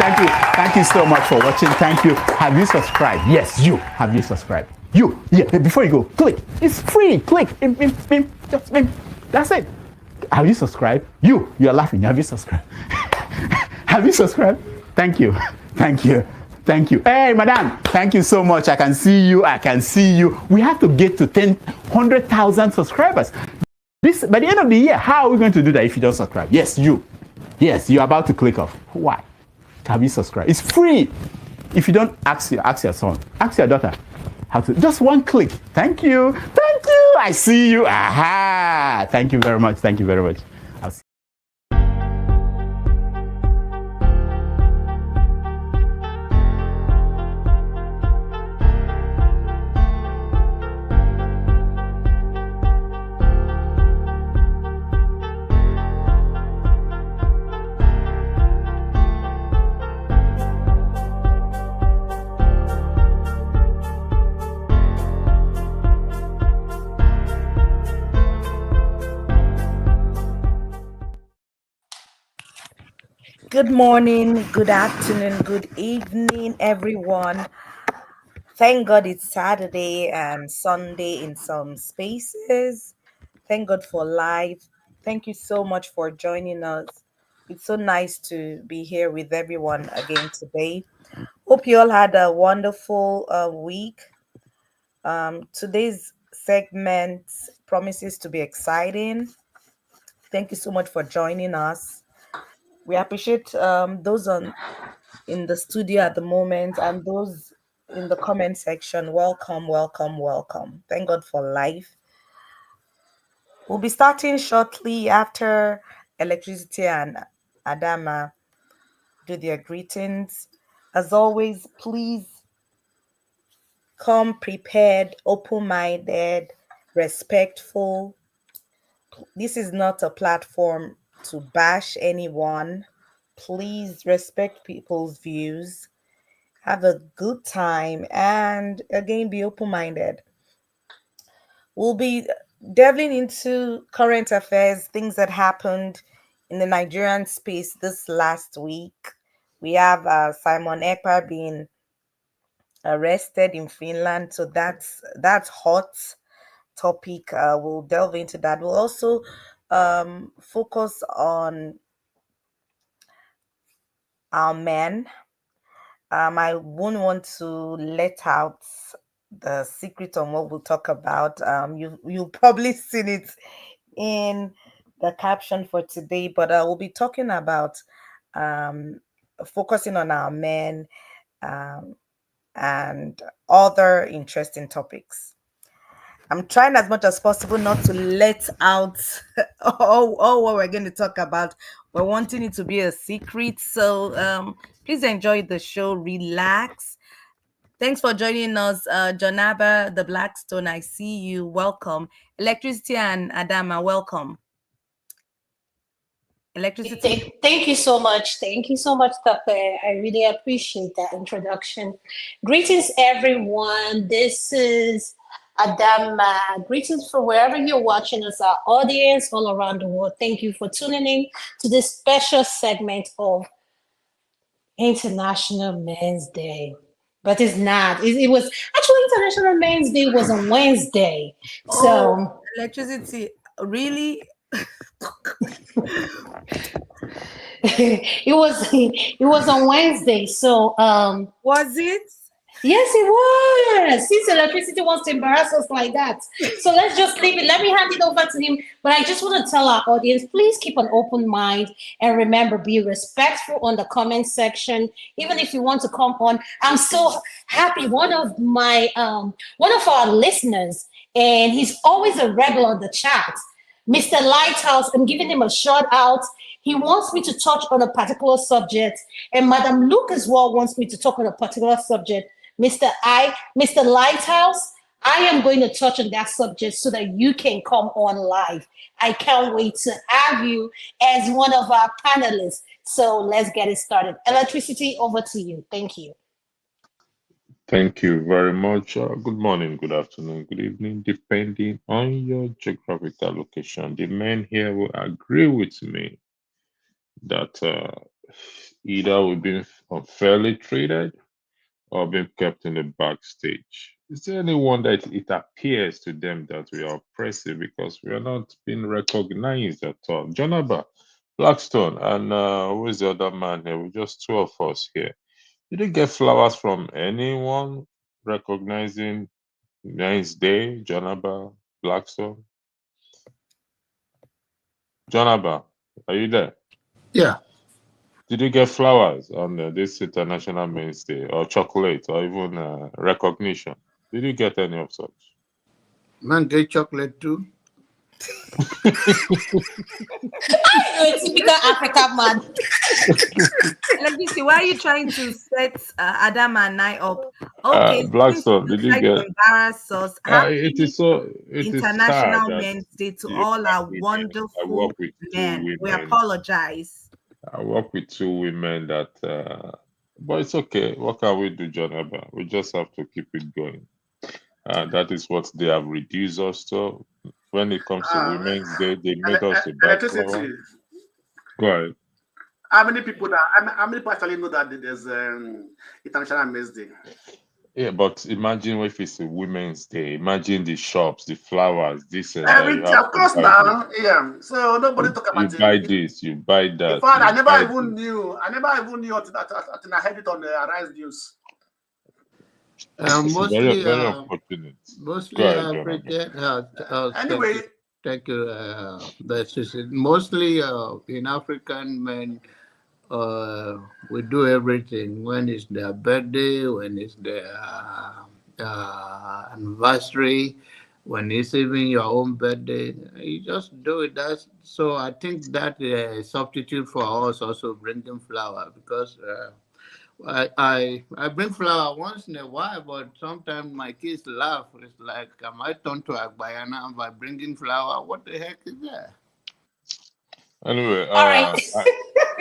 Thank you. Thank you so much for watching. Thank you. Have you subscribed? Yes, you. Have you subscribed? You. Yeah. Before you go, click. It's free. Click. Just that's it. Have you subscribed? You are laughing. Have you subscribed? Have you subscribed? Thank you. Thank you. Thank you. Hey, madam. Thank you so much. I can see you. I can see you. We have to get to 100,000 subscribers. This by the end of the year. How are we going to do that if you don't subscribe? Yes, you. Yes, you're about to click off. Why? Have you subscribed? It's free. If you don't, ask your son. Ask your daughter. How to? Just one click. Thank you. Thank you. I see you. Aha. Thank you very much. Thank you very much. I'll see Good morning, good afternoon, good evening, everyone. Thank God it's Saturday and Sunday in some spaces. Thank God for life. Thank you so much for joining us. It's so nice to be here with everyone again today. Hope you all had a wonderful week. Today's segment promises to be exciting. Thank you so much for joining us. We appreciate those in the studio at the moment and those in the comment section. Welcome, welcome, welcome. Thank God for life. We'll be starting shortly after Electricity and Adama do their greetings. As always, please come prepared, open-minded, respectful. This is not a platform to bash anyone. Please respect people's views, have a good time, and again, be open minded. We'll be delving into current affairs, things that happened in the Nigerian space this last week. We have Simon Ekpa being arrested in Finland, so that's hot topic. We'll delve into that. We'll also focus on our men. I won't want to let out the secret on what we'll talk about. You've probably seen it in the caption for today, but we'll be talking about focusing on our men and other interesting topics. I'm trying as much as possible not to let out all what we're going to talk about. We're wanting it to be a secret. So please enjoy the show. Relax. Thanks for joining us, Jonaba, the Blackstone. I see you. Welcome. Electricity and Adama, welcome. Electricity. Thank you so much. Thank you so much, Tope. I really appreciate that introduction. Greetings, everyone. This is Adama. Greetings from wherever you're watching us, our audience all around the world. Thank you for tuning in to this special segment of International Men's Day. But it's not. It was actually International Men's Day was on Wednesday. So Electricity, really? it was on Wednesday. So was it? Yes, it was. Since Electricity wants to embarrass us like that. So let's just leave it. Let me hand it over to him. But I just want to tell our audience, please keep an open mind and remember, be respectful on the comment section. Even if you want to come on, I'm so happy. One of our listeners, and he's always a regular on the chat, Mr. Lighthouse, I'm giving him a shout out. He wants me to touch on a particular subject, and Madam Luke as well wants me to talk on a particular subject. Mr. Lighthouse, I am going to touch on that subject so that you can come on live. I can't wait to have you as one of our panelists. So let's get it started. Electricity, over to you. Thank you. Thank you very much. Good morning, good afternoon, good evening, depending on your geographical location. The men here will agree with me that Either we've been unfairly treated or being kept in the backstage. Is there anyone that it appears to them that we are oppressive because we are not being recognized at all? Jonaba, Blackstone, and who is the other man here? We're just two of us here. Did you get flowers from anyone recognizing Men's Day, Jonaba, Blackstone? Jonaba, are you there? Yeah, Did you get flowers on this International Men's Day, or chocolate, or even recognition? Did you get any of such? man, get chocolate too. You're a typical African man. Let me see. Why are you trying to set Adanma and I up? Okay, since Blackstone, you did you try to get? embarrass us, It happy is so. It is sad International that Men's Day to you all have our women. I wonderful work with two men. We women. apologize. I work with two women that. But it's okay. What can we do, Jonaba? We just have to keep it going. That is what they have reduced us to. When it comes to Women's Day, they made us a bad flower. Electricity. Go ahead. How many people actually know that there's International Men's Day? Yeah, but imagine if it's a Women's Day. Imagine the shops, the flowers, this and that. You Everything, have of to course, buy now, yeah. So nobody this. talk You about buy it. this, you buy In that. fact, You I never buy even this. knew. I never even knew until I heard it on the Arise News. Mostly, Very unfortunate. Go mostly ahead, Jonathan. African. Anyway, Thank you. That's just it. Mostly in African men, we do everything when it's their birthday, when it's their anniversary, when it's even your own birthday. You just do it. That's so. I think that substitute for us also bringing flower because. I bring flower once in a while, but sometimes my kids laugh. It's like, am I turned to Agbayana by bringing flower? What the heck is that? Anyway, All right.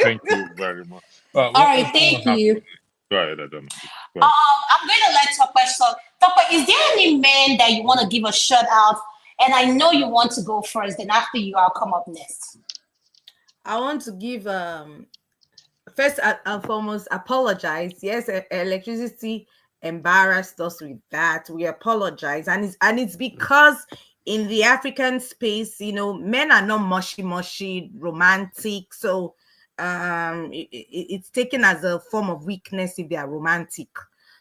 thank you very much. All right, thank you. Go ahead, Adam. I'm going to let Tope start. Tope, is there any man that you want to give a shout out? And I know you want to go first. Then after you, I'll come up next. I want to give first and foremost apologize. Yes, electricity embarrassed us with that. We apologize, and it's because in the African space, men are not mushy romantic, so it's taken as a form of weakness if they are romantic.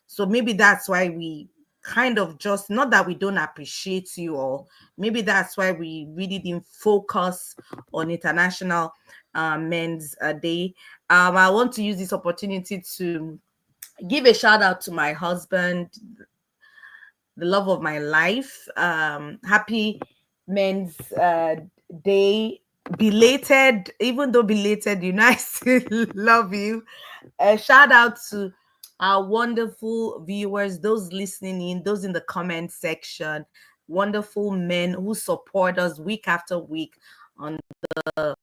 So maybe that's why we kind of just, not that we don't appreciate you all, maybe that's why we really didn't focus on International Men's Day. I want to use this opportunity to give a shout out to my husband, the love of my life. Happy Men's Day. Belated, even though belated, I still love you. Shout out to our wonderful viewers, those listening in, those in the comment section, wonderful men who support us week after week on the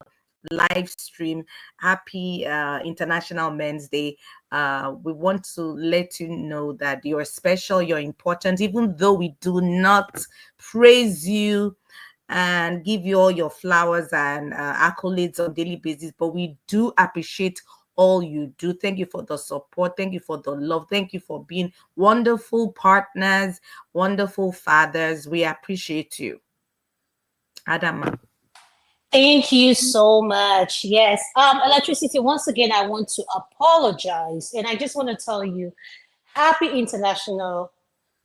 live stream. Happy International Men's Day. We want to let you know that you're special, you're important, even though we do not praise you and give you all your flowers and accolades on a daily basis, but we do appreciate all you do. Thank you for the support. Thank you for the love. Thank you for being wonderful partners, wonderful fathers. We appreciate you. Adanma. Thank you so much. Yes. Electricity, once again, I want to apologize. And I just want to tell you, happy International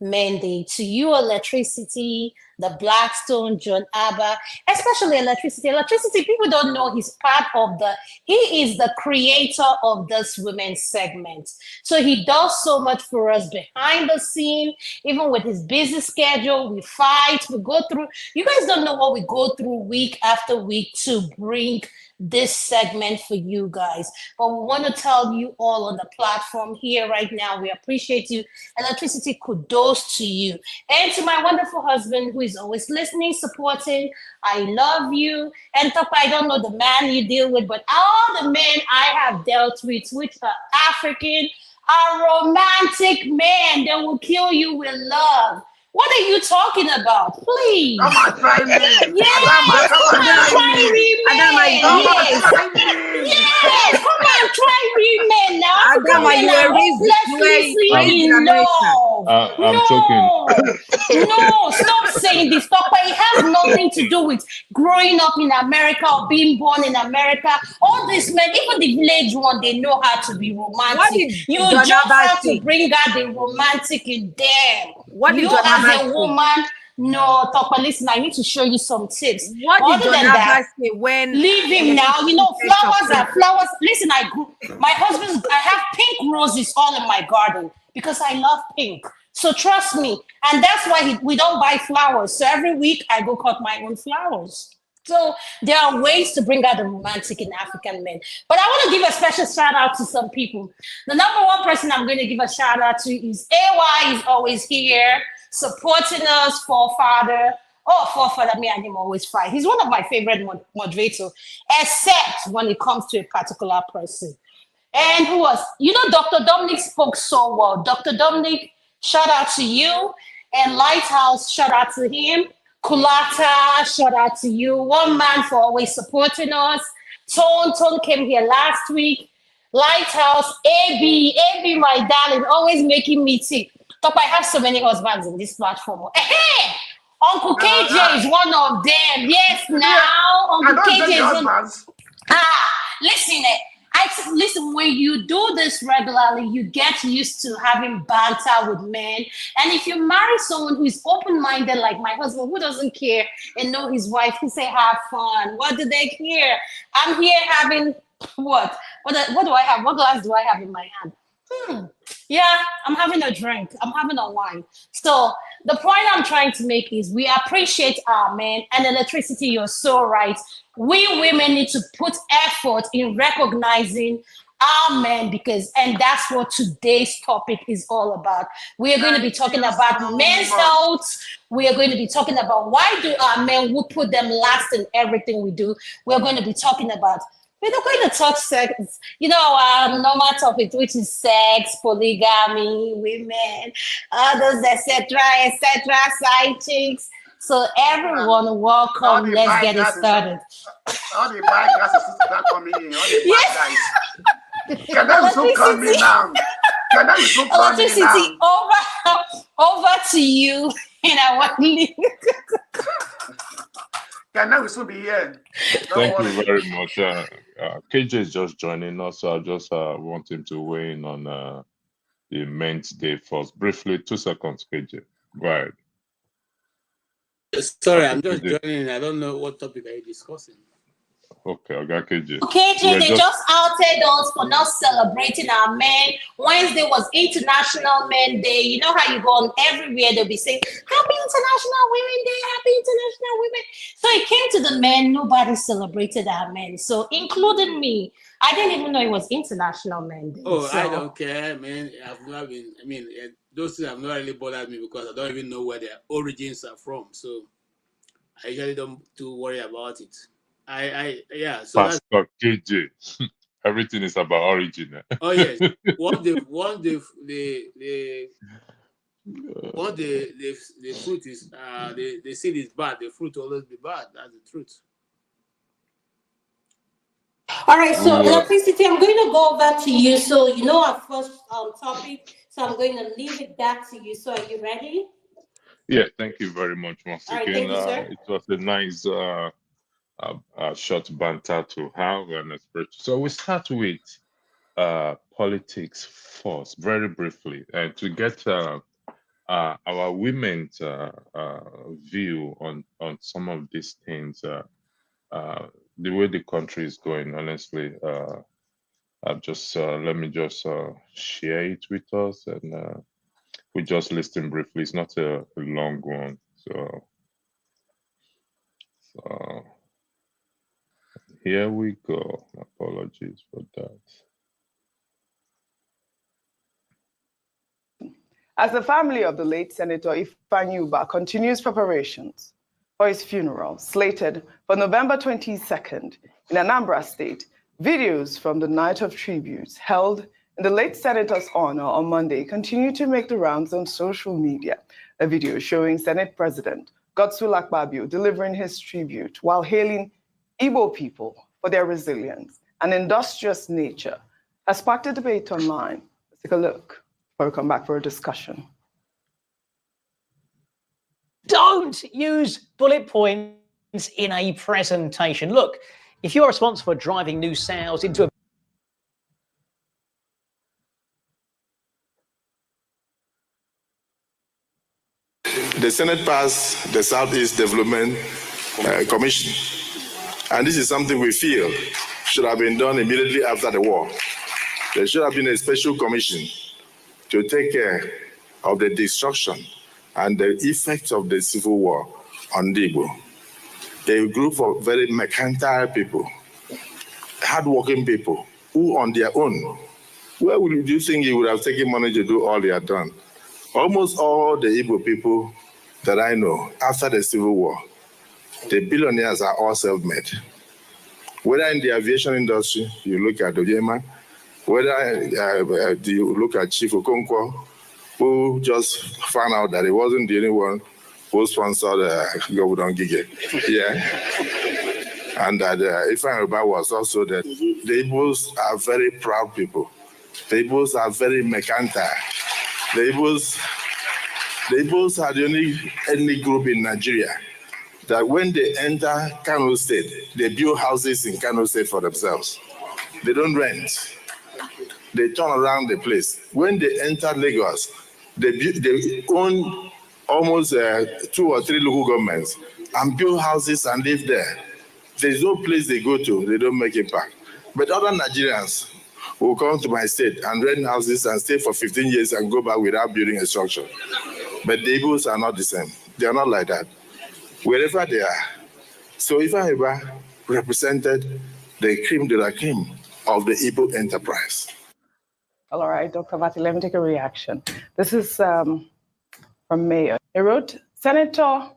Men Day to you, Electricity, the Blackstone, John Abba, especially Electricity. Electricity, people don't know he is the creator of this women's segment. So he does so much for us behind the scene, even with his busy schedule. We fight, we go through. You guys don't know what we go through week after week to bring this segment for you guys. But we want to tell you all on the platform here right now, we appreciate you. Electricity, kudos to you. And to my wonderful husband who is always listening, supporting, I love you. And Tope, I don't know the man you deal with, but all the men I have dealt with, which are African, are romantic men that will kill you with love. What are you talking about? Please. come on, try me. Yes, come on, try me, man. Yes, come man, try women now. Adanma, you were raised in love. I'm joking. No, stop saying this. Stop. It has nothing to do with growing up in America or being born in America. All these men, even the village one, they know how to be romantic. You just have to bring out the romantic in them. What did you as a woman, no, Tope, listen, I need to show you some tips. What Other did than that, say when leave him now. You know, flowers are flowers. Listen, my husband's, I have pink roses all in my garden because I love pink. So trust me. And that's why we don't buy flowers. So every week I go cut my own flowers. So there are ways to bring out the romantic in African men. But I want to give a special shout out to some people. The number one person I'm going to give a shout out to is AY. Is always here supporting us, forefather. Oh, forefather, me and him always fight. He's one of my favorite moderators, except when it comes to a particular person. And who was, Dr. Dominic spoke so well. Dr. Dominic, shout out to you. And Lighthouse, shout out to him. Kulata, shout out to you. One man for always supporting us. Tone came here last week. Lighthouse, AB, my darling, always making me tick. Top, I have so many husbands in this platform. Hey, Uncle KJ is one of them. Yes, now Uncle KJ is one. Listen, when you do this regularly, you get used to having banter with men. And if you marry someone who is open-minded, like my husband, who doesn't care and know his wife, who say, have fun. What do they care? I'm here having what? What do I have? What glass do I have in my hand? Yeah, I'm having a drink. I'm having a wine. So the point I'm trying to make is we appreciate our men and electricity. You're so right. We women need to put effort in recognizing our men and that's what today's topic is all about. We are going to be talking about men's health. We are going to be talking about why do our men, we put them last in everything we do. We're going to be talking about we're not going to touch sex, our normal topic, which is sex, polygamy, women, others, etc., side chicks. So everyone, welcome. Let's get it started. All the bad guys are coming in. All the bad guys. Can that be so coming now? Can that be so coming now? Over to you. Can that soon be here? Thank you very much. KJ is just joining us, so I just want him to weigh in on the Men's Day first. Briefly, 2 seconds, KJ. Go ahead. Sorry, I'm just joining. I don't know what topic are you discussing. Okay, I got KJ. KJ, they just outed us for not celebrating our men. Wednesday was International Men Day. You know how you go on everywhere, they'll be saying, Happy International Women Day, Happy International Women. So it came to the men, nobody celebrated our men. So including me, I didn't even know it was International Men Day. Oh, so I don't care, man. Those things have not really bothered me because I don't even know where their origins are from. So I usually don't too worry about it. So Pastor KJ, everything is about origin. Oh yes, the fruit is the seed is bad. The fruit will always be bad. That's the truth. All right, so electricity, I'm going to go over to you. So our first topic. So I'm going to leave it back to you. So are you ready? Yeah, thank you very much once again. Right, it was a nice short banter to have and so we start with politics first, very briefly, and to get our women's view on some of these things, the way the country is going. Honestly, let me just share it with us, and we just listen briefly. It's not a long one, so here we go. Apologies for that. As the family of the late Senator Ifeanyi Ubah continues preparations for his funeral, slated for November 22nd in Anambra State, videos from the night of tributes held in the late senator's honor on Monday continue to make the rounds on social media. A video showing Senate President Godswill Akpabio delivering his tribute while hailing Igbo people for their resilience and industrious nature has sparked a debate online. Let's take a look before we come back for a discussion. Don't use bullet points in a presentation. Look, if you're responsible for driving new sales into a the Senate passed the Southeast Development Commission. And this is something we feel should have been done immediately after the war. There should have been a special commission to take care of the destruction and the effects of the civil war on the Igbo. A group of very mercantile people, hardworking people, who on their own, where would you think you would have taken money to do all they had done? Almost all the Igbo people that I know after the Civil War, the billionaires are all self-made. Whether in the aviation industry, you look at Ojema, whether you look at Chief Okonkwo, who just found out that he wasn't the only one who sponsored Gobudon Gige. Yeah. And that Ifeanyi Uba was also that the Igbos are very proud people. The Igbos are very mercantile. The Igbos are the only ethnic group in Nigeria that when they enter Kano State, they build houses in Kano State for themselves. They don't rent. They turn around the place. When they enter Lagos, they own almost 2 or 3 local governments and build houses and live there. There's no place they go to, they don't make it back. But other Nigerians will come to my state and rent houses and stay for 15 years and go back without building a structure. But the Igbos are not the same. They are not like that. Wherever they are. So Ifeanyi Uba represented the cream de la cream of the Igbo enterprise. All right, Dr. Vati, let me take a reaction. This is from Mayor. He wrote, Senator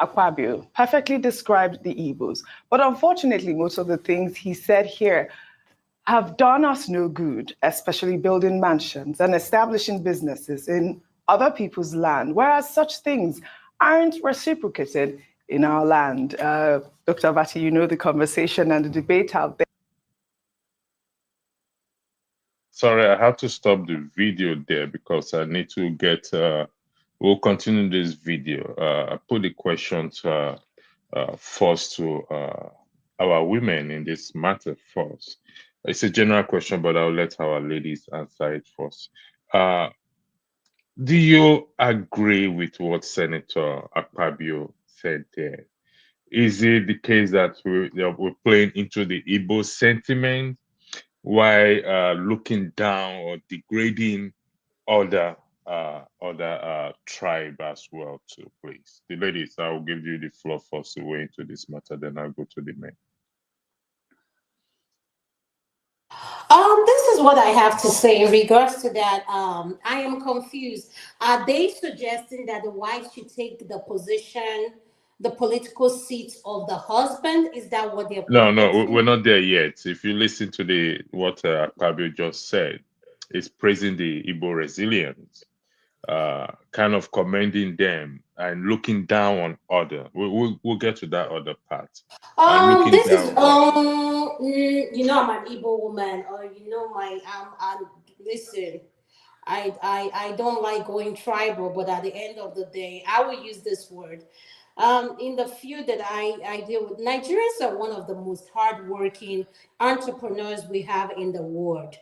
Akpabio perfectly described the Igbos, but unfortunately, most of the things he said here have done us no good, especially building mansions and establishing businesses in other people's land, whereas such things aren't reciprocated in our land. Dr. Vati, you know the conversation and the debate out there. Sorry, I have to stop the video there because I need to get, we'll continue this video. I put the questions first to our women in this matter first. It's a general question, but I'll let our ladies answer it first. Do you agree with what Senator Akpabio said there? Is it the case that we're playing into the Igbo sentiment while looking down or degrading other tribe as well too, please? The ladies, I will give you the floor first to weigh into this matter, then I'll go to the men. This is what I have to say in regards to that. I am confused. Are they suggesting that the wife should take the position, the political seat of the husband? Is that what they're No, proposing? we're not there yet. If you listen to what Akpabio just said, it's praising the Igbo resilience, kind of commending them and looking down on other. We'll get to that other part. This is you know, I'm an Igbo woman, or you know, listen, I don't like going tribal, but at the end of the day, I will use this word. In the field that I deal with, Nigerians are one of the most hardworking entrepreneurs we have in the world.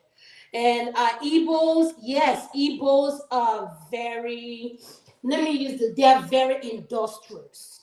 And Igbos, yes, Igbos are very, they're very industrious.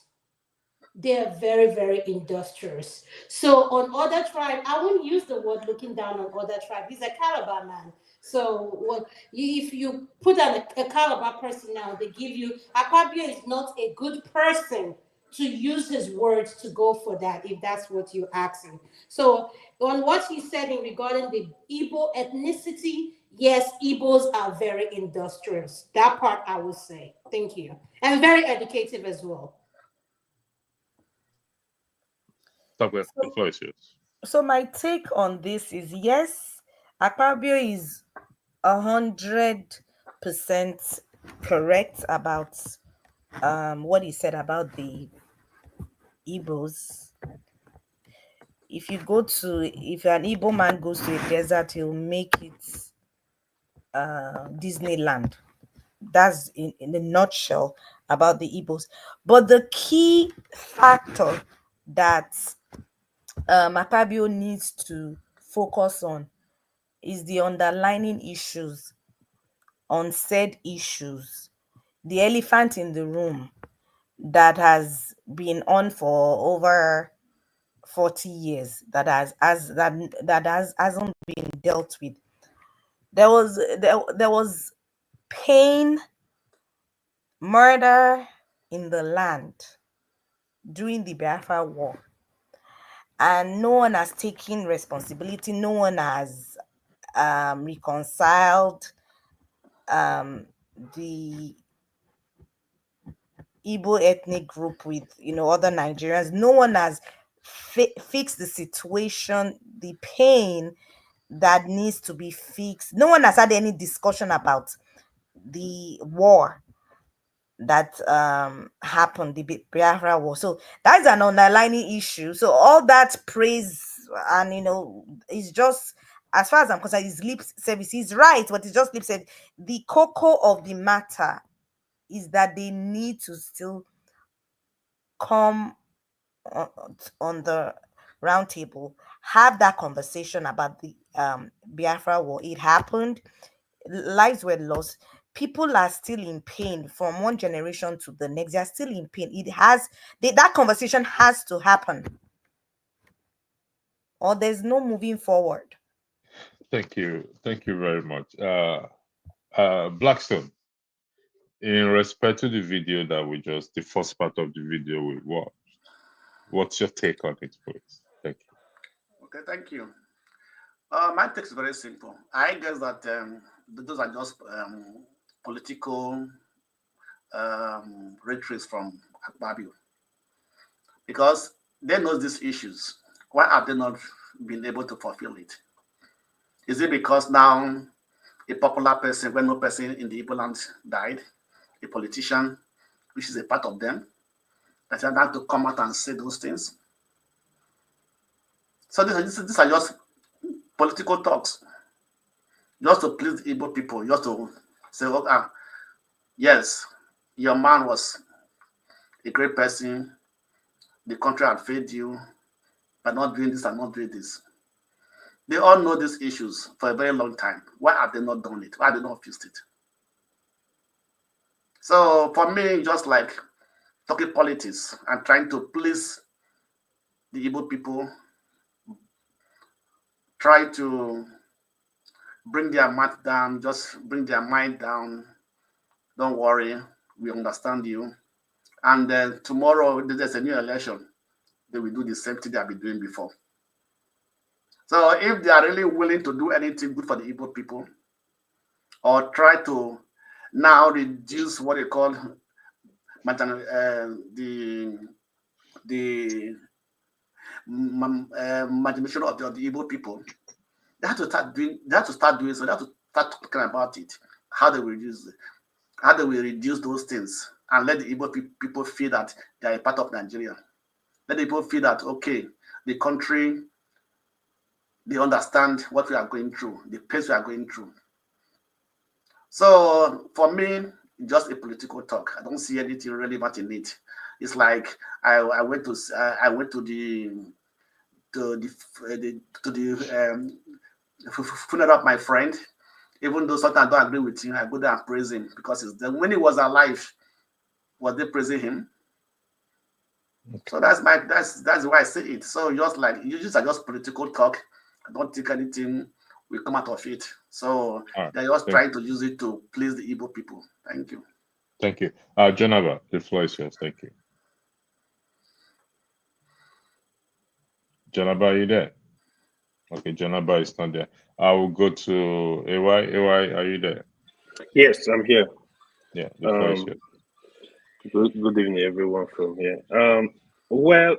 They're very, very industrious. So on other tribe, I won't use the word looking down on other tribe. He's a Calabar man. So if you put on a Calabar person now, they give you, Akpabio is not a good person to use his words to go for that, if that's what you're asking. So on what he said in regarding the Igbo ethnicity, yes, Igbos are very industrious. That part I will say. Thank you. And very educative as well. So my take on this is, yes, Akpabio is 100% correct about what he said about the Igbos. if an Igbo man goes to a desert, he'll make it Disneyland. That's in a nutshell about the Igbos. But the key factor that Akpabio needs to focus on is the underlying issues, unsaid issues, the elephant in the room that has been on for over 40 years, that hasn't been dealt with. There was pain, murder in the land during the Biafra War, and no one has taken responsibility. No one has reconciled the Igbo ethnic group with other Nigerians. No one has fixed the situation, the pain that needs to be fixed. No one has had any discussion about the war that happened, the Biafra war. So that's an underlying issue. So all that praise and it's just, as far as I'm concerned, it's lip service. He's right, but it's just lip service. The cocoa of the matter is that they need to still come on the round table, have that conversation about the Biafra war. It happened, lives were lost, people are still in pain from one generation to the next. They are still in pain. That conversation has to happen, or there's no moving forward. Thank you very much. Blackstone, in respect to the video that the first part of the video we watched, what's your take on it, please? Thank you. Okay, thank you. My take is very simple. I guess that those are just political retreats from Akpabio, because they know these issues. Why have they not been able to fulfill it? Is it because now a popular person, when no person in the Igbo land died, a politician, which is a part of them, that they have to come out and say those things? So these are just political talks, just to please the Igbo people, just to say, okay, yes, your man was a great person, the country had failed you by not doing this and not doing this. They all know these issues for a very long time. Why have they not done it? Why have they not fixed it? So for me, just like talking politics and trying to please the Igbo people, try to bring their mind down, just bring their mind down. Don't worry, we understand you. And then tomorrow, there's a new election. They will do the same thing they have been doing before. So if they are really willing to do anything good for the Igbo people, or try to now reduce what they call the marginalization of the Igbo people, they have to start doing. They have to start doing so. They have to start talking about it. How they will reduce those things, and let the Igbo people feel that they are a part of Nigeria. Let the people feel that, okay, the country, they understand what we are going through, the pace we are going through. So for me, just a political talk. I don't see anything relevant in it. It's like I went to the funeral of my friend. Even though sometimes I don't agree with him, I go there and praise him, because when he was alive, was they praising him? So that's why I say it. So just like you just are just political talk. I don't think anything will come out of it. So they're just trying to use it to please the Igbo people. Thank you. Thank you. Janaba, the floor is yours. Thank you. Janaba, are you there? Okay, Janaba is not there. I will go to AY. AY, are you there? Yes, I'm here. Yeah, the floor is yours. Good evening, everyone from here. Well,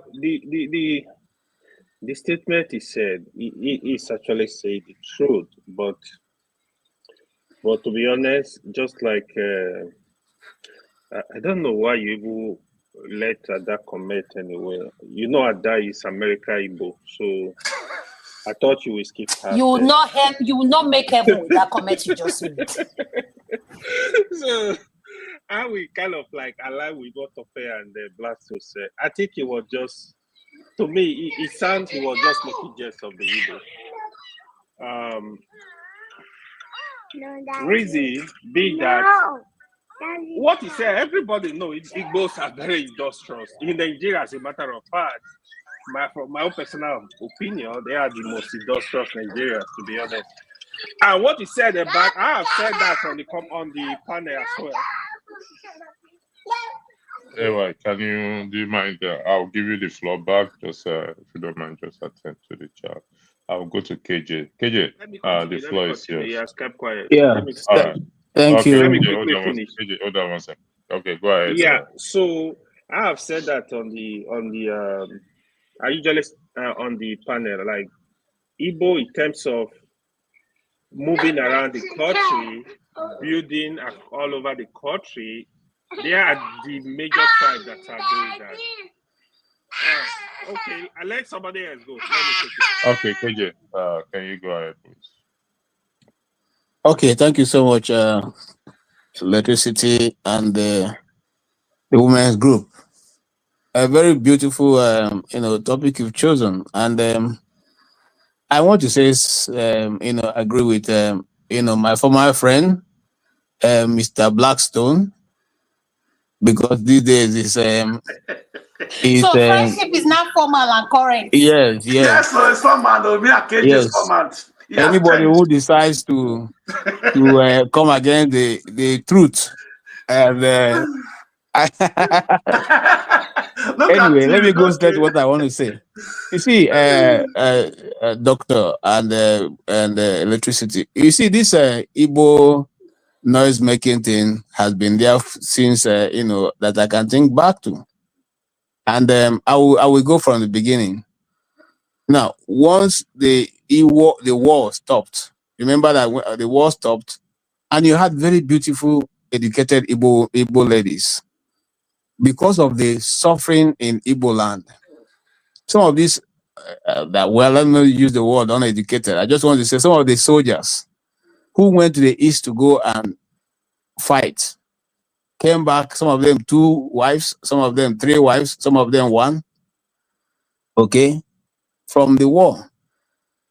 the statement he said, he actually said the truth, but to be honest, just like I don't know why you even let Ada comment anyway. You know Ada is America Igbo, so I thought you would skip her. You will not make heaven with that comment you just made. So I will kind of like align with what Tope and Blasto said. I think it was just, to me, it sounds he was just making jest of the Igbo. Rizzy, be that. What he said, everybody knows Igbos are very industrious. In Nigeria, as a matter of fact, from my own personal opinion, they are the most industrious Nigerians, to be honest. And what he said about, I have said that on the panel as well. Anyway, do you mind? I'll give you the floor back. Just if you don't mind, just attend to the chat. I'll go to KJ. KJ, the floor is yours. He has kept quiet. Yeah. All right. Thank you. Let me KJ, quickly finish. KJ, hold on one second. Okay, go ahead. Yeah. So I have said that on the I usually on the panel, like Igbo in terms of moving around the country, building all over the country, they are the major tribes that are doing that. Okay, I'll let somebody else go. Let me take it. Okay, KJ, can you go ahead, please? Okay, thank you so much, Electricity and the women's group. A very beautiful, topic you've chosen, and I want to say, agree with, my former friend, Mr. Blackstone, because these days is So friendship is not formal and current. Yes. Yes, so it's formal. There'll be a KJ's format. Anybody who decides to come against the truth, and anyway, let me go straight to what I want to say. You see, Doctor and Electricity. You see, this Igbo noise making thing has been there since that I can think back to, and I will go from the beginning. Now, once the war stopped, remember that the war stopped, and you had very beautiful, educated Igbo ladies. Because of the suffering in Igbo land, some of these, let me use the word uneducated. I just want to say some of the soldiers who went to the east to go and fight came back. Some of them 2 wives, some of them 3 wives, some of them 1. Okay, from the war,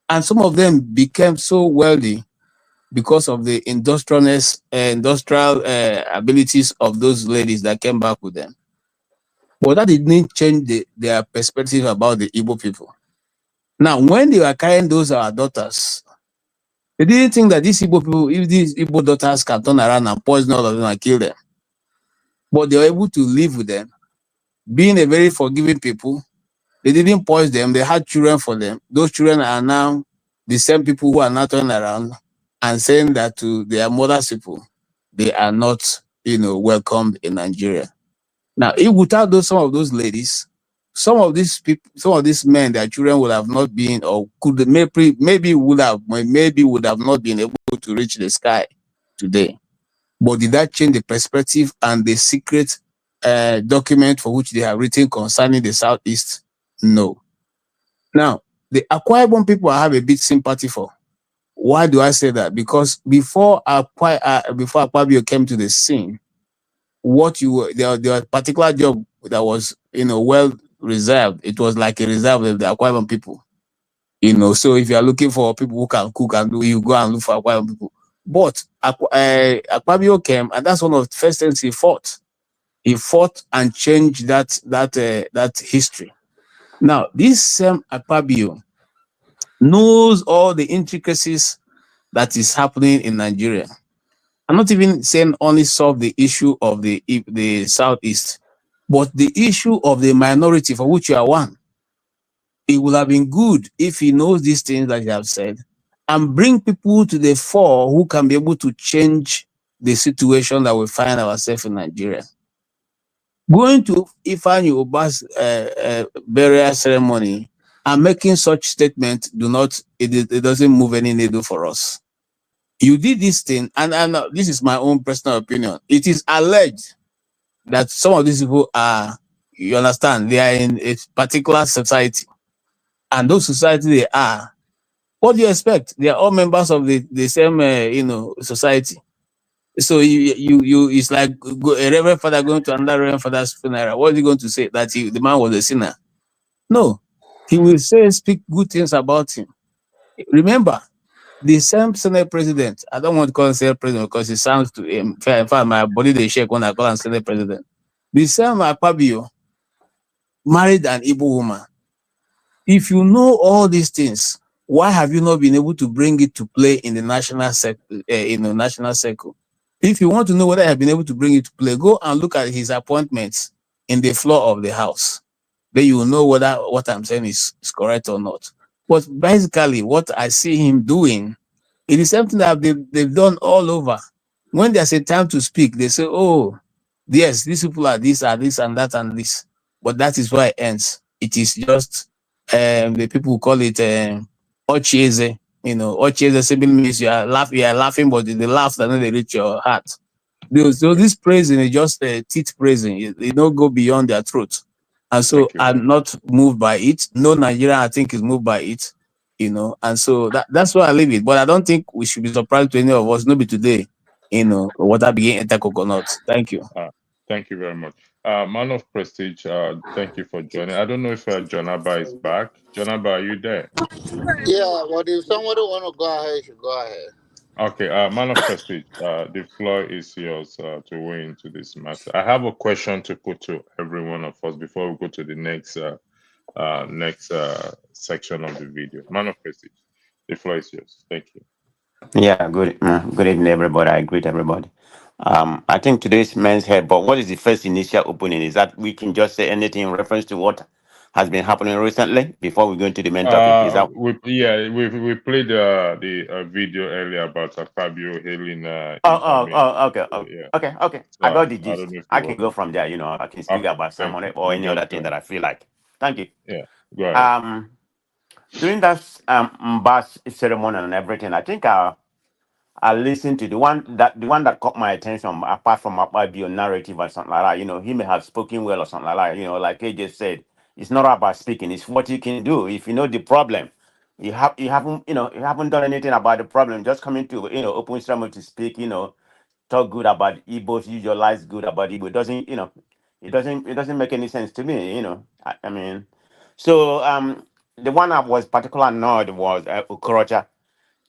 and some of them became so wealthy because of the industrial abilities of those ladies that came back with them. But that didn't change their perspective about the Igbo people. Now, when they were carrying those our daughters, they didn't think that these Igbo people, if these Igbo daughters can turn around and poison all of them and kill them. But they were able to live with them. Being a very forgiving people, they didn't poison them. They had children for them. Those children are now the same people who are now turning around and saying that to their mother's people, they are not, welcomed in Nigeria. Now, if without some of those ladies, some of these men, their children would have not been, or could maybe would have not been able to reach the sky today. But did that change the perspective and the secret document for which they have written concerning the Southeast? No. Now, the Akwa Ibom people I have a bit sympathy for. Why do I say that? Because before Akwa Ibom came to the scene, there was a particular job that was well reserved. It was like a reserve of the Akwa Ibom people. So if you are looking for people who can cook and do, you go and look for Akwa Ibom people. But Akwa Ibom came, and that's one of the first things he fought. He fought and changed that history. Now, this same Akwa Ibom knows all the intricacies that is happening in Nigeria. I'm not even saying only solve the issue of the Southeast, but the issue of the minority for which you are one. It would have been good if he knows these things that you have said and bring people to the fore who can be able to change the situation that we find ourselves in Nigeria. Going to Ifeanyi Uba's burial ceremony and making such statement it doesn't move any needle for us. You did this thing, and this is my own personal opinion. It is alleged that some of these people are You understand? They are in a particular society, and those society they are. What do you expect? They are all members of the same, society. So it's like a reverend father going to another reverend father's funeral. What is he going to say? That the man was a sinner? No, he will speak good things about him. Remember, the same Senate president. I don't want to call him Senate president because it sounds to him. In fact, my body they shake when I call him Senate president. The same Akpabio married an Igbo woman. If you know all these things, why have you not been able to bring it to play in the national national circle? If you want to know whether I have been able to bring it to play, go and look at his appointments in the floor of the house. Then you will know whether what I'm saying is correct or not. But basically, what I see him doing, it is something that they've done all over. When there's a time to speak, they say, oh, yes, these people are this, and that, and this. But that is where it ends. It is just, the people call it Ochieze. Ochieze simply means you are laughing, but the laugh that they reach your heart. So this praising is just teeth praising. It don't go beyond their throat. And so I'm not moved by it. No Nigerian, I think, is moved by it. And so that's why I leave it. But I don't think we should be surprised to any of us. Maybe today, water begin enter coconuts. Thank you. Thank you very much. Man of Prestige, thank you for joining. I don't know if Jonaba is back. Jonaba, are you there? Yeah, but if somebody want to go ahead, you should go ahead. Okay, Man of Prestige, the floor is yours to weigh into this matter. I have a question to put to every one of us before we go to the next section of the video. Man of Prestige, the floor is yours. Thank you. Yeah, good evening, everybody. I greet everybody. I think today's men's head, but what is the first initial opening? Is that we can just say anything in reference to what has been happening recently before we go into the main topic? Is that we played the video earlier about Fabio hailing. Okay. So, I got the gist. don't know if I you can go from there. I can speak about someone or any other thing that I feel like. Thank you. Yeah, go ahead. During that bash ceremony and everything, I think I listened to the one that caught my attention, apart from Akpabio narrative or something like that. He may have spoken well or something like that. Like AJ said, it's not about speaking; it's what you can do. If you know the problem, you haven't done anything about the problem. Just coming to open ceremony to speak. Talk good about Igbos, use your lies good about Igbo. It doesn't make any sense to me. I mean, so the one I was particularly annoyed was Okorocha.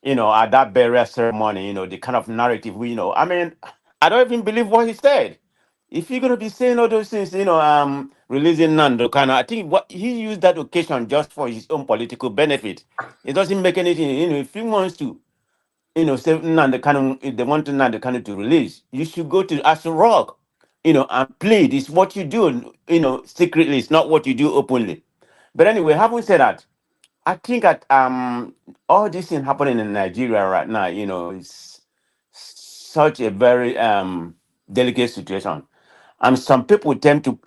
At that burial ceremony, the kind of narrative I mean, I don't even believe what he said. If you're gonna be saying all those things, releasing Nando, I think what he used that occasion just for his own political benefit. It doesn't make anything. If he wants to, say Nando Kanu, if they want Nando Kanu to release, you should go to Aston Rock, and plead. It's what you do, secretly. It's not what you do openly. But anyway, having said that, I think that all this thing happening in Nigeria right now, is such a very delicate situation, and some people tend to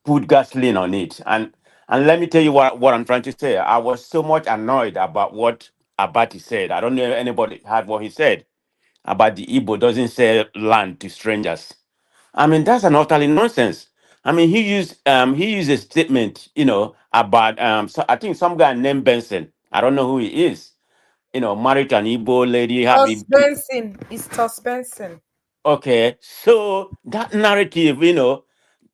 put gasoline on it. And let me tell you what I'm trying to say. I was so much annoyed about what Abati said. I don't know if anybody heard what he said about the Igbo doesn't sell land to strangers. I mean, that's an utterly nonsense. I mean, he used a statement, about so I think some guy named Benson. I don't know who he is. Married to an Igbo lady, having Benson. It's Tos Benson. okay. So that narrative,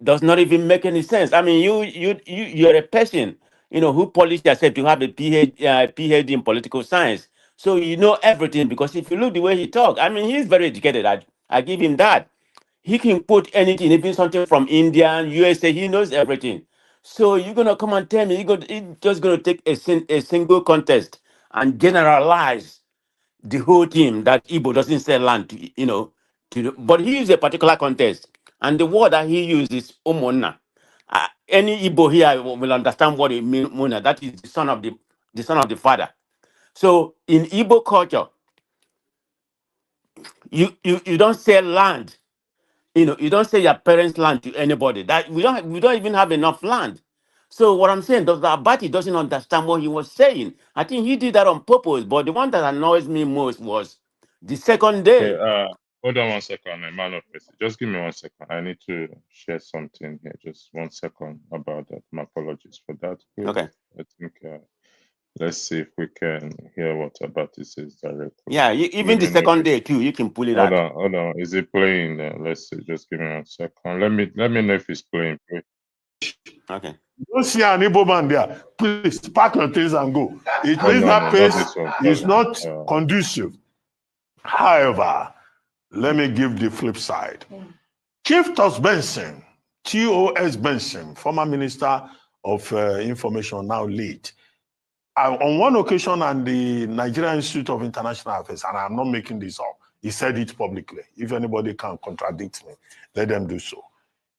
does not even make any sense. I mean, you're a person, who polished yourself to have a PhD in political science. So you know everything because if you look the way he talk, I mean, he's very educated. I give him that. He can quote anything, even something from India, USA. He knows everything. So you're gonna come and tell me you're just gonna take a single contest and generalize the whole team that Igbo doesn't sell land to, but he used a particular contest, and the word that he used is Omona. Any Igbo here will understand what it means. Mona. That is the son of the father. So in Igbo culture, you don't sell land. You don't sell your parents' land to anybody. That we don't even have enough land. So what I'm saying, Dr. Abati doesn't understand what he was saying. I think he did that on purpose. But the one that annoys me most was the second Okay, day. Hold on 1 second, a man of faith. Just give me 1 second. I need to share something here. Just 1 second about that. My apologies for that. Good. Okay. I think let's see if we can hear what Abati says directly. Yeah, even the second day too, you can pull it out. Hold on. Is it playing? Let's see. Just give me 1 second. Let me know if it's playing. Okay. Don't see an Igbo man there. Please pack your things and go. It Oh, means no, that not pace this one. is Sorry. not conducive. However, let me give the flip side. Chief Tos Benson, T.O.S. Benson, former Minister of Information, now late, on one occasion at the Nigerian Institute of International Affairs, and I'm not making this up, he said it publicly. If anybody can contradict me, let them do so.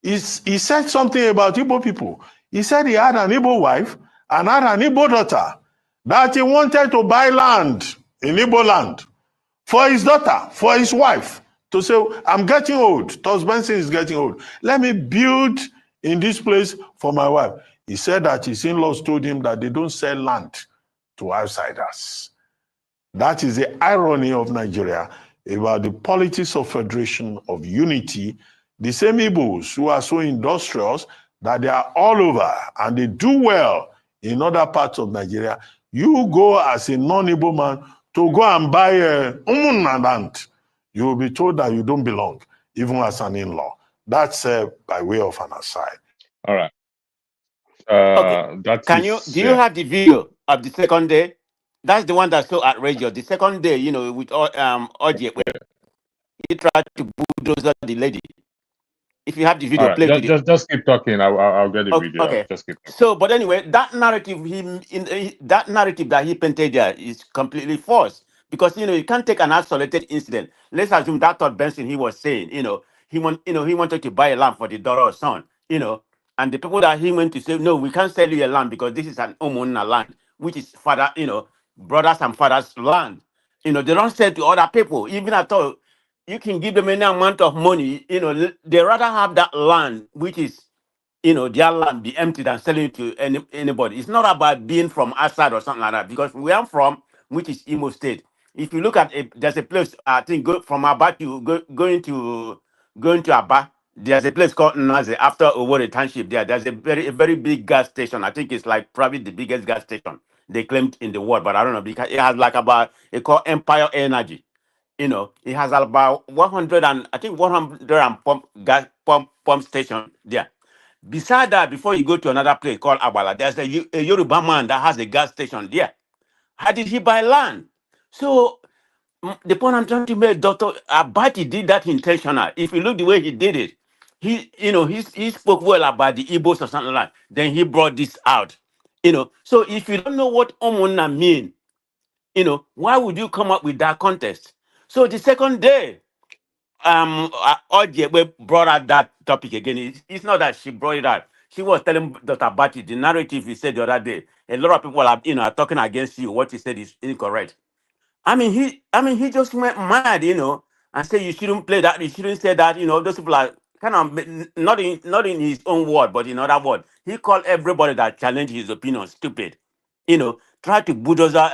He said something about Igbo people. He said he had an Igbo wife and had an Igbo daughter, that he wanted to buy land in Igbo land for his daughter, for his wife, to say, I'm getting old. Tos Benson is getting old. Let me build in this place for my wife. He said that his in-laws told him that they don't sell land to outsiders. That is the irony of Nigeria about the politics of federation, of unity. The same Igbos who are so industrious that they are all over and they do well in other parts of Nigeria. You go as a non-Igbo man to go and buy a land, you will be told that you don't belong, even as an in-law. That's by way of an aside. All right. Okay. Do you have the video of the second day? That's the one that's so outrageous. The second day, with Oje, he tried to bulldoze the lady. If you have the video, play it. Just keep talking. I'll get the video. Okay. Just keep talking. So, but anyway, that narrative that narrative that he painted there is completely false, because you can't take an isolated incident. Let's assume that Todd Benson he was saying, he wanted to buy a land for the daughter or son, and the people that he went to say, no, we can't sell you a land because this is an Omona land, which is father, brothers and fathers land. They don't sell to other people, even at all. You can give them any amount of money, they rather have that land, which is, their land be empty than selling it to anybody. It's not about being from outside or something like that, because where I'm from, which is Imo State, if you look at there's a place, I think, from Aba to going to Aba, there's a place called Naze after Owore Township there. There's a very big gas station. I think it's like probably the biggest gas station they claimed in the world, but I don't know, because it has like it called Empire Energy. It has about 100 and I think 100 and pump station there. Beside that, before you go to another place called Abala, there's a Yoruba man that has a gas station there. How did he buy land? So the point I'm trying to make, Dr. Abati did that intentional. If you look the way he did it, he spoke well about the Igbos or something like that. Then he brought this out. So if you don't know what Omona mean, why would you come up with that context? So the second day, Oje brought out that topic again. It's not that she brought it out. She was telling Dr. Bati the narrative he said the other day. A lot of people are talking against you. What he said is incorrect. He just went mad, and said you shouldn't play that. You shouldn't say that. Those people are kind of not in his own word, but in other words, he called everybody that challenged his opinion stupid. Try to bulldozer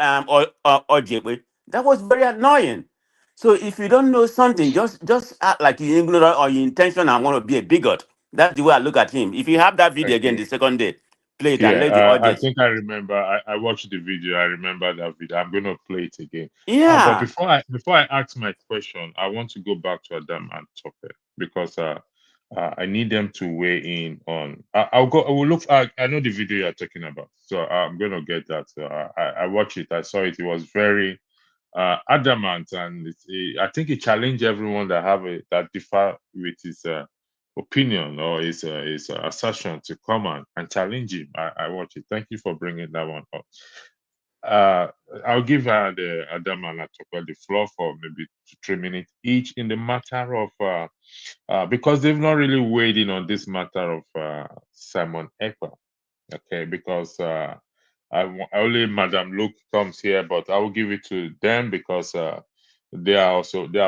Oje. That was very annoying. So if you don't know something, just act like you're ignorant or you intention and want to be a bigot. That's the way I look at him. If you have that video again the second day, play it and let the I audience. think I remember. I watched the video. I remember that video. I'm going to play it again. Yeah. But before I ask my question, I want to go back to Adanma and Tope, because I need them to weigh in on. I'll go. I will look. I know the video you're talking about, so I'm going to get that. So I watched it. I saw it. It was very adamant, and I think it challenged everyone that differ with his opinion or his assertion to come and challenge him. I watch it. Thank you for bringing that one up. I'll give the Adam and Tope the floor for maybe 3 minutes each in the matter of because they've not really weighed in on this matter of Simon Ekpa. Okay, because only Madam Luke comes here, but I will give it to them because they are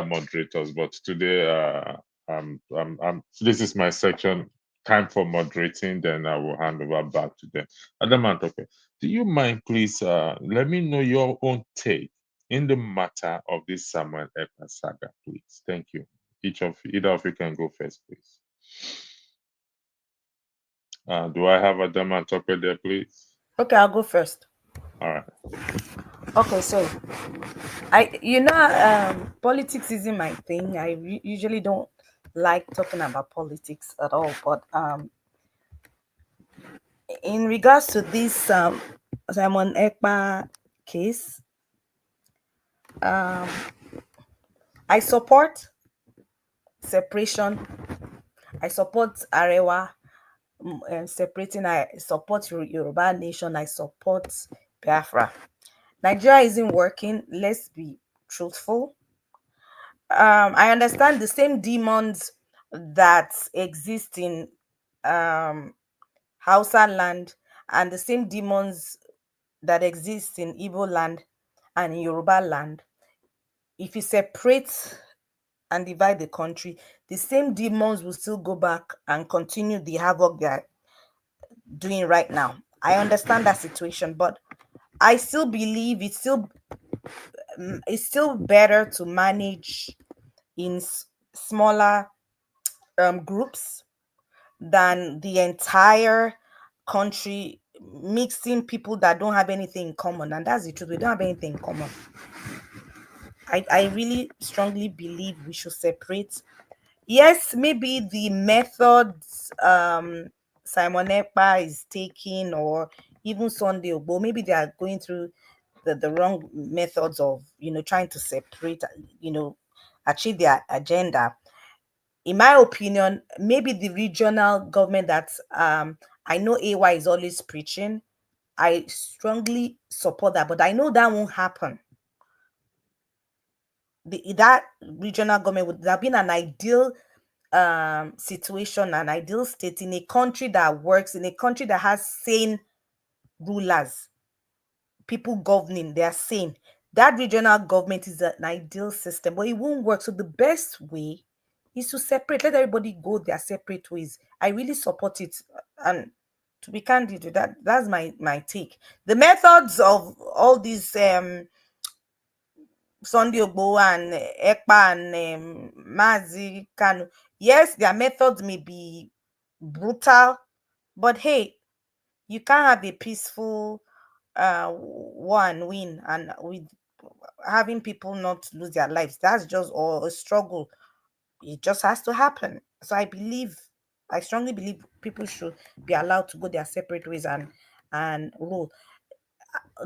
moderators. But today, this is my section. Time for moderating. Then I will hand over back to them. Adam and Tope, do you mind, please? Let me know your own take in the matter of this Samuel Ekpa saga, please. Thank you. either of you can go first, please. Do I have Adanma and Tope there, please? Okay, I'll go first. All right. Okay, so politics isn't my thing. I usually don't like talking about politics at all. But in regards to this Simon Ekpa case, I support separation. I support Arewa separating. I support Yoruba Nation. I support Biafra. Nigeria isn't working. Let's be truthful. I understand the same demons that exist in Hausa land and the same demons that exist in Igbo land and in Yoruba land. If you separate and divide the country, the same demons will still go back and continue the havoc they're doing right now. I understand that situation, but I still believe it's still better to manage in smaller groups than the entire country mixing people that don't have anything in common. And that's the truth. We don't have anything in common. I really strongly believe we should separate. Yes, maybe the methods Simon Ekpa is taking, or even Sunday Ogbo, maybe they are going through the wrong methods of trying to separate, achieve their agenda. In my opinion, maybe the regional government that I know AY is always preaching, I strongly support that, but I know that won't happen. That regional government would have been an ideal situation, an ideal state in a country that works, in a country that has sane rulers, people governing, they are sane. That regional government is an ideal system, but it won't work. So the best way is to separate, let everybody go their separate ways. I really support it. And to be candid with that's my take. The methods of all these Sunday Ogbo and Ekpa and Mazi Kanu, yes, their methods may be brutal, but hey, you can't have a peaceful one win and with having people not lose their lives. That's just a struggle. It just has to happen. So I strongly believe people should be allowed to go their separate ways and rule.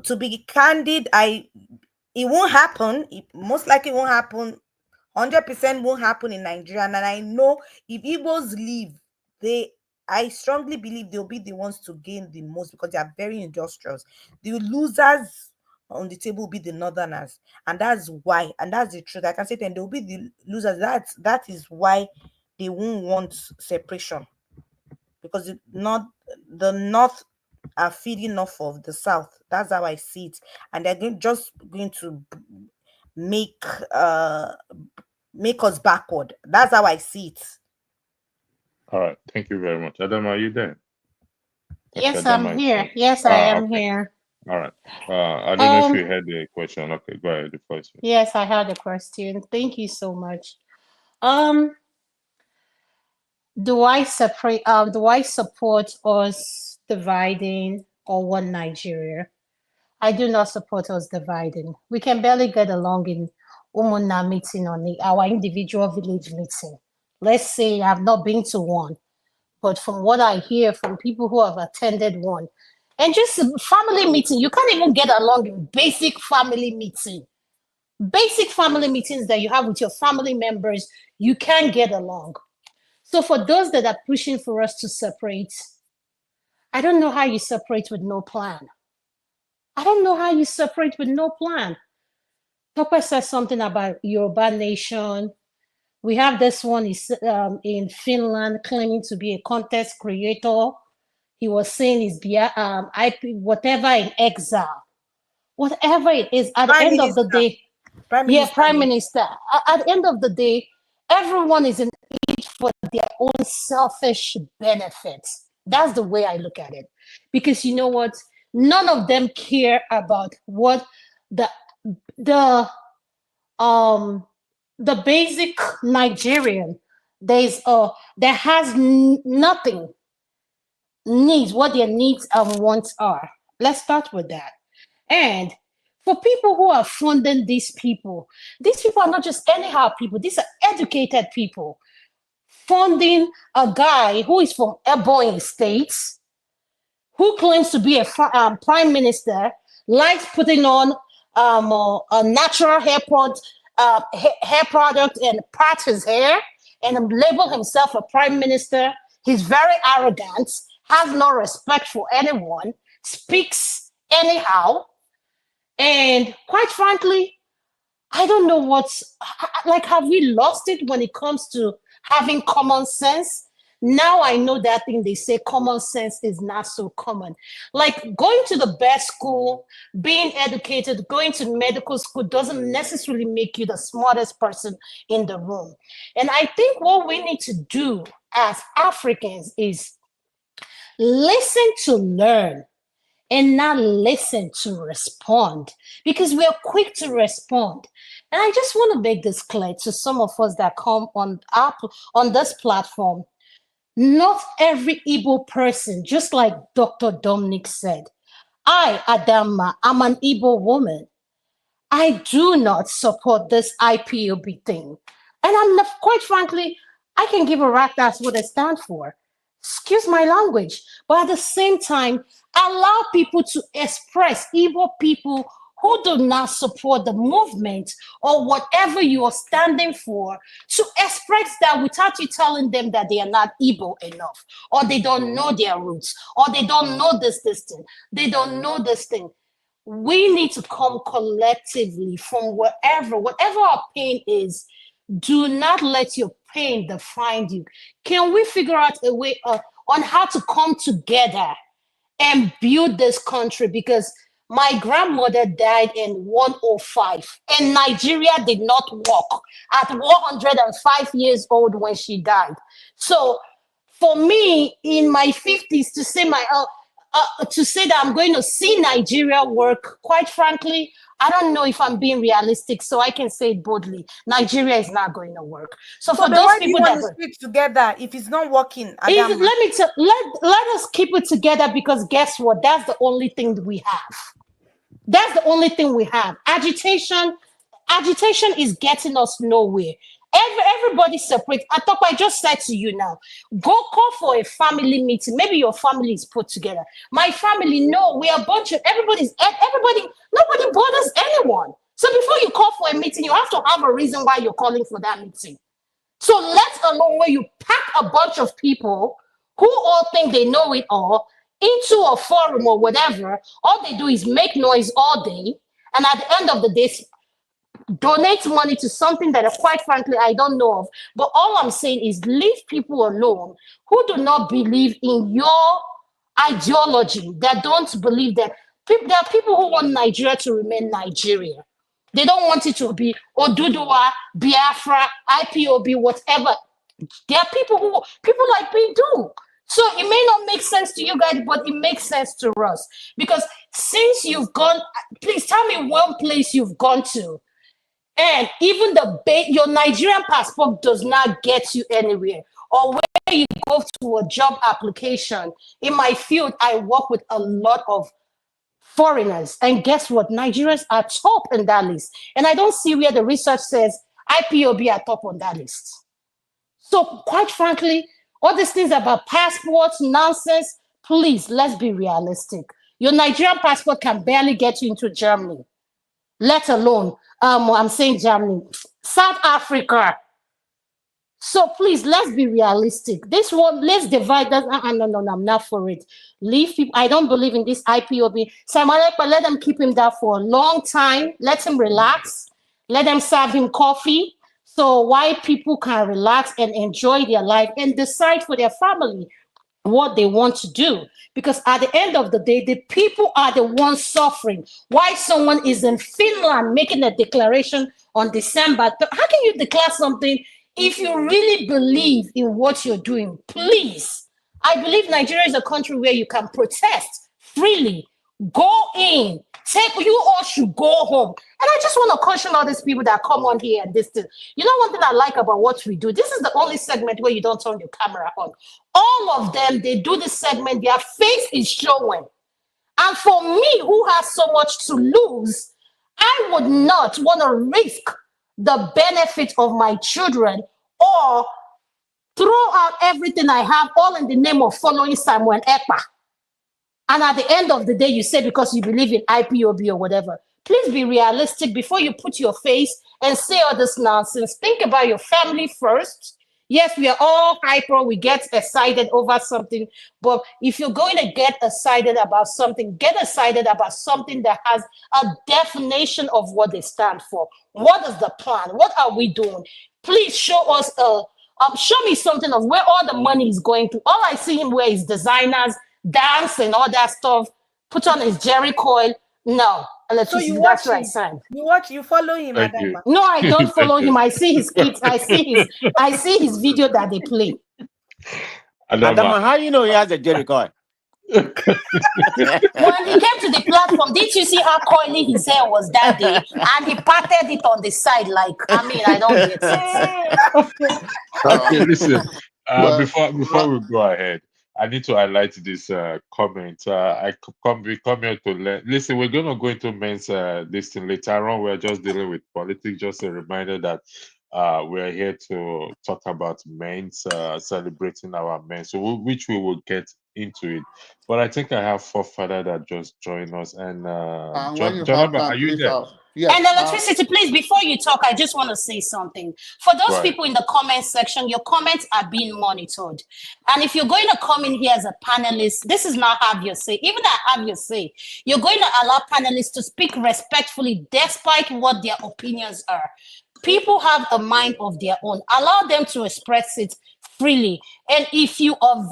To be candid, it won't happen. It most likely won't happen. 100% won't happen in Nigeria. And I know if Igbos leave, I strongly believe they'll be the ones to gain the most because they are very industrious. The losers on the table will be the northerners, and that's why, and that's the truth. I can say then they'll be the losers. That is why they won't want separation, because the north are feeding off of the south. That's how I see it, and they're just going to make us backward. That's how I see it. All right. Thank you very much. Adam, are you there? Yes, I'm here. Yes, I am here. All right. I don't know if you heard the question. Okay, go ahead. The question. Yes, I had a question. Thank you so much. Do I support us dividing or one Nigeria? I do not support us dividing. We can barely get along in Umuna meeting on our individual village meeting. Let's say I've not been to one, but from what I hear from people who have attended one, and just family meeting, you can't even get along in basic family meeting. Basic family meetings that you have with your family members, you can't get along. So for those that are pushing for us to separate, I don't know how you separate with no plan. I don't know how you separate with no plan. Tope said something about Yoruba Nation. We have this one in Finland claiming to be a content creator. He was saying he's IP, whatever in exile. Whatever it is, at the end of the day, Prime Minister. At the end of the day, everyone is in it for their own selfish benefits. That's the way I look at it. Because you know what? None of them care about what the the basic Nigerian, there has nothing needs what their needs and wants are. Let's start with that. And for people who are funding these people are not just anyhow people, these are educated people funding a guy who is from Ebonyi States, who claims to be a prime minister, likes putting on a natural hair product and part his hair and label himself a prime minister. He's very arrogant, has no respect for anyone, speaks anyhow. And quite frankly, I don't know like, have we lost it when it comes to having common sense? Now I know that thing they say common sense is not so common. Like going to the best school, being educated, going to medical school doesn't necessarily make you the smartest person in the room. And I think what we need to do as Africans is listen to learn and not listen to respond, because we are quick to respond. And I just want to make this clear to some of us that come on this platform. Not every Igbo person, just like Dr. Dominic said, I, Adanma, I'm an Igbo woman. I do not support this IPOB thing. And I'm not, quite frankly, I can give a rat that's what I stand for. Excuse my language. But at the same time, allow people to express, Igbo people who do not support the movement or whatever you are standing for, to express that without you telling them that they are not Igbo enough, or they don't know their roots, or they don't know this thing, they don't know this thing. We need to come collectively from whatever our pain is. Do not let your pain define you. Can we figure out a way on how to come together and build this country? Because my grandmother died in 105, and Nigeria did not walk at 105 years old when she died. So for me, in my 50s, to say that I'm going to see Nigeria work, quite frankly, I don't know if I'm being realistic, so I can say it boldly. Nigeria is not going to work. So for those people that stick together, if it's not working, let us keep it together, because guess what? That's the only thing that we have. That's the only thing we have. Agitation is getting us nowhere. Everybody separate. I just said to you now, go call for a family meeting. Maybe your family is put together. My family, no, we are a bunch of everybody, nobody bothers anyone. So before you call for a meeting, you have to have a reason why you're calling for that meeting. So let alone when you pack a bunch of people who all think they know it all into a forum or whatever, all they do is make noise all day, and at the end of the day, donate money to something that, quite frankly, I don't know of. But all I'm saying is leave people alone who do not believe in your ideology, that don't believe that. There are people who want Nigeria to remain Nigeria. They don't want it to be Oduduwa, Biafra, IPOB, whatever. There are people like me do. So it may not make sense to you guys, but it makes sense to us. Because since you've gone, please tell me one place you've gone to, and even your Nigerian passport does not get you anywhere. Or where you go to a job application. In my field, I work with a lot of foreigners. And guess what? Nigerians are top in that list. And I don't see where the research says IPOB are top on that list. So quite frankly, all these things about passports, nonsense, please, let's be realistic. Your Nigerian passport can barely get you into Germany, let alone, I'm saying Germany, South Africa. So please, let's be realistic. This one, let's divide that. No, I'm not for it. Leave people. I don't believe in this IPOB. Let them keep him there for a long time. Let him relax. Let them serve him coffee. So why people can relax and enjoy their life and decide for their family what they want to do. Because at the end of the day, the people are the ones suffering. Why someone is in Finland making a declaration on December? How can you declare something if you really believe in what you're doing? Please. I believe Nigeria is a country where you can protest freely. Go in. You all should go home. And I just want to caution all these people that come on here and this thing. You know, one thing I like about what we do, this is the only segment where you don't turn your camera on. All of them, they do this segment, their face is showing. And for me, who has so much to lose, I would not want to risk the benefit of my children or throw out everything I have all in the name of following Samuel Ekpa. And at the end of the day, you say because you believe in IPOB or whatever. Please be realistic before you put your face and say all this nonsense. Think about your family first. Yes, we are all hyper. We get excited over something. But if you're going to get excited about something that has a definition of what they stand for. What is the plan? What are we doing? Please show us show me something of where all the money is going to. All I see him wear is designers, dance and all that stuff. Put on his Jerry coil. No. So you that's watch right, him. You follow him, Thank you. Adanma. No, I don't follow Thank you. him. I see his kids. I see his video that they play. Adama, how you know he has a Jerry coil? When he came to the platform, did you see how coily his hair was that day? And he parted it on the side, like, I mean, I don't get it. Okay, listen. well, Before we go ahead, I need to highlight this comment. We come here to learn. Listen, we're gonna go into men's this thing later on. We're just dealing with politics. Just a reminder that we're here to talk about men's celebrating our men. So which we will get into it. But I think I have forefather that just joined us. And when you have Jonathan, time, are you please there? yes. And electricity, please, before you talk, I just want to say something. For those Right. people in the comment section, your comments are being monitored. And if you're going to come in here as a panelist, this is not have your say. Even I have your say. You're going to allow panelists to speak respectfully despite what their opinions are. People have a mind of their own. Allow them to express it freely. And if you are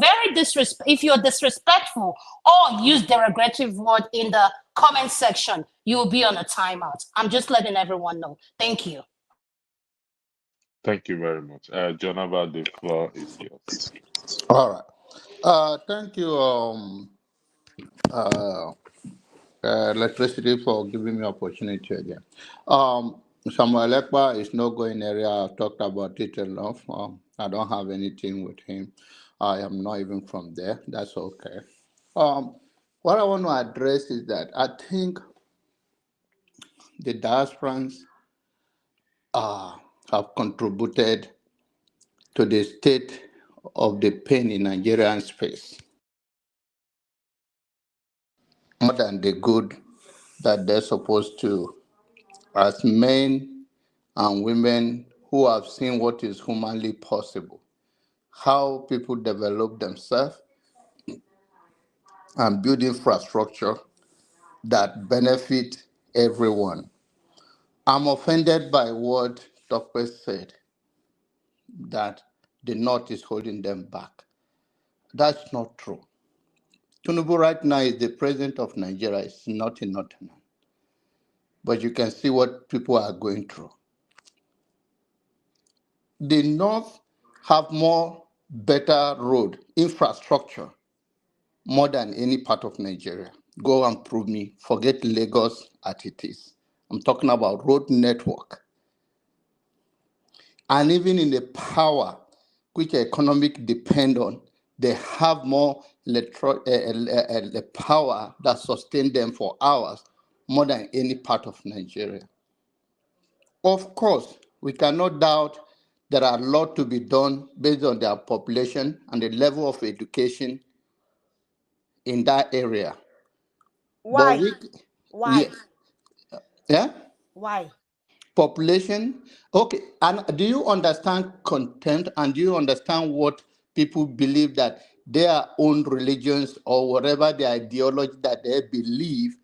if you're disrespectful or use derogatory word in the comment section, you will be on a timeout. I'm just letting everyone know. Thank you. Thank you very much. Jonathan, the floor is yours. All right. Thank you, electricity, for giving me opportunity again. Samuel Ekpa is not going area. I've talked about it enough. I don't have anything with him. I am not even from there. That's okay. What I want to address is that I think the diasporans have contributed to the state of the pain in Nigerian space more than the good that they're supposed to, as men and women who have seen what is humanly possible, how people develop themselves and build infrastructure that benefit everyone. I'm offended by what Tope said, that the North is holding them back. That's not true. Tinubu right now is the president of Nigeria. It's not in Northern. But you can see what people are going through. The North have more better road infrastructure more than any part of Nigeria. Go and prove me. Forget Lagos as it is. I'm talking about road network. And even in the power, which economic depend on, they have more power that sustain them for hours more than any part of Nigeria. Of course, we cannot doubt there are a lot to be done based on their population and the level of education in that area. Why? But Why? yeah? Why? Population. Okay, and do you understand content and do you understand what people believe that their own religions or whatever the ideology that they believe,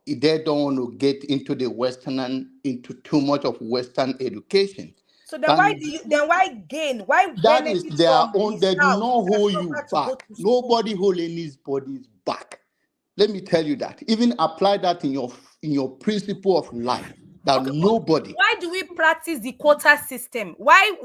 they don't want to get into the Western and into too much of Western education. So then why gain? Why That is benefit their from own, the they do South not as hold you compared to go back. to school? Nobody hold anybody's back. Let me tell you that. Even apply that in your principle of life. That Okay, nobody. why do we practice the quota system? Why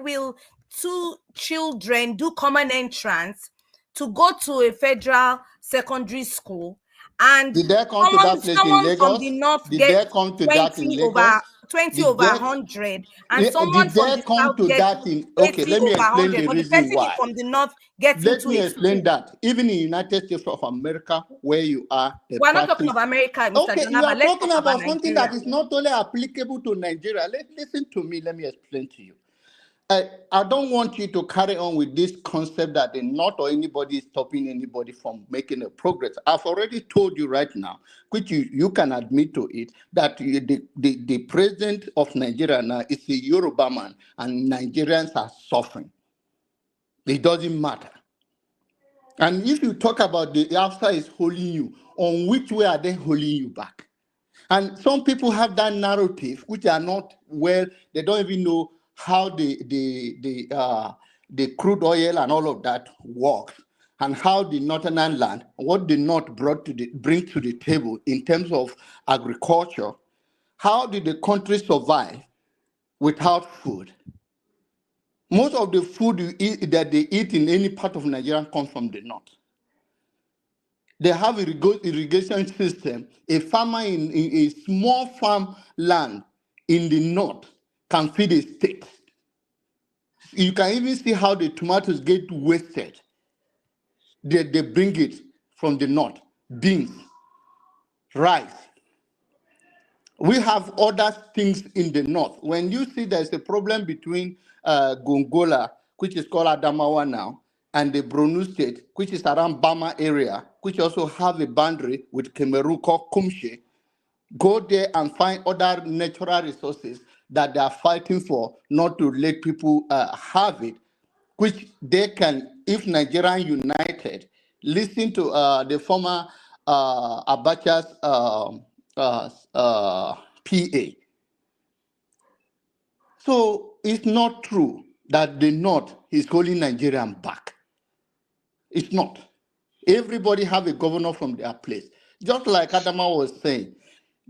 will two children do common entrance to go to a federal secondary school, And did they come to that place in someone from Lagos? the north Did gets they come to 20 that in over Lagos? 20 Did over they, 100, and someone did from they the come south to gets that in? Okay, 80 let me over explain 100, the but the reason person why. from the north gets Let into me it. explain that. Even in the United States of America, where you are, the We're not talking practice. of America, Mr. Okay, you Jonaba. are Let's talking talk about about something that Nigeria. is not only applicable to Nigeria. Listen to me. Let me explain to you. I don't want you to carry on with this concept that the North or anybody is stopping anybody from making a progress. I've already told you right now, which you can admit to it, that the president of Nigeria now is a Yoruba man, and Nigerians are suffering. It doesn't matter. And if you talk about the outside is holding you, on which way are they holding you back? And some people have that narrative, which are not well. They don't even know how the crude oil and all of that works, and how the northern land, what the North bring to the table in terms of agriculture. How did the country survive without food? Most of the food you eat, that they eat in any part of Nigeria comes from the North. They have irrigation system. A farmer in a small farm land in the north can feed a state. You can even see how the tomatoes get wasted. They bring it from the north. Beans, rice. We have other things in the north. When you see there's a problem between Gongola, which is called Adamawa now, and the Brunu state, which is around Bama area, which also have a boundary with Cameroon called Kumshe, go there and find other natural resources that they are fighting for, not to let people have it, which they can, if Nigerian united, listen to the former Abacha's PA. So it's not true that the North is holding Nigerian back. It's not. Everybody have a governor from their place. Just like Adama was saying,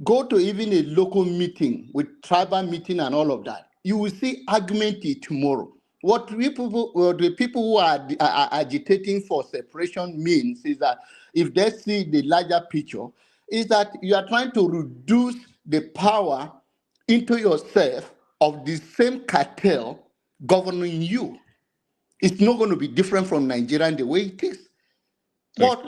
go to even a local meeting with tribal meeting and all of that. You will see argument tomorrow. What the people who are agitating for separation means is that if they see the larger picture, is that you are trying to reduce the power into yourself of the same cartel governing you. It's not going to be different from Nigeria in the way it is. But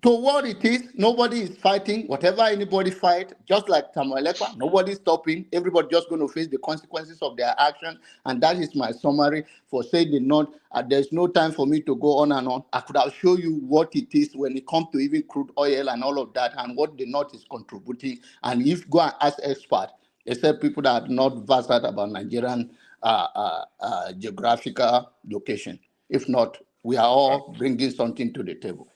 to what it is, nobody is fighting. Whatever anybody fight, just like Samuel Ekpa, nobody's stopping. Everybody just going to face the consequences of their action. And that is my summary for saying the North. There's no time for me to go on and on. I could have shown you what it is when it comes to even crude oil and all of that, and what the North is contributing. And if go and ask experts, except people that are not versed about Nigerian geographical location. If not, we are all bringing something to the table.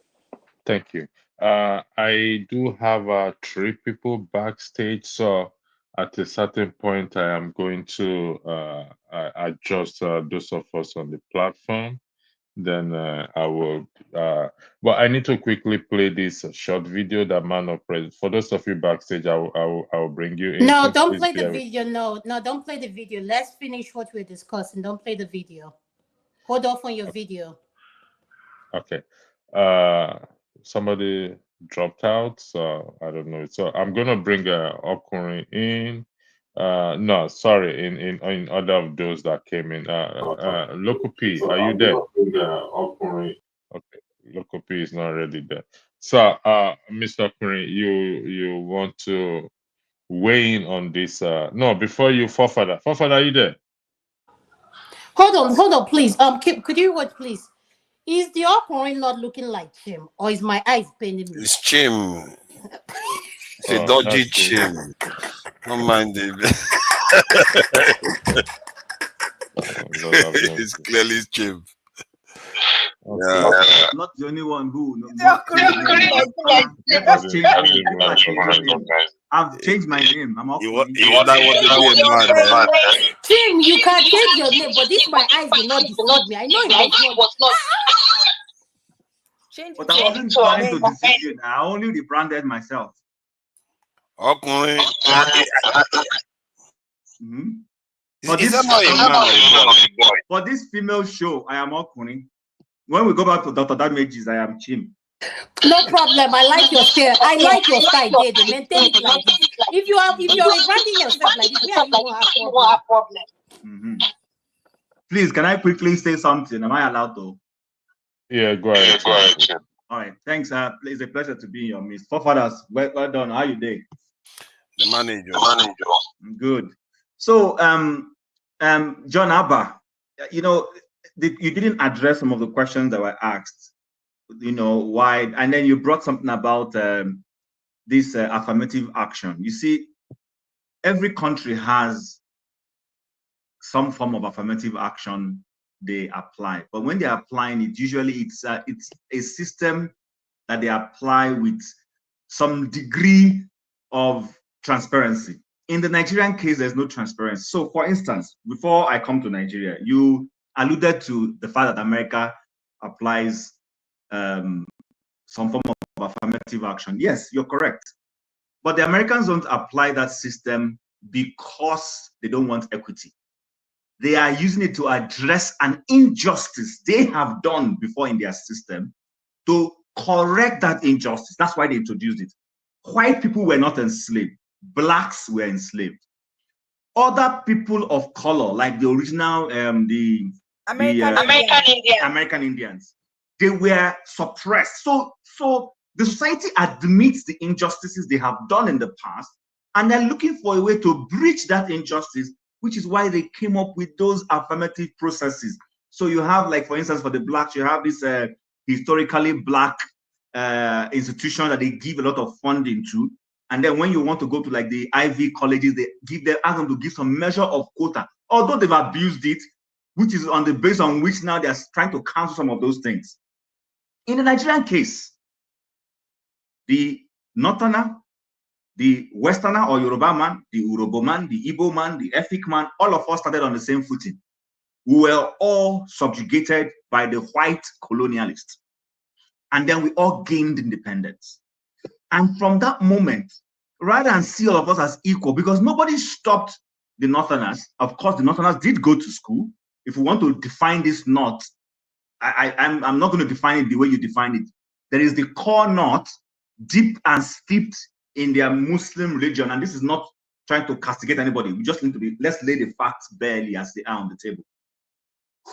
Thank you. I do have 3 people backstage, so at a certain point, I am going to adjust those of us on the platform. Then I will. But I need to quickly play this short video that Man of Praise. For those of you backstage, I will bring you in. No, So don't please play the bear- video. No, don't play the video. Let's finish what we're discussing. Don't play the video. Hold off on your video. Okay. Somebody dropped out, so I don't know. So I'm gonna bring Okurin in. No, sorry, in order of those that came in. Local P, are you there? Okay, Local P is not already there. So, Mr. Okurin, you want to weigh in on this? No, before you, Forefather, are you there? Hold on, please. Could you wait, please? Is the Okroin not looking like Chim, or is my eyes paining me? It's Chim. It's a dodgy Chim. Don't mind it. It's clearly Chim. Yeah. Not the only one who. I've changed my name. I'm off. You want to be a man, man. Tim, you can change your name, but this my eyes will not deceive me. I know it was not. But I wasn't trying to deceive you. I only rebranded myself. Okay. For this female show, I am Okuni. When we go back to Dr. Damages, I am Chim. No problem. I like your style. I like your style. They maintain it like this. If you're branding yourself like this, me and you won't have problem. Please, can I quickly say something? Am I allowed to? Yeah, go ahead. All right, thanks. It's a pleasure to be in your midst. Forefathers, well done. How you doing? The manager. Good. So, John Abba, you know, you didn't address some of the questions that were asked. You know why, and then you brought something about this affirmative action. You see, every country has some form of affirmative action they apply, but when they're applying it, usually it's a system that they apply with some degree of transparency. In the Nigerian case, there's no transparency. So, for instance, before I come to Nigeria, you alluded to the fact that America applies some form of affirmative action. Yes, you're correct. But the Americans don't apply that system because they don't want equity. They are using it to address an injustice they have done before in their system to correct that injustice. That's why they introduced it. White people were not enslaved. Blacks were enslaved. Other people of color, like the original, American Indians, they were suppressed. So the society admits the injustices they have done in the past, and they're looking for a way to breach that injustice, which is why they came up with those affirmative processes. So you have, like, for instance, for the blacks, you have this historically black institution that they give a lot of funding to. And then when you want to go to like the Ivy colleges, they ask them to give some measure of quota, although they've abused it, which is on the basis on which now they're trying to cancel some of those things. In the Nigerian case, the Northerner, the Westerner or Yoruba man, the Urobo man, the Igbo man, the Efik man, all of us started on the same footing. We were all subjugated by the white colonialists. And then we all gained independence. And from that moment, rather than see all of us as equal, because nobody stopped the Northerners. Of course, the Northerners did go to school. If we want to define this North, I'm not going to define it the way you define it. There is the core North, deep and steeped in their Muslim religion. And this is not trying to castigate anybody. We just need to let's lay the facts barely as they are on the table.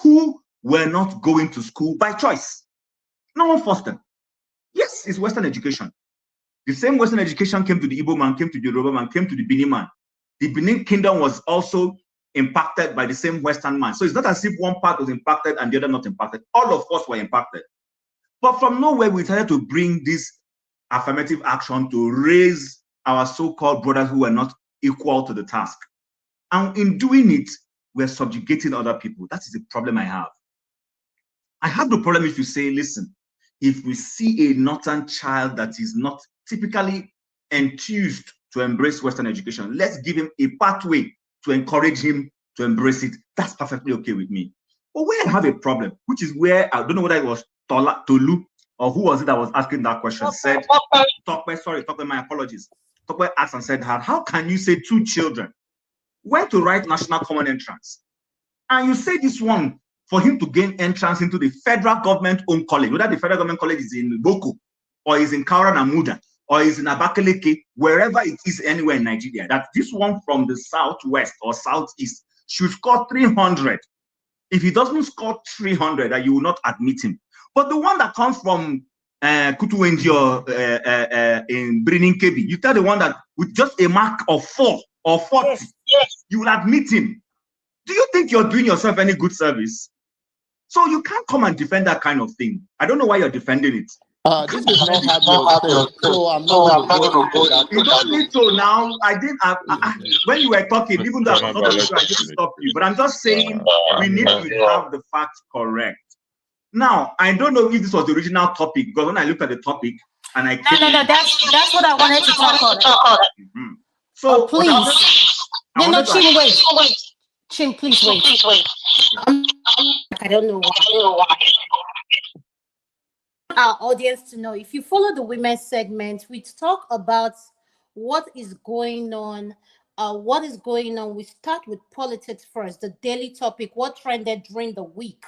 Who were not going to school by choice? No one forced them. Yes, it's Western education. The same Western education came to the Igbo man, came to the Yoruba man, came to the Benin man. The Benin kingdom was also impacted by the same Western man. So it's not as if one part was impacted and the other not impacted. All of us were impacted. But from nowhere, we decided to bring this affirmative action to raise our so-called brothers who were not equal to the task. And in doing it, we're subjugating other people. That is the problem I have. I have no problem if you say, listen, if we see a northern child that is not typically enthused to embrace Western education, let's give him a pathway to encourage him to embrace it. That's perfectly okay with me. But where I have a problem, which is where, I don't know whether it was Tolu or who was it that was asking that question, said, Tope, my apologies. Tope asked and said, how can you say two children went to write national common entrance? And you say this one, for him to gain entrance into the federal government-owned college, whether the federal government college is in Boko, or is in Kaura Namuda, or is in Abakaliki, wherever it is anywhere in Nigeria, that this one from the southwest or southeast should score 300. If he doesn't score 300, that you will not admit him. But the one that comes from Kutuwenji or in Brinin Kebi, you tell the one that with just a mark of 4 or 40, yes, you will admit him. Do you think you're doing yourself any good service? So you can't come and defend that kind of thing. I don't know why you're defending it. This is not hard, so I'm not going to go that. You don't need to now. I didn't. When you were talking, even though I was not sure, I didn't stop you. But I'm just saying we need to have the facts correct. Now, I don't know if this was the original topic, because when I looked at the topic and I no, that's what I wanted to talk on. So please, Chin, wait. Chin, please wait. I don't know why. Our audience to know, if you follow the women's segment, we talk about what is going on what is going on. We start with politics first, the daily topic, what trended during the week,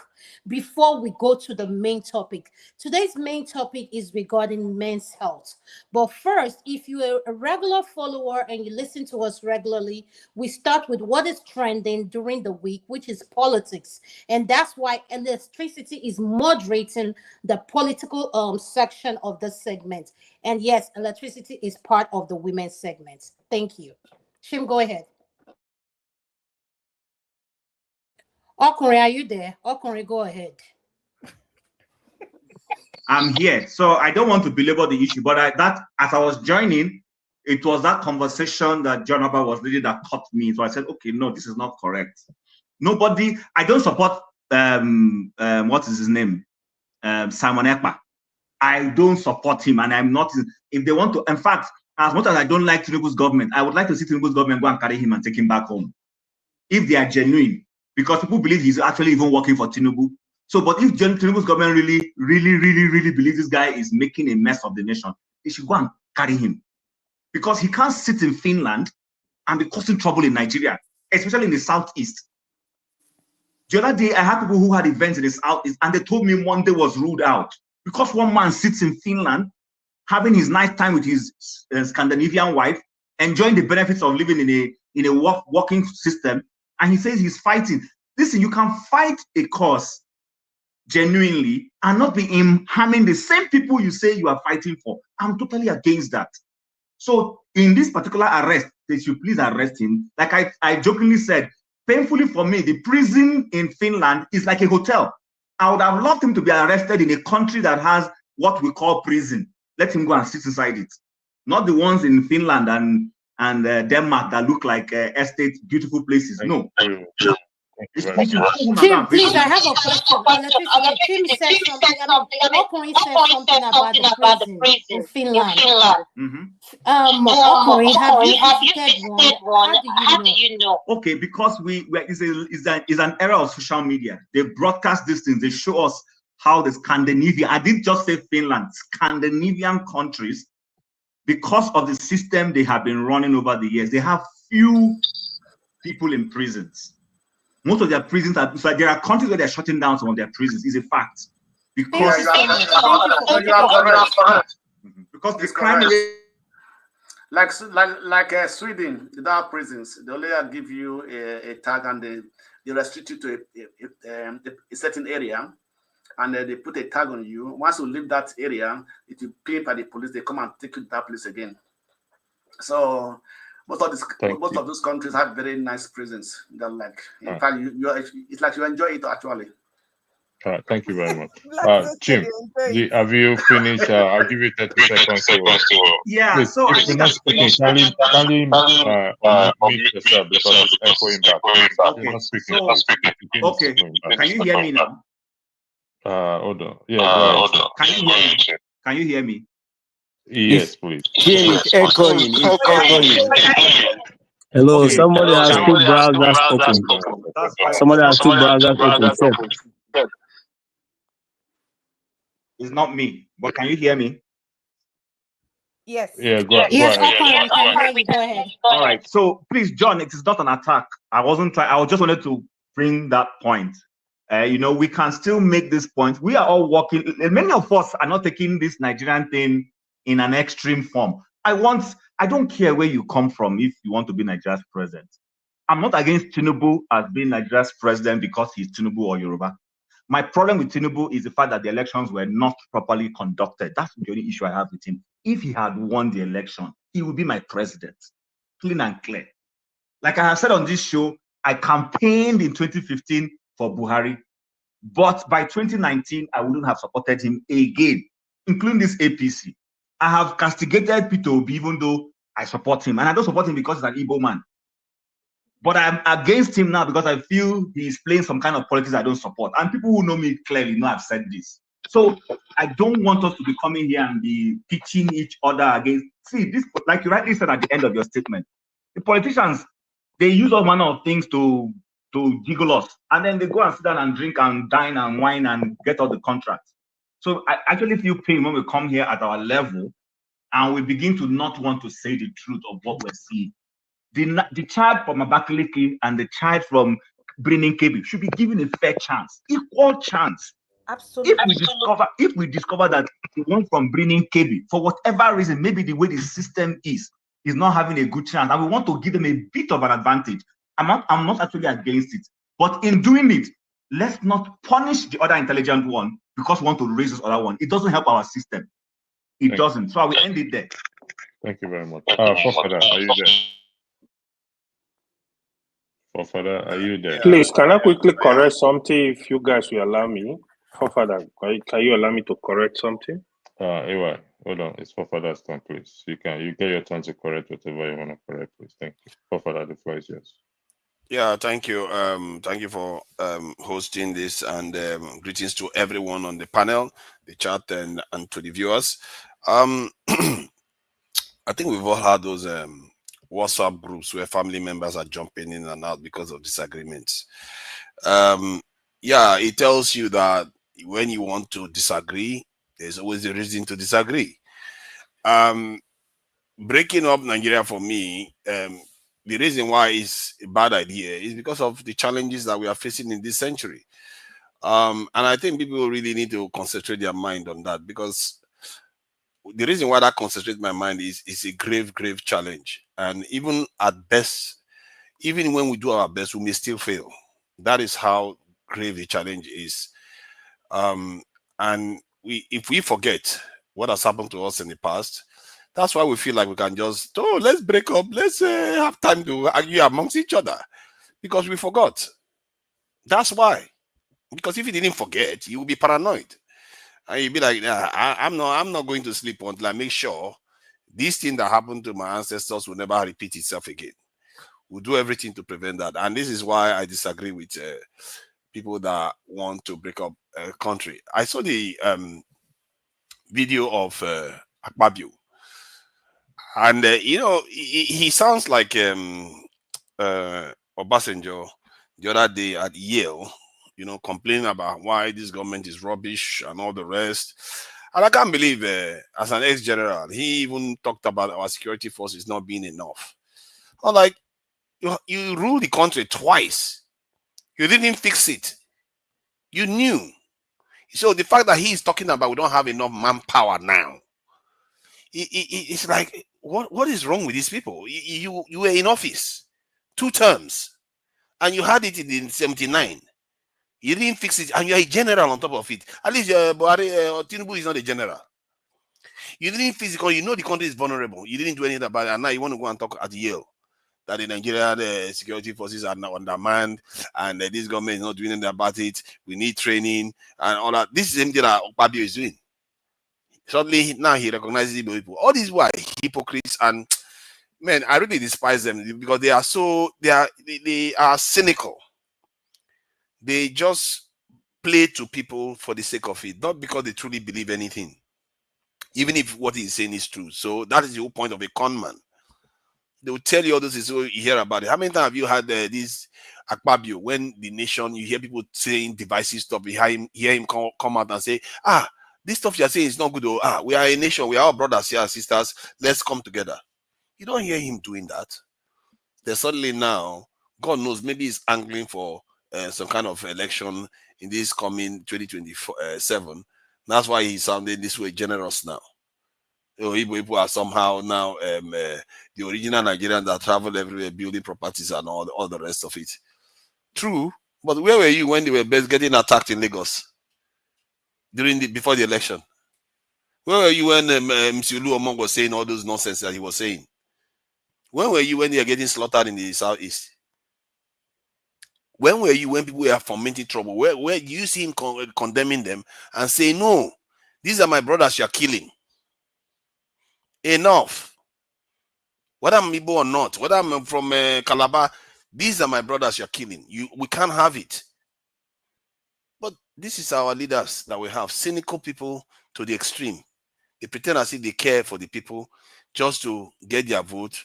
before we go to the main topic. Today's main topic is regarding men's health. But first, if you're a regular follower and you listen to us regularly, we start with what is trending during the week, which is politics. And that's why electricity is moderating the political section of the segment. And yes, electricity is part of the women's segment. Thank you. Shim, go ahead. Okunrin, are you there? Okunrin, go ahead. I'm here. So I don't want to belabor the issue, but as I was joining, it was that conversation that John Abba was leading that caught me. So I said, okay, no, this is not correct. Nobody, I don't support, what is his name? Simon Ekpa. I don't support him, and I'm not, if they want to, in fact, as much as I don't like Tinubu's government, I would like to see Tinubu's government go and carry him and take him back home, if they are genuine, because people believe he's actually even working for Tinubu. So, but if Tinubu's government really believes this guy is making a mess of the nation, they should go and carry him, because he can't sit in Finland and be causing trouble in Nigeria, especially in the southeast. The other day, I had people who had events in the southeast, and they told me Monday was ruled out because one man sits in Finland having his nice time with his Scandinavian wife, enjoying the benefits of living in a working system, and he says he's fighting. Listen, you can fight a cause genuinely and not be harming the same people you say you are fighting for. I'm totally against that. So in this particular arrest, they should please arrest him. Like I jokingly said, painfully for me, the prison in Finland is like a hotel. I would have loved him to be arrested in a country that has what we call prison. Let him go and sit inside it. Not the ones in Finland and Denmark that look like estate, beautiful places. No. Tim, please, I have a question. Tim said something. Okunrin said something about the prison in Finland. Okunrin, have you visited one? How do you know? Okay, because it's an era of social media. They broadcast these things. They show us how the Scandinavian, I didn't just say Finland, Scandinavian countries, because of the system they have been running over the years, they have few people in prisons. Most of their prisons are, so there are countries where they're shutting down some of their prisons. Is a fact. Because because this crime rate, like Sweden, they don't have prisons. They only give you a tag, and they restrict you to a certain area, and they put a tag on you. Once you leave that area, it will be by the police. They come and take you to that place again. So most of those countries have very nice prisons. They're like, in fact, it's like you enjoy it actually. Thank you very much. Jim, have you finished? I'll give you 30 seconds to. Yeah. Please, So if you're not speaking, kindly mute yourself because it's echoing back. Okay. You're not speaking. Okay. Can you hear me now? Hold on. Yeah, go ahead. Can you hear me? Can you hear me? Yes, please. Jim, it's echoing. Hello, Okay. somebody has two browsers open. Somebody has two browsers open. It's not me, but can you hear me? Yes. Yeah, go ahead. We can hear you. Go ahead. All right. So please, John, it is not an attack. I just wanted to bring that point. We can still make this point. We are all working. Many of us are not taking this Nigerian thing in an extreme form. I don't care where you come from if you want to be Nigeria's president. I'm not against Tinubu as being Nigeria's president because he's Tinubu or Yoruba. My problem with Tinubu is the fact that the elections were not properly conducted. That's the only issue I have with him. If he had won the election, he would be my president, clean and clear. Like I have said on this show, I campaigned in 2015 for Buhari, but by 2019, I wouldn't have supported him again, including this APC. I have castigated Peter Obi, even though I support him, and I don't support him because he's an Igbo man. But I'm against him now because I feel he's playing some kind of politics I don't support. And people who know me clearly know I've said this. So I don't want us to be coming here and be pitching each other against. See, this, like you rightly said at the end of your statement, the politicians, they use all manner of things to jiggle us. And then they go and sit down and drink and dine and wine and get all the contracts. So I actually feel pain when we come here at our level and we begin to not want to say the truth of what we're seeing. the child from Abakaliki and the child from Brinning Kebi should be given a fair chance, equal chance. Absolutely. If we discover that the one from Brinning Kebi, for whatever reason, maybe the way the system is not having a good chance, and we want to give them a bit of an advantage, I'm not actually against it. But in doing it, let's not punish the other intelligent one because we want to raise this other one. It doesn't help our system. It doesn't. So I will end it there. Thank you very much. Forefather, are you there? Forefather, are you there? Please, can I quickly correct something if you guys will allow me? Forefather, can you allow me to correct something? Ewa, hold on. It's Forefather's turn, please. You get your turn to correct whatever you want to correct, please. Thank you. Forefather, the floor is yours. Yeah, thank you. Thank you for hosting this, and greetings to everyone on the panel, the chat, and to the viewers. I think we've all had those WhatsApp groups where family members are jumping in and out because of disagreements. Yeah, it tells you that when you want to disagree, there's always a reason to disagree. Breaking up Nigeria for me, the reason why it's a bad idea is because of the challenges that we are facing in this century. And I think people really need to concentrate their mind on that, because the reason why that concentrates my mind is a grave, grave challenge. And even at best, even when we do our best, we may still fail. That is how grave the challenge is. And if we forget what has happened to us in the past, that's why we feel like we can just, let's break up, let's have time to argue amongst each other, because we forgot. That's why. Because if you didn't forget, you will be paranoid. And you'll be like, nah, I'm not going to sleep until I make sure this thing that happened to my ancestors will never repeat itself again. We'll do everything to prevent that. And this is why I disagree with people that want to break up a country. I saw the video of Akpabio. And, he sounds like Obasanjo the other day at Yale, complaining about why this government is rubbish and all the rest. And I can't believe, as an ex-general, he even talked about our security forces not being enough. I'm like, you ruled the country twice. You didn't fix it. You knew. So the fact that he's talking about we don't have enough manpower now, it's like, what is wrong with these people? You were in office 2 terms, and you had it in 79. You didn't fix it, and you're a general on top of it. At least Tinubu is not a general. You didn't fix it because you know the country is vulnerable. You didn't do anything about it, and now you want to go and talk at Yale that the Nigerian security forces are now undermanned, and this government is not doing anything about it. We need training and all that. This is the same thing that Okpabio is doing. Suddenly, now he recognizes people. All these were hypocrites, and man, I really despise them because they are cynical. They just play to people for the sake of it, not because they truly believe anything, even if what he's saying is true. So that is the whole point of a con man. They will tell you all this is what you hear about it. How many times have you had this Akpabio, when the nation, you hear people saying divisive stuff, you hear him come out and say, this stuff you're saying is not good. We are a nation, we are all brothers here, sisters, let's come together. You don't hear him doing that. There's suddenly now, God knows, maybe he's angling for some kind of election in this coming 2027. That's why he's sounding this way generous now. Igbo people are somehow now the original Nigerians that travel everywhere, building properties and all the rest of it. True, but where were you when they were getting attacked in Lagos before the election? Where were you when Msulu Omong was saying all those nonsense that he was saying? When were you when they are getting slaughtered in the southeast? When were you when people were fomenting trouble? Where do you see him condemning them and saying, no, these are my brothers you're killing? Enough. Whether I'm Igbo or not, whether I'm from Calabar, these are my brothers you're killing. We can't have it. But this is our leaders that we have, cynical people to the extreme. They pretend as if they care for the people just to get their vote,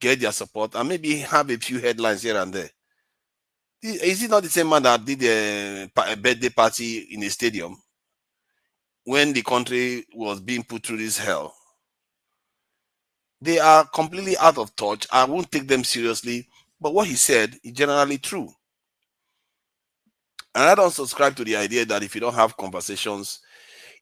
get their support, and maybe have a few headlines here and there. Is it not the same man that did a birthday party in a stadium when the country was being put through this hell? They are completely out of touch. I won't take them seriously. But what he said is generally true. And I don't subscribe to the idea that if you don't have conversations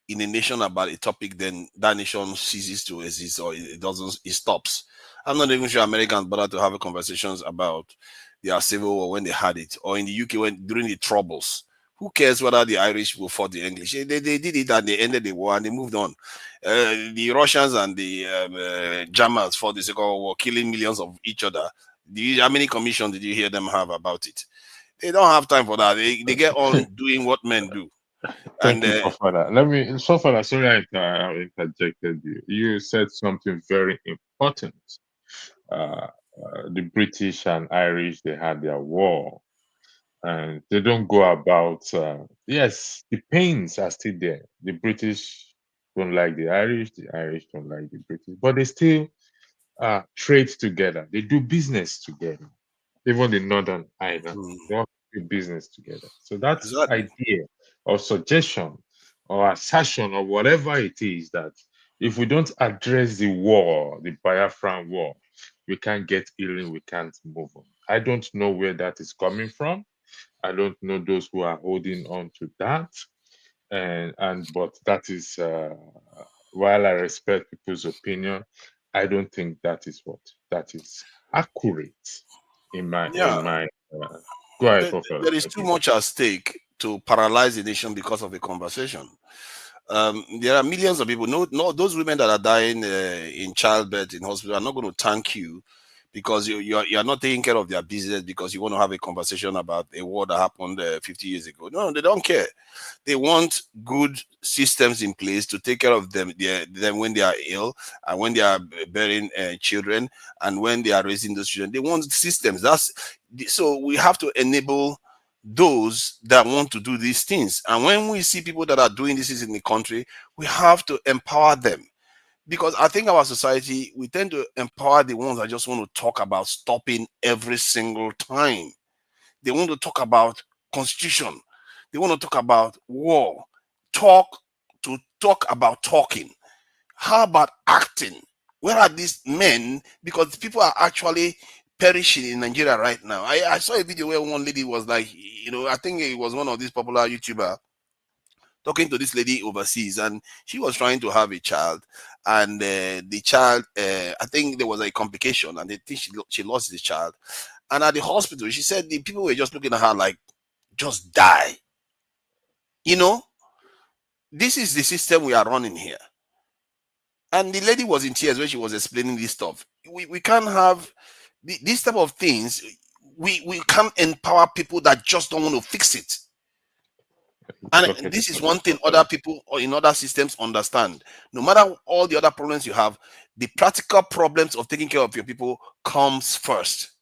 in a nation about a topic, then that nation ceases to exist, or it doesn't, it stops. I'm not even sure Americans bother to have conversations about their civil war when they had it, or in the UK when during the Troubles. Who cares whether the Irish will fought the English? They did it and they ended the war and they moved on. The Russians and the Germans fought the Second World War, killing millions of each other. How many commissions did you hear them have about it? They don't have time for that. They get on doing what men do. Thank And you, Fafana. Let me, Fafana, sorry I interjected you. You said something very important. The British and Irish, they had their war, and they don't go about. Yes, the pains are still there. The British don't like the Irish don't like the British, but they still trade together. They do business together. Even the Northern Ireland, they all do business together. So that exactly. idea or suggestion or assertion or whatever it is, that if we don't address the war, the Biafran war, we can't get healing, we can't move on. I don't know where that is coming from. I don't know those who are holding on to that. But that is while I respect people's opinion, I don't think that is accurate in my Yeah, go ahead, there is too much at stake to paralyze the nation because of a conversation. There are millions of people. No, those women that are dying in childbirth in hospital are not going to thank you because you are not taking care of their business because you want to have a conversation about a war that happened 50 years ago. No, they don't care. They want good systems in place to take care of them when they are ill and when they are bearing children and when they are raising those children. They want systems. So we have to enable those that want to do these things. And when we see people that are doing this in the country, we have to empower them. Because I think our society, we tend to empower the ones that just want to talk about stopping every single time. They want to talk about constitution. They want to talk about war. Talk about talking. How about acting? Where are these men? Because people are actually perishing in Nigeria right now. I saw a video where one lady was like, I think it was one of these popular YouTubers talking to this lady overseas, and she was trying to have a child, and the child, I think there was a complication, and they think she lost the child. And at the hospital, she said the people were just looking at her like, just die. This is the system we are running here. And the lady was in tears when she was explaining this stuff. We can't have these type of things. We can't empower people that just don't want to fix it. And this is one thing other people or in other systems understand. No matter all the other problems you have, the practical problems of taking care of your people comes first.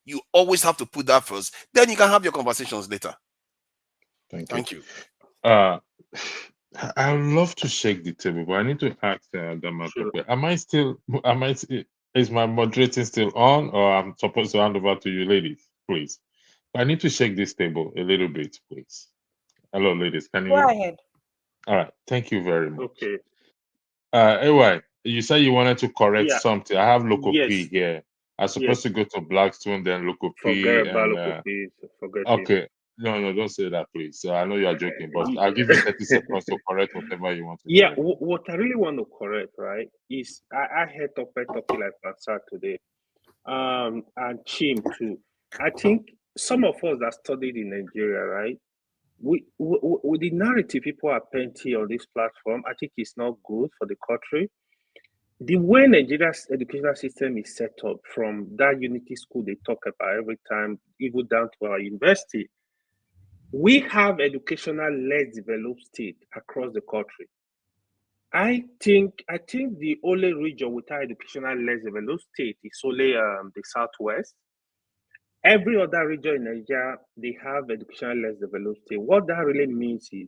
You always have to put that first. Then you can have your conversations later. Thank you. I would love to shake the table, but I need to ask Adanma and Tope, is my moderating still on, or I'm supposed to hand over to you, ladies, please? I need to shake this table a little bit, please. Hello, ladies. Can you? Go ahead. All right. Thank you very much. Okay. Anyway, you said you wanted to correct something. I have Loco P Yes. here. I'm supposed to go to Blackstone, then Loco P. Forget about Loco P. Forget okay. it. No, don't say that, please. I know you are joking, but I'll give you 30 seconds to correct whatever you want to correct. What I really want to correct, right, is I heard Tope talking like Pastor today, and Chim too. I think some of us that studied in Nigeria, right, with the narrative people are painting on this platform, I think it's not good for the country. The way Nigeria's educational system is set up, from that unity school they talk about every time, even down to our university, we have educational less developed state across the country. I think the only region without educational less developed state is only the Southwest. Every other region in Nigeria, they have educational less developed state. What that really means is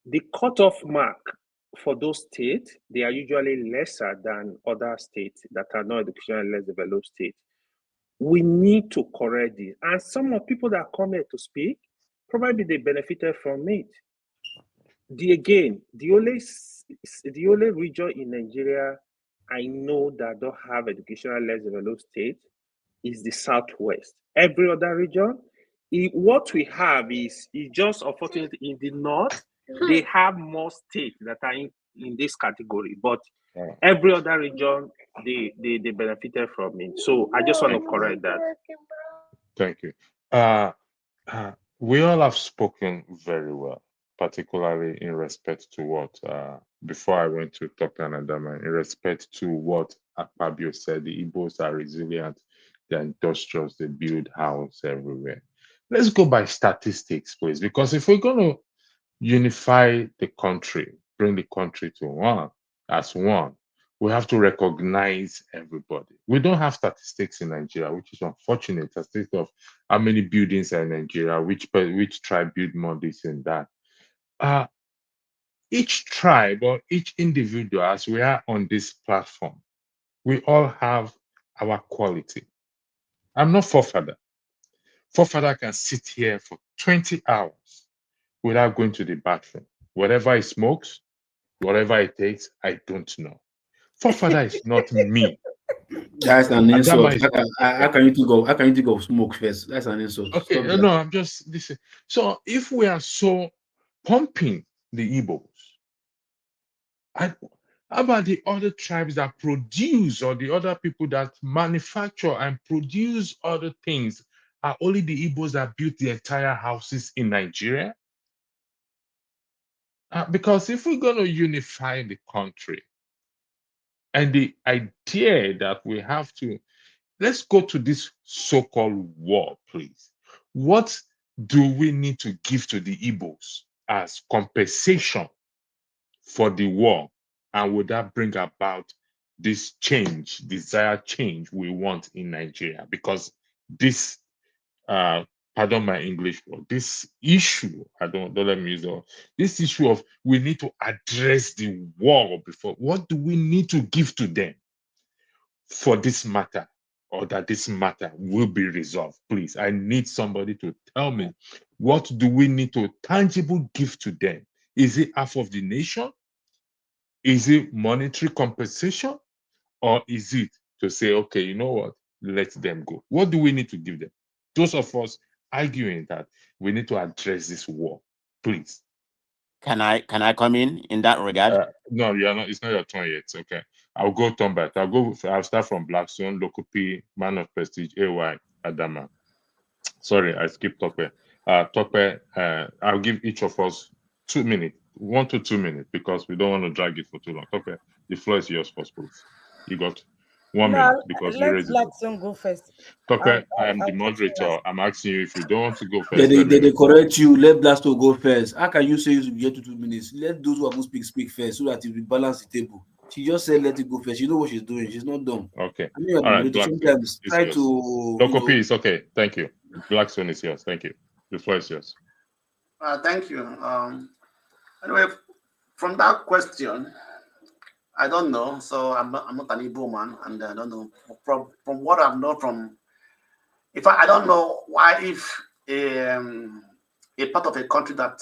the cutoff mark for those states, they are usually lesser than other states that are not educational less developed states. We need to correct this. And some of people that come here to speak, probably they benefited from it. The only region in Nigeria I know that don't have educational less developed state is the Southwest. Every other region, what we have is just unfortunately in the North, they have more states that are in this category, but every other region, they benefited from it. So I just want to correct that. Thank you. We all have spoken very well, particularly in respect to what, before I went to Tope and Adanma, in respect to what Akpabio said, the Igbos are resilient, they're industrious, they build houses everywhere. Let's go by statistics, please, because if we're going to unify the country, bring the country to one, as one, we have to recognize everybody. We don't have statistics in Nigeria, which is unfortunate. Statistics of how many buildings are in Nigeria, which tribe build more this and that. Each tribe or each individual, as we are on this platform, we all have our quality. I'm not forefather. Forefather can sit here for 20 hours without going to the bathroom. Whatever he smokes, whatever it takes, I don't know. Forefather is not me. That's an insult. Is, how can you think of smoke first? That's an insult. okay, no, I'm just listening. So if we are so pumping the Igbos, how about the other tribes that produce, or the other people that manufacture and produce other things? Are only the Igbos that built the entire houses in Nigeria? Because if we're going to unify the country, and the idea that we have to, let's go to this so-called war, please. What do we need to give to the Igbos as compensation for the war? And would that bring about this change, desired change we want in Nigeria? Because this, pardon my English word, this issue, don't let me use the word, this issue of we need to address the war before. What do we need to give to them for this matter, or that this matter will be resolved? Please, I need somebody to tell me, what do we need to tangible give to them? Is it half of the nation? Is it monetary compensation? Or is it to say, okay, you know what, let them go? What do we need to give them? Those of us arguing that we need to address this war, please. Can I come in that regard? No, you're not. It's not your turn yet. Okay, I'll go turn back. I'll start from Blackstone, Lokopi, Man of Prestige, AY, Adanma. Sorry, I skipped Tope. Tope, I'll give each of us 2 minutes, 1 to 2 minutes, because we don't want to drag it for too long. Tope, the floor is yours first, please. You got 1 minute because you let raised it. Blackstone go first. Tope, I am the moderator. I'm asking you, if you don't want to go first, They correct you. Let Blackstone go first. How can you say you should get to 2 minutes? Let those who haven't speak first, so that it will balance the table. She just said let it go first. You know what she's doing. She's not dumb. Okay. I mean, all right, sometimes try to. Lokopi is okay. Thank you. Blackstone is yours. Thank you. The floor is yours. Thank you. Anyway, from that question, I don't know. So I'm not an Igbo man, and I don't know from what I've known from. If I don't know why, if a part of a country that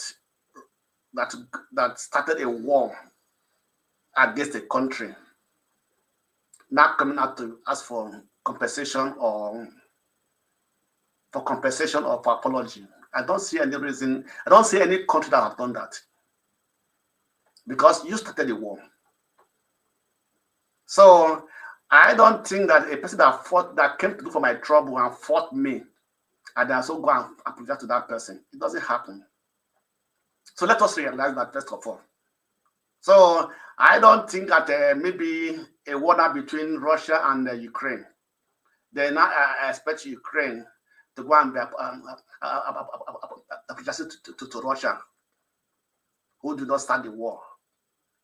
started a war against a country, not coming out to ask for compensation or for apology. I don't see any reason. I don't see any country that have done that, because you started the war. So I don't think that a person that came to look for my trouble and fought me, and I also go and apologize to that person. It doesn't happen. So let us realize that first of all. So I don't think that maybe a war now between Russia and Ukraine. They now expect Ukraine to go and be apologizing to Russia, who did not start the war.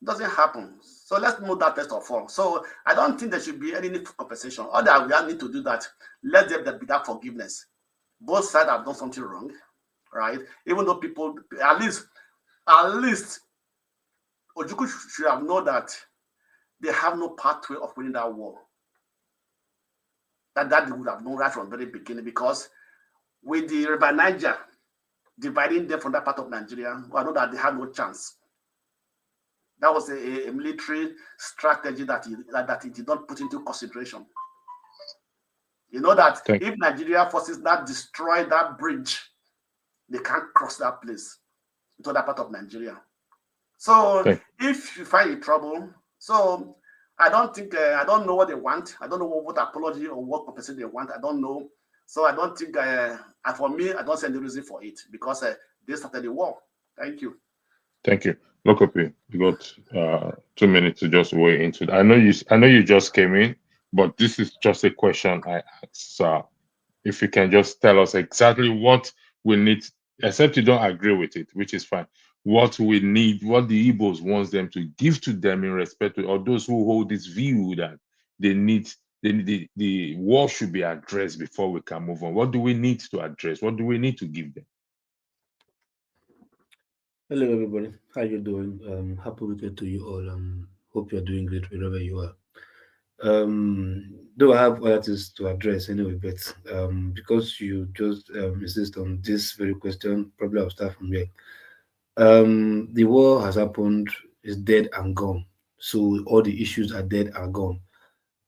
It doesn't happen. So let's know that first of all. So I don't think there should be any need for compensation. All that we need to do that, let there be that forgiveness. Both sides have done something wrong, right? Even though people, at least Ojukwu should have known that they have no pathway of winning that war. That they would have known right from the very beginning, because with the River Niger dividing them from that part of Nigeria, I know that they have no chance. That was a military strategy that he did not put into consideration. You know that if Nigeria forces that destroy that bridge, they can't cross that place into that part of Nigeria. So if you find in trouble, so I don't think, I don't know what they want. I don't know what apology or what compensation they want. I don't know. So I don't think, for me, I don't see any reason for it because they started the war. Thank you. Thank you. Look up here. You got 2 minutes to just weigh into it. I know you just came in, but this is just a question I asked. If you can just tell us exactly what we need, except you don't agree with it, which is fine. What we need, what the Igbos wants them to give to them in respect to, or those who hold this view that the war should be addressed before we can move on. What do we need to address? What do we need to give them? Hello, everybody. How you doing? Happy weekend to you all. Hope you're doing great wherever you are. Though I have other things to address anyway, but because you just insist on this very question, probably I'll start from here. The war has happened, is dead and gone. So all the issues are dead and gone.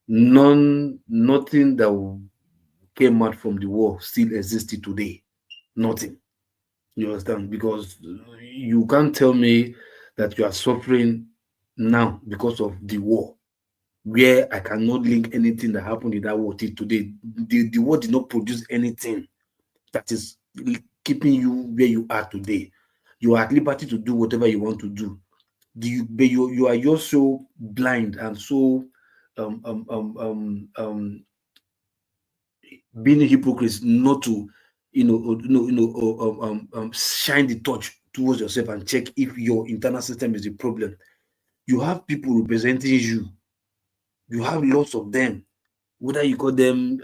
Nothing that came out from the war still existed today. Nothing. You understand? Because you can't tell me that you are suffering now because of the war, where I cannot link anything that happened in that war till today. The war did not produce anything that is keeping you where you are today. You are at liberty to do whatever you want to do. You are just so blind and so being a hypocrite not to shine the torch towards yourself and check if your internal system is the problem. You have people representing you. You have lots of them, whether you call them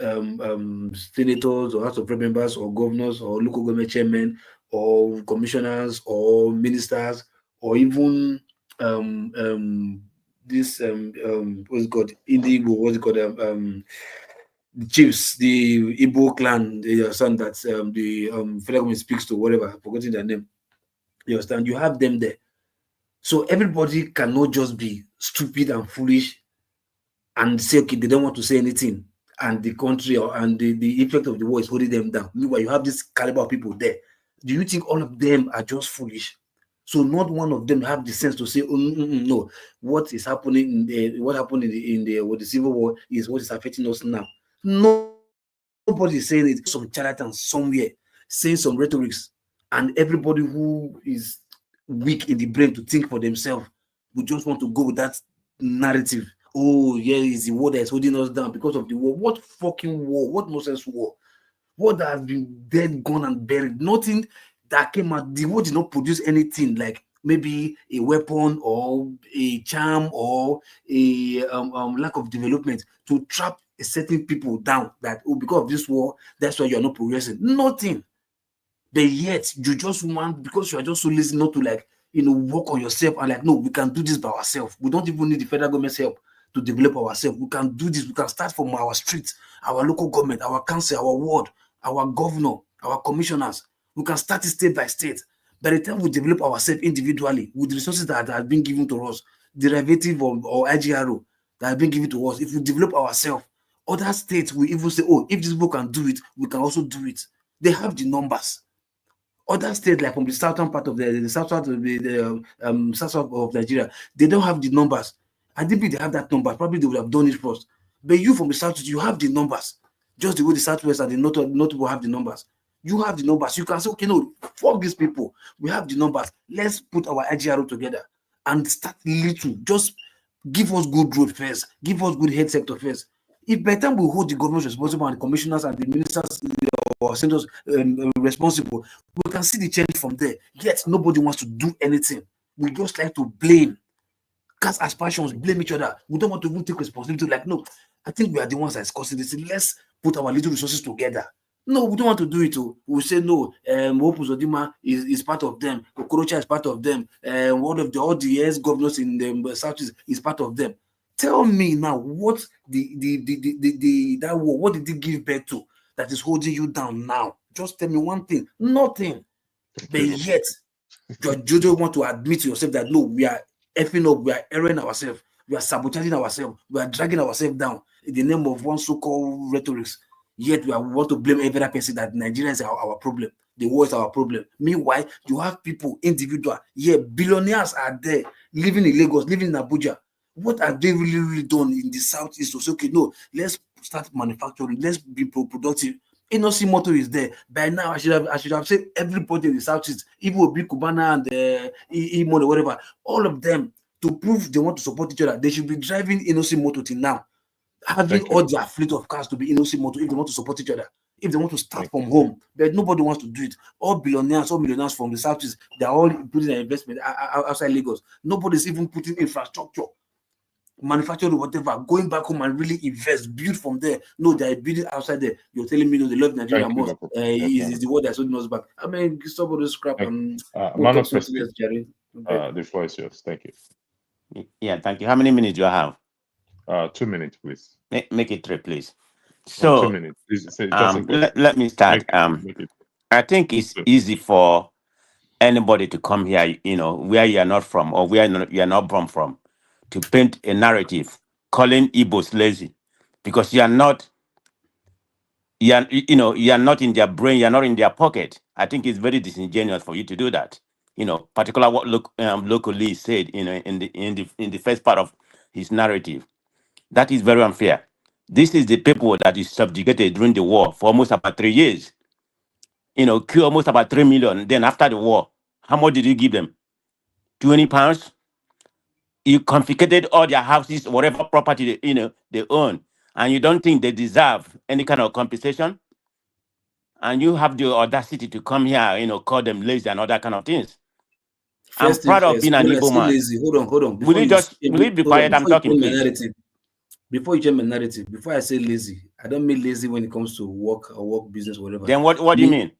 senators or House of Rep members or governors or local government chairmen or commissioners or ministers or even what's it called, Indigo, what's it called, the chiefs, the Igbo clan, the son that the federal government speaks to, whatever, I've forgotten their name. You understand? You have them there. So everybody cannot just be stupid and foolish and say, okay, they don't want to say anything, and the country and the effect of the war is holding them down. Meanwhile, you have this caliber of people there. Do you think all of them are just foolish? So not one of them have the sense to say, no, what is happening what happened in the Civil War is what is affecting us now. Nobody is saying it. Some charlatan somewhere saying some rhetorics, and everybody who is weak in the brain to think for themselves would just want to go with that narrative. Oh, yeah, it's the war that is holding us down because of the war. What fucking war? What nonsense war? War that has been dead, gone, and buried. Nothing that came out. The war did not produce anything like maybe a weapon or a charm or a lack of development to trap a certain people down that, oh, because of this war, that's why you are not progressing. Nothing. But yet you just want, because you are just so lazy not to work on yourself and no, we can do this by ourselves. We don't even need the federal government's help to develop ourselves. We can do this. We can start from our street, our local government, our council, our ward, our governor, our commissioners. We can start it state by state. By the time we develop ourselves individually with the resources that have been given to us, derivative or IGRO that have been given to us, if we develop ourselves, other states will even say, oh, if these people can do it, we can also do it. They have the numbers. Other states, like from the southern part of the south of Nigeria, they don't have the numbers. And if they have that number, probably they would have done it first. But you from the south, you have the numbers. Just the way the southwest and the north will have the numbers. You have the numbers. You can say, okay, no, fuck these people. We have the numbers. Let's put our IGRO together and start little. Just give us good road first. Give us good health sector first. If by the time we hold the government responsible and the commissioners and the ministers or senators responsible, we can see the change from there. Yet nobody wants to do anything. We just like to blame, cast aspersions, blame each other. We don't want to even take responsibility. Like, no, I think we are the ones that's causing this. Let's put our little resources together. No, we don't want to do it. We say no. Hope Uzodinma is part of them. Okorocha is part of them. One of all the ex-governors in the Southeast is part of them. Tell me now, what that war, what did it give birth to that is holding you down now? Just tell me one thing. Nothing. But yet, you don't want to admit to yourself that no, we are effing up, we are erring ourselves, we are sabotaging ourselves, we are dragging ourselves down in the name of one so-called rhetorics. Yet we want to blame every other person that Nigeria is our problem. The war is our problem. Meanwhile, you have people, individual, billionaires are there, living in Lagos, living in Abuja. What have they really done in the southeast to say, okay, no, let's start manufacturing, let's be productive. Inosi Moto is there. By now, I should have said everybody in the southeast, even Obi Kubana and Imone, whatever, all of them, to prove they want to support each other, they should be driving Inosi Moto till now. Having all their fleet of cars to be Inosi Moto if they want to support each other, if they want to start from home, but nobody wants to do it. All billionaires, all millionaires from the southeast, they're all putting their investment outside Lagos. Nobody's even putting infrastructure, manufacturing, whatever, going back home and really invest, build from there. No, they're building outside there. You're telling me, no, they love Nigeria most. Is the word that's holding us back. I mean, stop all this crap and man of the floor is yours. Thank you. Yeah, thank you. How many minutes do I have? 2 minutes, please. Make it 3, please. So 2 minutes. Let me start. I think it's easy for anybody to come here, where you are not from or where you are not born from, to paint a narrative calling Igbos lazy, because you are not you are not in their brain, you are not in their pocket. I think it's very disingenuous for you to do that. Particular what locally said, in the first part of his narrative. That is very unfair. This is the people that is subjugated during the war for almost about 3 years. Kill almost about 3 million. Then after the war, how much did you give them? 20 pounds? You confiscated all their houses, whatever property they own, and you don't think they deserve any kind of compensation? And you have the audacity to come here, call them lazy and all that kind of things. I'm proud of being an Igbo man. Lazy. Hold on. Will you be quiet? I'm talking, please. Before you change my narrative, before I say lazy, I don't mean lazy when it comes to work or work business, whatever. Then what do you mean?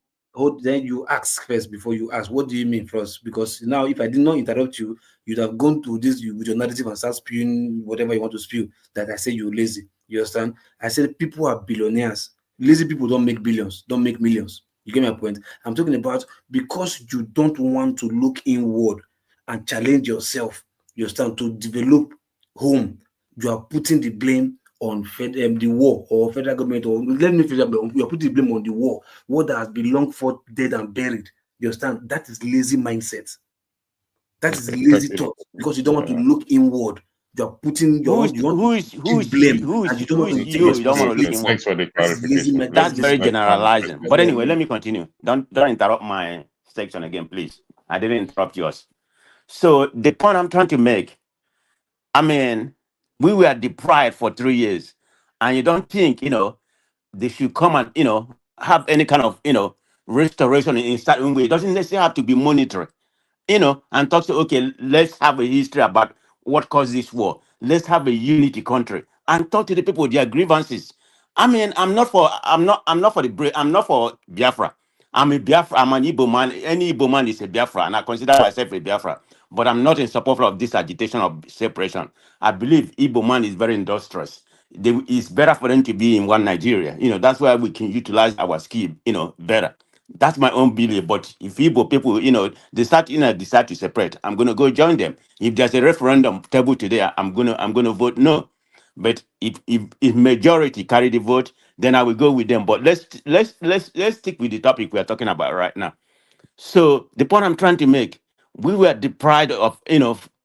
Then you ask first before you ask. What do you mean first? Because now, if I did not interrupt you, you'd have gone to this with your narrative and start spewing whatever you want to spew. That I say you're lazy. You understand? I said people are billionaires. Lazy people don't make billions, don't make millions. You get my point? I'm talking about because you don't want to look inward and challenge yourself. You understand? To develop home. You are putting the blame on the war or federal government, or let me you are putting the blame on the war that has been long fought, dead and buried. You understand? That is lazy mindset. That is lazy thought, because you don't want to look inward. You are putting your blame. Thanks for the clarification. That's very generalizing. But anyway, let me continue. Don't interrupt my section again, please. I didn't interrupt yours. So the point I'm trying to make, I mean, we were deprived for 3 years, and you don't think, they should come and, have any kind of, restoration in certain way. It doesn't necessarily have to be monetary, and talk to, okay, let's have a history about what caused this war. Let's have a unity country and talk to the people their grievances. I mean, I'm not for Biafra. I'm an Igbo man. Any Igbo man is a Biafra, and I consider myself a Biafra. But I'm not in support of this agitation of separation. I believe Igbo man is very industrious. It's better for them to be in one Nigeria. That's why we can utilize our skill, better. That's my own belief. But if Igbo people, decide to separate, I'm gonna go join them. If there's a referendum table today, I'm gonna vote no. But if majority carry the vote, then I will go with them. But let's stick with the topic we are talking about right now. So the point I'm trying to make, we were deprived of,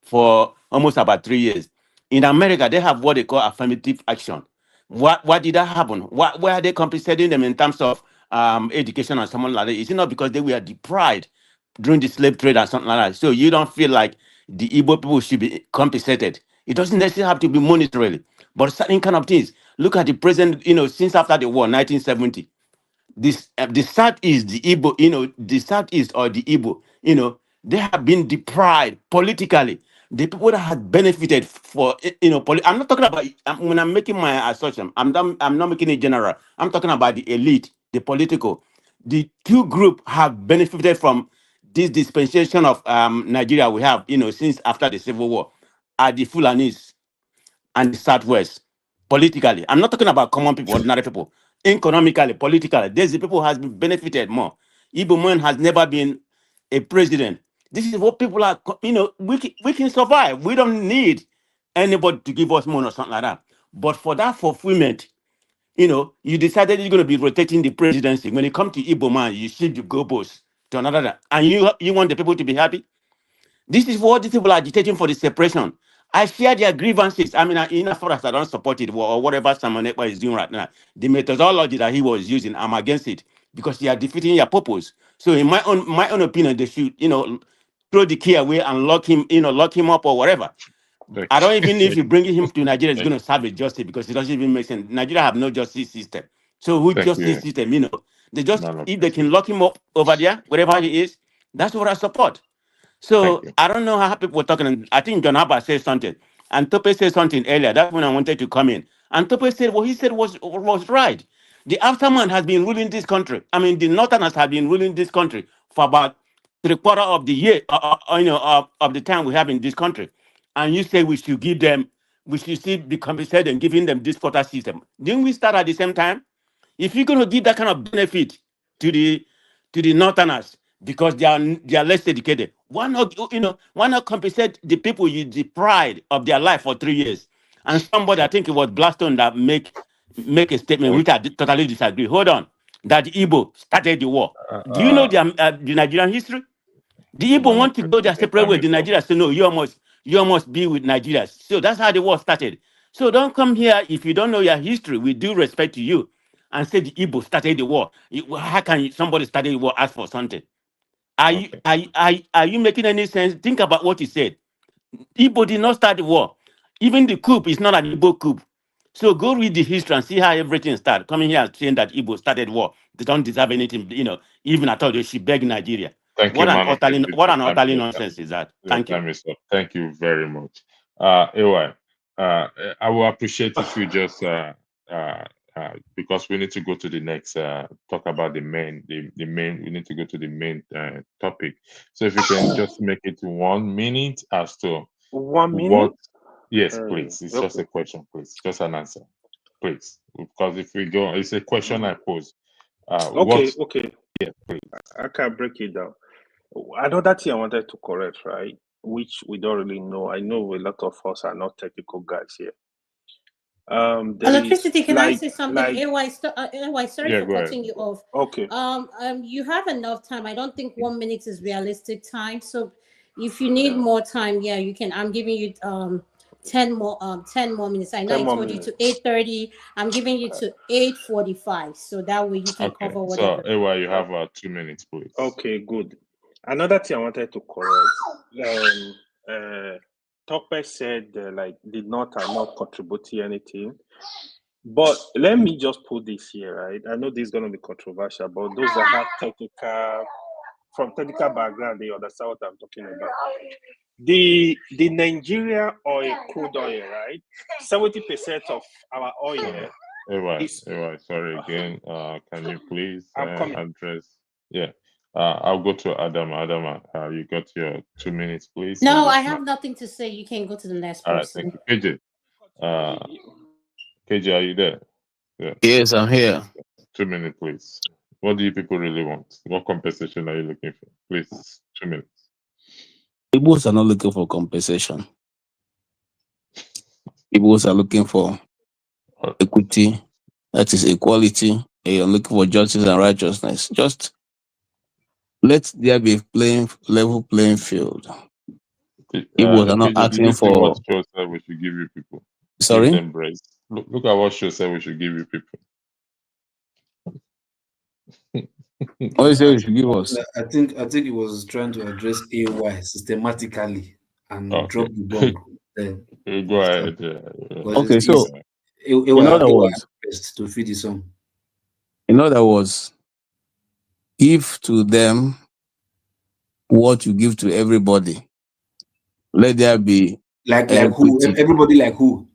for almost about 3 years. In America, they have what they call affirmative action. What did that happen? Why are they compensating them in terms of education and something like that? Is it not because they were deprived during the slave trade and something like that? So you don't feel like the Igbo people should be compensated? It doesn't necessarily have to be monetarily, but certain kind of things. Look at the present, since after the war, 1970. The Southeast, the Igbo, the Southeast or the Igbo, they have been deprived politically. The people that had benefited for, I'm not talking about, when I'm making my assertion, I'm not making it general. I'm talking about the elite, the political. The two groups have benefited from this dispensation of Nigeria we have, since after the Civil War, are the Fulanis and the Southwest. Politically, I'm not talking about common people, ordinary people. Economically, politically, these people has been benefited more. Igbo man has never been a president. This is what people are, we can survive. We don't need anybody to give us money or something like that. But for that fulfillment, you decided you're going to be rotating the presidency. When it comes to Igbo man, you shift the goalposts to another. And you want the people to be happy? This is what these people are agitating for, the separation. I share their grievances. I mean, in as far as I don't support it or whatever Simon Ekpa is doing right now, the methodology that he was using, I'm against it because they are defeating their purpose. So, in my own opinion, they should, throw the key away and lock him up or whatever. I don't even know if you bring him to Nigeria, it's going to serve a justice because it doesn't even make sense. Nigeria have no justice system. So, who justice system? They just if they can lock him up over there, wherever he is, that's what I support. So I don't know how people were talking. And I think John Harper said something, and Tope said something earlier. That's when I wanted to come in. And Tope said what he said was right. The afterman has been ruling this country. I mean, the Northerners have been ruling this country for about 3/4 of the year, of the time we have in this country. And you say we should give them, we should still be compensated and giving them this quota system. Didn't we start at the same time? If you're going to give that kind of benefit to the Northerners because they are less educated, why not compensate the people you deprived of their life for 3 years? And somebody, I think it was Blaston, that make a statement which I totally disagree. Hold on, that the Igbo started the war. Do you know the Nigerian history? The Igbo want to go their separate way. The Nigeria say no, you must be with Nigeria. So that's how the war started. So don't come here if you don't know your history. We do respect to you, and say the Igbo started the war. How can somebody start the war ask for something? Are you making any sense? Think about what you said. Igbo did not start the war. Even the coup is not an Igbo coup. So go read the history and see how everything started. Coming here and saying that Igbo started war, they don't deserve anything. Even I told you she begged Nigeria. Thank you, man. What an utterly nonsense is that? Thank you. Time is up. Thank you very much. Anyway, I will appreciate if you just because we need to go to the next talk about the main. We need to go to the main topic. So if you can just make it 1 minute as to 1 minute. what? Yes, please. It's okay. just a question, please. Just an answer, please. Because if we go, it's a question I pose. Okay. Yeah, please. I can break it down. Another thing I wanted to correct, right? Which we don't really know. I know a lot of us are not technical guys here. Electricity, can I say something? AY, sorry for cutting you off. Okay. You have enough time. I don't think 1 minute is realistic time. So if you need more time, yeah, you can. I'm giving you 10 more minutes. I know I told you to 8:30. I'm giving you to 8:45. So that way you can cover whatever. So AY, you have 2 minutes, please. Okay, good. Another thing I wanted to correct. Tope said the North are not contributing anything. But let me just put this here, right? I know this is going to be controversial, but those that have technical background, they understand what I'm talking about. The Nigeria oil, crude oil, right? 70% of our oil. AY, sorry again. Can you please address? Yeah. I'll go to Adama. You got your 2 minutes, please. No, I have nothing to say. You can go to the next person. All right, thank you. KJ, are you there? Yeah. Yes, I'm here. 2 minutes, please. What do you people really want? What compensation are you looking for? Please, 2 minutes. Igbos are not looking for compensation. Igbos are looking for equity, that is equality. They are looking for justice and righteousness. Just let there be level playing field. Igbos are not asking for. What show said we should give you people? Sorry? Give them breaks. Look at what show said we should give you people. What you say you should give us? I think it was trying to address AY systematically and drop the bomb. Then go ahead. Okay, so in other words, to feed his own. In other words, give to them what you give to everybody. Let there be like who? Everybody like who?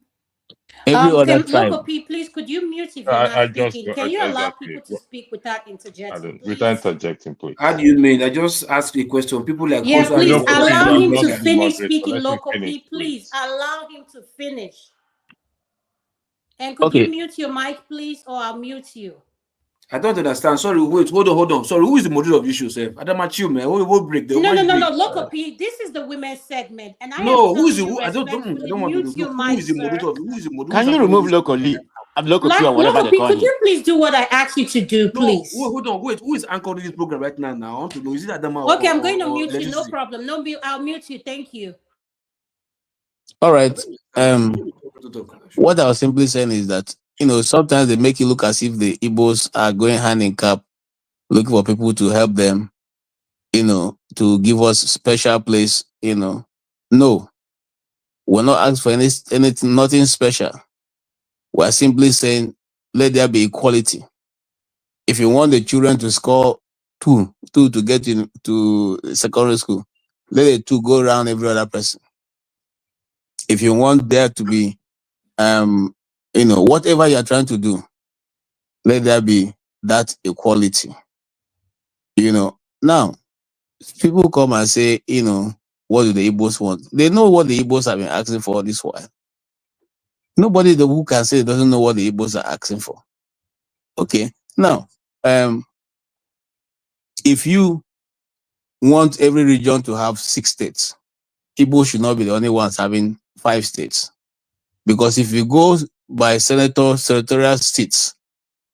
Every other tribe. Local P, please, could you mute if you're not speaking? Can you allow people to speak without interjecting? Without interjecting, please. How do you mean? I just asked a question. People like please allow him to finish speaking. Local P, please allow him to finish. And could you mute your mic, please, or I'll mute you. I don't understand. Sorry, wait, hold on. Sorry, who is the moderator of the issue, sir? Adama Chiu, man. We'll break the No, break. Look up here. This is the women's segment, and I am No, who is telling the you who? I don't respectfully, want to mute do. your Who mic, is the sir. moderator? Who is the moderator? Can you remove locally? Local P or whatever they Local P, call could you. you please do what I asked you to do, please? No, hold on, wait. Who is anchoring this program right now? Now I want to know. Is it Adama Okay, I'm going to or mute you. No electricity? problem. No, I'll mute you. Thank you. All right. What I was simply saying is that, sometimes they make it look as if the Igbos are going hand in cap, looking for people to help them, to give us special place, No, we're not asking for anything, nothing special. We're simply saying, let there be equality. If you want the children to score two to get into secondary school, let the two go around every other person. If you want there to be, whatever you're trying to do, let there be that equality. Now, people come and say, what do the Igbos want? They know what the Igbos have been asking for this while. Nobody who can say doesn't know what the Igbos are asking for. Okay. Now, if you want every region to have 6 states, Igbo should not be the only ones having 5 states. Because if you go by senatorial seats,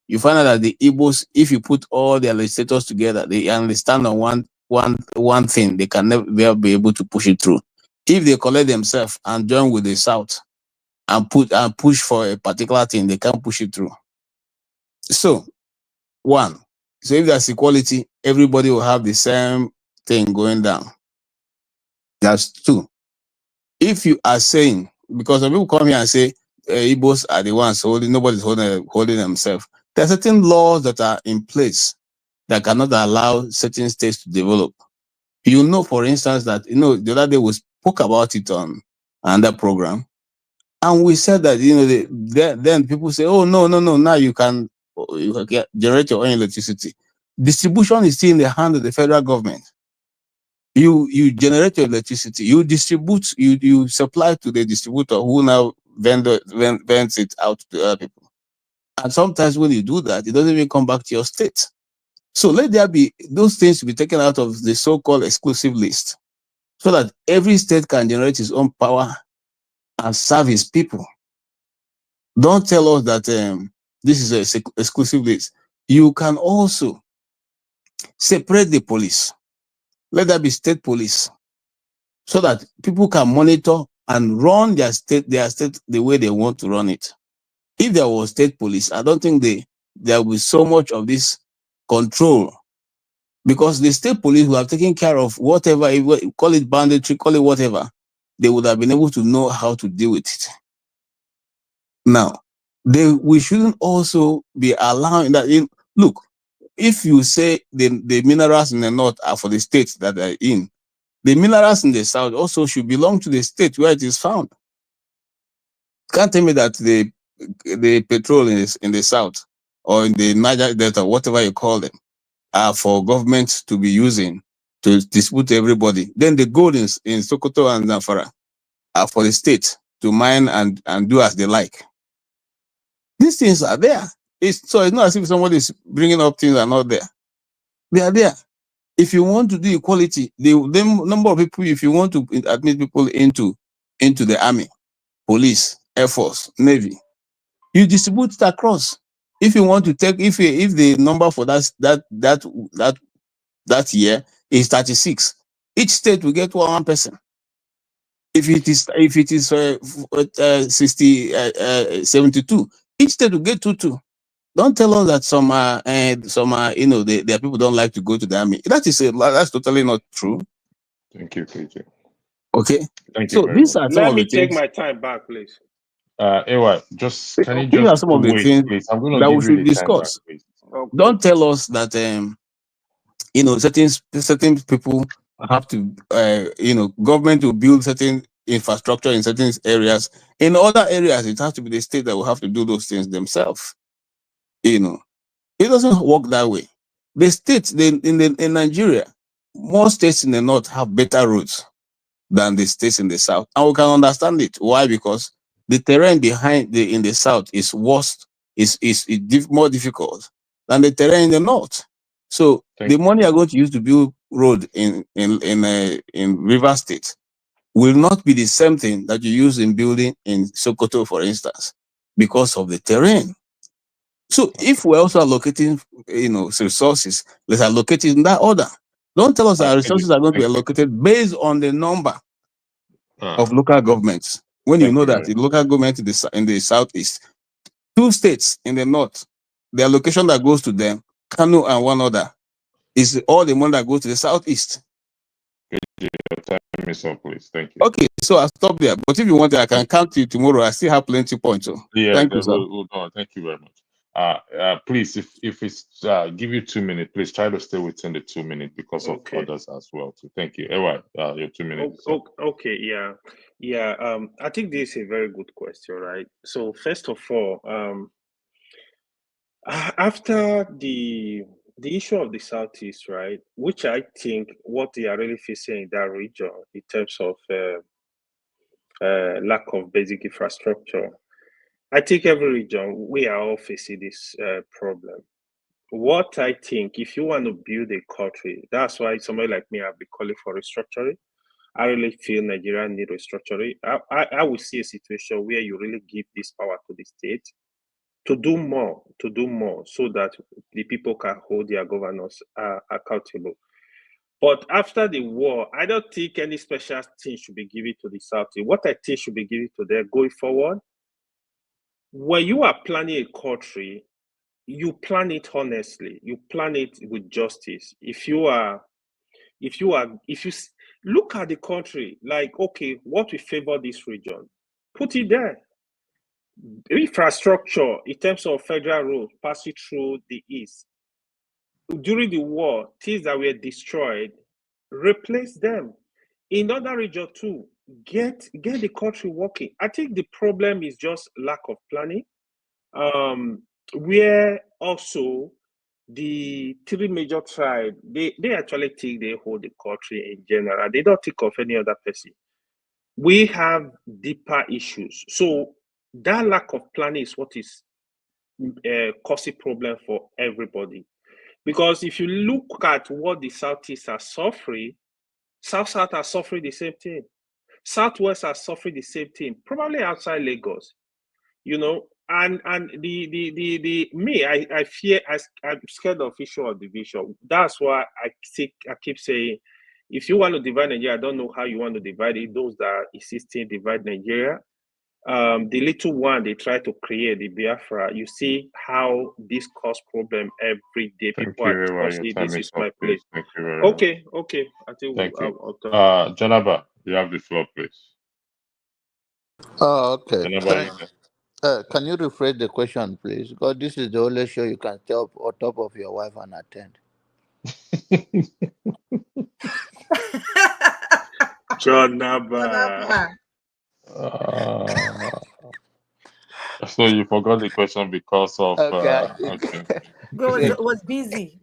you find out that the Igbos, if you put all their legislators together, they understand on one thing, they can never be able to push it through. If they collect themselves and join with the South and push for a particular thing, they can't push it through. So if there's equality, everybody will have the same thing going down. That's 2. If you are saying, because some people come here and say Igbos are the ones nobody's holding themselves. There are certain laws that are in place that cannot allow certain states to develop. For instance, that the other day we spoke about it on another program, and we said that then people say, oh no, now you can generate your own electricity. Distribution is still in the hand of the federal government. You generate your electricity, you distribute, you supply to the distributor, who now vends it out to other people. And sometimes when you do that, it doesn't even come back to your state. So let there be those things to be taken out of the so-called exclusive list, so that every state can generate its own power and serve its people. Don't tell us that this is an exclusive list. You can also separate the police. Let there be state police, so that people can monitor and run their state the way they want to run it. If there was state police, I don't think there will be so much of this control, because the state police who have taken care of whatever, call it banditry, call it whatever, they would have been able to know how to deal with it. Now, we shouldn't also be allowing that. Look, if you say the minerals in the north are for the states that are in, the minerals in the south also should belong to the state where it is found. Can't tell me that the petrol in the south or in the Niger Delta, whatever you call them, are for government to be using to distribute to everybody. Then the gold in Sokoto and Zamfara are for the state to mine and do as they like. These things are there. It's not as if somebody is bringing up things that are not there. They are there. If you want to do equality, the number of people, if you want to admit people into the army, police, air force, navy, you distribute it across. If you want to take, if the number for that year is 36, each state will get one person. If it is 72, each state will get two. Don't tell us that some are their people don't like to go to the army. That's totally not true. Thank you, KJ. Okay. Thank you So very these much. are some Let of the me take things. my time back, please. Ewa, can you These are just some of the wait, things please? I'm going to that we give you should the time back, discuss. please. Okay. Don't tell us that certain people have to government will build certain infrastructure in certain areas. In other areas, it has to be the state that will have to do those things themselves. It doesn't work that way. The states in Nigeria, most states in the north have better roads than the states in the south, and we can understand it. Why? Because the terrain in the south is worse, is more difficult. than the terrain in the north. So the money you're going to use to build road in River State will not be the same thing that you use in building in Sokoto, for instance, because of the terrain. So if we're also allocating, resources, let's allocate it in that order. Don't tell us our resources are going to be allocated based on the number of local governments. When you know that the local government in the southeast, 2 states in the north, the allocation that goes to them, Kano and one other, is all the money that goes to the southeast. Your time is up, please. Thank you. Okay, so I'll stop there. But if you want, I can count you tomorrow. I still have plenty points. So thank you, sir. We'll go on. Thank you very much. Please, if it's give you 2 minutes, please try to stay within the 2 minutes because of others as well. So thank you. Ewa, your 2 minutes. Okay, yeah. I think this is a very good question, right? So first of all, after the issue of the Southeast, right, which I think what they are really facing in that region in terms of lack of basic infrastructure, I think every region, we are all facing this problem. What I think, if you want to build a country, that's why somebody like me, I've been calling for restructuring. I really feel Nigeria need restructuring. I will see a situation where you really give this power to the state to do more, so that the people can hold their governors accountable. But after the war, I don't think any special thing should be given to the South. What I think should be given to them going forward, when you are planning a country, you plan it honestly, you plan it with justice. If you look at the country, like, okay, what will favor this region, put it there. Infrastructure in terms of federal roads passing through the east. During the war, things that were destroyed, replace them. In other regions too, get the country working. I think the problem is just lack of planning. Where also the 3 major tribes, they actually think they hold the country in general. They don't think of any other person. We have deeper issues. So that lack of planning is what is causing problem for everybody. Because if you look at what the Southeast are suffering, South are suffering the same thing. Southwest are suffering the same thing, probably outside Lagos. And I fear, I'm scared of issue of division. That's why I keep saying, if you want to divide Nigeria, I don't know how you want to divide it. Those that are insisting divide Nigeria, the little one they try to create, the Biafra, you see how this cause problem every day. People are discussing this is my place. Thank you very much. Okay. I think thank you. I'll talk. Janaba, you have the floor, please. Okay. Janaba, Can you rephrase the question, please? Because this is the only show you can stay up on top of your wife and attend. Janaba. So you forgot the question because of Okay. was busy.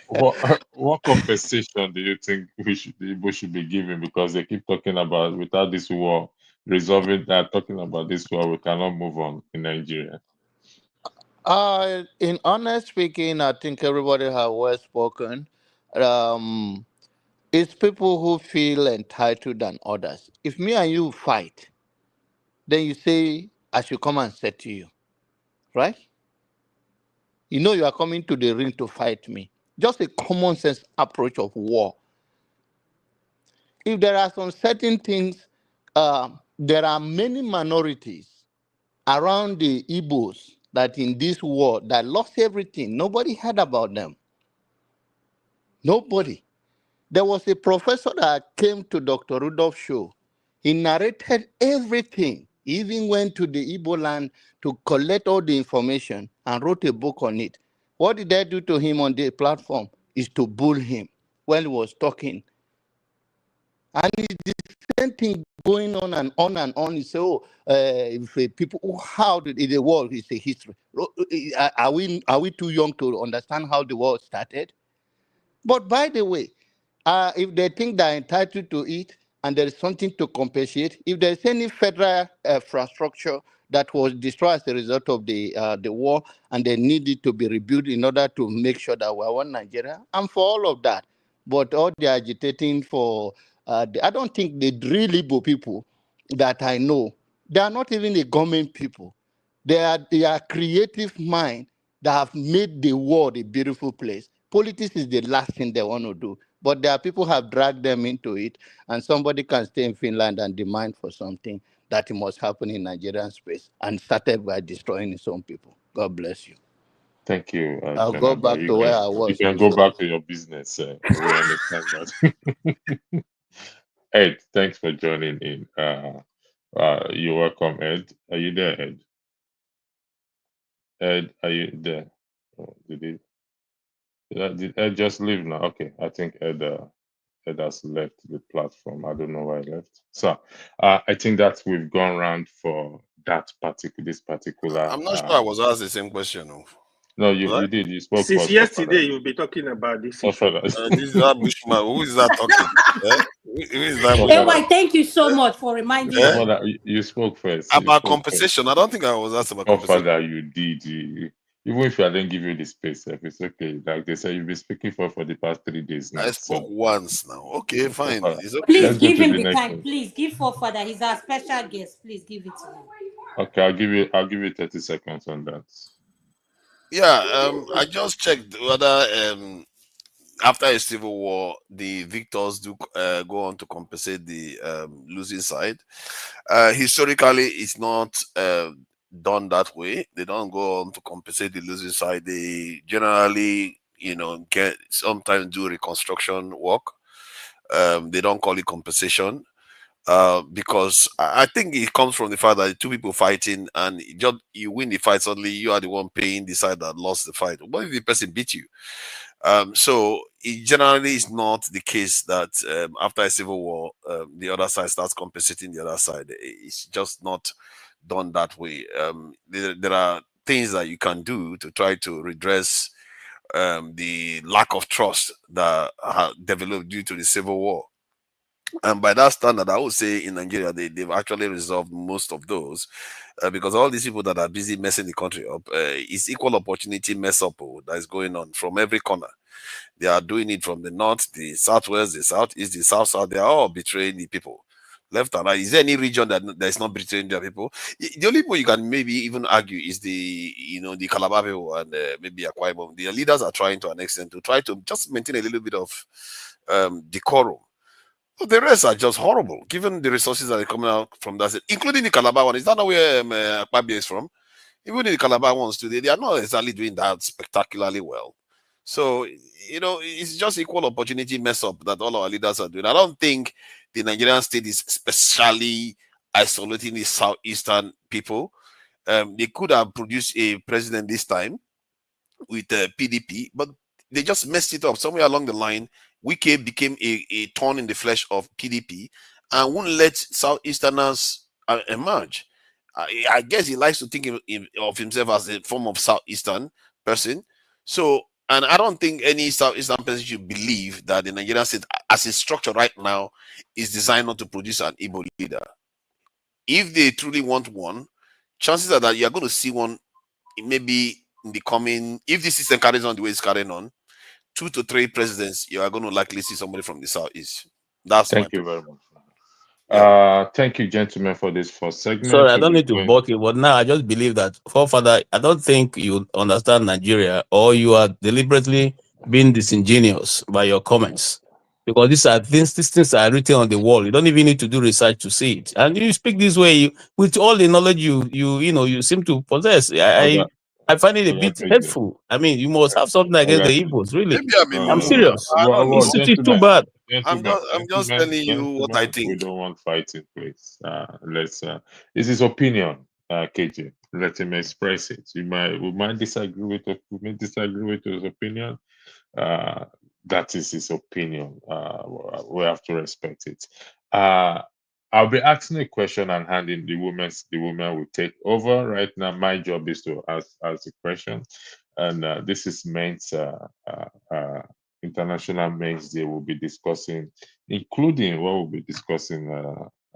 What compensation do you think the Igbo should be given? Because they keep talking about without this war resolving that, talking about this war, we cannot move on in Nigeria. In honest speaking, I think everybody has well spoken. It's people who feel entitled than others. If me and you fight, then you say, I should come and settle you, right? You know you are coming to the ring to fight me. Just a common sense approach of war. If there are some certain things, there are many minorities around the Igbos that in this war that lost everything. Nobody heard about them. Nobody. There was a professor that came to Dr. Rudolph's show. He narrated everything. He even went to the Igbo land to collect all the information and wrote a book on it. What did I do to him on the platform? Is to bull him when he was talking. And it's the same thing going on and on and on. You say, people, how did the world is a history? Are we too young to understand how the world started? But by the way, if they think they're entitled to it, and there is something to compensate. If there is any federal infrastructure that was destroyed as a result of the war, and they needed to be rebuilt in order to make sure that we are one Nigeria, I'm for all of that. But all the agitating for, I don't think the real Igbo people that I know, they are not even the government people. They are creative mind that have made the world a beautiful place. Politics is the last thing they want to do. But there are people who have dragged them into it, and somebody can stay in Finland and demand for something that must happen in Nigerian space, and started by destroying his own people. God bless you. Thank you, I'll go Jonathan. back to where I You was. can go back to your business. We understand that. Ed, thanks for joining in. You're welcome, Ed. Are you there, Ed? Ed, are you there? Oh, did Ed just leave now? Okay, I think Ed has left the platform. I don't know why he left. So I think that we've gone round for this particular. I'm not sure I was asked the same question. No, No, was I? you did. You spoke Since first, yesterday, Fafada. you'll be talking about this issue. Fafada. This is that Bushman. Who is that talking? Who is that Fafada. Bushman? AY, thank you so much for reminding me. Fafada, you spoke first. You About spoke first. compensation. I don't think I was asked about Oh, compensation. Father, you did. Even if I didn't give you the space, it's okay. Like they say, you've been speaking for the past 3 days I now. spoke So, once now. Okay, so fine. far, It's okay. Please let's go give to him the the next time. one. Please give forefather. He's our special guest. Please give it to him. Okay, I'll give you 30 seconds on that. Yeah, I just checked whether after a civil war, the victors do go on to compensate the losing side. Historically, it's not done that way. They don't go on to compensate the losing side. They generally, get sometimes do reconstruction work. They don't call it compensation. Because I think it comes from the fact that two people fighting and you win the fight, suddenly you are the one paying the side that lost the fight. What if the person beat you? So it generally is not the case that after a civil war, the other side starts compensating the other side. It's just not done that way. There are things that you can do to try to redress the lack of trust that developed due to the civil war. And by that standard, I would say in Nigeria, they've actually resolved most of those because all these people that are busy messing the country up, it's equal opportunity mess up that is going on from every corner. They are doing it from the north, the southwest, the southeast, the south. They are all betraying the people. Left and right. Is there any region that is not betraying their people? The only people you can maybe even argue is the Calabar people and maybe Akwa Ibom. The leaders are trying to an extent to try to just maintain a little bit of decorum. But the rest are just horrible, given the resources that are coming out from that, including the Calabar one. Is that not where Akpabio is from? Even the Calabar ones today, they are not exactly doing that spectacularly well. So, it's just equal opportunity mess up that all our leaders are doing. I don't think the Nigerian state is especially isolating the southeastern people. They could have produced a president this time with PDP, but they just messed it up. Somewhere along the line, Wike became a thorn in the flesh of PDP and wouldn't let Southeasterners emerge. I guess he likes to think of himself as a form of Southeastern person. So, and I don't think any Southeastern person should believe that the Nigerian state, as a structure right now, is designed not to produce an Igbo leader. If they truly want one, chances are that you're going to see one maybe in the coming, if this system carries on the way it's carrying on, 2 to 3 presidents, you are going to likely see somebody from the southeast. That's my Thank you opinion. very much. Yeah. Thank you, gentlemen, for this first segment. Sorry, I We'll don't be need to going. balk you, but now I just believe that, forefather, I don't think you understand Nigeria, or you are deliberately being disingenuous by your comments. Because these things are written on the wall. You don't even need to do research to see it. And you speak this way, with all the knowledge you seem to possess. Other, I find it a other bit KJ. hateful. I mean, you must have something against Other the KJ. Igbos, really. Maybe I'm a I'm mumu. serious. I don't Well, know. It's too bad. I'm just telling you what I we think. don't want fighting, please. Let's. This is opinion, KJ. Let him express it. We might disagree with. We may disagree with his opinion. Uh, that is his opinion. We have to respect it. I'll be asking a question and handing the woman will take over right now. My job is to ask the question, and this is meant International Men's Day, we'll be discussing, including what we'll be discussing.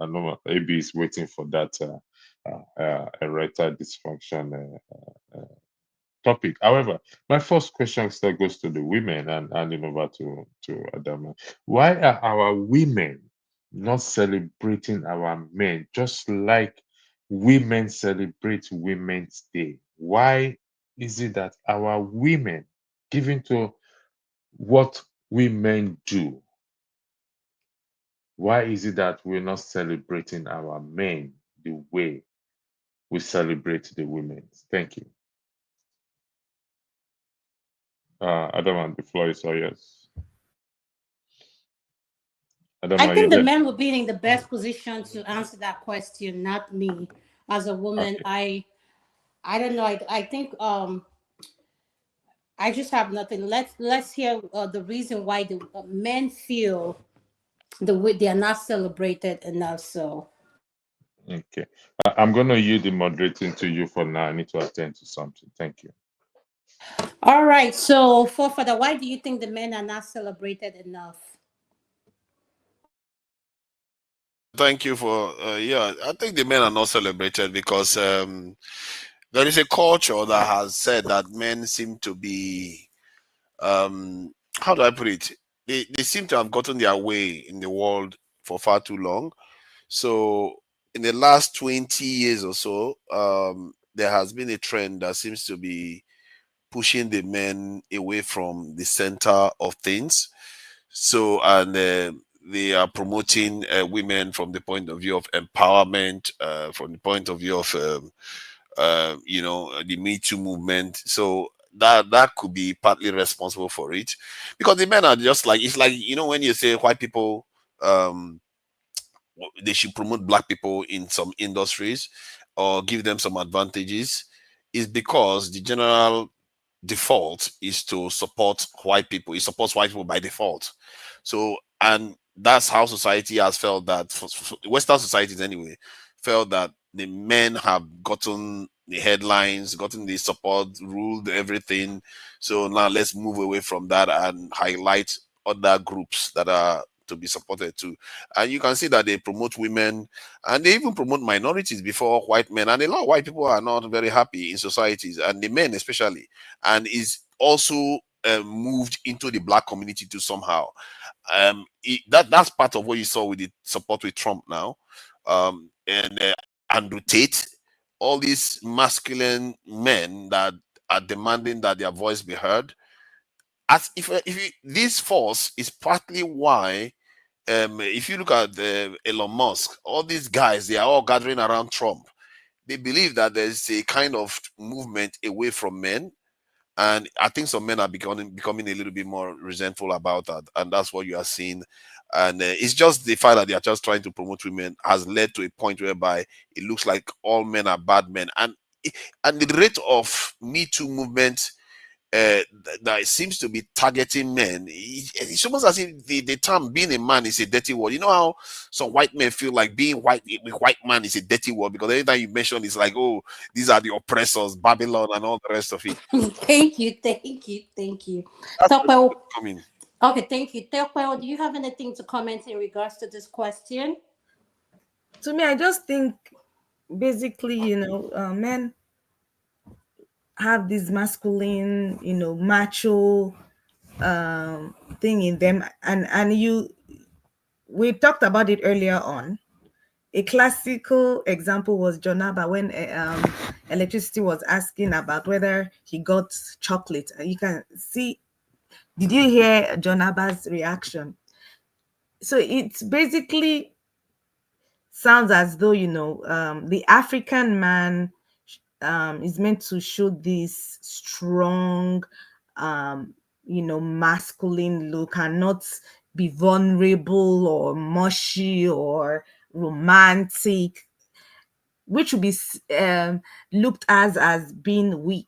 I know AB is waiting for that erectile dysfunction topic. However, my first question still goes to the women and handing over to Adama. Why are our women not celebrating our men just like women celebrate Women's Day? Why is it that our women, given to what women do, why is it that we're not celebrating our men the way we celebrate the women? Thank you. Adam, the floor is all yours. Adam, I are you think the there? men would be in the best position to answer that question, not me. As a woman, Okay. I don't know. I think I just have nothing. Let's hear the reason why the men feel the way they are not celebrated enough. So Okay. I'm going to yield the moderating to you for now. I need to attend to something. Thank you. all right. So for the why do you think the men are not celebrated enough? Thank you for yeah. I think the men are not celebrated because there is a culture that has said that men seem to be how do I put it? They seem to have gotten their way in the world for far too long. So in the last 20 years or so, there has been a trend that seems to be pushing the men away from the center of things. So, and they are promoting women from the point of view of empowerment, from the point of view of, the Me Too movement. So that could be partly responsible for it, because the men are just like, it's like, when you say white people, um, they should promote black people in some industries or give them some advantages, is because the general default is to support white people. It supports white people by default. So, and that's how society has felt that, for Western societies anyway, felt that the men have gotten the headlines, gotten the support, ruled everything. So now let's move away from that and highlight other groups that are to be supported too. And you can see that they promote women and they even promote minorities before white men. And a lot of white people are not very happy in societies, and the men especially, and is also moved into the black community too somehow. That's part of what you saw with the support with Trump now, and Andrew Tate, all these masculine men that are demanding that their voice be heard. As if this force is partly why, if you look at Elon Musk, all these guys, they are all gathering around Trump. They believe that there's a kind of movement away from men, and I think some men are becoming a little bit more resentful about that, and that's what you are seeing. And it's just the fact that they are just trying to promote women has led to a point whereby it looks like all men are bad men, and the rate of Me Too movement that seems to be targeting men. It's almost as if the term being a man is a dirty word. You know how some white men feel like being white man is a dirty word, because anytime you mention it's like, oh, these are the oppressors, Babylon, and all the rest of it. Thank you. That's Tope, coming. okay, thank you. Tope, do you have anything to comment in regards to this question? To me, I just think basically, men have this masculine, macho thing in them, and we talked about it earlier on. A classical example was John Abba when electricity was asking about whether he got chocolate. And you can see, did you hear John Abba's reaction? So it's basically sounds as though, the African man is meant to show this strong, masculine look and not be vulnerable or mushy or romantic, which would be looked as being weak.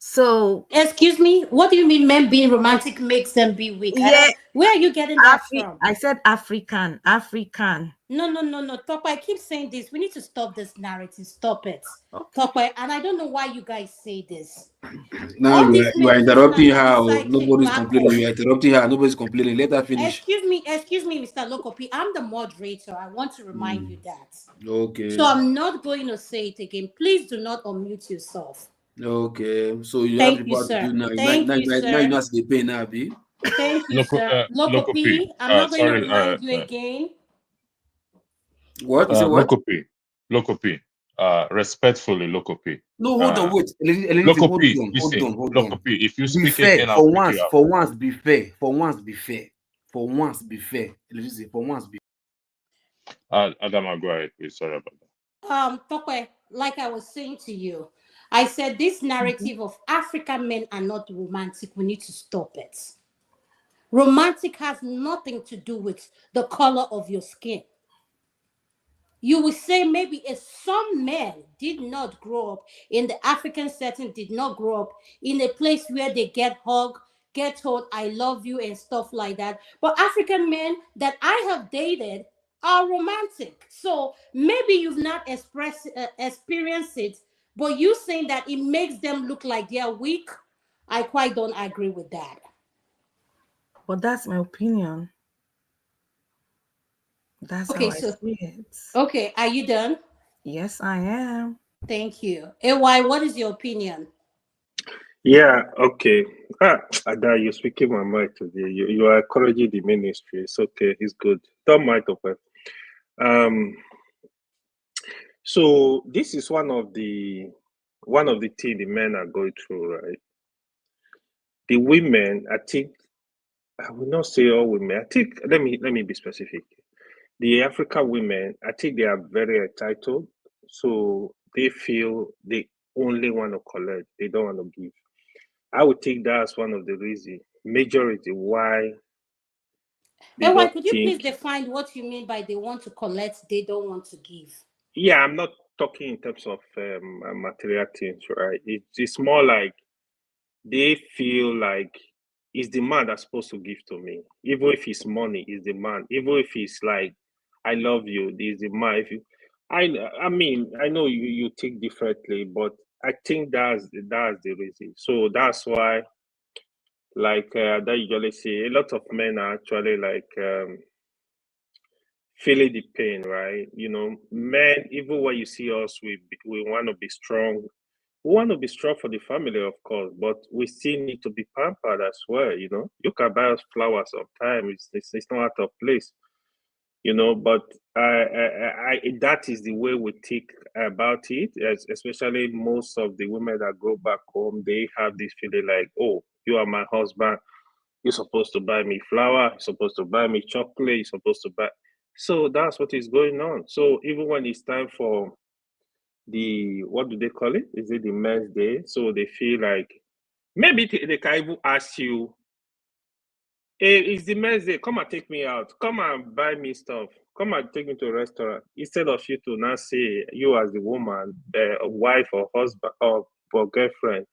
So, excuse me, what do you mean men being romantic makes them be weak? yeah, Where are you getting that from? I said African. No. Tope, I keep saying this. We need to stop this narrative. Stop it. Okay. Tope, and I don't know why you guys say this. Now All these you are men pushing interrupting another her. side chick Nobody's back home. complaining. You are interrupting her. Nobody's complaining. Let her finish. Excuse me, Mr. Lokopi. I'm the moderator. I want to remind you that. Okay. So I'm not going to say it again. Please do not unmute yourself. Okay. So you have Thank the you, power to sir. do now. Thank you, Now you sir. know the pain now, Abi. Thank you, sir. Lokopi, Lokopi, I'm not going to sorry, remind you again. What? You say what? Lokopi, respectfully, Lokopi. No, hold on, wait. Lokopi, Hold on. Lokopi, if you Be speak fair. again, I'll pick you up. For once, be fair. For once, be fair. For once, be fair. For once, be Adama, go ahead, please. Sorry about that. Tope, like I was saying to you, I said this narrative of African men are not romantic. We need to stop it. Romantic has nothing to do with the color of your skin. You will say maybe if some men did not grow up in the African setting, did not grow up in a place where they get hugged, get told I love you and stuff like that. But African men that I have dated are romantic. So maybe you've not experienced it, but you saying that it makes them look like they are weak, I quite don't agree with that. But that's my opinion. That's how I see it. Okay, are you done? Yes, I am. Thank you. AY, what is your opinion? Yeah, okay. Ada, you're speaking my mind today. You are encouraging the ministry. It's okay. It's good. Don't mind Tope. So this is one of the things the men are going through, right? The women, I think, I will not say all women. I think let me be specific. The African women, I think they are very entitled, so they feel they only want to collect. They don't want to give. I would think that's one of the reasons, majority why they AY, don't could you please think. define what you mean by they want to collect, they don't want to give? Yeah, I'm not talking in terms of material things, right? It's more like they feel like it's the man that's supposed to give to me. Even if it's money, it's the man. Even if it's like, I love you, it's the man. If you, I mean, I know you think differently, but I think that's the reason. So that's why, like that usually say, a lot of men are actually like feeling the pain, right? You know, men, even when you see us, we want to be strong. We want to be strong for the family, of course, but we still need to be pampered as well. You know, you can buy us flowers sometimes; it's not out of place. You know, but that is the way we think about it. Especially most of the women that go back home, they have this feeling like, "Oh, you are my husband. You're supposed to buy me flower. You're supposed to buy me chocolate. You're supposed to buy." So that's what is going on. So even when it's time for the, what do they call it? Is it the men's day? So they feel like maybe they can even ask you, "Hey, it's the men's day. Come and take me out. Come and buy me stuff. Come and take me to a restaurant." Instead of you to now say, you as the woman, the wife or husband or girlfriend,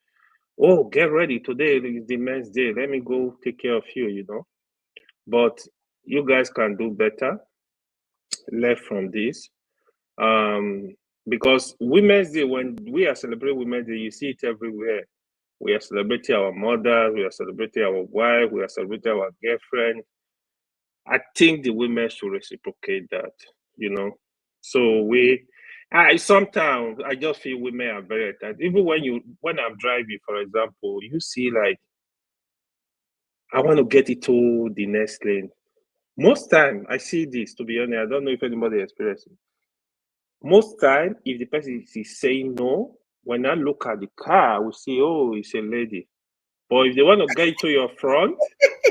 "Oh, get ready. Today is the men's day. Let me go take care of you," you know. But you guys can do better. Learn from this. Because Women's Day, when we are celebrating Women's Day, you see it everywhere. We are celebrating our mothers, we are celebrating our wife, we are celebrating our girlfriend. I think the women should reciprocate that, you know. So sometimes I just feel women are very entitled. Even when I'm driving, for example, you see like, I want to get it to the next lane. Most time I see this, to be honest, I don't know if anybody experiences it. Most time, if the person is saying no, when I look at the car, we see, oh, it's a lady. But if they want to get to your front,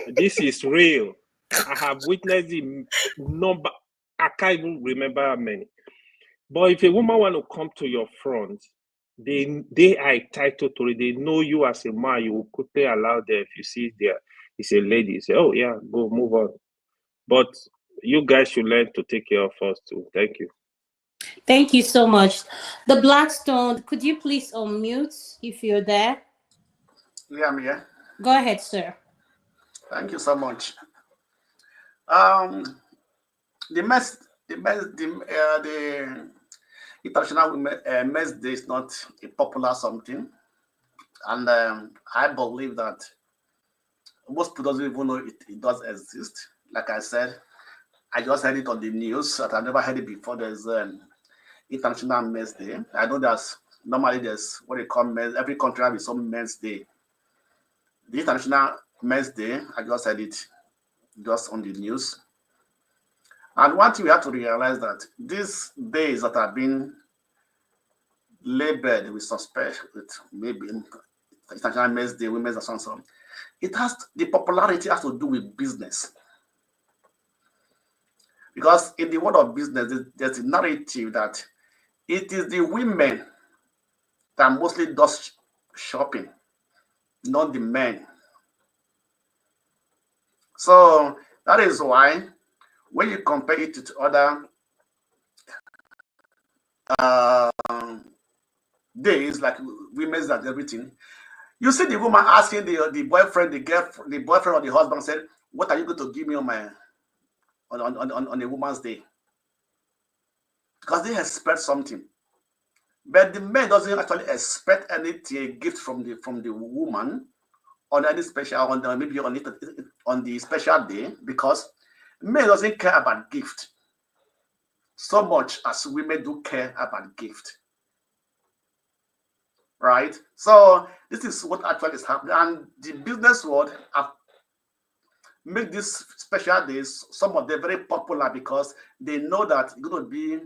this is real. I have witnessed the number. I can't even remember how many. But if a woman want to come to your front, they are entitled to it. They know you as a man. You will quickly allow them. If you see there, it's a lady. You say, oh yeah, go move on. But you guys should learn to take care of us too. Thank you. Thank you so much. The Blackstone, could you please unmute if you're there? Liam here. Go ahead, sir. Thank you so much. Um, the mess, the International Men's Day is not a popular something, and I believe that most people doesn't even know it does exist. Like I said, I just heard it on the news, that I've never heard it before. There's International Men's Day. I know there's what they call men's. Every country has its own Men's Day. The International Men's Day, I just heard it just on the news. And one thing we have to realize that these days that have been labeled with suspect, with maybe International Men's Day, Women's and so on, so on, the popularity has to do with business. Because in the world of business, there's a narrative that it is the women that mostly does shopping, not the men. So that is why when you compare it to other days like women's and everything, you see the woman asking the boyfriend, the boyfriend or the husband said, "What are you going to give me on a woman's day?" Because they expect something. But the man doesn't actually expect anything, a gift from the woman on any special, maybe on the special day, because men doesn't care about gift so much as women do care about gift. Right? So this is what actually is happening. And the business world have made these special days, some of them very popular, because they know that it's going to be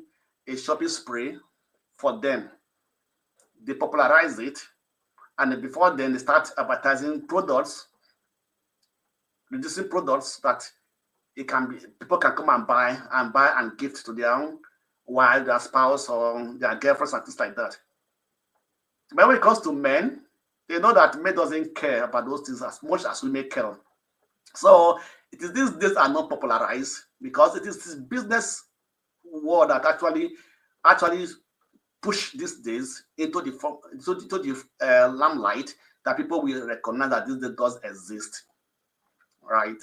a shopping spree for them. They popularize it, and before then they start advertising products, reducing products that people can come and buy and gift to their wife, their spouse, or their girlfriends and things like that. But when it comes to men, they know that men doesn't care about those things as much as women care. So it is these days are not popularized because it is this business world that actually push these days into the limelight, that people will recognize that this day does exist, right?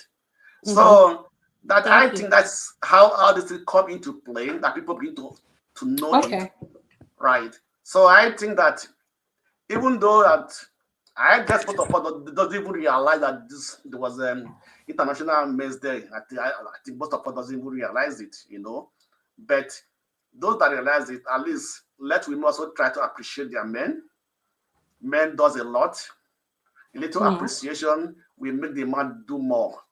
Mm-hmm. So that I think that's how this will come into play, that people begin to know it, right? So I think that even though that I guess most of us doesn't even realize that there was International Men's Day. I think most of us doesn't even realize it, but those that realize it, at least let women also try to appreciate their men. Men does a lot. A little appreciation will make the man do more.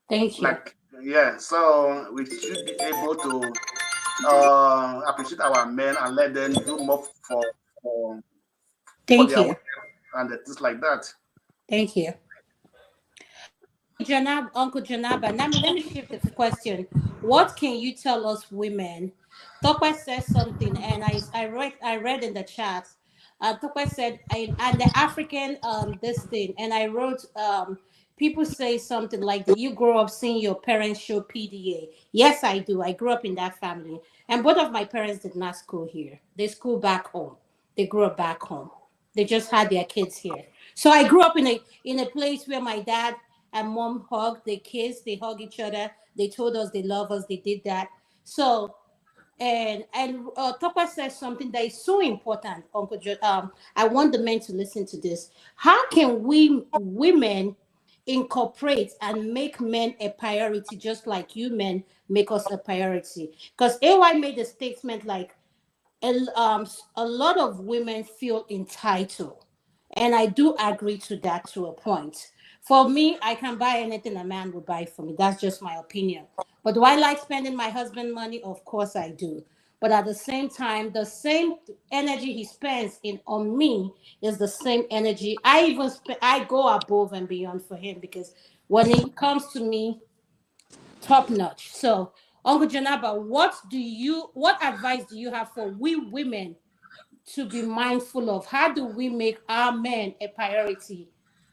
Thank you. So we should be able to appreciate our men and let them do more for Thank their you. women and things like that. Thank you. Uncle Janaba, let me shift the question. What can you tell us women? Tope says something, and I read in the chat. Tope said, and the African this thing, and I wrote people say something like, "Did you grow up seeing your parents show PDA?" Yes, I do. I grew up in that family, and both of my parents did not school here. They school back home. They grew up back home. They just had their kids here. So I grew up in a place where my dad and mom hug, they kiss, they hug each other. They told us they love us. They did that. So, and Topa says something that is so important, Uncle John. I want the men to listen to this. How can we women incorporate and make men a priority, just like you men make us a priority? Because AY made a statement like, a lot of women feel entitled. And I do agree to that to a point. For me, I can buy anything a man will buy for me. That's just my opinion. But do I like spending my husband money? Of course I do. But at the same time, the same energy he spends on me is the same energy I go above and beyond for him, because when it comes to me, top notch. So, Uncle Janaba, what advice do you have for we women to be mindful of? How do we make our men a priority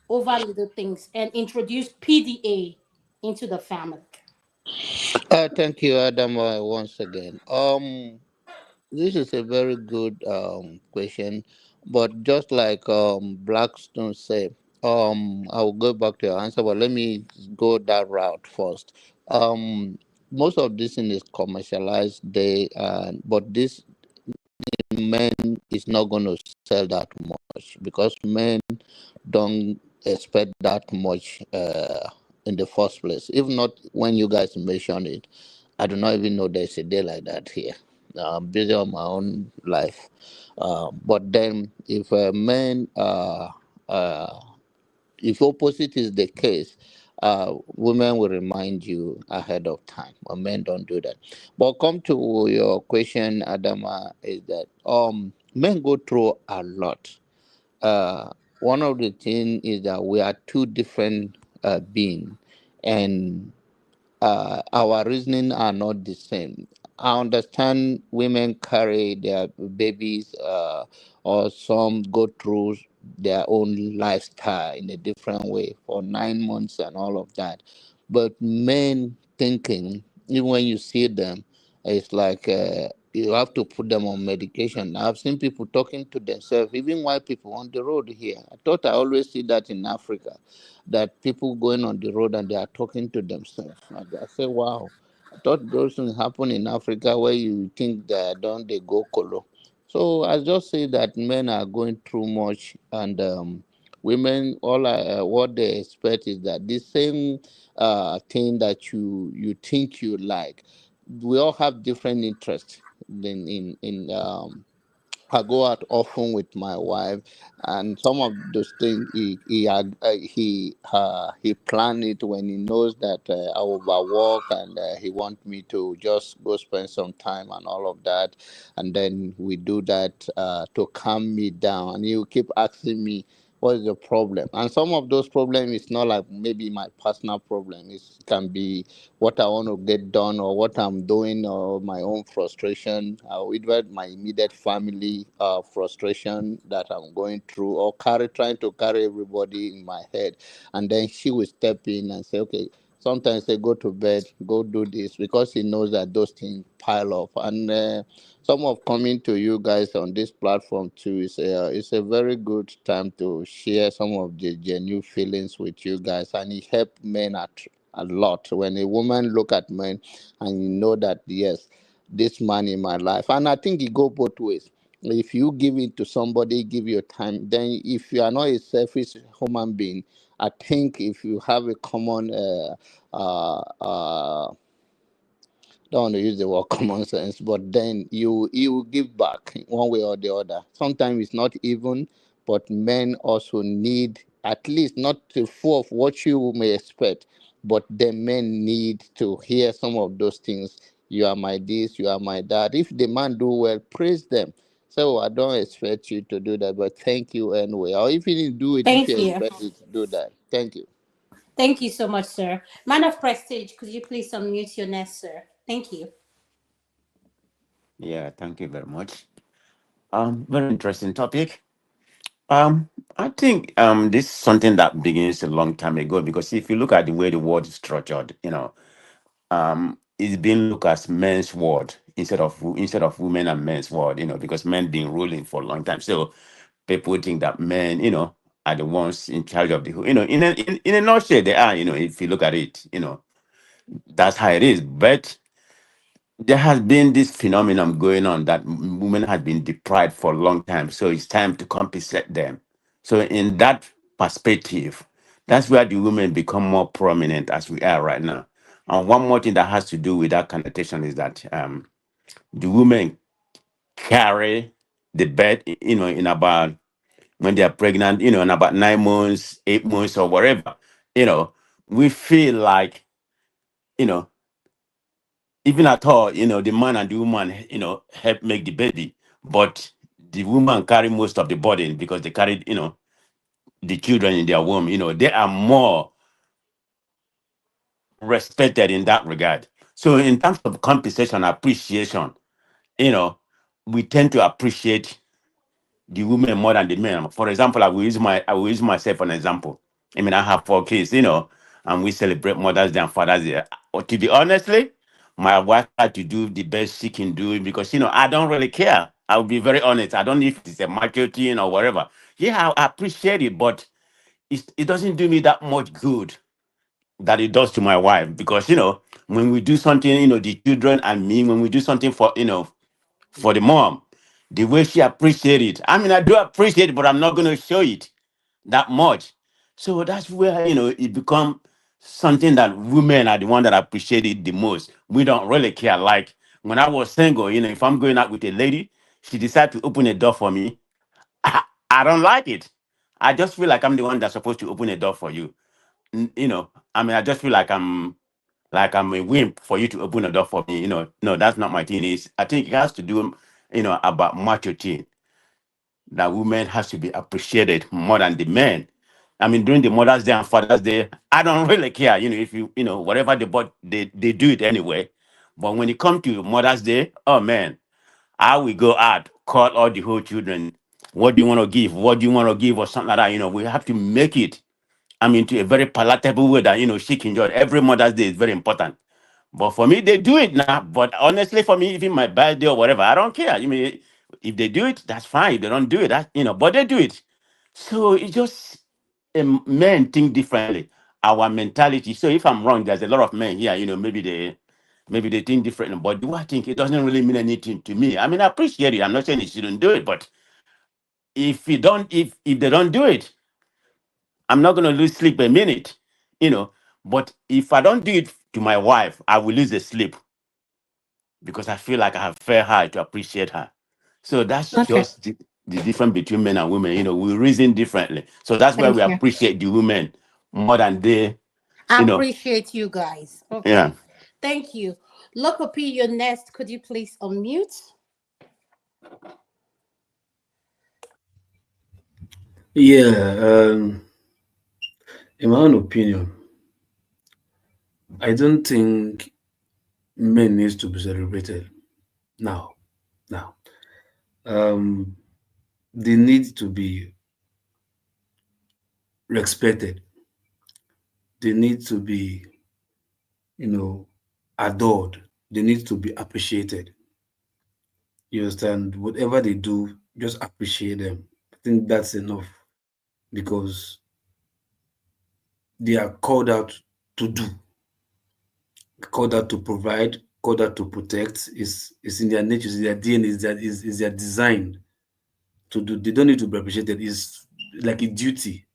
over little things and introduce PDA into the family? Thank you, Adam, once again. This is a very good question, but just like Blackstone said, I'll go back to your answer, but let me go that route first. Most of this thing is commercialized. But this men is not going to sell that much because men don't expect that much in the first place. If not, when you guys mention it, I do not even know there's a day like that here. I'm busy on my own life. But then, if men uh, if opposite is the case, women will remind you ahead of time. But men don't do that. But come to your question, Adama, is that men go through a lot. One of the things is that we are two different beings, and our reasoning are not the same. I understand women carry their babies, or some go through their own lifestyle in a different way for 9 months and all of that. But men thinking, even when you see them, it's like you have to put them on medication. I've seen people talking to themselves, even white people on the road here. I thought I always see that in Africa, that people going on the road and they are talking to themselves. And I say, wow, I thought those things happen in Africa where you think that don't they go colo. So I just say that men are going through much, and women, what they expect is that the same thing that you think you like. We all have different interests. I go out often with my wife, and some of those things he planned it when he knows that I overwork, and he want me to just go spend some time and all of that, and then we do that to calm me down. And you keep asking me what is the problem, and some of those problems is not like maybe my personal problem. It can be what I want to get done or what I'm doing or my own frustration, either my immediate family frustration that I'm going through, or trying to carry everybody in my head. And then she will step in and say, okay, sometimes say go to bed, go do this, because he knows that those things pile up. And some of coming to you guys on this platform too is it's a very good time to share some of the genuine feelings with you guys, and it helped men a lot when a woman look at men and you know that yes, this man in my life. And I think it go both ways. If you give it to somebody, give your time, then if you are not a selfish human being, I think if you have a common uh, uh, don't want to use the word common sense, but then you give back one way or the other. Sometimes it's not even, but men also need at least not the full of what you may expect, but the men need to hear some of those things. You are my this, you are my that. If the man do well, praise them. So I don't expect you to do that, but thank you anyway. Or if you didn't do it, if Thank you you. expect it to do that, thank you. Thank you so much, sir. Man of prestige, could you please unmute your nest, sir? Thank you. Yeah, thank you very much. Very interesting topic. I think this is something that begins a long time ago, because if you look at the way the world is structured, it's being looked as men's word instead of women and men's word, because men been ruling for a long time. So people think that men, are the ones in charge of the whole, in a nutshell, they are, if you look at it, that's how it is. But there has been this phenomenon going on that women have been deprived for a long time. So it's time to compensate them. So in that perspective, that's where the women become more prominent as we are right now. And one more thing that has to do with that connotation is that the women carry the bed, in about when they are pregnant, in about 9 months, 8 months, or whatever. You know, we feel like, you know, even at all, the man and the woman, help make the baby, but the woman carry most of the burden because they carry, the children in their womb. They are more respected in that regard. So in terms of compensation, appreciation, you know, we tend to appreciate the women more than the men. For example, I will use myself an example. I mean, I have 4 kids, and we celebrate Mother's Day and Father's Day. To be honestly, my wife had to do the best she can do because I don't really care. I'll be very honest. I don't know if it's a marketing or whatever. Yeah, I appreciate it, but it doesn't do me that much good that it does to my wife, because when we do something, the children and me, when we do something for for the mom, the way she appreciates it. I mean, I do appreciate it, but I'm not going to show it that much. So that's where it becomes something that women are the one that appreciate it the most. We don't really care. Like when I was single, if I'm going out with a lady, she decides to open a door for me. I don't like it. I just feel like I'm the one that's supposed to open a door for you. I mean, I just feel like I'm a wimp for you to open a door for me. No, that's not my thing. I think it has to do, about macho thing, that women has to be appreciated more than the men. I mean, during the Mother's Day and Father's Day, I don't really care. If whatever they bought, they do it anyway. But when it comes to Mother's Day, oh man, I will go out, call all the whole children. What do you want to give? What do you want to give, or something like that? We have to make it, I mean, to a very palatable way that she can enjoy. Every Mother's Day is very important. But for me, they do it now. But honestly, for me, even my birthday or whatever, I don't care. If they do it, that's fine. If they don't do it, but they do it. So it's just men think differently. Our mentality. So if I'm wrong, there's a lot of men here. Maybe they think differently. But do I think it doesn't really mean anything to me? I mean, I appreciate it. I'm not saying they shouldn't do it, but if they don't do it, I'm not gonna lose sleep a minute. But if I don't do it to my wife, I will lose the sleep, because I feel like I have fair her to appreciate her. So that's Okay. just the difference between men and women. We reason differently. So that's why we Thank you. appreciate the women more than they, I you know, appreciate you guys. yeah. Okay. Thank you. Local P, you're next. Could you please unmute? Yeah, in my own opinion, I don't think men needs to be celebrated now. Now, um, they need to be respected. They need to be, adored. They need to be appreciated. You understand? Whatever they do, just appreciate them. I think that's enough because they are called out to do, called out to provide, called out to protect. Is in their nature, is their DNA, is their design to do. They don't need to be appreciated. It's like a duty.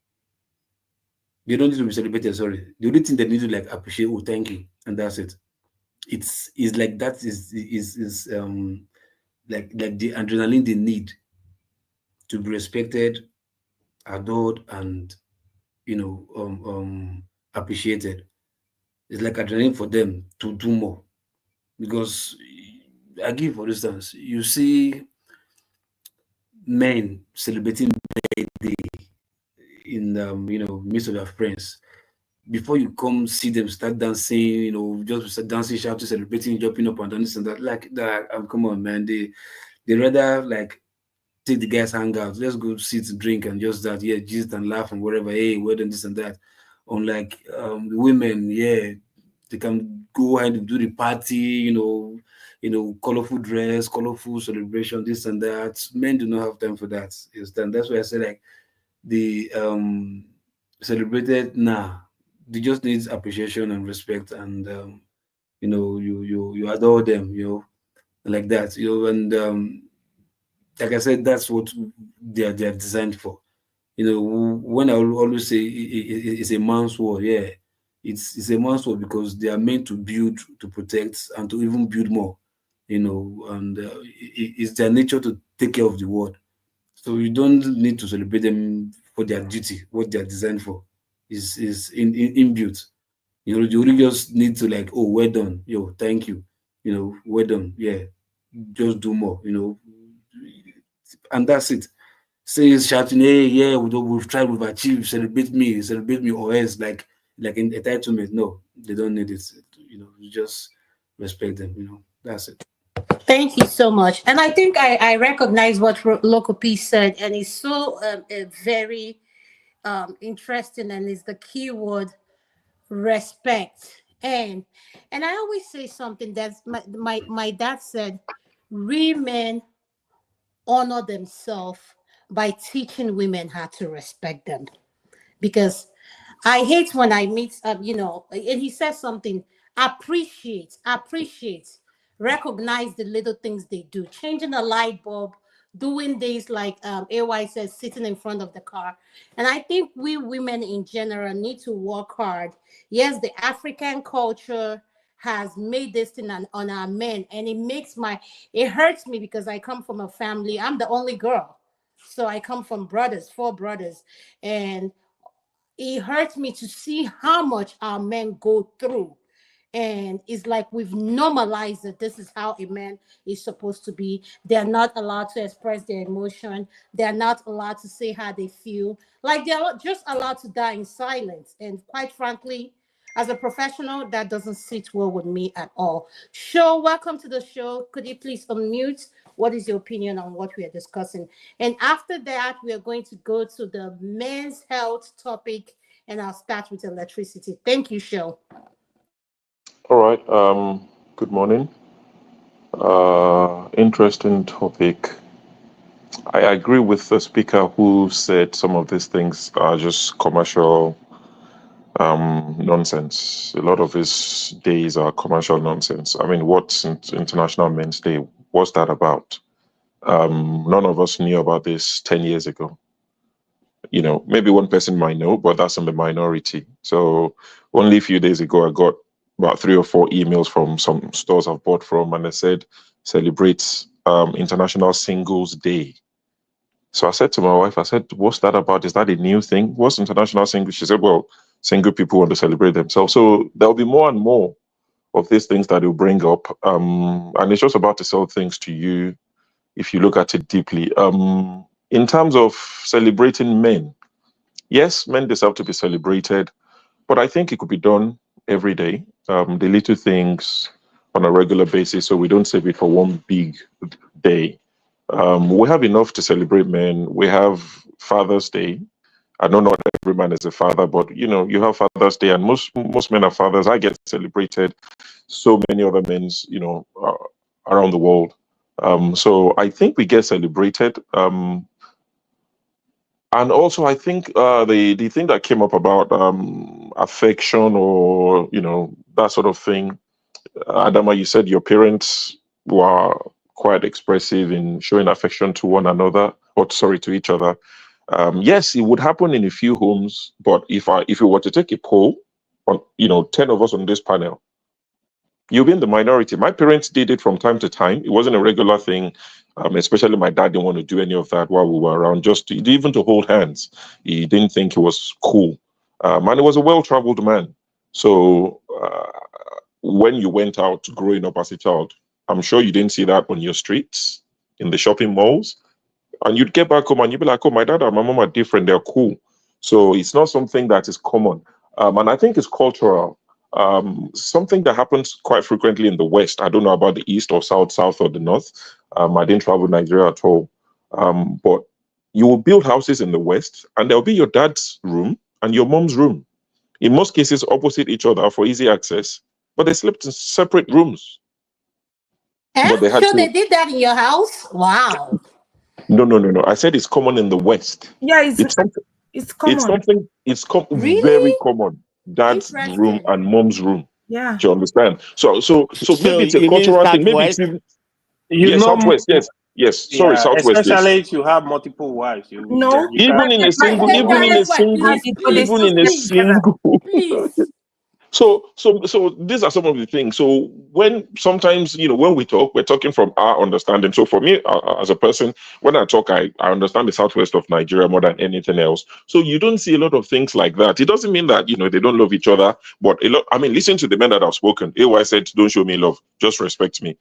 They don't need to be celebrated. Sorry, the only thing they need to like appreciate. Oh, thank you, and that's it. It's like that is like the adrenaline they need to be respected, adored, and appreciated. It's like adrenaline for them to do more because I give for instance, you see men celebrating birthday in midst of their friends. Before you come see them start dancing, just start dancing, shouting, celebrating, jumping up and down, this and that. Like that, come on, man. They rather like take the guys hang out. Let's go sit, drink, and just that, yeah, just and laugh and whatever. Hey, well done, this and that. Unlike the women, yeah, they can go ahead and do the party, colorful dress, colorful celebration, this and that. Men do not have time for that. You understand? That's why I say like the celebrated they just need appreciation and respect, and you adore them, like that, and like I said, that's what they're designed for. When I will always say it's a man's war, yeah, it's a man's war because they are meant to build, to protect, and to even build more. And it's their nature to take care of the world. So you don't need to celebrate them for their duty, what they are designed for. Is inbuilt. You only just need to like, oh, well done, yo, thank you, well done, yeah, just do more, and that's it. Say shouting, hey, yeah, we've tried, we've achieved, celebrate me, or else like in entitlement. No, they don't need it. You just respect them. That's it. Thank you so much. And I think I recognize what Local P said, and it's so very interesting, and is the key word respect. And I always say something that's my dad said, real men honor themselves by teaching women how to respect them. because I hate when I meet, you know, and he says something, appreciate, recognize the little things they do, changing a light bulb, doing this like AY says, sitting in front of the car. And I think we women in general need to work hard. Yes, the African culture has made this thing on our men, and it hurts me because I come from a family. I'm the only girl. So I come from four brothers, and it hurts me to see how much our men go through. And it's like we've normalized that this is how a man is supposed to be. They're not allowed to express their emotion. They're not allowed to say how they feel. Like they're just allowed to die in silence. And quite frankly, as a professional, that doesn't sit well with me at all. Show, welcome to the show. Could you please unmute? What is your opinion on what we are discussing? And after that, we are going to go to the men's health topic, and I'll start with electricity. Thank you, Show. All right. Good morning. Interesting topic. I agree with the speaker who said some of these things are just commercial nonsense. A lot of his days are commercial nonsense. I mean, what's International Men's Day? What's that about? None of us knew about this 10 years ago. You know, maybe one person might know, but that's in the minority. So only a few days ago, I got about 3 or 4 emails from some stores I've bought from, and they said celebrates International Singles Day. So I said to my wife, I said, what's that about? Is that a new thing? What's International Singles? She said, well, single people want to celebrate themselves. So there'll be more and more of these things that will bring up. And it's just about to sell things to you if you look at it deeply. In terms of celebrating men, yes, men deserve to be celebrated, but I think it could be done every day. The little things on a regular basis, so we don't save it for one big day. We have enough to celebrate men. We have Father's Day. I know not every man is a father, but you know, you have Father's Day, and most men are fathers. I get celebrated. So many other men, you know, around the world. So I think we get celebrated. And also, I think the thing that came up about affection, or you know, that sort of thing. Adama, you said your parents were quite expressive in showing affection to one another, or sorry, to each other. Yes, it would happen in a few homes, but if you were to take a poll on, you know, 10 of us on this panel, you'll be in the minority. My parents did it from time to time. It wasn't a regular thing. Especially my dad didn't want to do any of that while we were around, even to hold hands. He didn't think it was cool. And he was a well-traveled man. So when you went out growing up as a child, I'm sure you didn't see that on your streets, in the shopping malls. And you'd get back home and you'd be like, oh, my dad and my mom are different. They're cool. So it's not something that is common. And I think it's cultural. Something that happens quite frequently in the West. I don't know about the East or South or the North. I didn't travel Nigeria at all. But you will build houses in the West, and there'll be your dad's room and your mom's room. In most cases, opposite each other for easy access, but they slept in separate rooms. But they had So to. they did that in your house? Wow. No. I said it's common in the West. Yeah, it's common. It's Really? very common. Dad's room and mom's room. Yeah. Do you understand? So maybe it's a you mean cultural thing. Maybe it's Southwest? You know, Southwest. Yes. Sorry, yeah, Southwest. Yes. especially if you have multiple wives. No. You Even can't. in a single, Please. So these are some of the things. So when sometimes, you know, when we talk, we're talking from our understanding. So for me, as a person, when I talk, I understand the Southwest of Nigeria more than anything else. So you don't see a lot of things like that. It doesn't mean that, you know, they don't love each other, but a lot. I mean, listen to the men that have spoken. AY said, "Don't show me love, just respect me."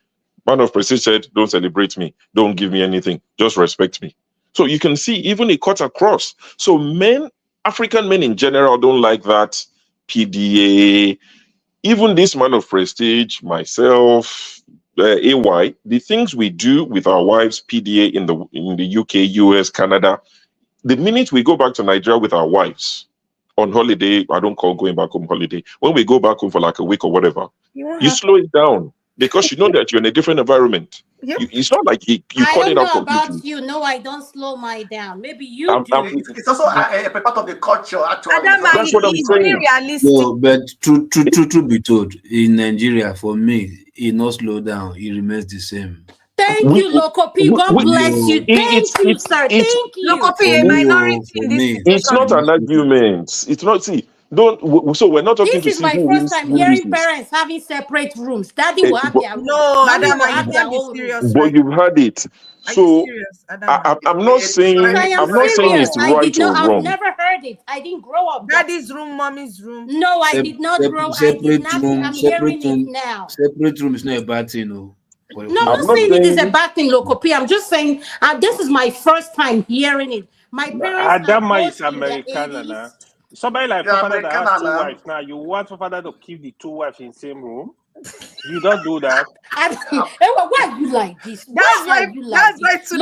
Man of Prestige said, "Don't celebrate me, don't give me anything, just respect me." So you can see even it cuts across. So men, African men in general, don't like that. PDA, even this Man of Prestige, myself, AY, the things we do with our wives, PDA in the UK, US, Canada, the minute we go back to Nigeria with our wives on holiday, I don't call going back home holiday, when we go back home for like a week or whatever, you slow it down. because you know that you're in a different environment. Yep. It's not like you I cut don't it out know about completely. you. No, I don't slow my down. Maybe you do. It's also a part of the culture, actually. Adama, That's what I'm he's saying. being realistic. No, but true be told, in Nigeria, for me, he not slow down. He remains the same. Thank you, Lokopi. God bless you. Thank you, sir. Thank you. Lokopi, a minority in this It's not situation. an argument. It's not. See, don't. So we're not talking This to is see my who first wins, time who hearing loses. parents having separate rooms. Daddy will have their room. No, Mommy will Adama, have you their can't be own room. serious, But right? you've had it. Are you So serious, Adama? I'm not saying. I am I'm not saying serious. it's I right did not. or I've wrong. never heard it. I didn't grow up. There. Daddy's room, mommy's room. No, I did not grow. I did nothing. I'm hearing it now. Separate room is not a bad thing, no. No, I'm not saying it is a bad thing, Lokopi. I'm just saying this is my first time hearing it. My parents are Adama both is in their American, 80s. Somebody like Yeah, Fafana that has American, two wives now. You want Fafana to keep the two wives in the same room? You don't do that. Why are you like this? Why are you like this? It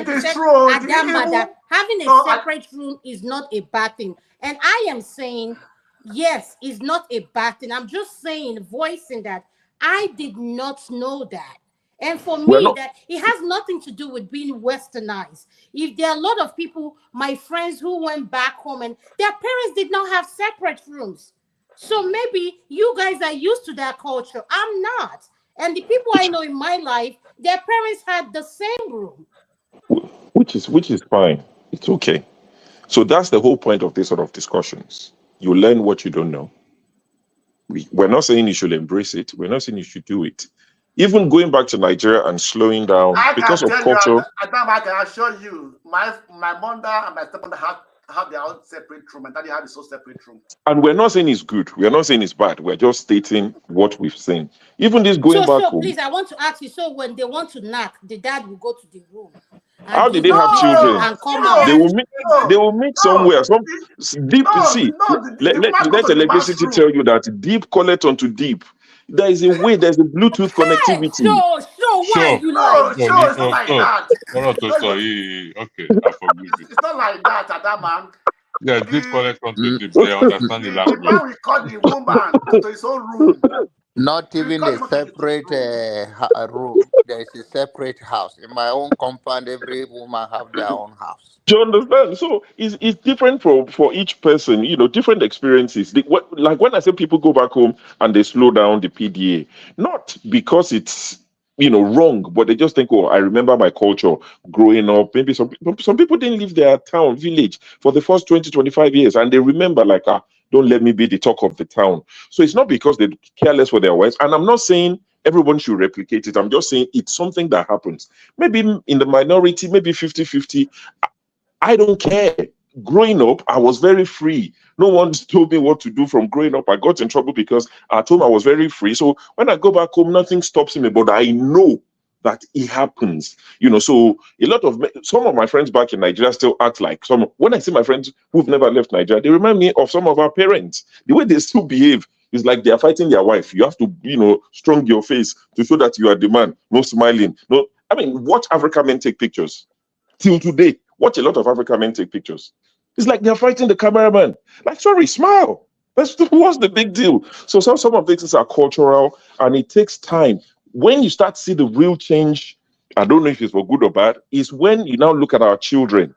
is true. Adama, that having a separate room is not a bad thing. And I am saying, yes, it's not a bad thing. I'm just saying, voicing that I did not know that. And for me, that it has nothing to do with being westernized. If there are a lot of people, my friends who went back home and their parents did not have separate rooms. So maybe you guys are used to that culture. I'm not. And the people I know in my life, their parents had the same room. Which is fine. It's okay. So that's the whole point of this sort of discussions. You learn what you don't know. We're not saying you should embrace it. We're not saying you should do it. Even going back to Nigeria and slowing down because of culture. Adama, I can assure you, my mother and my stepmother have their own separate room, and daddy had his own separate room. And we're not saying it's good. We're not saying it's bad. We're just stating what we've seen. Even this going back home. Please, I want to ask you. So when they want to knock, the dad will go to the room. How did they have children? And come out. They will meet somewhere. Some deep. Let electricity tell you that deep collect onto deep. There is a way. There's a Bluetooth connectivity. Why you like it's not like that. Okay, I forgive you. It's not like that, Adama. Yeah, deep collect onto deep. They understand the language. The man will call the woman to his own room. Not even a separate room. There is a separate house. In my own compound, every woman have their own house. Do you understand? So it's different for each person, different experiences. Like when I say people go back home and they slow down the PDA, not because it's wrong, but they just think, oh, I remember my culture growing up. Maybe some people didn't leave their town, village for the first 20, 25 years, and they remember like, don't let me be the talk of the town. So it's not because they care less for their wives. And I'm not saying everyone should replicate it. I'm just saying it's something that happens. Maybe in the minority, maybe 50-50. I don't care. Growing up, I was very free. No one told me what to do from growing up. I got in trouble because at home I was very free. So when I go back home, nothing stops me, but I know that it happens. So some of my friends back in Nigeria still act like when I see my friends who've never left Nigeria, they remind me of some of our parents. The way they still behave is like they are fighting their wife. You have to, strong your face to show that you are the man. No smiling. No, watch African men take pictures. Till today, watch a lot of African men take pictures. It's like they're fighting the cameraman. Like, sorry, smile. What's the big deal? So some of these things are cultural, and it takes time. When you start to see the real change, I don't know if it's for good or bad, is when you now look at our children.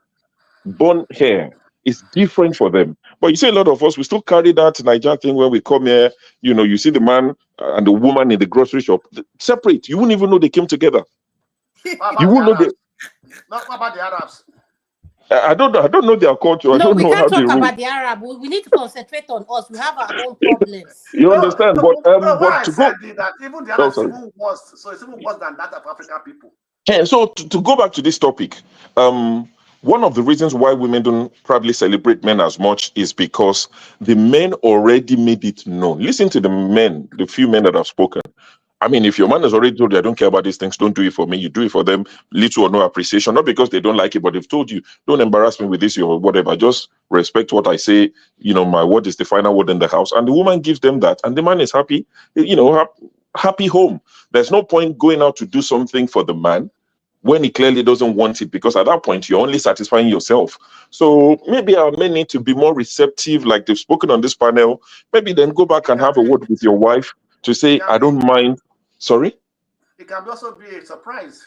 Born here is different for them. But you see a lot of us, we still carry that Nigeria thing when we come here. You see the man and the woman in the grocery shop. Separate. You wouldn't even know they came together. You wouldn't know they... Not about the Arabs. I don't know their culture. I don't know how they talk rule. about the Arab. We need to concentrate on us. We have our own problems. You understand? But to go, that even the Arabs even worse. So it's even worse than that of African people. Yeah, so to go back to this topic, one of the reasons why women don't probably celebrate men as much is because the men already made it known. Listen to the few men that have spoken. If your man has already told you, I don't care about these things, don't do it for me, you do it for them, little or no appreciation, not because they don't like it, but they've told you, don't embarrass me with this or whatever, just respect what I say, my word is the final word in the house. And the woman gives them that, and the man is happy, happy home. There's no point going out to do something for the man when he clearly doesn't want it, because at that point, you're only satisfying yourself. So maybe our men need to be more receptive, like they've spoken on this panel. Maybe then go back and have a word with your wife to say, I don't mind. Sorry? It can also be a surprise.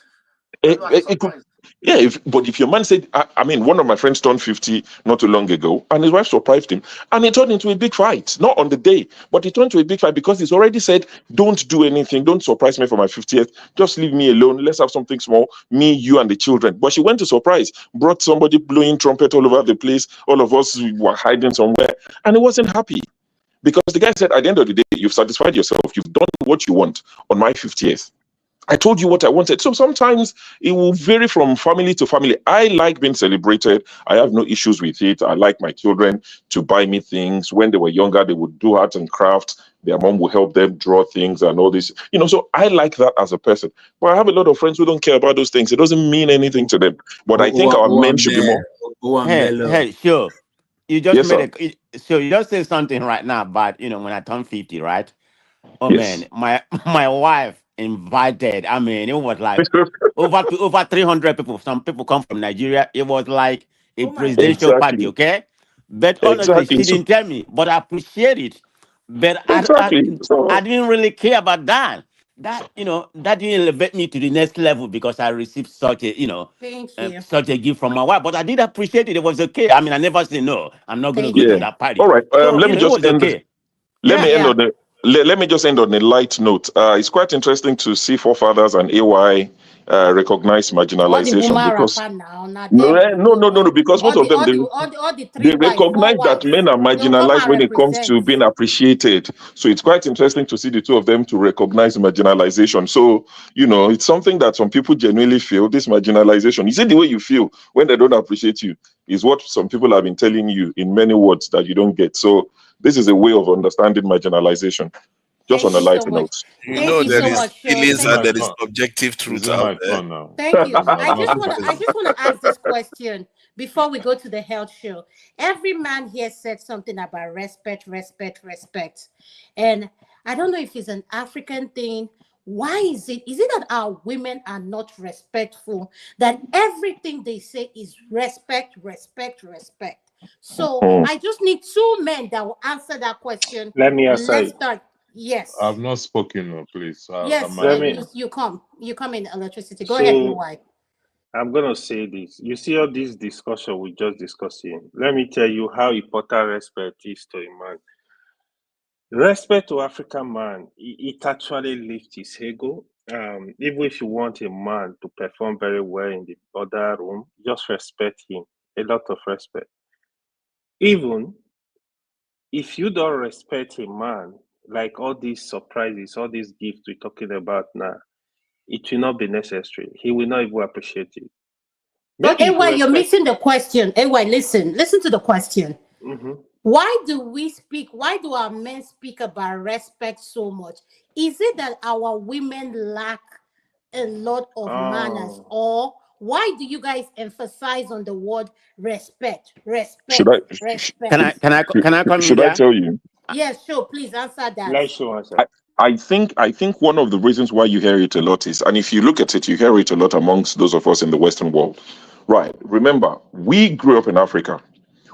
Yeah, but if your man said, I mean, one of my friends turned 50 not too long ago, and his wife surprised him, and it turned into a big fight. Not on the day, but it turned into a big fight because he's already said, don't do anything, don't surprise me for my 50th, just leave me alone, let's have something small, me, you, and the children. But she went to surprise, brought somebody blowing trumpet all over the place, all of us were hiding somewhere, and he wasn't happy. Because the guy said, at the end of the day, you've satisfied yourself, you've done what you want on my 50th. I told you what I wanted. So sometimes it will vary from family to family. I like being celebrated. I have no issues with it. I like my children to buy me things. When they were younger, they would do art and crafts. Their mom will help them draw things and all this. So I like that as a person. But I have a lot of friends who don't care about those things. It doesn't mean anything to them. But I think our men should be more. Hey, sure. You just Yes, you just said something right now about, when I turn 50, right? Oh Yes. man, my wife invited. I mean, it was like over 300 people. Some people come from Nigeria. It was like a presidential party, okay? But honestly, Exactly. she didn't tell me, but I appreciate it. But Exactly. I didn't really care about that. That that didn't elevate me to the next level because I received such a Thank you. such a gift from my wife. But I did appreciate it. It was okay. I mean, I never say no. I'm not going to Thank go to you. that party. All right. So Let me it just was end. okay. Let me end Yeah. on the. Let me just end on a light note. It's quite interesting to see forefathers and AY recognize All the marginalization woman because rapper now, not no, them. no, because most All of the them all the they three wives, recognize four that wives. men are They'll come marginalized and when it comes represent. to being appreciated. So it's quite interesting to see the two of them to recognize marginalization. So it's something that some people genuinely feel. This marginalization, is it the way you feel when they don't appreciate you? Is what some people have been telling you in many words that you don't get. So this is a way of understanding marginalization. Just Thank on a you so lighter much. note. Thank you There so is much, Sean. feelings Thank and there you. is objective Is truth it out my there. turn now? Thank you. I'm I just about want to ask this question before we go to the health show. Every man here said something about respect, and I don't know if it's an African thing. Why is it? Is it that our women are not respectful? That everything they say is respect. So I just need two men that will answer that question. Let me answer Let's it. start. Yes. I've not spoken, no, please. Yes. Let me. You come in electricity. Go ahead, So EY. I'm gonna say this. You see all this discussion we just discussing. Let me tell you how important respect is to a man. Respect to African man, it actually lifts his ego. Even if you want a man to perform very well in the other room, just respect him. A lot of respect. Even if you don't respect a man, like all these surprises, all these gifts we're talking about now, it will not be necessary. He will not even appreciate it. But Maybe if you Ewa, you're respect. missing the question. Ewa, listen to the question. Mhm. Why do our men speak about respect so much? Is it that our women lack a lot of manners, or why do you guys emphasize on the word respect? Should I Can I come in should I there? tell you? Yes, sure, please answer that. Let's show answer. I think one of the reasons why you hear it a lot is, and if you look at it, you hear it a lot amongst those of us in the Western world. Right. Remember, we grew up in Africa.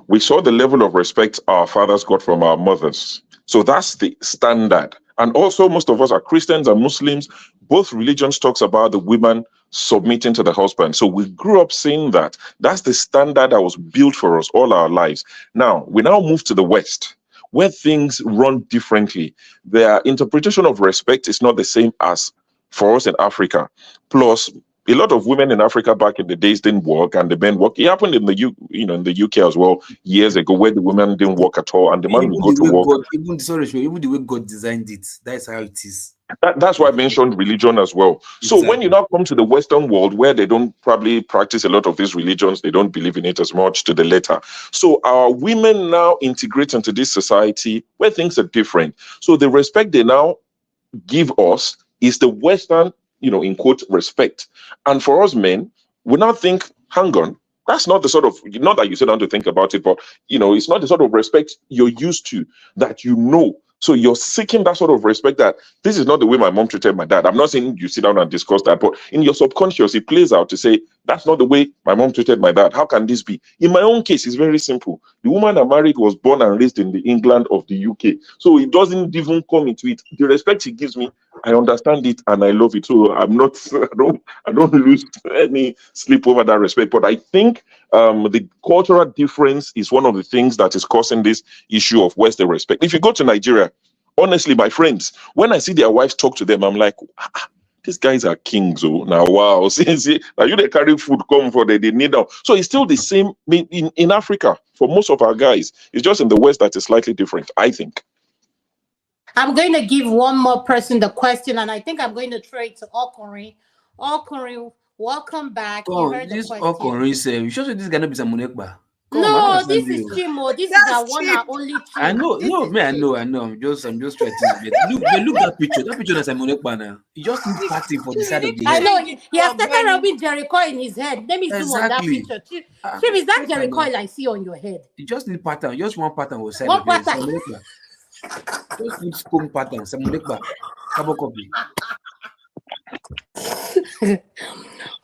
We saw the level of respect our fathers got from our mothers. So that's the standard. And also, most of us are Christians and Muslims. Both religions talks about the women submitting to the husband. So we grew up saying that. That's the standard that was built for us all our lives. Now, we now move to the West, where things run differently. Their interpretation of respect is not the same as for us in Africa. Plus, a lot of women in Africa back in the days didn't work, and the men work. It happened in the in the UK as well years ago, where the women didn't work at all, and the man would go to work. Even the way God designed it, that's how it is. That's why I mentioned religion as well. So when you now come to the Western world, where they don't probably practice a lot of these religions, they don't believe in it as much to the letter. So our women now integrate into this society where things are different. So the respect they now give us is the Western, in quote, respect. And for us men, we now think, hang on, that's not the sort of, not that you sit down to think about it, but, it's not the sort of respect you're used to, that So you're seeking that sort of respect, that this is not the way my mom treated my dad. I'm not saying you sit down and discuss that, but in your subconscious, it plays out to say, That's not the way my mom treated my dad. How can this be? In my own case, it's very simple. The woman I married was born and raised in the England of the UK. So it doesn't even come into it. The respect she gives me, I understand it and I love it. So I'm not, I don't lose any sleep over that respect. But I think the cultural difference is one of the things that is causing this issue of where's the respect. If you go to Nigeria, honestly, my friends, when I see their wives talk to them, I'm like, these guys are kings. Oh, now, wow. See, now you they carry food come for they need now. So it's still the same in Africa for most of our guys. It's just in the West that is slightly different, I think. I'm going to give one more person the question, and I think I'm going to throw it to Okori. Okori, welcome back. You Oh, heard the this question. Okori say, you sure this gonna be some Munekba? No, this is Chimo. This is our one and only Chimo. I know, This no, is man, Chimo. I know. I'm just trying to look that picture. That picture is Simon Ekpa now. He just need party for the side of the I head. know he has taken Robin Jericho in his head. Let me zoom on that Exactly. picture. Chim, is that Jericho I see on your head? You just need pattern. Just one pattern will side One of the head. pattern. Simon Ekpa. Just put spoon pattern. Simon Ekpa. Carbon copy.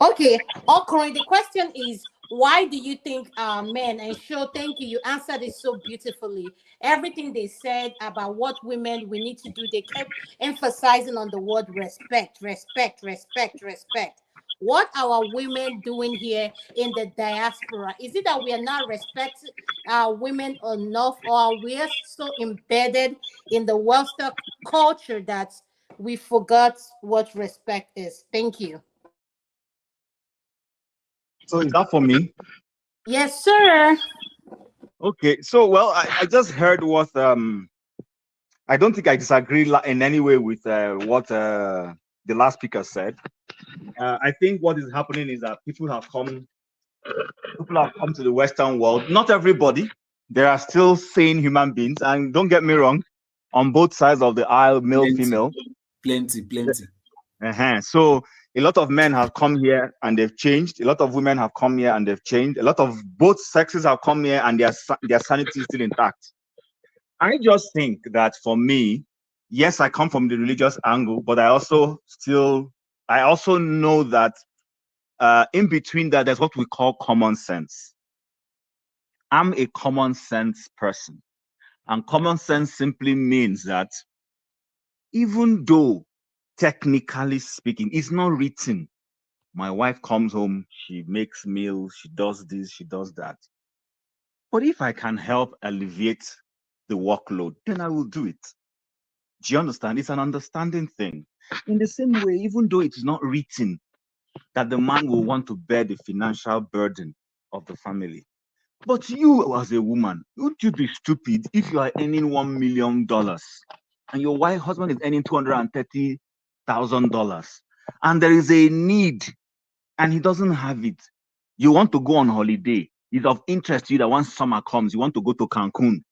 Okay, Okroy, the question is, why do you think men, and sure, thank you, you answered it so beautifully. Everything they said about what women we need to do, they kept emphasizing on the word respect, respect, respect, respect. What are our women doing here in the diaspora? Is it that we are not respecting our women enough, or we are so embedded in the Western culture that we forgot what respect is? Thank you. So is that for me? Yes, sir. Okay. So well, I just heard what I don't think I disagree in any way with what the last speaker said. I think what is happening is that people have come to the Western world. Not everybody. There are still sane human beings, and don't get me wrong, on both sides of the aisle, male, female. Plenty. So a lot of men have come here and they've changed. A lot of women have come here and they've changed. A lot of both sexes have come here and their sanity is still intact. I just think that for me, yes, I come from the religious angle, but I also know that in between that, there's what we call common sense. I'm a common sense person. And common sense simply means that even though technically speaking, it's not written, my wife comes home, she makes meals, she does this, she does that. But if I can help alleviate the workload, then I will do it. Do you understand? It's an understanding thing. In the same way, even though it's not written that the man will want to bear the financial burden of the family. But you as a woman, would you be stupid if you are earning $1 million and your husband is earning $230,000 and there is a need and he doesn't have it? You want to go on holiday. It's of interest to you that once summer comes, you want to go to Cancun.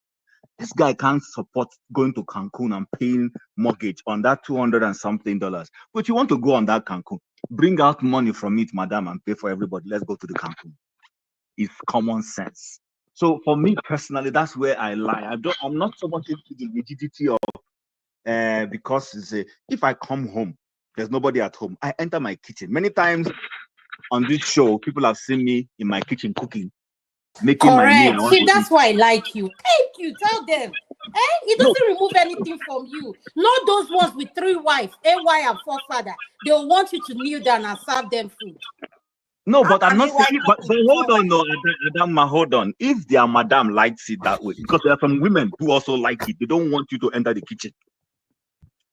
This guy can't support going to Cancun and paying mortgage on that $200 and something. But you want to go on that Cancun. Bring out money from it, madam, and pay for everybody. Let's go to the Cancun. It's common sense. So for me personally, that's where I lie. I'm not so much into the rigidity of because if I come home, there's nobody at home. I enter my kitchen. Many times on this show, people have seen me in my kitchen cooking, making my meal. Correct. See, that's why I like you. Thank you. Tell them. It doesn't remove anything from you. Not those ones with 3 wives, AY and forefather. They'll want you to kneel down and serve them food. No, but I'm not saying, but hold on, no, Adanma, hold on. If their madam likes it that way, because there are some women who also like it, they don't want you to enter the kitchen.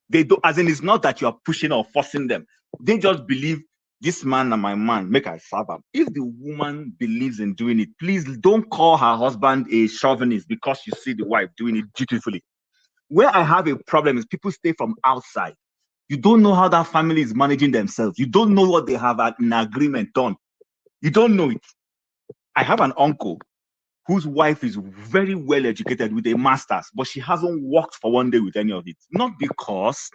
They do, as in, it's not that you are pushing or forcing them. They just believe this man and my man, make I serve him. If the woman believes in doing it, please don't call her husband a chauvinist because you see the wife doing it dutifully. Where I have a problem is people stay from outside. You don't know how that family is managing themselves. You don't know what they have an agreement on. You don't know it. I have an uncle whose wife is very well educated with a master's, but she hasn't worked for one day with any of it. Not because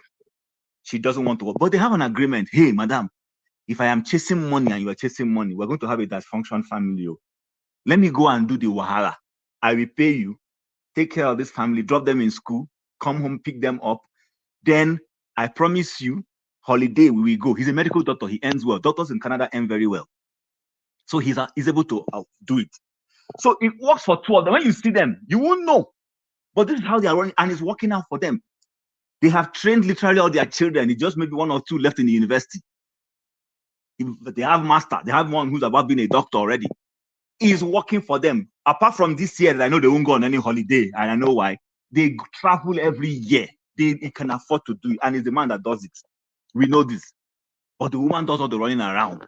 she doesn't want to work, but they have an agreement. Hey, madam, if I am chasing money and you are chasing money, we're going to have a dysfunction family. Let me go and do the wahala. I will pay you, take care of this family, drop them in school, come home, pick them up. Then I promise you, holiday we will go. He's a medical doctor. He ends well. Doctors in Canada end very well. So he's able to do it. So it works for two of them. When you see them, you won't know. But this is how they are running, and it's working out for them. They have trained literally all their children. It's just maybe one or two left in the university. They have master. They have one who's about being a doctor already. It's working for them. Apart from this year, I know they won't go on any holiday, and I know why. They travel every year. They can afford to do it, and it's the man that does it. We know this. But the woman does all the running around.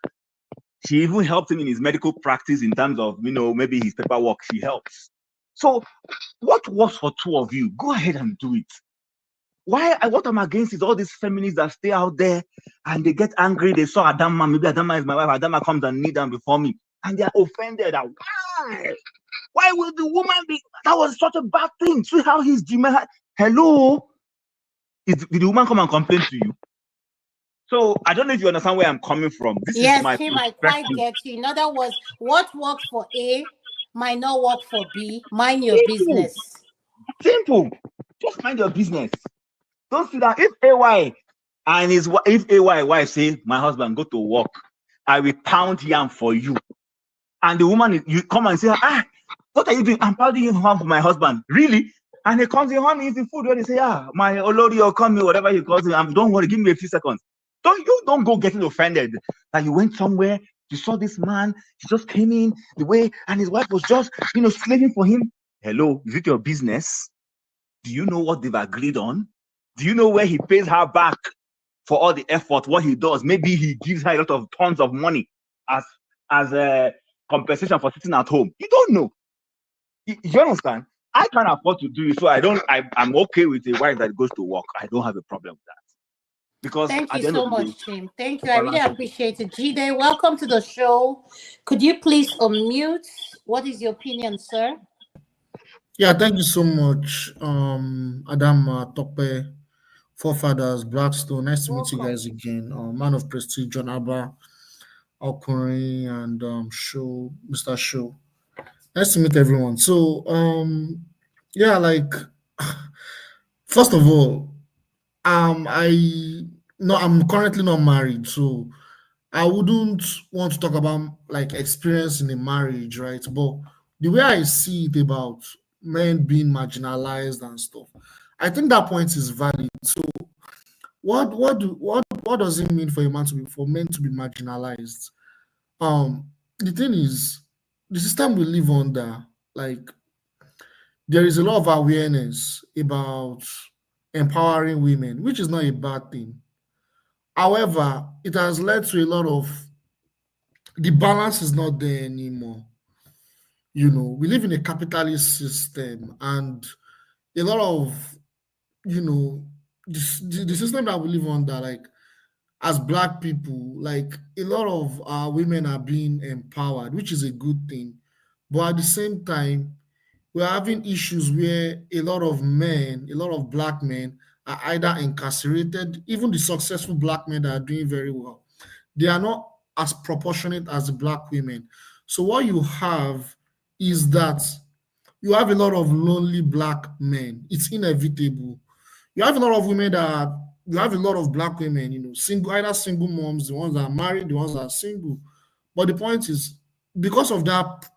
She even helped him in his medical practice in terms of, maybe his paperwork. She helps. So what works for two of you? Go ahead and do it. What I'm against is all these feminists that stay out there and they get angry. They saw Adanma, maybe Adanma is my wife. Adanma comes and kneel down before me, and they are offended. That why will the woman be? That was such a bad thing. See how he's hello. Did the woman come and complain to you? So I don't know if you understand where I'm coming from. This is my Tim, I quite get you. In other words, what works for A might not work for B. Mind your business. Simple. Just mind your business. Don't sit down. If AY and if AY wife say, my husband, go to work, I will pound yam for you. And the woman, you come and say, what are you doing? I'm pounding yam for my husband. Really? And he comes in, honey, eating food. When they say, my Olori or come here, whatever he calls it, don't worry, give me a few seconds. Don't go getting offended that you went somewhere, you saw this man, he just came in the way, and his wife was just, slaving for him. Hello, is it your business? Do you know what they've agreed on? Do you know where he pays her back for all the effort, what he does? Maybe he gives her a lot of tons of money as a compensation for sitting at home. You don't know. You understand? I can't afford to do it, so I'm okay with a wife that goes to work. I don't have a problem with that. Because thank you so much, Tim. Thank you. I really appreciate it. Jide, welcome to the show. Could you please unmute? What is your opinion, sir? Yeah, thank you so much, Adanma, Tope, Forefathers, Blackstone. Nice to meet you guys again. Man of Prestige, John Abba, Alkuri, and Mr. Show. Nice to meet everyone. So, first of all, I'm currently not married, so I wouldn't want to talk about experience in a marriage, right? But the way I see it about men being marginalized and stuff, I think that point is valid. So what does it mean for men to be marginalized? The thing is, the system we live under, there is a lot of awareness about empowering women, which is not a bad thing. However, it has led to a lot of the balance is not there anymore. We live in a capitalist system, and a lot of the system that we live under, as Black people, a lot of our women are being empowered, which is a good thing. But at the same time, we're having issues where a lot of men, a lot of Black men are either incarcerated. Even the successful Black men that are doing very well, they are not as proportionate as the Black women. So what you have is that you have a lot of lonely Black men. It's inevitable. You have a lot of women you have a lot of Black women, either single moms, the ones that are married, the ones that are single. But the point is, because of that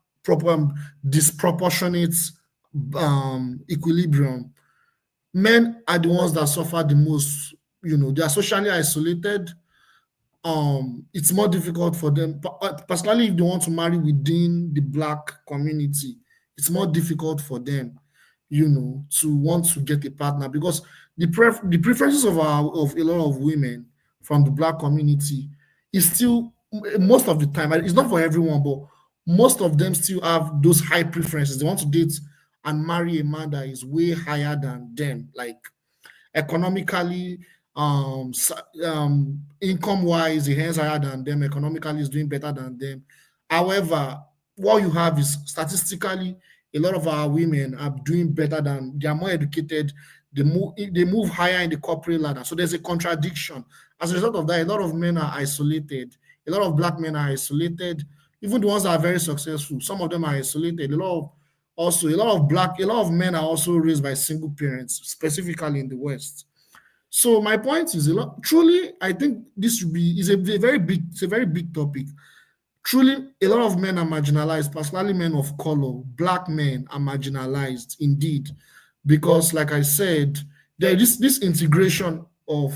disproportionate equilibrium, men are the ones that suffer the most. They are socially isolated. It's more difficult for them, personally, if they want to marry within the Black community. It's more difficult for them, to want to get a partner, because the preferences of a lot of women from the Black community is still, most of the time, it's not for everyone, but most of them still have those high preferences. They want to date and marry a man that is way higher than them, economically, income wise, he earns higher than them, economically is doing better than them. However, what you have is, statistically, a lot of our women are doing better they are more educated, they move higher in the corporate ladder. So there's a contradiction. As a result of that, a lot of men are isolated, a lot of Black men are isolated, even the ones that are very successful, some of them are isolated. A lot of men are also raised by single parents, specifically in the West. So my point is, truly, I think this is a very big topic. truly, a lot of men are marginalized, particularly men of color. Black men are marginalized indeed, because, like I said, there is this integration of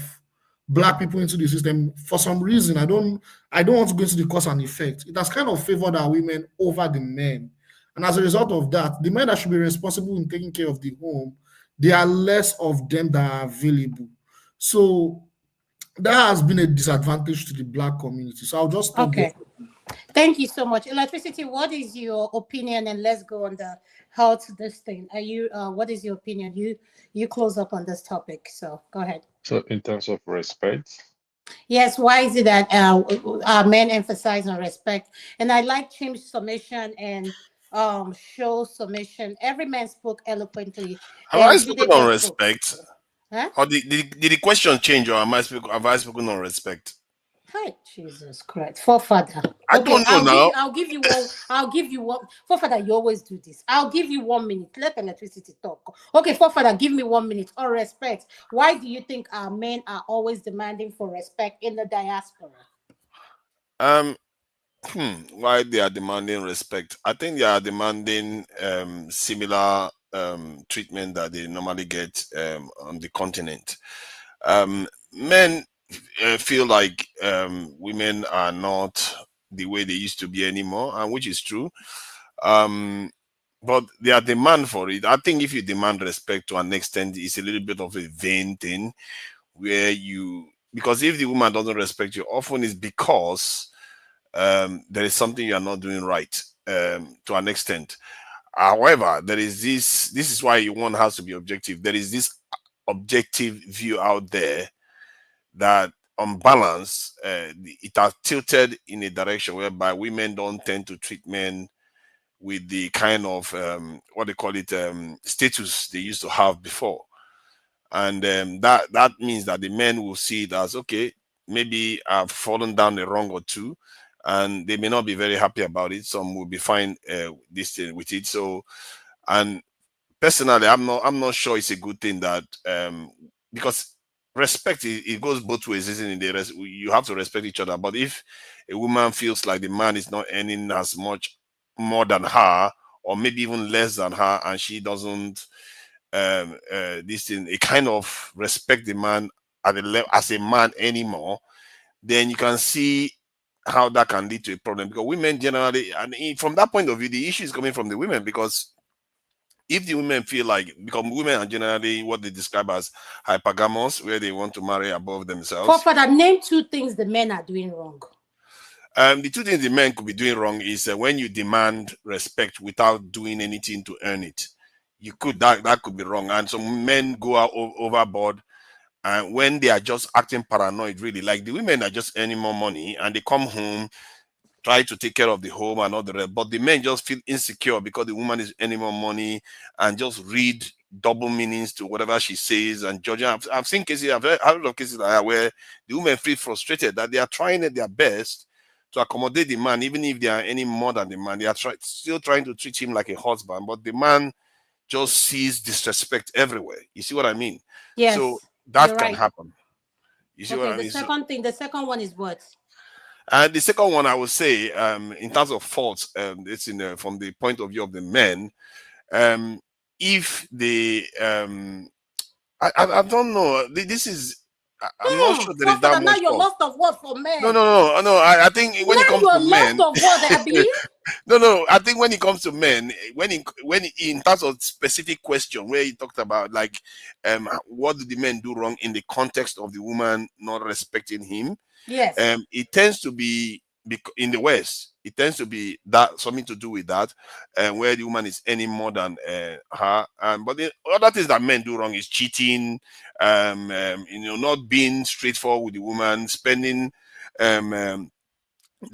Black people into the system. For some reason, I don't want to go into the cause and effect. It has kind of favored our women over the men, and as a result of that, the men that should be responsible in taking care of the home, there are less of them that are available. So that has been a disadvantage to the Black community. So I'll just stop there. Okay. Thank you so much. Electricity, what is your opinion? And let's go on the how to this thing. Are you what is your opinion? You close up on this topic. So go ahead. So in terms of respect, Yes, why is it that men emphasize on respect? And I like Chim's submission and show submission. Every man spoke eloquently. Have I And spoken Jide on just spoke. respect? Huh? Or did the question change, or have I spoken on respect? Hi, Jesus Christ, forefather. I Okay, don't know now. I'll give you one. I'll give you one. Forefather, you always do this. I'll give you 1 minute. Let electricity talk. Okay, forefather, give me 1 minute. Or respect. Why do you think our men are always demanding for respect in the diaspora? Why they are demanding respect? I think they are demanding similar treatment that they normally get on the continent. Men feel like women are not the way they used to be anymore, and which is true. But their demand for it, I think if you demand respect to an extent, it's a little bit of a vain thing where because if the woman doesn't respect you, often it's because there is something you are not doing right to an extent. However, there is this is why one has to be objective. There is this objective view out there that on balance, it has tilted in a direction whereby women don't tend to treat men with the kind of what they call it status they used to have before, and that means that the men will see it as, okay, maybe I've fallen down a wrong or two, and they may not be very happy about it. Some will be fine with it. So, and personally, I'm not sure it's a good thing that because respect, it goes both ways, isn't it? You have to respect each other. But if a woman feels like the man is not earning as much more than her, or maybe even less than her, and she doesn't this thing, a kind of respect the man as a man anymore, then you can see how that can lead to a problem. Because women generally, and from that point of view, the issue is coming from the women, because if the women feel like, because women are generally what they describe as hypergamous, where they want to marry above themselves. Father, name 2 things the men are doing wrong. The 2 things the men could be doing wrong is when you demand respect without doing anything to earn it. That could be wrong, and some men go out overboard, and when they are just acting paranoid, really, like the women are just earning more money, and they come home, try to take care of the home and all the rest, but the men just feel insecure because the woman is earning more money, and just read double meanings to whatever she says and judging. I've seen cases, I've heard of cases like that, where the women feel frustrated that they are trying their best to accommodate the man, even if they are any more than the man. They are still trying to treat him like a husband, but the man just sees disrespect everywhere. You see what I mean? Yes. So that You're can right. happen. You see what I mean? The second one is what? And the second one, I would say, in terms of faults, it's from the point of view of the men. If they, I don't know. This is, I'm not sure there is that much. Now you're lost of word for men. No. I think when it comes to men, lost of word, Abby. No. I think when it comes to men, when in terms of specific question where he talked about, like, what do the men do wrong in the context of the woman not respecting him? Yes. It tends to be in the West. It tends to be that something to do with that, where the woman is earning more than her. But the other things that men do wrong is cheating, not being straightforward with the woman, spending the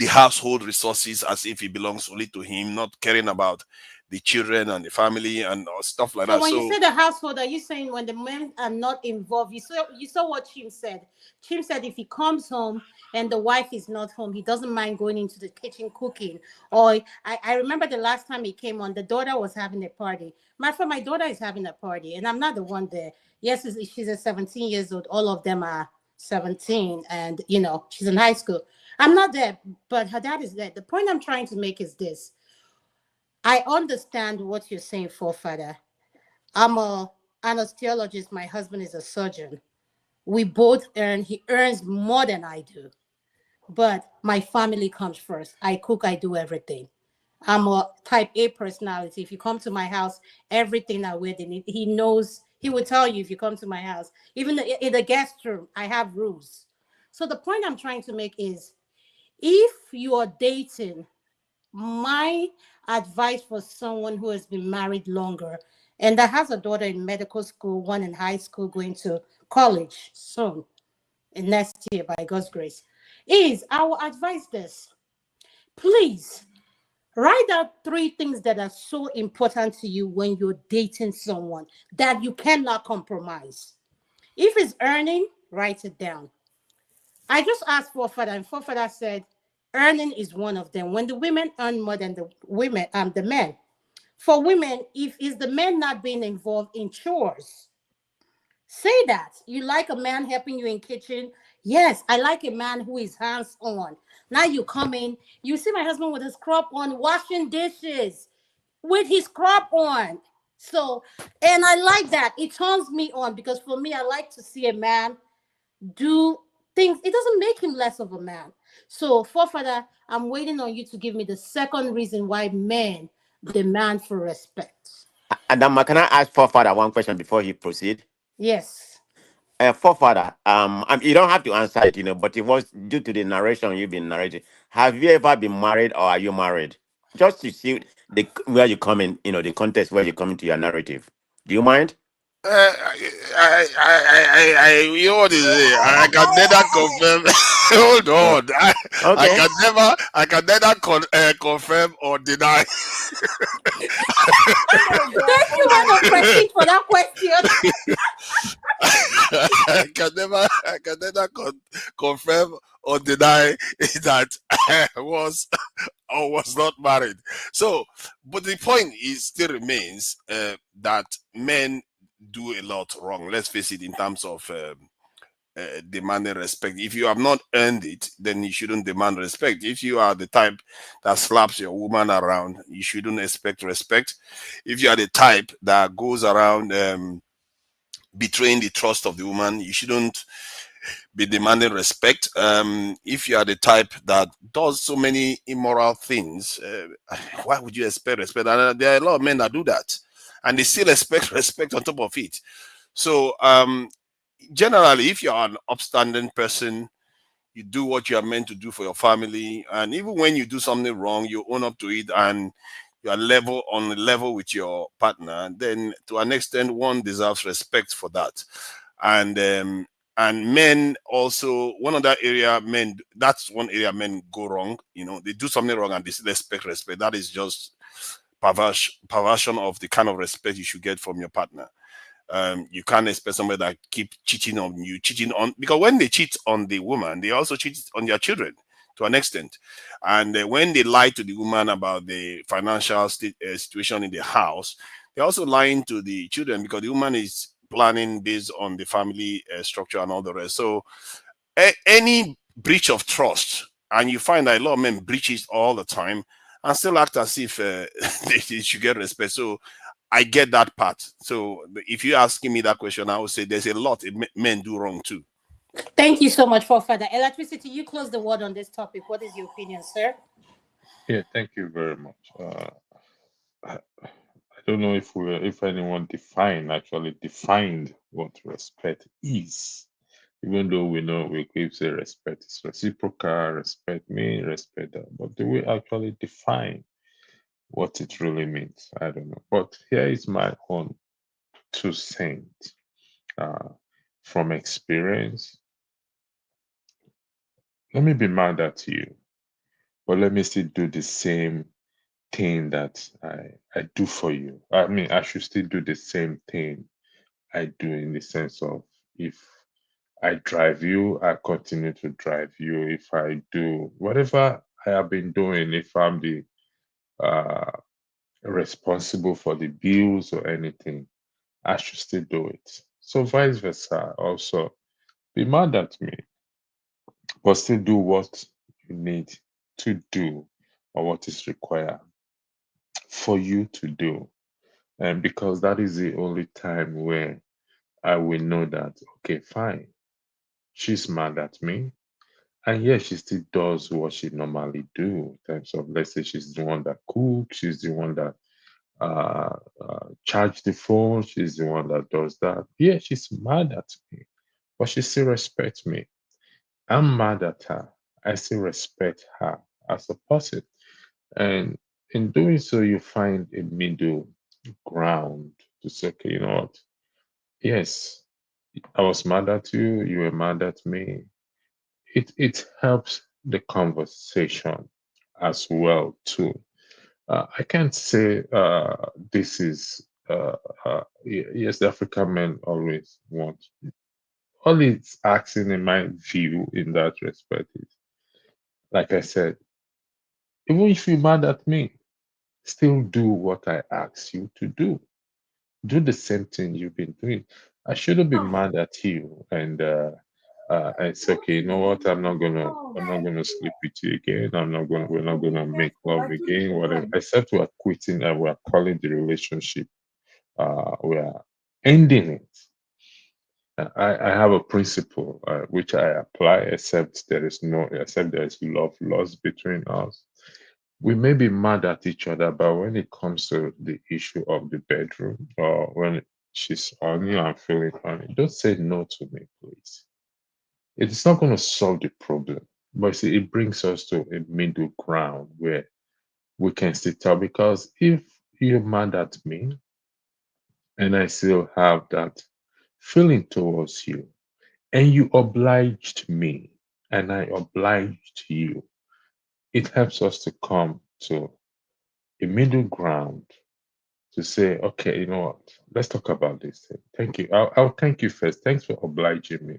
household resources as if it belongs only to him, not caring about the children and the family and stuff like that. When you say the household, are you saying when the men are not involved? You saw what Chim said. Chim said if he comes home and the wife is not home, he doesn't mind going into the kitchen cooking. Or I remember the last time he came on, the daughter was having a party. My daughter is having a party, and I'm not the one there. Yes, she's a 17 years old. All of them are 17, and she's in high school. I'm not there, but her dad is there. The point I'm trying to make is this. I understand what you're saying, forefather. I'm a anesthesiologist. My husband is a surgeon. We both earn, he earns more than I do. But my family comes first. I cook, I do everything. I'm a type A personality. If you come to my house, everything I wear, he knows, he will tell you if you come to my house. Even in the guest room, I have rules. So the point I'm trying to make is if you are dating, my advice for someone who has been married longer and that has a daughter in medical school, one in high school, going to college soon, in next year by God's grace, is I will advise this. Please write down 3 things that are so important to you when you're dating someone that you cannot compromise. If it's earning, write it down. I just asked forefather, and forefather said earning is one of them. When the women earn more than the men. For women, if is the men not being involved in chores, say that. You like a man helping you in kitchen. Yes, I like a man who is hands on. Now you come in, you see my husband with his scrub on, washing dishes with his scrub on. So, and I like that. It turns me on because for me, I like to see a man do things. It doesn't make him less of a man. So, forefather, I'm waiting on you to give me the second reason why men demand for respect. Adama, can I ask forefather one question before he proceed? Yes. Forefather, you don't have to answer it, but it was due to the narration you've been narrating. Have you ever been married or are you married? Just to see where you come in, the context where you come into your narrative. Do you mind? You know what is it? I can neither confirm. Hold on. Okay. I can neither confirm or deny. Thank you, man of Prestige, for that question. I can neither confirm or deny that I was or was not married. So, but the point is still remains that men do a lot wrong. Let's face it, in terms of demanding respect. If you have not earned it, then you shouldn't demand respect. If you are the type that slaps your woman around, you shouldn't expect respect. If you are the type that goes around betraying the trust of the woman, you shouldn't be demanding respect. If you are the type that does so many immoral things, why would you expect respect? And there are a lot of men that do that, and they still expect respect on top of it. So generally, if you are an upstanding person, you do what you are meant to do for your family, and even when you do something wrong, you own up to it, and you are on the level with your partner, then to an extent one deserves respect for that. And men also, one other area men, that's one area men go wrong. They do something wrong and they still expect respect. That is just perversion of the kind of respect you should get from your partner. You can't expect somebody that keep cheating on you, because when they cheat on the woman, they also cheat on their children to an extent. And when they lie to the woman about the financial situation in the house, they're also lying to the children, because the woman is planning based on the family structure and all the rest. So any breach of trust, and you find that a lot of men breach it all the time and still act as if they should get respect. So I get that part. So if you're asking me that question, I would say there's a lot men do wrong too. Thank you so much, forefather. Electricity, you close the word on this topic. What is your opinion, sir? Yeah, thank you very much. I don't know if anyone actually defined what respect is. Even though we know we keep say respect is reciprocal, respect me, respect that. But do we actually define what it really means? I don't know. But here is my own 2 cents from experience. Let me be mad at you, but let me still do the same thing that I do for you. I mean, I should still do the same thing I do, in the sense of, if I drive you, I continue to drive you. If I do whatever I have been doing, if I'm the responsible for the bills or anything, I should still do it. So vice versa, also be mad at me, but still do what you need to do or what is required for you to do. And because that is the only time where I will know that, okay, fine, she's mad at me. And yes, she still does what she normally do in terms of, let's say she's the one that cooks, she's the one that charge the phone, she's the one that does that. Yeah, she's mad at me, but she still respects me. I'm mad at her. I still respect her as a person. And in doing so, you find a middle ground to say, okay, you know what? Yes, I was mad at you, you were mad at me. It helps the conversation as well too. I can't say this is yes, the African men always want. All it's asking, in my view, in that respect, is like I said, even if you're mad at me, still do what I ask you to do. Do the same thing you've been doing. I shouldn't be mad at you and say, okay, you know what? I'm not gonna sleep with you again. We're not gonna make love again. Whatever. Except we're quitting and we're calling the relationship. We're ending it. I have a principle which I apply, except there is love lost between us. We may be mad at each other, but when it comes to the issue of the bedroom or when she's on you and feeling on you, don't say no to me, please. It's not going to solve the problem, but see, it brings us to a middle ground where we can still tell. Because if you're mad at me and I still have that feeling towards you, and you obliged me and I obliged you, it helps us to come to a middle ground to say, okay, you know what, let's talk about this thing. Thank you. I'll thank you first. Thanks for obliging me,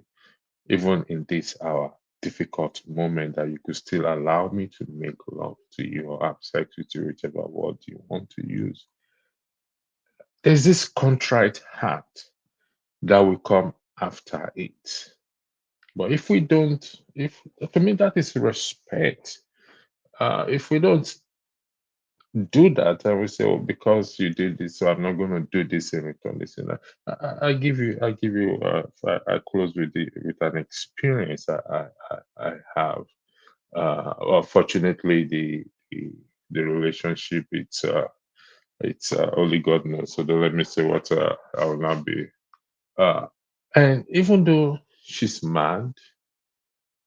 even in this our difficult moment, that you could still allow me to make love to you or have sex with you, whichever word you want to use. There's this contrite heart that will come after it. But if we don't, if to me that is respect. If we don't do that, I will say, oh, because you did this, so I'm not going to do this in return. This and that. I give you. I close with an experience I have. Fortunately, the relationship it's only God knows. So don't let me say what I will not be. And even though she's mad,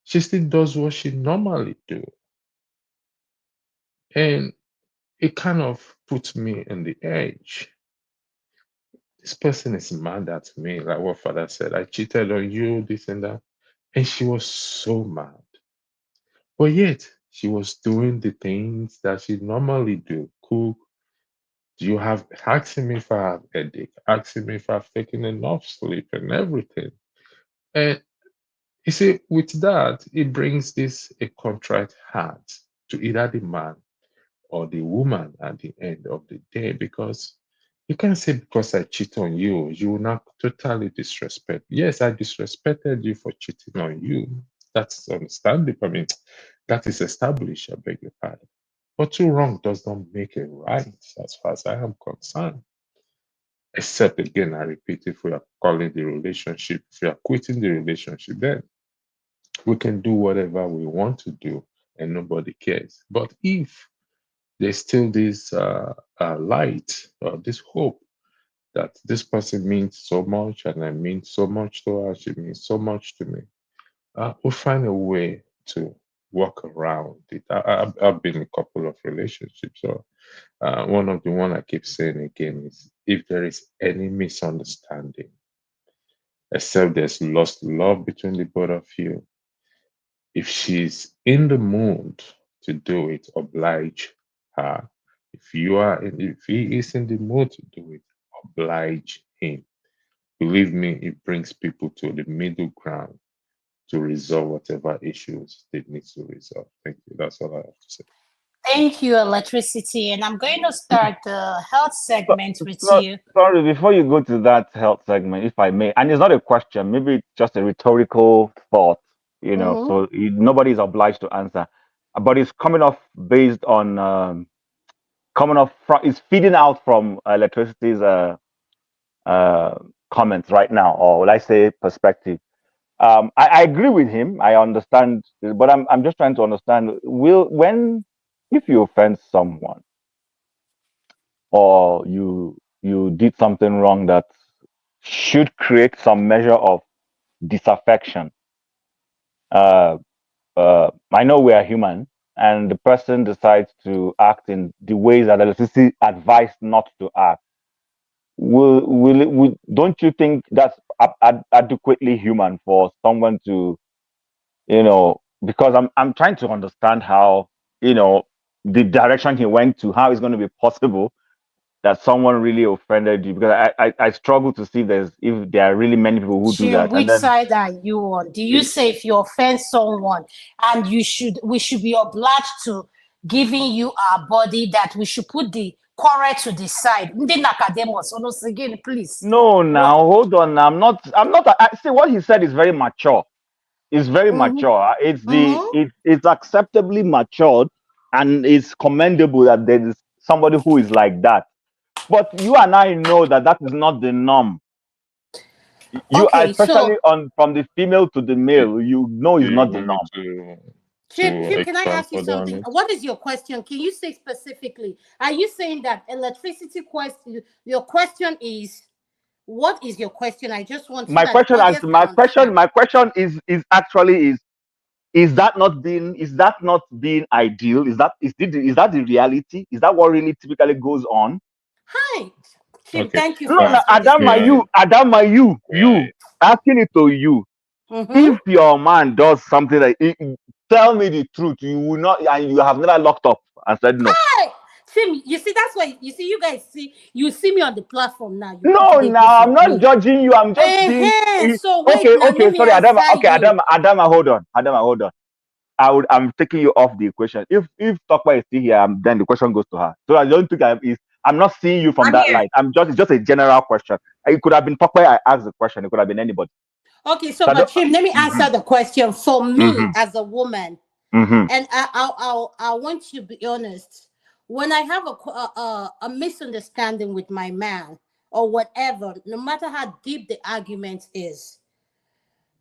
she still does what she normally do, and it kind of puts me in the edge. This person is mad at me, like what father said, I cheated on you, this and that. And she was so mad. But yet, she was doing the things that she normally do. Cook. Do you have asking me if I have headache, asking me if I've taken enough sleep and everything. And you see, with that, it brings this a contrite heart to either the man or the woman at the end of the day, because you can't say because I cheat on you, you will not totally disrespect. Yes, I disrespected you for cheating on you. That's understandable. I mean, that is established, I beg your pardon. But two wrong does not make it right, as far as I am concerned. Except again, I repeat, if we are calling the relationship, if we are quitting the relationship, then we can do whatever we want to do and nobody cares. But if there's still this light or this hope that this person means so much and I mean so much to her, she means so much to me, we'll find a way to work around it. I've been in a couple of relationships. So one of the one I keep saying again is, if there is any misunderstanding, except there's lost love between the both of you, if she's in the mood to do it, oblige her. If he is in the mood to do it, oblige him. Believe me, it brings people to the middle ground to resolve whatever issues they need to resolve. Thank you. That's all I have to say. Thank you, Electricity. And I'm going to start the health segment with you. Sorry, before you go to that health segment, if I may, and it's not a question, maybe it's just a rhetorical thought, Mhm. so nobody is obliged to answer. but it's coming off based on coming off from, it's feeding out from electricity's comments right now, or will I say perspective. I agree with him. I understand, but I'm just trying to understand. If you offend someone or you did something wrong that should create some measure of disaffection. I know we are human, and the person decides to act in the ways that electricity advised not to act. Don't you think that's adequately human for someone to, because I'm trying to understand how, the direction he went to, how it's going to be possible that someone really offended you, because I struggle to see if there are really many people who do Jim, that. And which then side are you on? Do you say if you offend someone and we should be obliged to giving you our body, that we should put the quarrel to the side? Ndị Nicodemus, once again, please. no, now hold on. I'm not. See, what he said is very mature. It's very mature. It's acceptably matured, and it's commendable that there is somebody who is like that. But you and I know that that is not the norm. You, Okay, especially so from the female to the male, you know it's Do not you the want me norm. Jim, can I expand ask you further on something? it? What is your question? Can you say specifically? Are you saying that electricity question? Your question is, what is your question? I just want so My that the question, audience can understand. my question is actually is that not being ideal? Is that the reality? Is that what really typically goes on? Hi, Jim. Okay. Thank you No, for no, answering this question. Adama, you asking it to you. Mm-hmm. If your man does something like, tell me the truth, you will not, and you have never locked up and said no. Hi, Jim. You see, that's why you see you guys see you see me on the platform now. No, They go now I'm for not me. judging you. I'm just being So wait, okay. now Okay, let me sorry, Adama. answer Okay, you. Adama, hold on. Adama, hold on. I'm taking you off the equation. If Tokpa is still here, then the question goes to her. So I don't think I'm not seeing you from I'm that here. light. It's just a general question. It could have been Tokpa. I asked the question. It could have been anybody. Okay, so So but Jim, let me answer the question for me Mhm. as a woman, Mhm. and I want you to be honest. When I have a misunderstanding with my man or whatever, no matter how deep the argument is,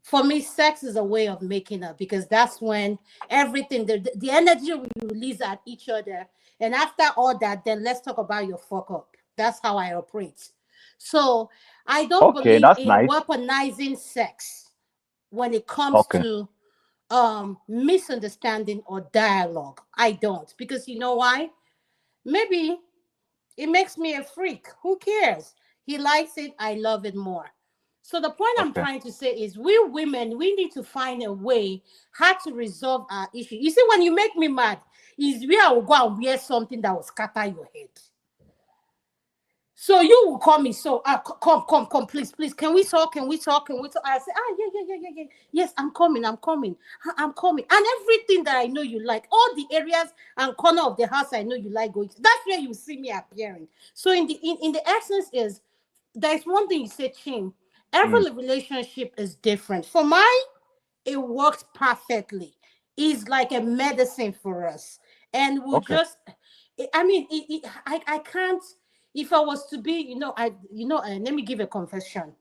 for me, sex is a way of making up, because that's when everything, the energy we release at each other. And after all that, then let's talk about your fuck up. That's how I operate. So I don't Okay, believe that's in nice. weaponizing sex when it comes Okay. to misunderstanding or dialogue. I don't, because you know why? Maybe it makes me a freak. Who cares? He likes it. I love it more. So the point I'm Okay. trying to say is, we women, we need to find a way how to resolve our issue. You see, when you make me mad, is where I will go and wear something that will scatter your head. So you will call me. So come, please. Can we talk? Can we talk? Can we talk? I say, yeah. Yes, I'm coming. I'm coming. And everything that I know you like, all the areas and corner of the house I know you like going to, that's where you see me appearing. So in the essence is, there's one thing you say, Chin. Every relationship is different. For mine, it works perfectly. It's like a medicine for us, and we'll Okay. just. I mean, I can't. If I was to be, let me give a confession.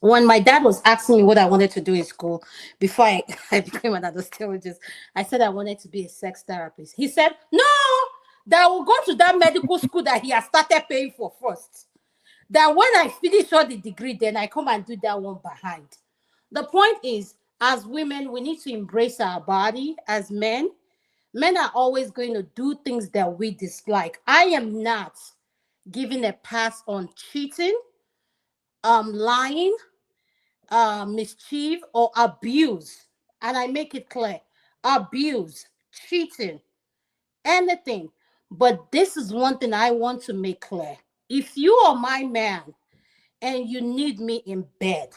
When my dad was asking me what I wanted to do in school before I became an anesthesiologist, I said I wanted to be a sex therapist. He said, no, that I will go to that medical school that he has started paying for first. That when I finish all the degree, then I come and do that one behind. The point is, as women, we need to embrace our body. As men are always going to do things that we dislike. I am not giving a pass on cheating, lying, mischief, or abuse. And I make it clear: abuse, cheating, anything. But this is one thing I want to make clear. If you are my man and you need me in bed,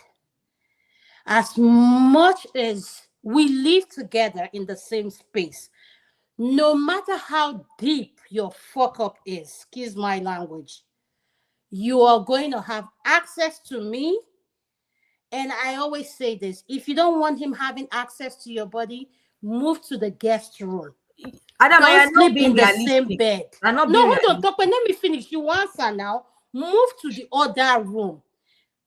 as much as we live together in the same space, no matter how deep your fuck up is, excuse my language, you are going to have access to me. And I always say this: if you don't want him having access to your body, move to the guest room. Adama, Don't you're not sleep being in the same realistic. bed. You're not No, being hold on, realistic. Tope. Let me finish. You answer now. Move to the other room.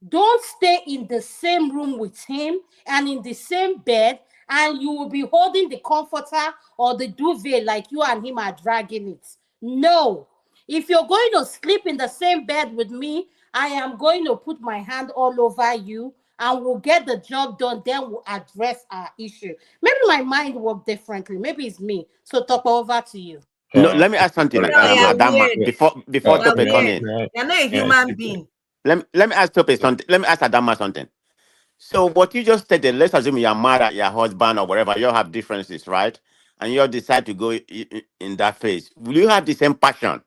Don't stay in the same room with him and in the same bed, and you will be holding the comforter or the duvet like you and him are dragging it. No. If you're going to sleep in the same bed with me, I am going to put my hand all over you and we'll get the job done. Then we'll address our issue. Maybe my mind worked differently. Maybe it's me. So, talk over to you. No, let me ask something, No, you're Adama, weird. before You're Tope come weird. in. You're not a Yeah, human being. Let me ask Tope something. Let me ask Adama something. So what you just stated, let's assume you're mad at your husband or whatever, you all have differences, right? And you all decide to go in that phase. Will you have the same passion,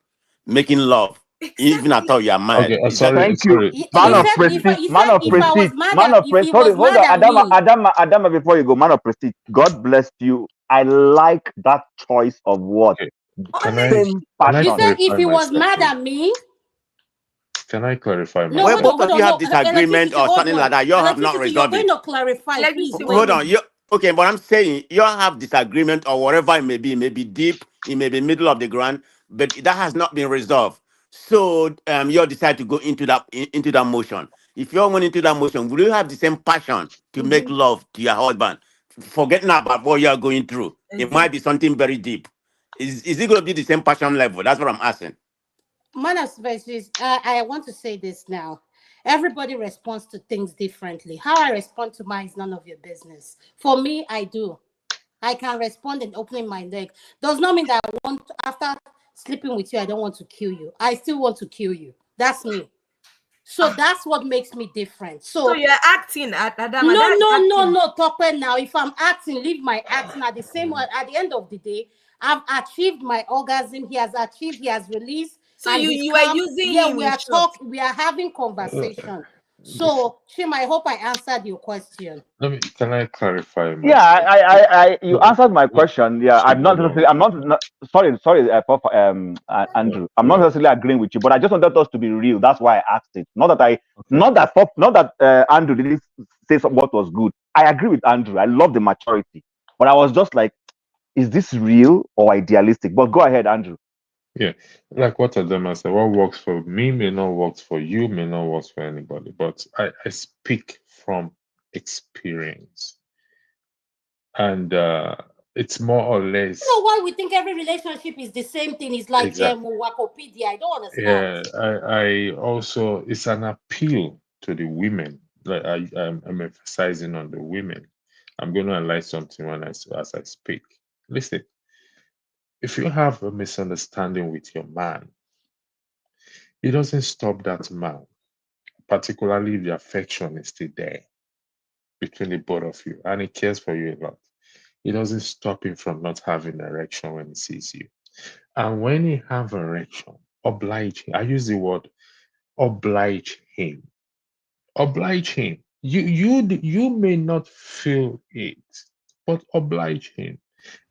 making love, even at all you're mad? Okay, Is that sorry, Thank you. sorry. He, Man he of said Let- if prestige, he man said of if I was prestige, mad man at of if prestige. he Sorry, was hold mad on. at me, Adama, before you go, man of prestige. God bless you. I like that choice of word. okay, Same can I you passion. said if clarify he was myself, mad please? at me. Can I clarify No, Well, hold on, myself? both hold of on. you have No, disagreement electricity, or hold something like on. that. You all have not Electricity, you're resolved going it. to clarify. Please Electricity, wait. Hold wait. on. You okay? But I'm saying you all have disagreement or whatever it may be deep, it may be middle of the ground, but that has not been resolved. So you all decide to go into that motion. If you all went into that motion, will you have the same passion to make Mm-hmm. love to your husband, forgetting about what you are going through? It might be Exactly. something very deep. Is it going to be the same passion level? That's what I'm asking. Man of species, I want to say this now. Everybody responds to things differently. How I respond to mine is none of your business. For me, I do. I can respond in opening my leg. Does not mean that I want after sleeping with you, I don't want to kill you. I still want to kill you. That's me. So that's what makes me different. So So you're acting at Adama. no, That's no, no, acting. no, Tokwe now. If I'm acting, leave my acting at the same one. At the end of the day, I've achieved my orgasm. He has achieved, he has released, So and you he's you were calm. using Yeah, him we in are short. we are having Uh, conversation. this, So, Shim, I hope I answered your question. can I clarify Yeah, myself? you No, answered my no, question. Yeah, I'm not hold necessarily, on. sorry, Andrew. I'm not Yeah, necessarily agreeing with you, but I just wanted us to be real. That's why I asked it. okay. Not that Andrew didn't say what was good. I agree with Andrew. I love the maturity, but I was just like, is this real or idealistic? But go ahead, Andrew. Yeah, like what Adama said, what works for me may not work for you, may not work for anybody. But I speak from experience. And it's more or You know less why we think every relationship is the same thing? It's like exactly. Wakopedia. I don't understand. Yeah, I also it's an appeal to the women. Like I'm emphasizing on the women. I'm going to highlight something as I speak. Listen, if you have a misunderstanding with your man, it doesn't stop that man, particularly if the affection is still there between the both of you, and he cares for you a lot. It doesn't stop him from not having erection when he sees you. And when he have erection, oblige him. I use the word oblige him. Oblige him. You may not feel it, but oblige him.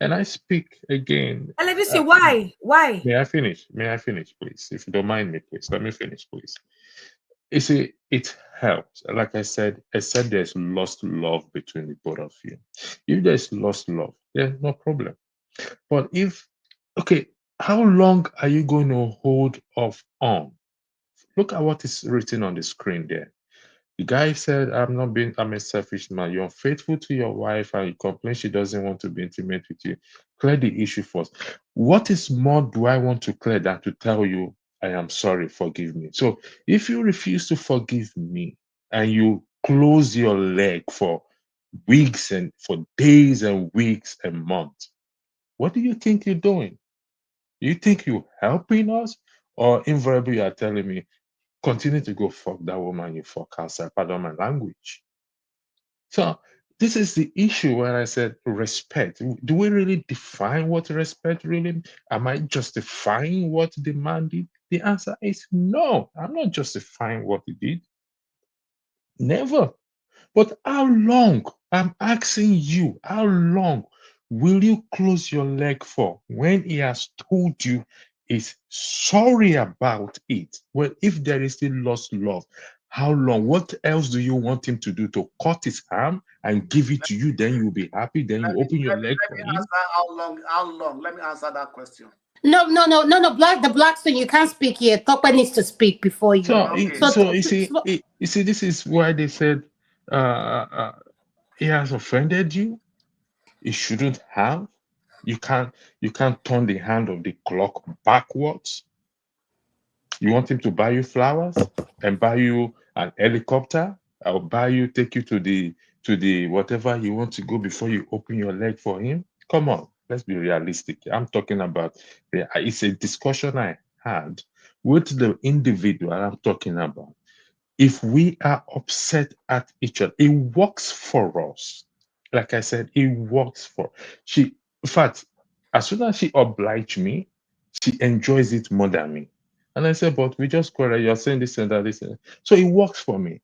And I speak again. Electricity, why? Why? May I finish? May I finish, please? If you don't mind me, please let me finish, please. You see, it helps. Like I said there's lost love between the both of you. If there's lost love, there's no problem. But if, okay, how long are you going to hold off on? Look at what is written on the screen there. The guy said, I'm a selfish man. You're unfaithful to your wife and you complain she doesn't want to be intimate with you. Clear the issue first. What is more do I want to clear than to tell you, I am sorry, forgive me? So if you refuse to forgive me and you close your leg for weeks and for days and weeks and months, what do you think you're doing? You think you're helping us? Or invariably you are telling me, continue to go fuck that woman you fuck outside, pardon my language. So this is the issue when I said respect. Do we really define what respect really? Am I justifying what the man did? The answer is no. I'm not justifying what he did. Never. But how long? I'm asking you, how long will you close your leg for when he has told you he's sorry about it? Well, if there is still lost love, How long? What else do you want him to do? To cut his arm and give it to you? Then you'll be happy. Then you open your leg Let for me him. answer how long. How long? Let me answer that question. No, the Blackstone, you can't speak here. Tope needs to speak before you. So, Okay. so you see, this is why they said he has offended you. He shouldn't have. You can't turn the hand of the clock backwards. You want him to buy you flowers and buy you an helicopter, or take you to the whatever you want to go before you open your leg for him? Come on, let's be realistic. I'm talking about it's a discussion I had with the individual I'm talking about. If we are upset at each other, it works for us. Like I said, it works for she. In fact, as soon as she obliged me, she enjoys it more than me. And I said, but we just quarrel. You're saying this and that, this and that. So it works for me.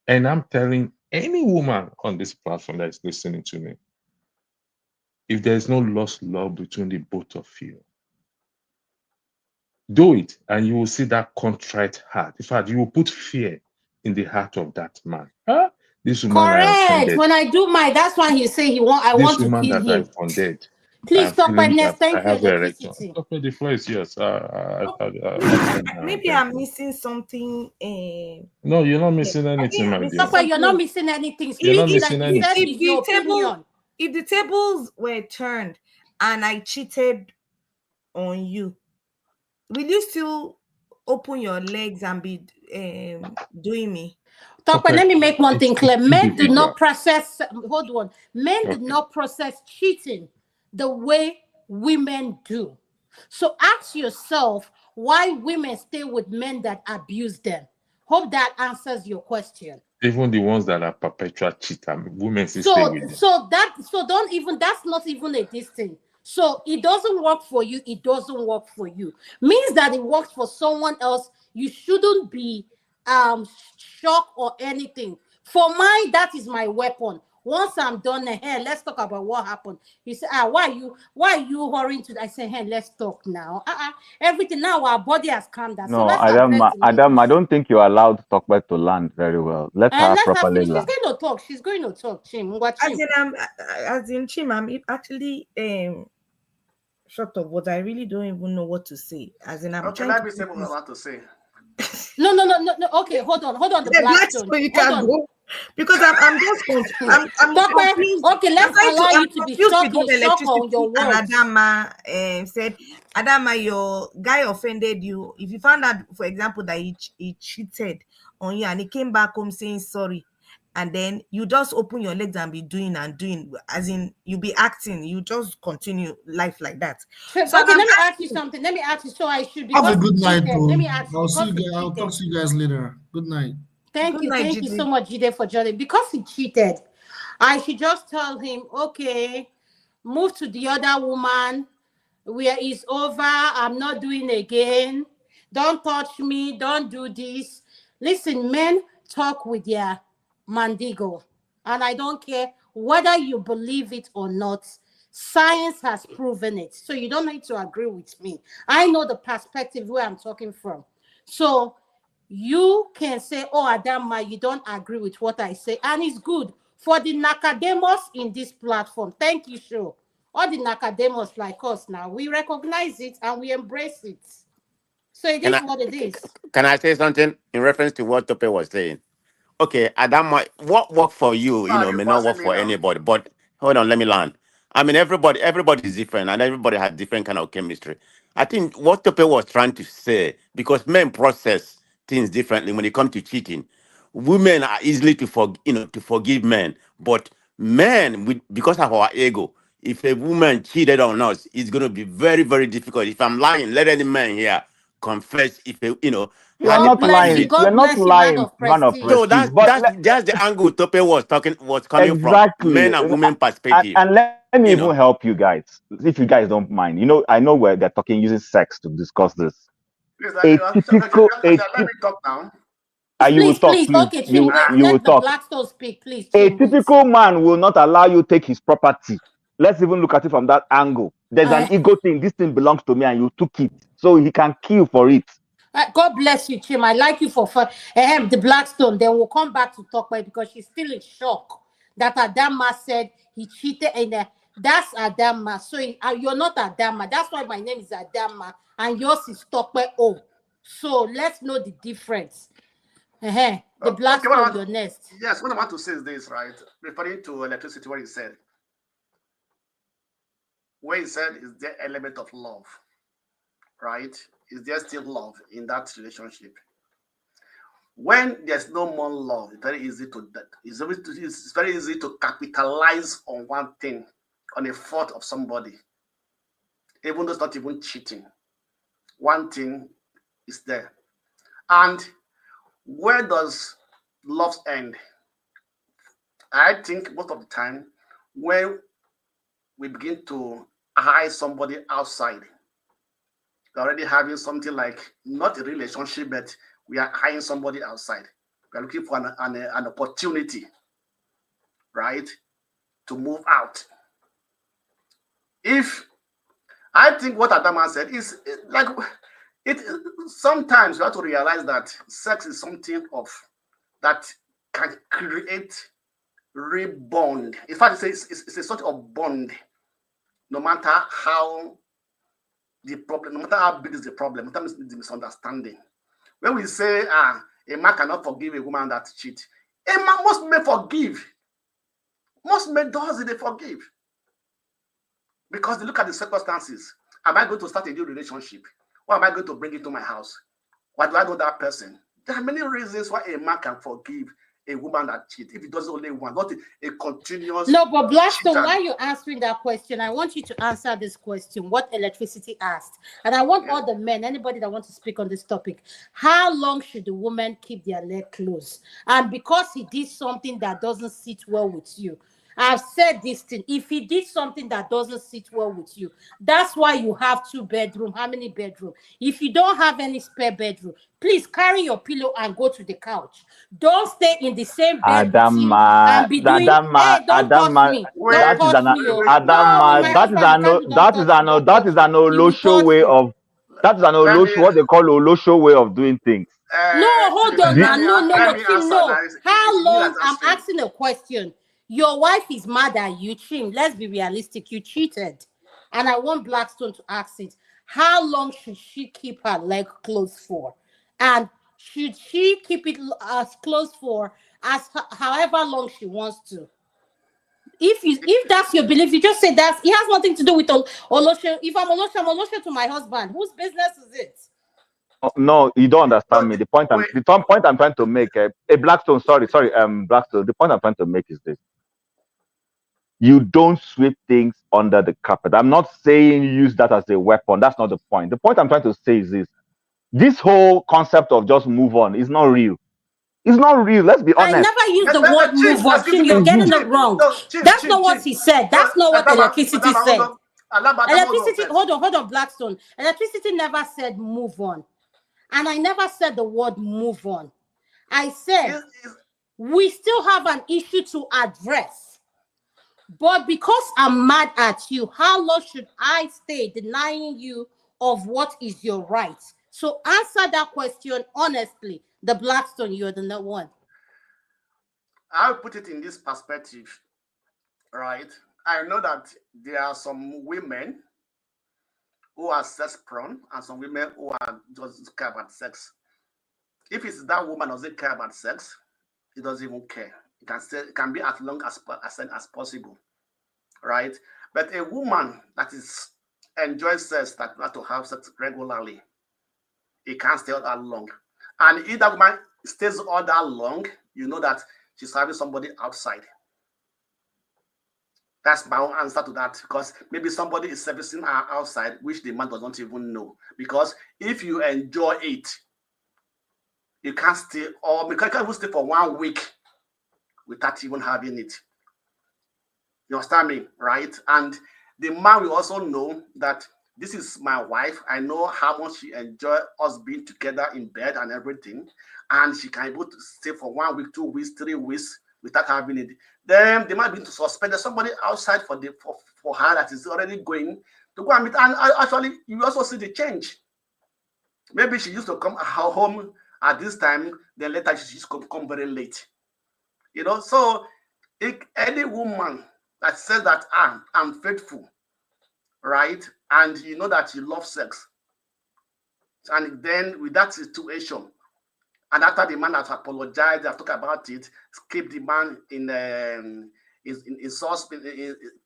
And I'm telling any woman on this platform that is listening to me, if there's no lost love between the both of you, do it, and you will see that contrite heart. In fact, you will put fear in the heart of that man. Huh? This woman I Correct. offended. When I do my, that's why he say I This want to woman kill that I him. offended. Please I'm stop by feeling next. that I Thank you, have a erection. electricity. Okay, the floor is yours. Maybe I'm missing something. No, you're not missing anything, my dear. Tope, you're not missing anything. You're not Speak like missing you said anything. is your opinion. If the tables were turned and I cheated on you, will you still open your legs and be doing me? Tope, let me make one thing clear. Men do individual. not process. Hold on. Men do not process cheating the way women do. So ask yourself why women stay with men that abuse them. Hope that answers your question. Even the ones that are perpetual cheaters, women still stay with them. So don't even, that's not even a this thing. So it doesn't work for you, it doesn't work for you. Means that it works for someone else. You shouldn't be shocked or anything. For mine, that is my weapon. Once I'm done, hey, let's talk about what happened. He said, why are you hurrying to? I said, hey, let's talk now. Everything now, our body has calmed down. So No, let's address the main Adam, I issue. don't think you're allowed to talk back to land very well. Let And her let her properly finish. She's land. going to talk. She's going to talk, Chim. As in Chim, I'm actually short of what I really don't even know what to say. As in, I'm Okay, trying let to me say what I want to say. No. Okay, hold on. The Blackstone. So you can go. Because I'm just confused. I'm confused. Okay, let's allow you to be shocked with in shock on your and words. Adama said, Adama, your guy offended you. If you found out, for example, that he cheated on you and he came back home saying sorry, and then you just open your legs and be doing, as in you be acting, you just continue life like that. So okay, let me ask you something. Let me ask you. So I should, because Have a good night, bro. let me ask you, I'll see you because guys. I'll talk to you guys later. Good night. Thank you so much, Jide, for joining. Because he cheated, I should just tell him, okay, move to the other woman where it's over. I'm not doing again. Don't touch me. Don't do this. Listen, men talk with their mandigo, and I don't care whether you believe it or not. Science has proven it. So you don't need to agree with me. I know the perspective where I'm talking from. So you can say, oh, Adama, you don't agree with what I say. And it's good for the Nakademus in this platform. Thank you, Sho. All the Nakademus like us now, we recognize it and we embrace it. So it is what it is. Can I say something in reference to what Tope was saying? Okay, Adam, what worked for you, Why are you may not work passing me for now? anybody. But hold on, let me learn. I mean, everybody is different, and everybody has different kind of chemistry. I think what Tope was trying to say, because men process things differently when it comes to cheating. Women are easily to forgive men, but men, because of our ego, if a woman cheated on us, it's going to be very, very difficult. If I'm lying, let any man here confess. If You're had not the lying. You're God not bless you, man lying, of man of prestige. so prestige. that's But that's that's the angle Tope was coming from, exactly. men and women perspective. And let me You even know, help you guys, if you guys don't mind. I know where they're talking using sex to discuss this. Please, A typical, let me talk now. you will talk, Please. please. Okay, Chim, wait. You will Let the talk. Blackstone speak, please. A Chim, wait. typical man will not allow you take his property. Let's even look at it from that angle. There's an ego thing. This thing belongs to me, and you took it, so he can kill for it. God bless you, Chim. I like you for fun. The Blackstone. Then we'll come back to talk about it because she's still in shock that Adanma said he cheated. And that's Adanma. So you're not Adanma. That's why my name is Adanma and yours is Tope O. So let's know the difference. The Blackstone, you're next. Yes, what I want to say is this, right? Referring to electricity, what he said. What he said is the element of love, right? Is there still love in that relationship? When there's no more love, it's very easy to it's very easy to capitalize on one thing, on a fault of somebody, even though it's not even cheating. One thing is there. And where does love end? I think most of the time when we begin to eye somebody outside, we're already having something like not a relationship, but we are eyeing somebody outside. We're looking for an opportunity, right, to move out. If I think what Adanma said is like it. Sometimes you have to realize that sex is something of that can create rebond. In fact, it's a sort of bond. No matter how the problem, no matter how big is the problem, sometimes it's the misunderstanding. When we say a man cannot forgive a woman that cheats, a man must forgive. Most men they forgive. Because they look at the circumstances. Am I going to start a new relationship? Or am I going to bring it to my house? Why do I know that person? There are many reasons why a man can forgive a woman that cheats if he does only one, not a continuous. No, but Blackstone, while you're answering that question, I want you to answer this question. What Electricity asked, and I want all the men, anybody that wants to speak on this topic, how long should the woman keep their leg closed? And because he did something that doesn't sit well with you, I've said this thing. If he did something that doesn't sit well with you, that's why you have 2 bedrooms. How many bedrooms? If you don't have any spare bedroom, please carry your pillow and go to the couch. Don't stay in the same bed with him and be doing. Hey, don't touch me. Don't touch me. Adama, that is an Olosho way of. That is an Olosho, what they call Olosho way of doing things. No, hold on now. No, Chim, no. How long? I'm asking a question. Your wife is mad at you, Chim. Let's be realistic. You cheated. And I want Blackstone to ask it. How long should she keep her leg closed for? And should she keep it as closed for as however long she wants to? If that's your belief, you just say that it has nothing to do with Olosho. If I'm Olosho to my husband. Whose business is it? No, you don't understand me. The point I'm trying to make, Blackstone, sorry, Blackstone. The point I'm trying to make is this: you don't sweep things under the carpet. I'm not saying use that as a weapon. That's not the point. The point I'm trying to say is this: this whole concept of just move on is not real. It's not real. Let's be honest. I never used the word move on. Chim, you're getting it wrong. That's not what he said. That's not what Electricity said. Electricity, hold on, Blackstone. Electricity never said move on. And I never said the word move on. I said we still have an issue to address. But because I'm mad at you, how long should I stay denying you of what is your right? So answer that question honestly. The Blackstone, you're the one. I'll put it in this perspective, right? I know that there are some women who are sex prone and some women who are just care about sex. If it's that woman doesn't care about sex, he doesn't even care. It can be as long as possible, right? But a woman that enjoys sex, that wants to have sex regularly, it can't stay all that long. And if that woman stays all that long, you know that she's having somebody outside. That's my own answer to that, because maybe somebody is servicing her outside, which the man doesn't even know. Because if you enjoy it, you can't stay, or you can't even stay for 1 week without even having it. You understand me, right? And the man will also know that this is my wife. I know how much she enjoys us being together in bed and everything. And she can able to stay for 1 week, 2 weeks, 3 weeks without having it. Then they might be to suspend somebody outside for her that is already going to go and meet. And actually, you also see the change. Maybe she used to come home at this time, then later she used to come very late. So any woman that says that I'm faithful, right? And you know that you love sex, and then with that situation, and after the man has apologized, they have talked about it, keep the man in source,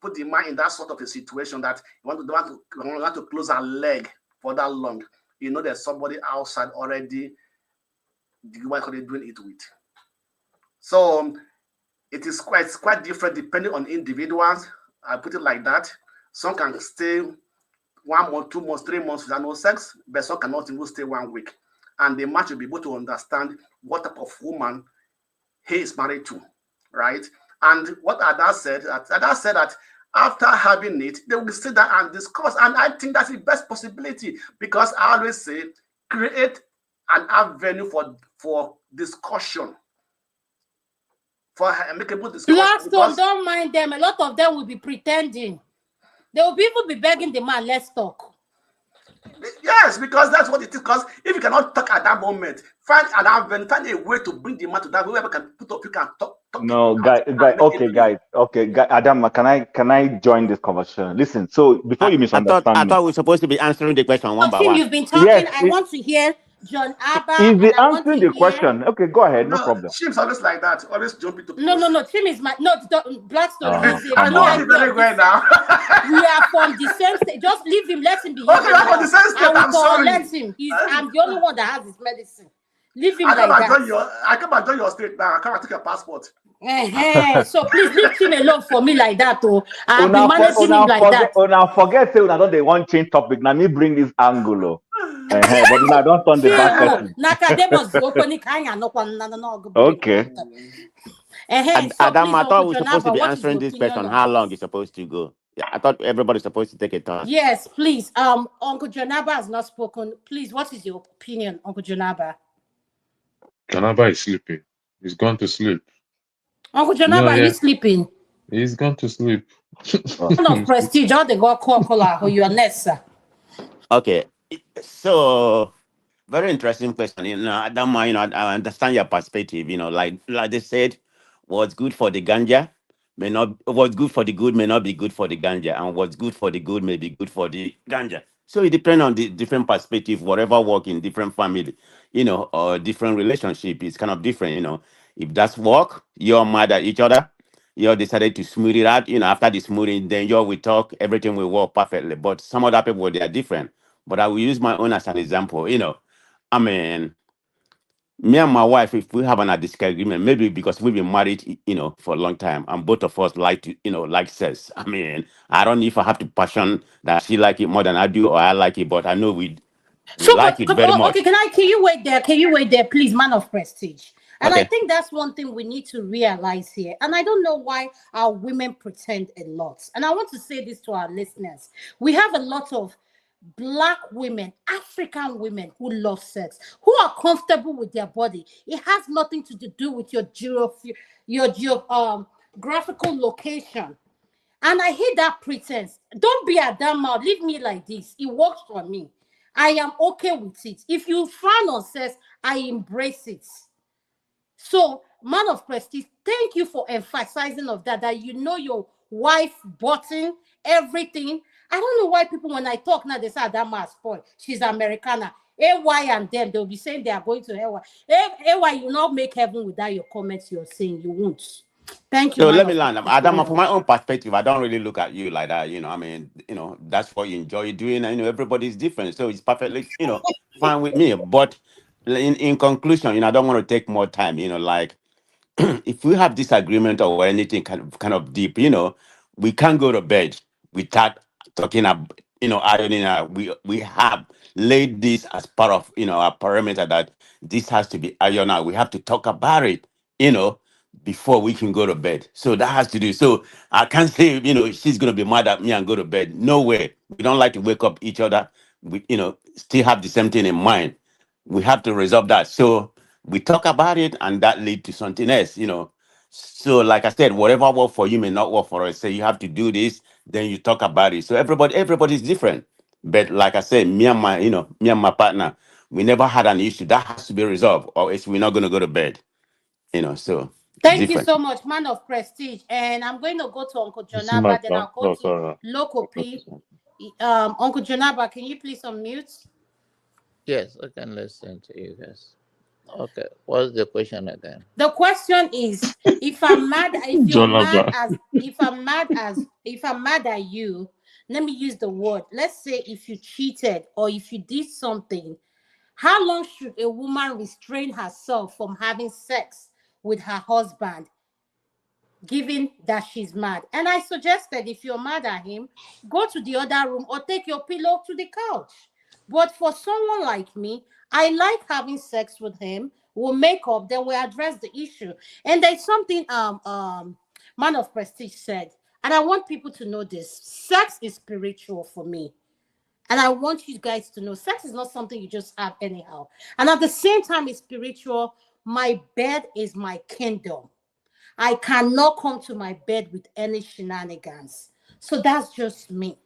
put the man in that sort of a situation that you want to close her leg for that long. There's somebody outside already, the one they're doing it with. So it is quite different depending on individuals. I put it like that. Some can stay 1 month, 2 months, 3 months without no sex, but some cannot even stay 1 week. And the man should be able to understand what type of woman he is married to, right? And what Ada said that after having it, they will sit down and discuss. And I think that's the best possibility, because I always say, create an avenue for discussion, for amicable discussion. Blackstone, don't mind them. A lot of them will be pretending. They will even be begging the man, let's talk. Yes, because that's what it is. Because if you cannot talk at that moment, find a way to bring the man to that whoever can put up, you can talk. No, guys. Okay, Adama, can I join this conversation? Listen, so before you misunderstand I me, thought we were supposed to be answering the question one by Tim, one. you've been talking. Yes, I want to hear John Abba. is And the I want answering to the hear... question? Okay, go ahead, no problem. She's always like that. Always jumping to No. Tim is my Blackstone. Oh, He's a come on. Very well now. We are from the same state. Just leave him. Let him be. Okay, we're from the same state. I'm sorry. Let him. I'm the only one that has his medicine. Leave him I come like and that. join your state now. I come and take your passport. So please leave him alone for me like that. I'll be managing him like that. Forget say una don't they want change topic. Now me bring this angle. But I don't turn the back person. Okay. Adam, I thought we were supposed to be answering this question. How long is supposed to go? Yeah, I thought everybody's supposed to take a turn. Yes, please. Uncle Jonaba has not spoken. Please, what is your opinion, Uncle Jonaba? Jonaba is sleeping. He's gone to sleep. Uncle Jonaba, are you sleeping? He's gone to sleep. Son of prestige, all they got call your next, sir. Okay, so very interesting question. I don't mind. I understand your perspective. Like they said, what's good for the ganja may not. What's good for the good may not be good for the ganja, and what's good for the good may be good for the ganja. So it depends on the different perspective. Whatever work in different family, or different relationship is kind of different. If that's work, you're mad at each other. You decided to smooth it out. After the smoothing, then you will talk. Everything will work perfectly. But some other people, they are different. But I will use my own as an example. I mean, me and my wife, if we have a disagreement, maybe because we've been married, for a long time, and both of us like to, like sex. I mean, I don't know if I have to passion that she like it more than I do, or I like it, but I know we like it very much. Okay, can you wait there? Can you wait there, please, man of prestige? And Okay. I think that's one thing we need to realize here. And I don't know why our women pretend a lot. And I want to say this to our listeners. We have a lot of Black women, African women who love sex, who are comfortable with their body. It has nothing to do with your geographical location. And I hate that pretense. Don't be Adama. Leave me like this. It works for me. I am okay with it. If you frown on sex, I embrace it. So, man of prestige, thank you for emphasizing of that you know your wife button, everything. I don't know why people, when I talk now, they say Adama is spoiled. She's Americana. AY and them, they'll be saying they are going to AY. AY, you not make heaven without your comments you're saying. You won't. Thank you. So let me land. Adam, from my own perspective, I don't really look at you like that. I mean, that's what you enjoy doing. And, everybody's different. So it's perfectly, fine with me. But in conclusion, I don't want to take more time, like if we have disagreement or anything kind of deep, we can't go to bed without talking about, ironing out. We have laid this as part of, our parameter that this has to be ironed out. We have to talk about it, before we can go to bed. So that has to do. So I can't say, she's gonna be mad at me and go to bed. No way. We don't like to wake up each other. We, still have the same thing in mind. We have to resolve that. So we talk about it, and that lead to something else. So like I said, whatever work for you may not work for us. So you have to do this. Then you talk about it. So everybody's different. But like I said, me and my partner, we never had an issue. That has to be resolved, or else we're not going to go to bed. So it's Thank you different. so much, man of prestige. And I'm going to go to Uncle You see my Jonaba, then turn? I'll go Oh, to sorry. Local Okay, P. sorry. Uncle Jonaba, can you please unmute? Yes, I can listen to you guys. Okay, what's the question again? The question is, if I'm mad, Jonathan. if I'm mad at you, let me use the word. Let's say if you cheated or if you did something, how long should a woman restrain herself from having sex with her husband, given that she's mad? And I suggested if you're mad at him, go to the other room or take your pillow to the couch. But for someone like me, I like having sex with him. We'll make up, then we address the issue. And there's something Man of Prestige said, and I want people to know this: sex is spiritual for me. And I want you guys to know sex is not something you just have anyhow. And at the same time, it's spiritual. My bed is my kingdom. I cannot come to my bed with any shenanigans. So that's just me.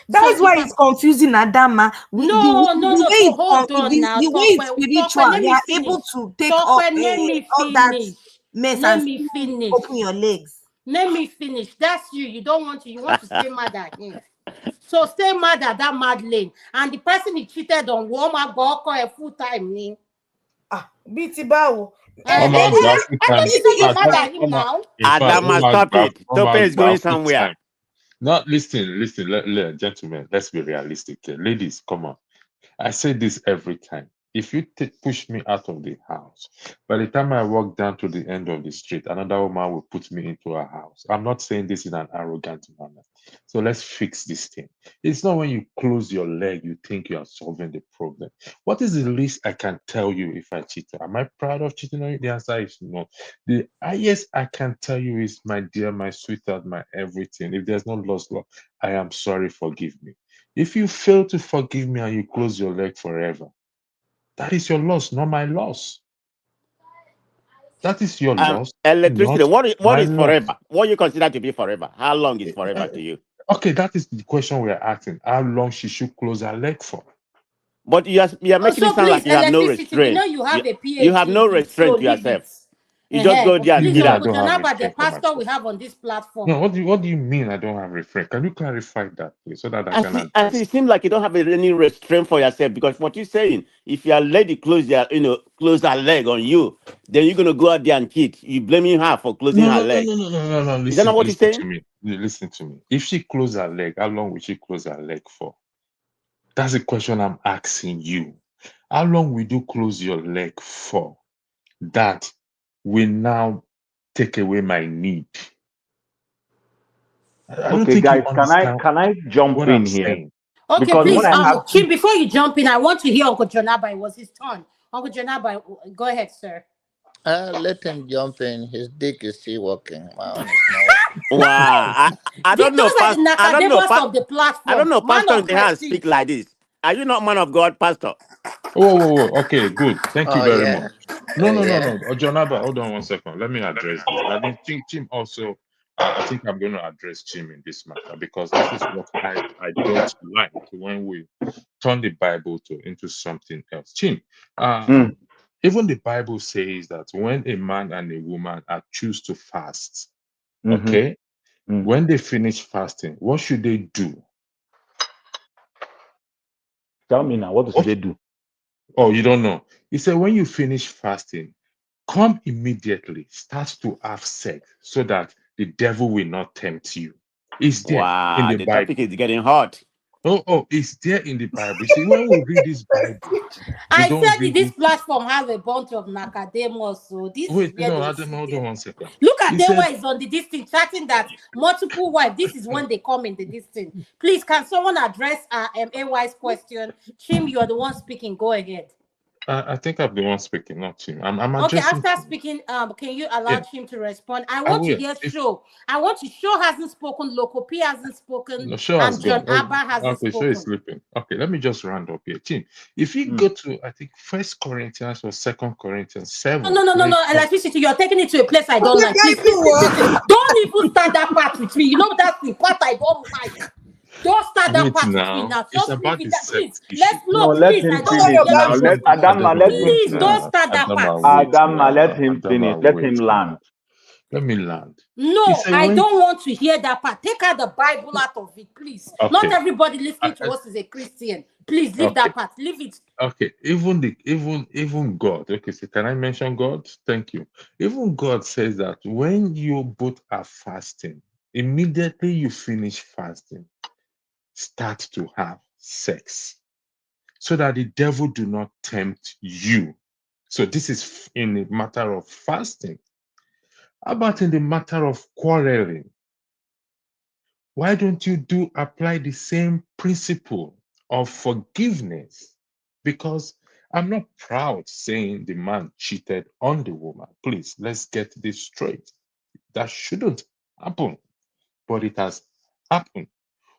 That's So why if I it's confusing, Adama. no. So hold on now. The way Talk, it's spiritual, let you me are finish. able to take Talk, up let me all that finish. mess Let and me still finish. open your legs. Let me finish. That's you. You don't want to. You want to stay mad at him. So stay mad at that mad lane. And the person he cheated on, woman, go call a full time name. BT Bao. I Mama thought Gafu you time. said you're In mad fact, at him now. in fact, Adama, Mama stop it. Tope is going Gafu somewhere. time. Not listen, gentlemen, let's be realistic here. Ladies, come on. I say this every time. If you push me out of the house, by the time I walk down to the end of the street, another woman will put me into her house. I'm not saying this in an arrogant manner. So let's fix this thing. It's not when you close your leg, you think you are solving the problem. What is the least I can tell you if I cheat? Am I proud of cheating on you? The answer is no. The highest I can tell you is, my dear, my sweetheart, my everything. If there's no lost love, I am sorry, forgive me. If you fail to forgive me and you close your leg forever, that is your loss, not my loss. That is your loss, Electricity. not What my is loss. forever? What you consider to be forever? How long is forever to you? Okay, that is the question we are asking. How long she should close her leg for? But you are making it So sound please, like you have no electricity. We know restraint. you You, have a you have PhD no in it, so restraint to leave it. yourself. You just go What there do and you kill Please, mean I her. Uncle don't have Jonaba, the restraint for pastor we myself? have on this platform. No, what do you mean I don't have restraint? Can you clarify that, please, so that I I can see. address It it? seems like you don't have any restraint for yourself, because what you're saying, if your lady close her leg on you, then you're gonna go out there and cheat. You blaming her for closing her leg. No. Is that not what he's Listen saying? to me. Listen to me. If she close her leg, how long will she close her leg for? That's the question I'm asking you. How long will you close your leg for? That will now take away my need. I don't Okay, think you guys, understand can I jump what I'm in here? saying. Okay, Because please, what I have Chim, before you jump in, I want to hear Uncle Jonaba. It was his turn. Uncle Jonaba, go ahead, sir. Let him jump in. His dick is still working. My own is not working. Wow. I don't know, Those are Pastor. the I don't know, Nakadebas of the I don't platform. know, Man Pastor, of in the house prestige. speak like this. Are you not man of God, Pastor? Whoa. Okay, good. Thank you Oh very yeah. much. No. Yeah. Jonaba, hold on 1 second. Let me address this. I think Chim also, I think I'm going to address Chim in this matter, because this is what I don't like when we turn the Bible into something else. Chim, even the Bible says that when a man and a woman are choose to fast, okay, when they finish fasting, what should they do? Tell me now, what should they do? Oh, you don't know. He said, when you finish fasting, come immediately, start to have sex, so that the devil will not tempt you. It's there in Wow, the the topic Bible. is getting hot. Oh, it's there in the Bible. You see, when we read this Bible, we I don't said read this it. platform has a bunch of Nakademos, so this is Wait, where no, they will Adam, see hold on them. 1 second. Look at He them said, where is on the distance chatting that multiple wife. This is when they come in the distance. Please, can someone address AY's question? Chim, you are the one speaking. Go ahead. I think I'm the one speaking, not him. I'm Okay, addressing after him. speaking, can you allow Yeah, Chim to respond? I I want to will. hear If Show. I want to Show hasn't spoken, Local P hasn't spoken, the show has and John gone. Oh, Abba hasn't okay, show is spoken. sleeping. Okay, let me just round up here. Tim, if you go to, I think, First Corinthians or Second Corinthians 7, where it No, talks. electricity, you're taking it to a place I don't Okay, like. Please, guys, don't even start that part with me. You know that's the part I don't like. Don't start that Wait part with me now. now. It's Just leave about it the that, sex please. issue. Let's No, look, let please. him I don't want finish to hear now. that Let part. Adama, let him Please finish. don't start that part. Adama, wait Adama, let now. him finish. Adama, Let wait him land. now. Let me land. He No, said I when don't want to hear that part. Take out the Bible out of it, please. Not okay. everybody listening to us is a Christian. Please leave Okay. that part. Leave it. Okay, even God. Okay, so can I mention God? Thank you. Even God says that when you both are fasting, immediately you finish fasting, start to have sex, so that the devil do not tempt you. So this is in the matter of fasting. How about in the matter of quarreling? Why don't you apply the same principle of forgiveness? Because I'm not proud saying the man cheated on the woman. Please, let's get this straight. That shouldn't happen, but it has happened.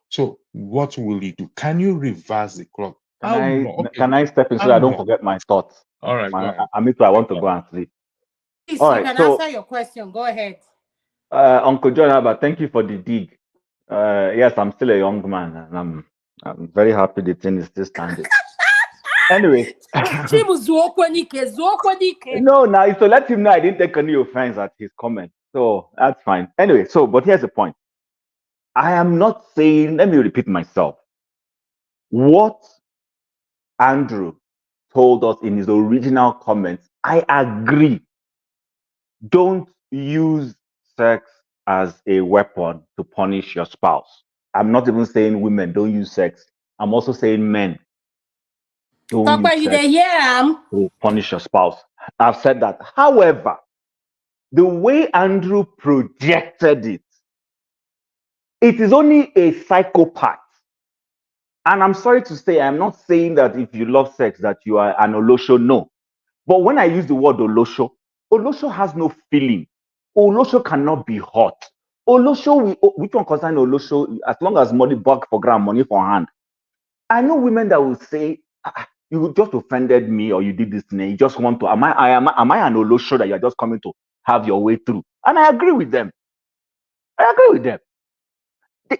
So what will he do? Can you reverse the clock? How long? Okay, Can I step in so how I don't long? forget my thoughts? All right, go ahead. I want to go and sleep. Please, All you right, can so answer your question. Go ahead. Uncle John Albert, thank you for the dig. Yes, I'm still a young man, and I'm very happy the thing is still standing. Anyway, Chibu zuokwenike. no, now so let him know I didn't take any offense at his comment, so that's fine. Anyway, but here's the point. I am not saying. Let me repeat myself. What Andrew told us in his original comments, I agree. Don't use sex as a weapon to punish your spouse. I'm not even saying women don't use sex. I'm also saying men don't Papa, use you sex there? Yeah. to punish your spouse. I've said that. However, the way Andrew projected it, it is only a psychopath. And I'm sorry to say, I'm not saying that if you love sex that you are an Olosho. No. But when I use the word Olosho, Olosho has no feeling. Olosho cannot be hot. Olosho, which one concern Olosho? As long as money back for gram, money for hand. I know women that will say, you just offended me or you did this thing. You just want to, am I an Olosho that you're just coming to have your way through? And I agree with them.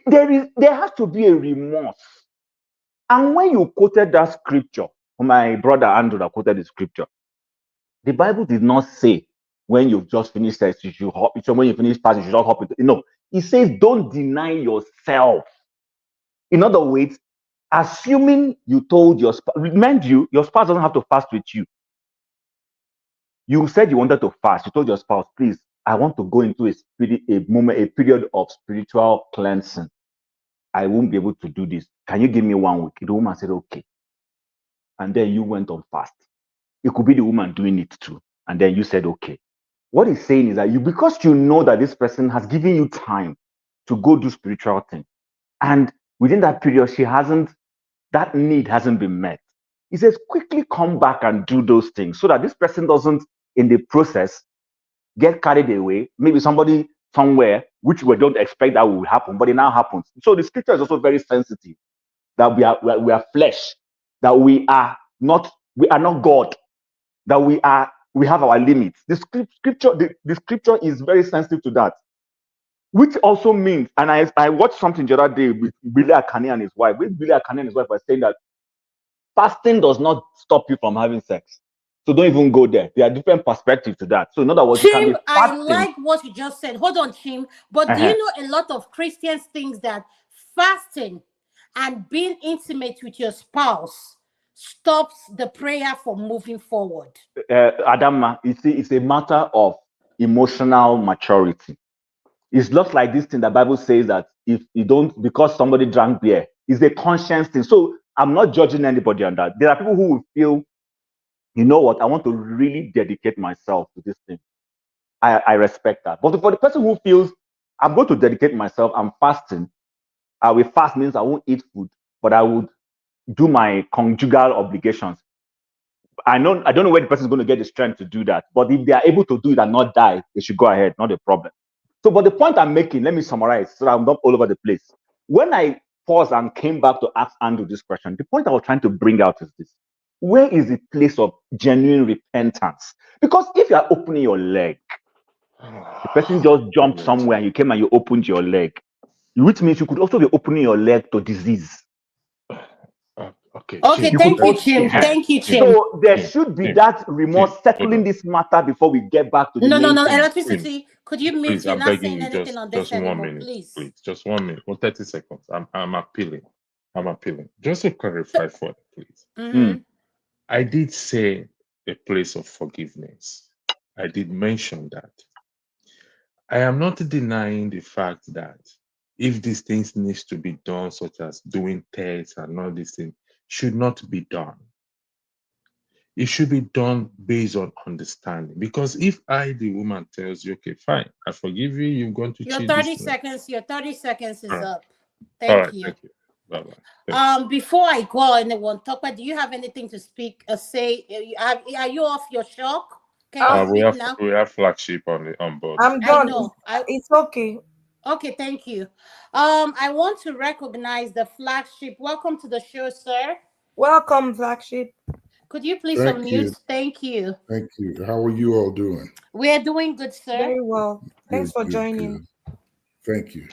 There has to be a remorse. And when you quoted that scripture, my brother Andrew that quoted the scripture, the Bible did not say when you've just finished sex, you should hop. When you finish fasting, you should not hop into. No, it says don't deny yourself. In other words, assuming you told your spouse, remind you, your spouse doesn't have to fast with you. You said you wanted to fast. You told your spouse, please, I want to go into a period of spiritual cleansing. I won't be able to do this. Can you give me 1 week? The woman said, okay. And then you went on fast. It could be the woman doing it too. And then you said, okay. What he's saying is that because you know that this person has given you time to go do spiritual thing, and within that period, that need hasn't been met. He says, quickly come back and do those things so that this person doesn't, in the process, get carried away. Maybe somebody somewhere, which we don't expect that will happen, but it now happens. So the scripture is also very sensitive that we are flesh, that we are not God, that we have our limits. The scripture is very sensitive to that, which also means, and I watched something the other day with Billy Akane and his wife. With Billy Akane and his wife were saying that fasting does not stop you from having sex. So don't even go there. There are different perspectives to that. So in other words, you can be Chim, I fasting. like what you just said. Hold on, Chim. But do you know a lot of Christians think that fasting and being intimate with your spouse stops the prayer from moving forward? Adama, you see, it's a matter of emotional maturity. It's not like this thing the Bible says that if you don't, because somebody drank beer, it's a conscience thing. So I'm not judging anybody on that. There are people who will feel, you know what, I want to really dedicate myself to this thing. I respect that. But for the person who feels, I'm going to dedicate myself, I'm fasting. I will fast means I won't eat food, but I would do my conjugal obligations. I don't know where the person is going to get the strength to do that. But if they are able to do it and not die, they should go ahead, not a problem. So, but the point I'm making, let me summarize so I'm not all over the place. When I paused and came back to ask Andrew this question, the point I was trying to bring out is this. Where is the place of genuine repentance? Because if you are opening your leg, the person just jumped somewhere and you came and you opened your leg. which means you could also be opening your leg to disease. Okay, Okay, Chin. thank you, Also, Chim. Thank you, Chim. so there Chin, should be Chin, that remorse Chin, hold settling on. this matter before we get back to the No, main thing. electricity. Could you mute? Please, You're I'm not begging saying you, anything on this just 1 anymore, minute, please. please, just 1 minute, or 30 seconds. I'm appealing. I'm appealing. Just to clarify for please. I did say a place of forgiveness. I did mention that. I am not denying the fact that if these things needs to be done, such as doing tests and all these things, should not be done. It should be done based on understanding. Because if I, the woman, tells you, okay, fine, I forgive you, you've gone to Your cheat 30 this night. seconds, your 30 seconds All is right. up. All Thank right, you. thank you. Bye-bye. Before I go on, anyone talk about, do you have anything to speak say? Are you off your shock? Can you speak now? We have flagship on board. I'm I done. know. It's okay. Okay, thank you. I want to recognize the flagship. Welcome to the show, sir. Welcome, flagship. Could you please Thank unmute? you. Thank you. Thank you. How are you all doing? We're doing good, sir. Very well. Thanks Good, for good, joining. good. Thank you.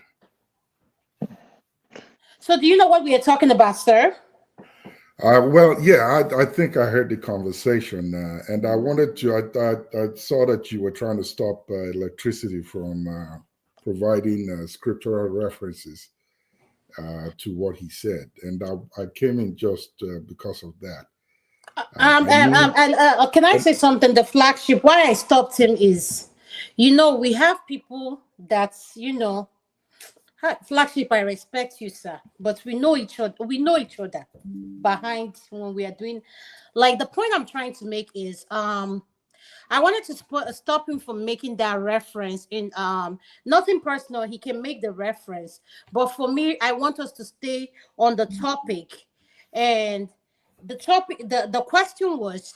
So, do you know what we are talking about, sir? Well, yeah, I think I heard the conversation, and I wanted to. I saw that you were trying to stop electricity from providing scriptural references to what he said, and I came in just because of that. Can I say something? The flagship. Why I stopped him is, we have people that's, flagship. I respect you, sir, but we know each other. We know each other behind when we are doing. Like, the point I'm trying to make is, I wanted to stop him from making that reference in nothing personal. He can make the reference, but for me, I want us to stay on the topic. And the topic, the question was,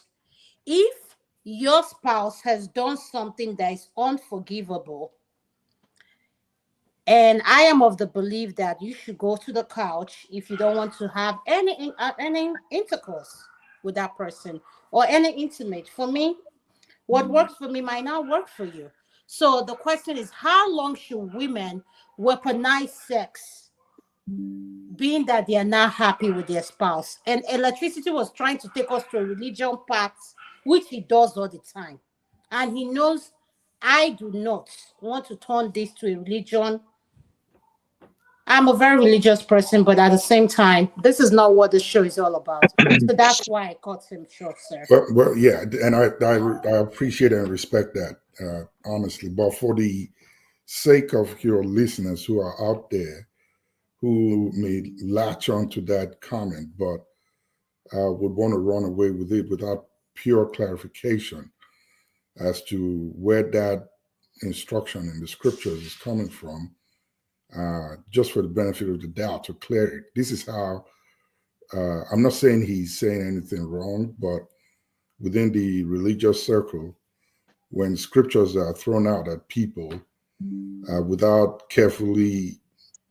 if your spouse has done something that is unforgivable, and I am of the belief that you should go to the couch if you don't want to have any intercourse with that person or any intimate. For me, what works for me might not work for you. So the question is, how long should women weaponize sex, being that they are not happy with their spouse? And electricity was trying to take us to a religion path, which he does all the time. And he knows I do not want to turn this to a religion. I'm a very religious person, but at the same time, this is not what the show is all about. So that's why I cut him short, sir. Well, yeah, and I appreciate and respect that, honestly. But for the sake of your listeners who are out there who may latch onto that comment, but would want to run away with it without pure clarification as to where that instruction in the scriptures is coming from, just for the benefit of the doubt, to clear it. This is how, I'm not saying he's saying anything wrong, but within the religious circle, when scriptures are thrown out at people without carefully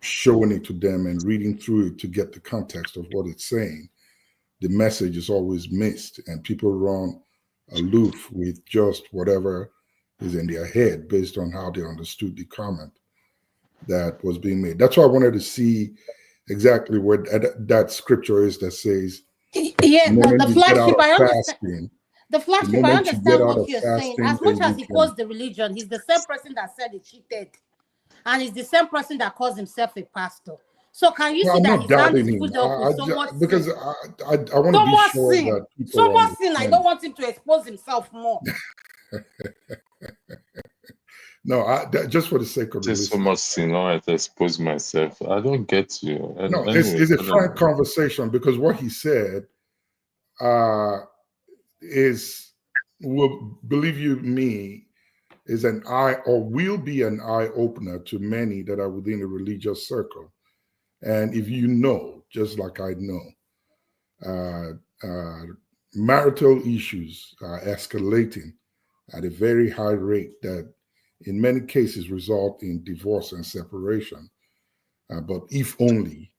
showing it to them and reading through it to get the context of what it's saying, the message is always missed, and people run aloof with just whatever is in their head based on how they understood the comment that was being made. That's why I wanted to see exactly where that scripture is that says, yeah, the flagship, I understand. The flagship, I understand what you're saying. As much as he calls the religion, he's the same person that said he cheated, and he's the same person that calls himself a pastor. So can you see that his hand is put up with so much because sin? I want to be sure that people so much sin. I don't want him to expose himself more. No, just for the sake of There's so much sin. I have to expose myself. I don't get you. And no, anyway, it's a frank conversation, because what he said will, believe you me, is an eye, or will be an eye opener to many that are within a religious circle. And if you know, just like I know, marital issues are escalating at a very high rate that in many cases result in divorce and separation. But if only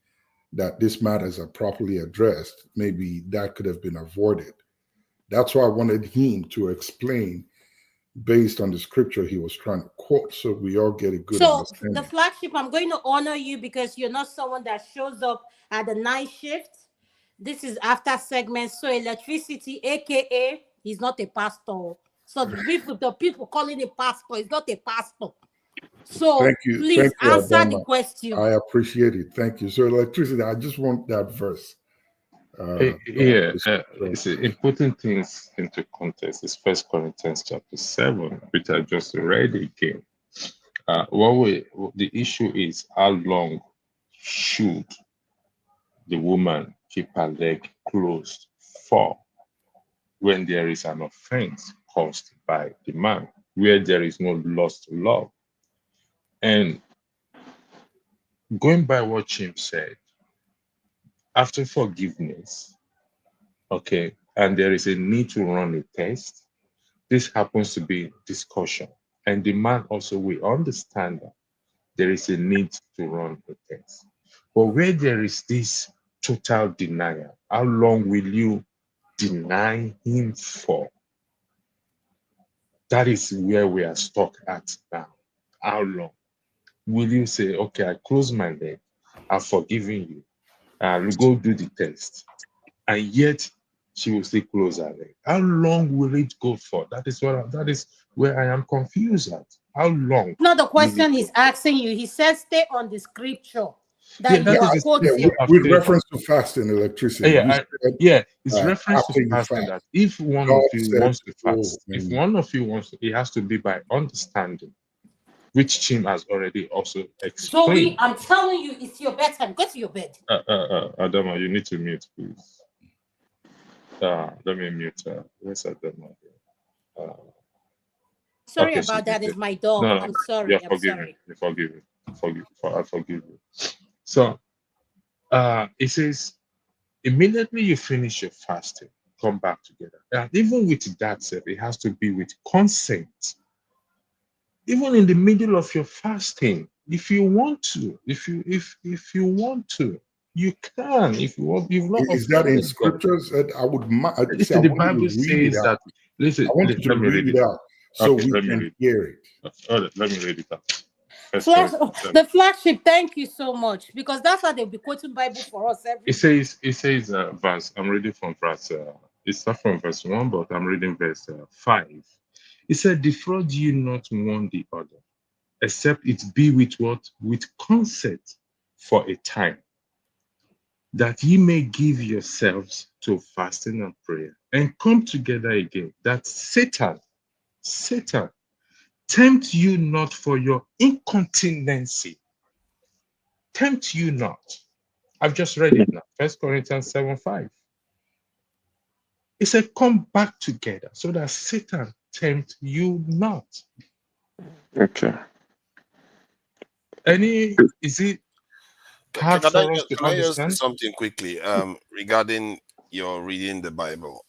that these matters are properly addressed, maybe that could have been avoided. That's why I wanted him to explain based on the scripture he was trying to quote, so we all get a good So understanding. the flagship, I'm going to honor you because you're not someone that shows up at the night shift. This is after segment. So electricity, aka, he's not a pastor. So the people calling him pastor, he's not a pastor. So please Thank you, answer the Adanma. question. I appreciate it. Thank you. So electricity, I just want that verse. In putting things into context, it's First Corinthians chapter 7, which I just read again. The issue is how long should the woman keep her leg closed for when there is an offense caused by the man, where there is no lost love. And going by what Jim said, after forgiveness, okay, and there is a need to run a test, this happens to be discussion. And the man also will understand that there is a need to run a test. But where there is this total denial, how long will you deny him for? That is where we are stuck at now. How long will you say, okay, I close my leg, I've forgiven you, I'll go do the test, and yet she will still close her leg? How long will it go for? That is where I am confused at. How long? Not the question he's asking you. He says stay on the scripture that that you are is quoting. With reference to fasting electricity. It's reference to fasting that if one of you wants to fast, if one of you wants to, it has to be by understanding, which Chim has already also explained. Zoe, I'm telling you, it's your bedtime. Go to your bed. Adama, you need to mute, please. Let me mute her. Where's Adama? Sorry about that. It's my dog. No, I'm sorry. I'm sorry. I forgive you. So it says, immediately you finish your fasting, come back together. And even with that said, it has to be with consent. Even in the middle of your fasting, if you want to, if you want to, you can. If you want, you've not Is that in offended God. scriptures? I would Listen, the Bible says that. Listen, I want you to read it out so we can hear it. Let me read it out. The flagship, thank you so much, because that's how they'll be quoting Bible for us every It says verse, I'm reading from verse, it's not from verse 1, but I'm reading verse 5. It said, defraud you not one the other, except it be with what? With consent for a time, that ye may give yourselves to fasting and prayer, and come together again, that Satan tempt you not for your incontinency. Tempt you not. I've just read it now. 1 Corinthians 7:5. It said, come back together so that Satan tempt you not. Okay. Is it hard Can for us to I just say understand? something quickly regarding your reading the Bible?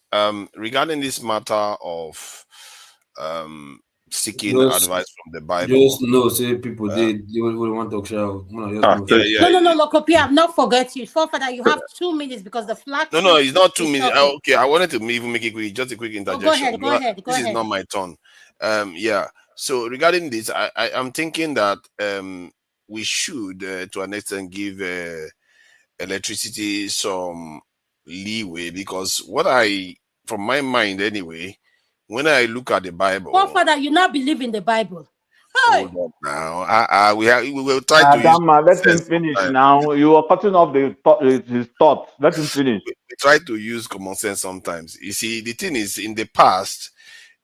Regarding this matter of seeking advice from the Bible. Just know, say people they want to talk show. No, Lokopi, I've not forget you. Father, you have 2 minutes because the flag. No, it's not 2 minutes. Okay, I wanted to even make it quick, just a quick interjection. Go ahead. This is not my turn. So regarding this, I'm thinking that we should, to an extent, give electricity some leeway, because from my mind anyway, when I look at the Bible. Father, you not believe in the Bible. Hey. Hold up now. We will try to use. Adama, let him finish now. You are cutting off his thoughts. Let him finish. We try to use common sense sometimes. You see, the thing is, in the past,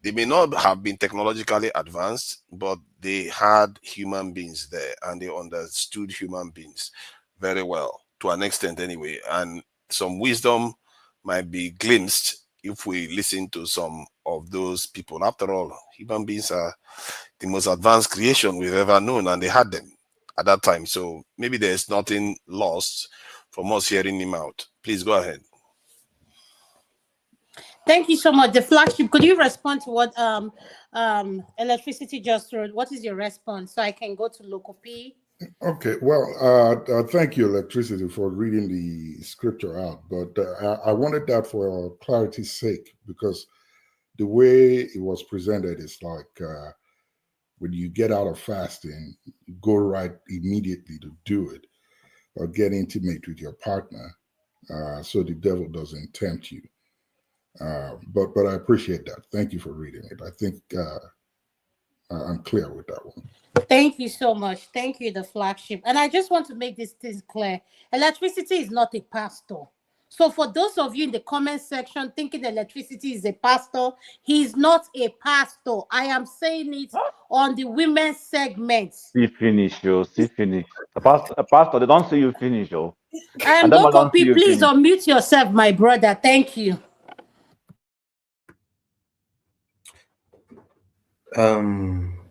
they may not have been technologically advanced, but they had human beings there, and they understood human beings very well, to an extent anyway. And some wisdom might be glimpsed if we listen to some of those people. After all, human beings are the most advanced creation we've ever known, and they had them at that time. So maybe there's nothing lost from us hearing him out. Please go ahead. Thank you so much. The flagship, could you respond to what electricity just wrote? What is your response so I can go to Local P? Okay, well, thank you, electricity, for reading the scripture out. But I wanted that for clarity's sake, because the way it was presented is like when you get out of fasting, you go right immediately to do it or get intimate with your partner, so the devil doesn't tempt you. But I appreciate that. Thank you for reading it. I think I'm clear with that one. Thank you so much. Thank you, the flagship. And I just want to make this thing clear. Electricity is not a pastor. So for those of you in the comment section thinking electricity is a pastor, he is not a pastor. I am saying it on the women's segment. See finish, yo. See finish. A pastor, they don't see you finish, yo. And Adama don't see Lokopi, you please finish. unmute yourself, my brother. Thank you.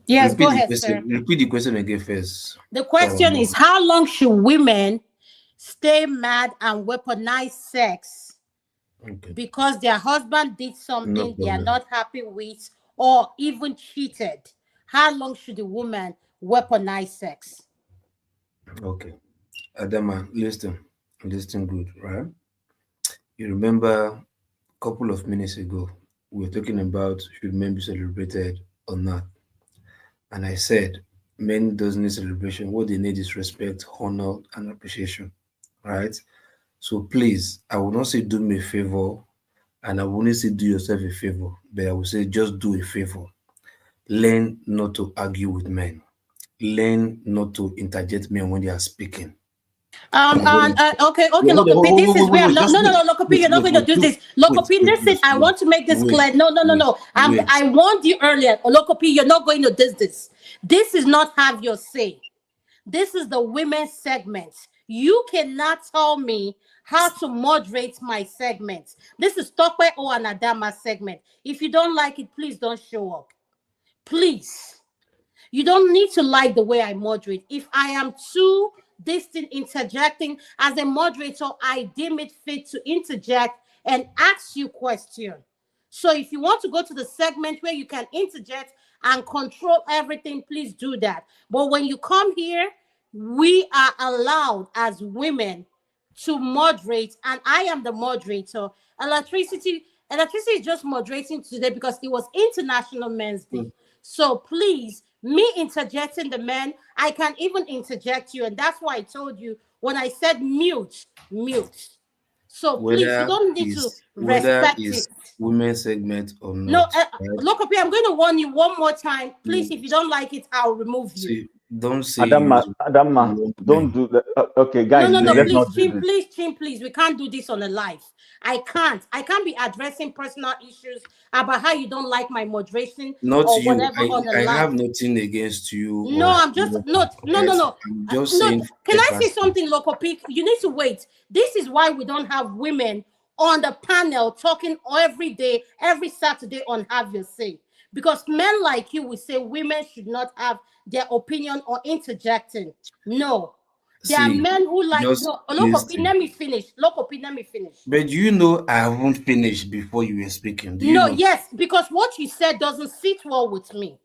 Yes, go ahead, sir. Repeat the question again first. The question is, how long should women stay mad and weaponize sex because their husband did something they are not happy with or even cheated? How long should the woman weaponize sex? Okay. Adama, listen good, right? You remember a couple of minutes ago, we were talking about should men be celebrated or not. And I said, men doesn't need celebration. What they need is respect, honor, and appreciation, right? So please, I will not say do me a favor, and I wouldn't say do yourself a favor, but I will say just do a favor. Learn not to argue with men. Learn not to interject men when they are speaking. Okay, Lokopi, this is where I'm not. No, Lokopi, you're not going to do this. Lokopi, listen, I want to make this clear. No. I warned you earlier, Lokopi, you're not going to do this. This is not have your say. This is the women's segment. You cannot tell me how to moderate my segment. This is Tope or an Adama segment. If you don't like it, please don't show up. Please. You don't need to like the way I moderate. If I am too distant interjecting as a moderator, I deem it fit to interject and ask you question. So if you want to go to the segment where you can interject and control everything, please do that. But when you come here, we are allowed as women to moderate, and I am the moderator. Electricity is just moderating today because it was International Men's Day. So please, me interjecting the men, I can even interject you, and that's why I told you when I said mute. So please, you don't need to respect it. Women's segment or not. No, right? Look up here. I'm going to warn you one more time. Please, if you don't like it, I'll remove you. See, don't say Adama, don't do that. Okay, guys, No, let's please, not do this. please. We can't do this on a live. I can't be addressing personal issues about how you don't like my moderation Not or you. whatever on the I live. have nothing against you. No, I'm just no. I'm just saying. Can I say something, Loco Peak? You need to wait. This is why we don't have women on the panel talking every day, every Saturday on Have Your Say. Because men like you will say women should not have their opinion or interjecting. No. There are men who like Loco Peak, let me finish. But you know I haven't finished before you were speaking. Do you know? Yes, because what you said doesn't sit well with me.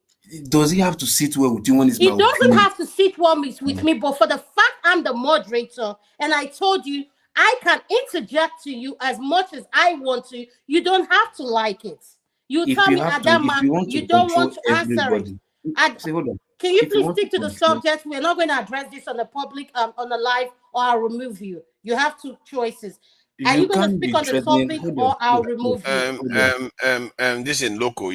Does he have to sit well with you when it's my It doesn't opinion? have to sit well with me, but for the fact I'm the moderator and I told you I can interject to you as much as I want to, you don't have to like it. You tell me, Adama, you don't want to answer it. Say, hold on. Can you please stick to the subject? We're not going to address this on the public, on the live, or I'll remove you. You have two choices. Are you going to speak on the topic, or I'll remove you? This in local,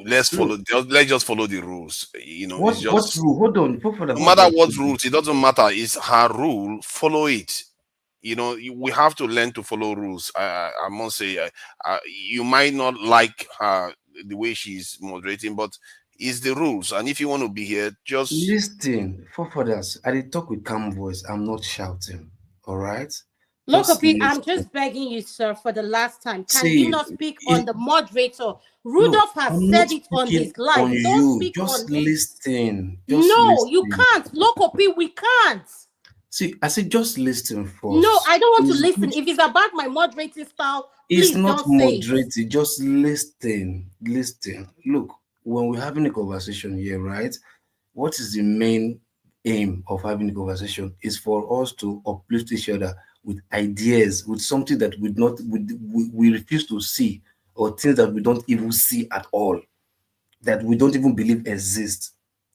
let's follow. Let's just follow the rules. What rule? Hold on. No matter what rules, it doesn't matter. It's her rule. Follow it. We have to learn to follow rules. I must say, you might not like her the way she's moderating, but it's the rules. And if you want to be here, just listen. For others, I did talk with calm voice. I'm not shouting. All right. Look, I'm just begging you, sir, for the last time. Can you not speak on the moderator? Rudolph has said it on his live. Don't speak just on listen. You can't. Look, we can't. See, I said just listen first. No, I don't want to listen. If it's about my moderating style, it's please not don't moderating. Just listen. Look, when we're having a conversation here, right? What is the main aim of having a conversation? Is for us to uplift each other with ideas, with something that we refuse to see or things that we don't even see at all, that we don't even believe exist,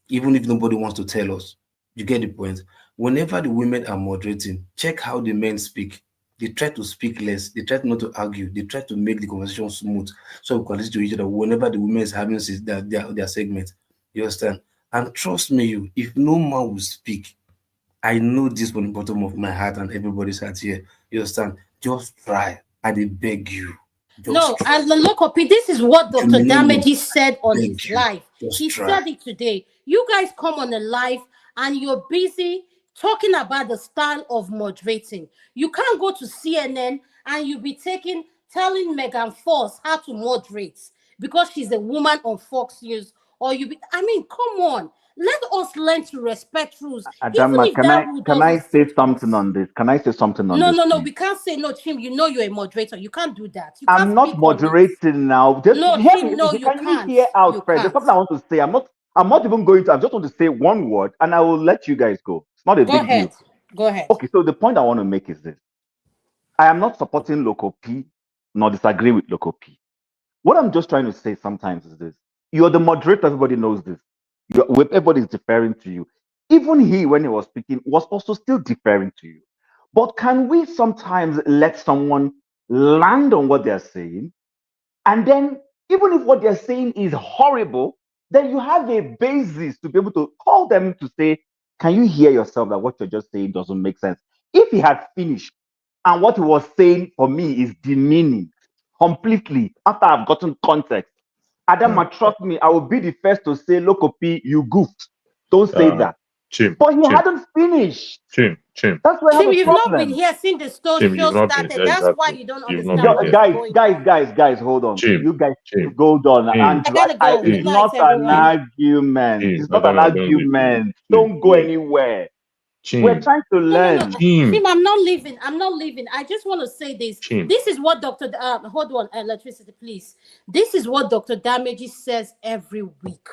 even if nobody wants to tell us. You get the point? Whenever the women are moderating, check how the men speak. They try to speak less. They try not to argue. They try to make the conversation smooth so we can listen to each other whenever the women is having their segment. You understand? And trust me, if no man will speak, I know this from the bottom of my heart and everybody's heart here. You understand? Just try. I dey beg you. No, and the local this is what Dr. Genuinely Damages said on beg his you. live. Just He try. said it today. You guys come on a live and you're busy talking about the style of moderating. You can't go to CNN and you'll be telling Megan Fox how to moderate because she's a woman on Fox News. Or I mean, come on. Let us learn to respect rules, even Adama, if that rule can I doesn't say suit something us. on this? Can I say something on No, this, no, no. please? We can't say no, Chim. You know you're a moderator. You can't do that. You can't I'm not speak on it. moderating now. Just No, hear Chim, me. no, you Can you can't. hear You out first? There's can't. something I want to say. I'm not even going to. I just want to say one word, and I will let you guys go. It's not a Go big deal. ahead. Go ahead. Okay. So the point I want to make is this: I am not supporting Local P, nor disagreeing with Local P. What I'm just trying to say sometimes is this: you're the moderator. Everybody knows this. Everybody is deferring to you. Even he, when he was speaking, was also still deferring to you. But can we sometimes let someone land on what they're saying? And then, even if what they're saying is horrible, then you have a basis to be able to call them to say, can you hear yourself that what you're just saying doesn't make sense? If he had finished and what he was saying for me is demeaning completely after I've gotten context, Adama, trust me, I will be the first to say, Loco P, you goofed. Don't say that. Chim, But he Chim, hadn't finished. Chim, That's why I have Chim, a you've not been problem. here since the Chim, show you've not been started. That's why exactly. you don't You've not understand been what here. is going on. Guys, hold on. Chim, You guys Chim, hold on. Chim, And I gotta go. it's Good Chim, night, not an everyone. argument. Chim, It's not an Adama, don't leave. argument. Chim, Don't go anywhere. We're Chim, trying to No, no, no. learn. Chim, I'm not leaving. I'm not leaving. I just want to say this. Chim. This is what hold on, electricity, please. This is what Dr. Damages says every week.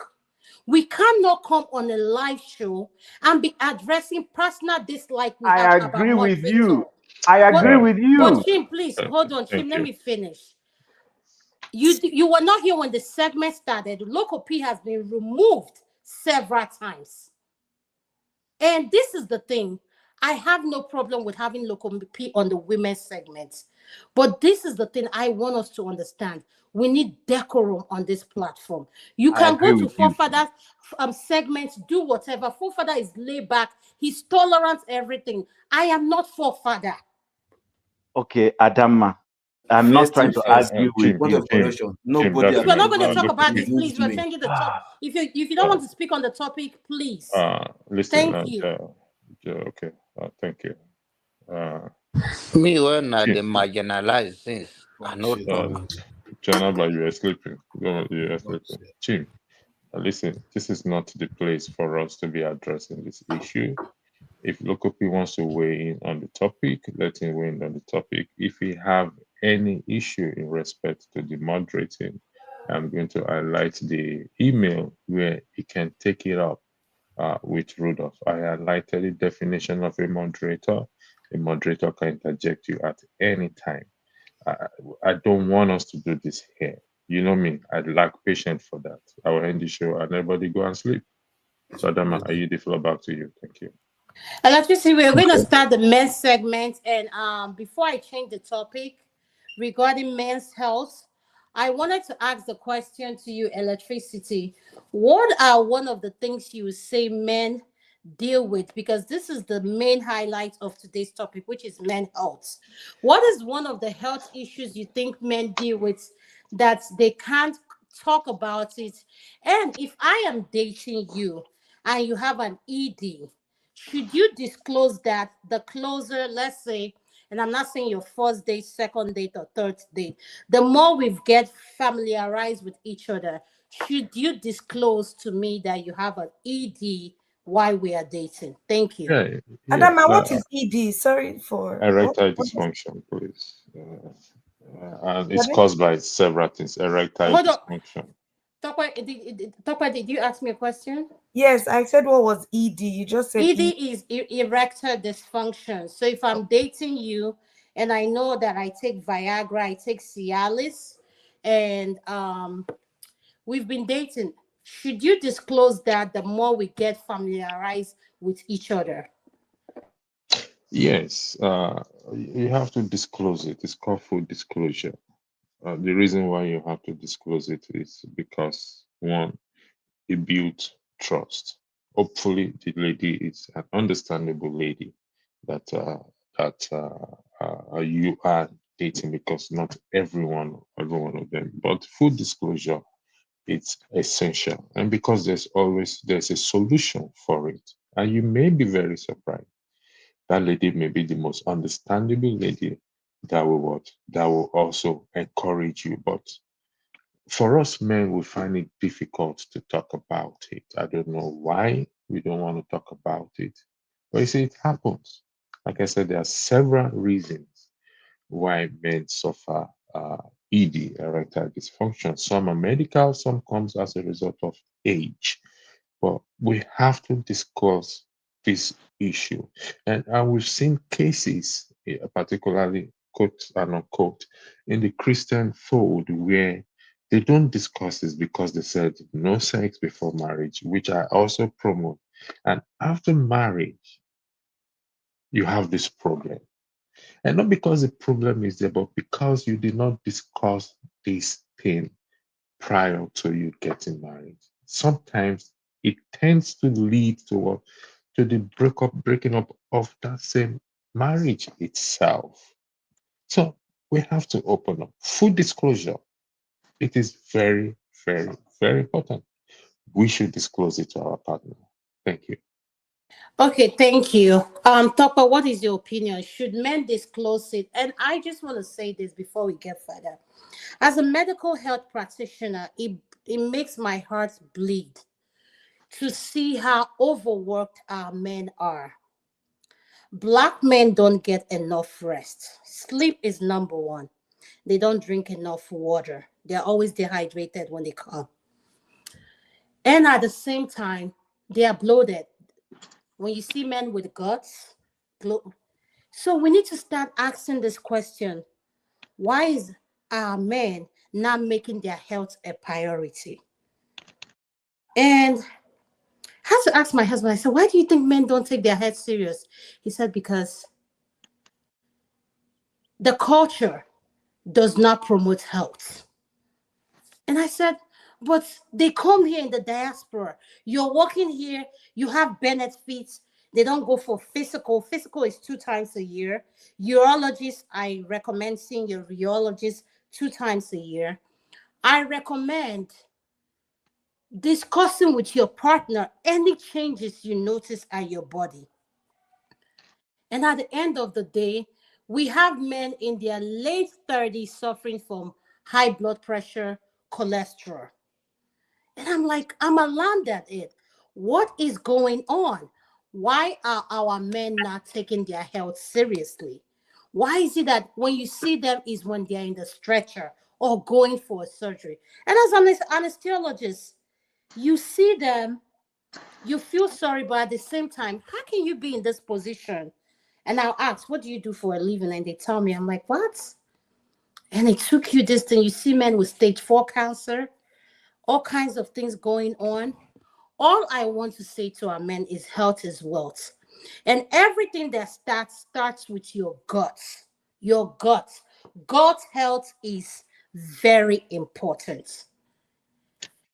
We cannot come on a live show and be addressing personal dislike we have I about agree with moderator. you. I agree But with but you. Chim, please hold on, Chim. Thank Let you. me finish. You were not here when the segment started. Local P has been removed several times. And this is the thing. I have no problem with having Local P on the women's segment. But this is the thing I want us to understand. We need decorum on this platform. You I can agree go to with you. Forefather's segments, do whatever. Forefather is laid back. He's tolerant, everything. I am not Forefather. Okay, Adama. I'm not First trying thing to first, argue with point you. of correction. Nobody If That's we're fine. not going to abused talk me. about Look, this, please, Removed we're me. changing the top. If you don't want to speak on the topic, please. listen, Thank you. okay, thank you. Me when I the Chim, marginalized things, I Oh, no shit, talk. man. Janaba, you are sleeping. You are sleeping. Chim, listen, this is not the place for us to be addressing this issue. If Lokopi wants to weigh in on the topic, let him weigh in on the topic. If he have any issue in respect to the moderating, I'm going to highlight the email where he can take it up with Rudolph. I highlighted the definition of a moderator. A moderator can interject you at any time. I don't want us to do this here. You know me, I lack patience for that. I will end the show and everybody go and sleep. So, Adama, I yield the floor back to you. Thank you. Electricity, we're going to start the men's segment. And before I change the topic regarding men's health, I wanted to ask the question to you, Electricity. What are one of the things you say men deal with? Because this is the main highlight of today's topic, which is men health. What is one of the health issues you think men deal with that they can't talk about it? And if I am dating you and you have an ED, should you disclose that the closer, let's say, and I'm not saying your first date, second date, or third date, the more we get familiarized with each other, should you disclose to me that you have an ED while we are dating? Thank you. Yeah, yeah. Adama, what is ED? Sorry for Erectile what is dysfunction, please. And it's pardon? caused by several things. Erectile Hold on. dysfunction. Tokwe, did you ask me a question? Yes, I said what was ED. You just said ED ED. is erectile dysfunction. So if I'm dating you and I know that I take Viagra, I take Cialis, and we've been dating. Should you disclose that the more we get familiarized with each other? Yes, you have to disclose it. It's called full disclosure. The reason why you have to disclose it is because one, it builds trust. Hopefully, the lady is an understandable lady that you are dating, because not every one of them. But full disclosure, it's essential, and because there's a solution for it, and you may be very surprised. That lady may be the most understandable lady that will what that will also encourage you. But for us men, we find it difficult to talk about it. I don't know why we don't want to talk about it. But you see, it happens. Like I said, there are several reasons why men suffer ED, erectile dysfunction. Some are medical, some comes as a result of age. But we have to discuss this issue. And we've seen cases, particularly quote and unquote, in the Christian fold where they don't discuss this because they said no sex before marriage, which I also promote. And after marriage, you have this problem. And not because the problem is there, but because you did not discuss this thing prior to you getting married. Sometimes it tends to lead to what? To the breaking up of that same marriage itself. So we have to open up. Full disclosure. It is very, very, very important. We should disclose it to our partner. Thank you. Okay, thank you. Topper, what is your opinion? Should men disclose it? And I just want to say this before we get further. As a medical health practitioner, it makes my heart bleed to see how overworked our men are. Black men don't get enough rest. Sleep is number one. They don't drink enough water. They're always dehydrated when they come. And at the same time, they are bloated. When you see men with guts, so we need to start asking this question: why is our men not making their health a priority? And I had to ask my husband, I said, why do you think men don't take their health serious? He said, because the culture does not promote health. And I said, but they come here in the diaspora. You're working here, you have benefits. They don't go for physical. Physical is 2 times a year. Urologists, I recommend seeing your urologist 2 times a year. I recommend discussing with your partner any changes you notice at your body. And at the end of the day, we have men in their late 30s suffering from high blood pressure, cholesterol. And I'm like, I'm alarmed at it. What is going on? Why are our men not taking their health seriously? Why is it that when you see them is when they're in the stretcher or going for a surgery? And as an anesthesiologist, you see them, you feel sorry, but at the same time, how can you be in this position? And I'll ask, what do you do for a living? And they tell me, I'm like, what? And it took you this thing. You see men with stage 4 cancer, all kinds of things going on. All I want to say to our men is health is wealth. And everything that starts with your guts. Your gut. Gut health is very important.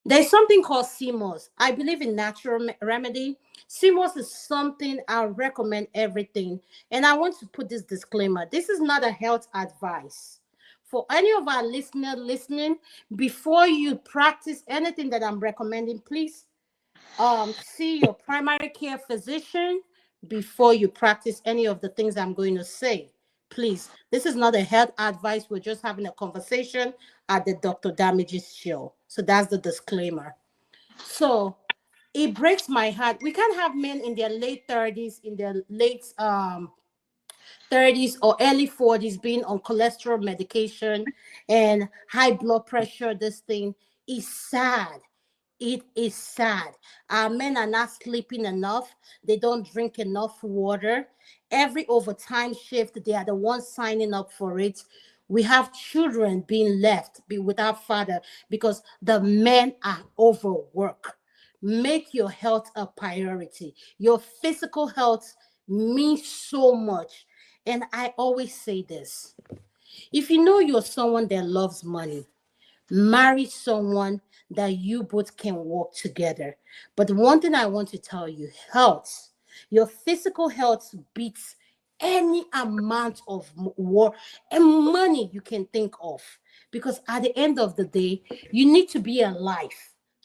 There's something called CMOS. I believe in natural remedy. CMOS is something I recommend everything. And I want to put this disclaimer. This is not a health advice. For any of our listeners listening, before you practice anything that I'm recommending, please see your primary care physician before you practice any of the things I'm going to say. Please, this is not a health advice. We're just having a conversation at the Dr. Damages show. So that's the disclaimer. So it breaks my heart. We can't have men in their late 30s, in their late 30s or early 40s being on cholesterol medication and high blood pressure. This thing is sad. It is sad. Our men are not sleeping enough. They don't drink enough water. Every overtime shift, they are the ones signing up for it. We have children being left without father because the men are overworked. Make your health a priority. Your physical health means so much. And I always say this: if you know you're someone that loves money, marry someone that you both can work together. But one thing I want to tell you, health, your physical health beats any amount of war and money you can think of. Because at the end of the day, you need to be alive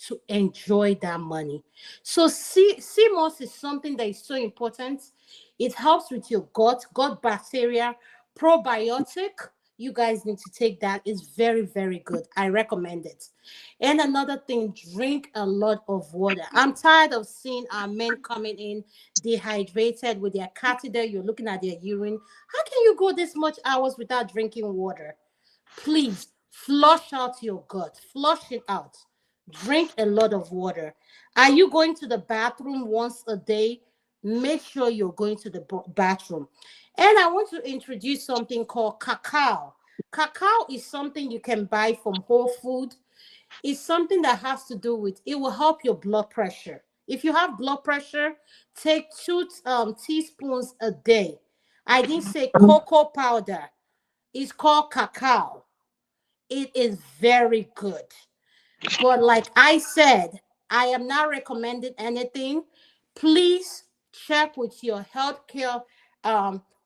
to enjoy that money. So CMOS is something that is so important. It helps with your gut bacteria, probiotic. You guys need to take that. It's very, very good. I recommend it. And another thing, drink a lot of water. I'm tired of seeing our men coming in dehydrated with their catheter. You're looking at their urine. How can you go this much hours without drinking water? Please flush out your gut, flush it out. Drink a lot of water. Are you going to the bathroom once a day? Make sure you're going to the bathroom. And I want to introduce something called cacao. Cacao is something you can buy from Whole Food. It's something that has to do with, it will help your blood pressure. If you have blood pressure, take 2 teaspoons a day. I didn't say cocoa powder. It's called cacao. It is very good. But like I said, I am not recommending anything. Please check with your healthcare,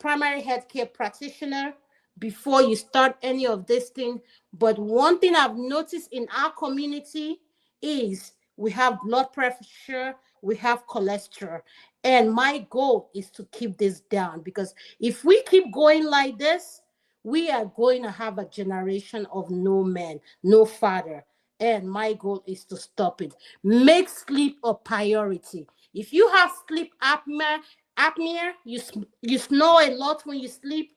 primary healthcare practitioner before you start any of this thing. But one thing I've noticed in our community is we have blood pressure, we have cholesterol. And my goal is to keep this down, because if we keep going like this, we are going to have a generation of no man, no father. And my goal is to stop it. Make sleep a priority. If you have sleep apnea, you snore a lot when you sleep,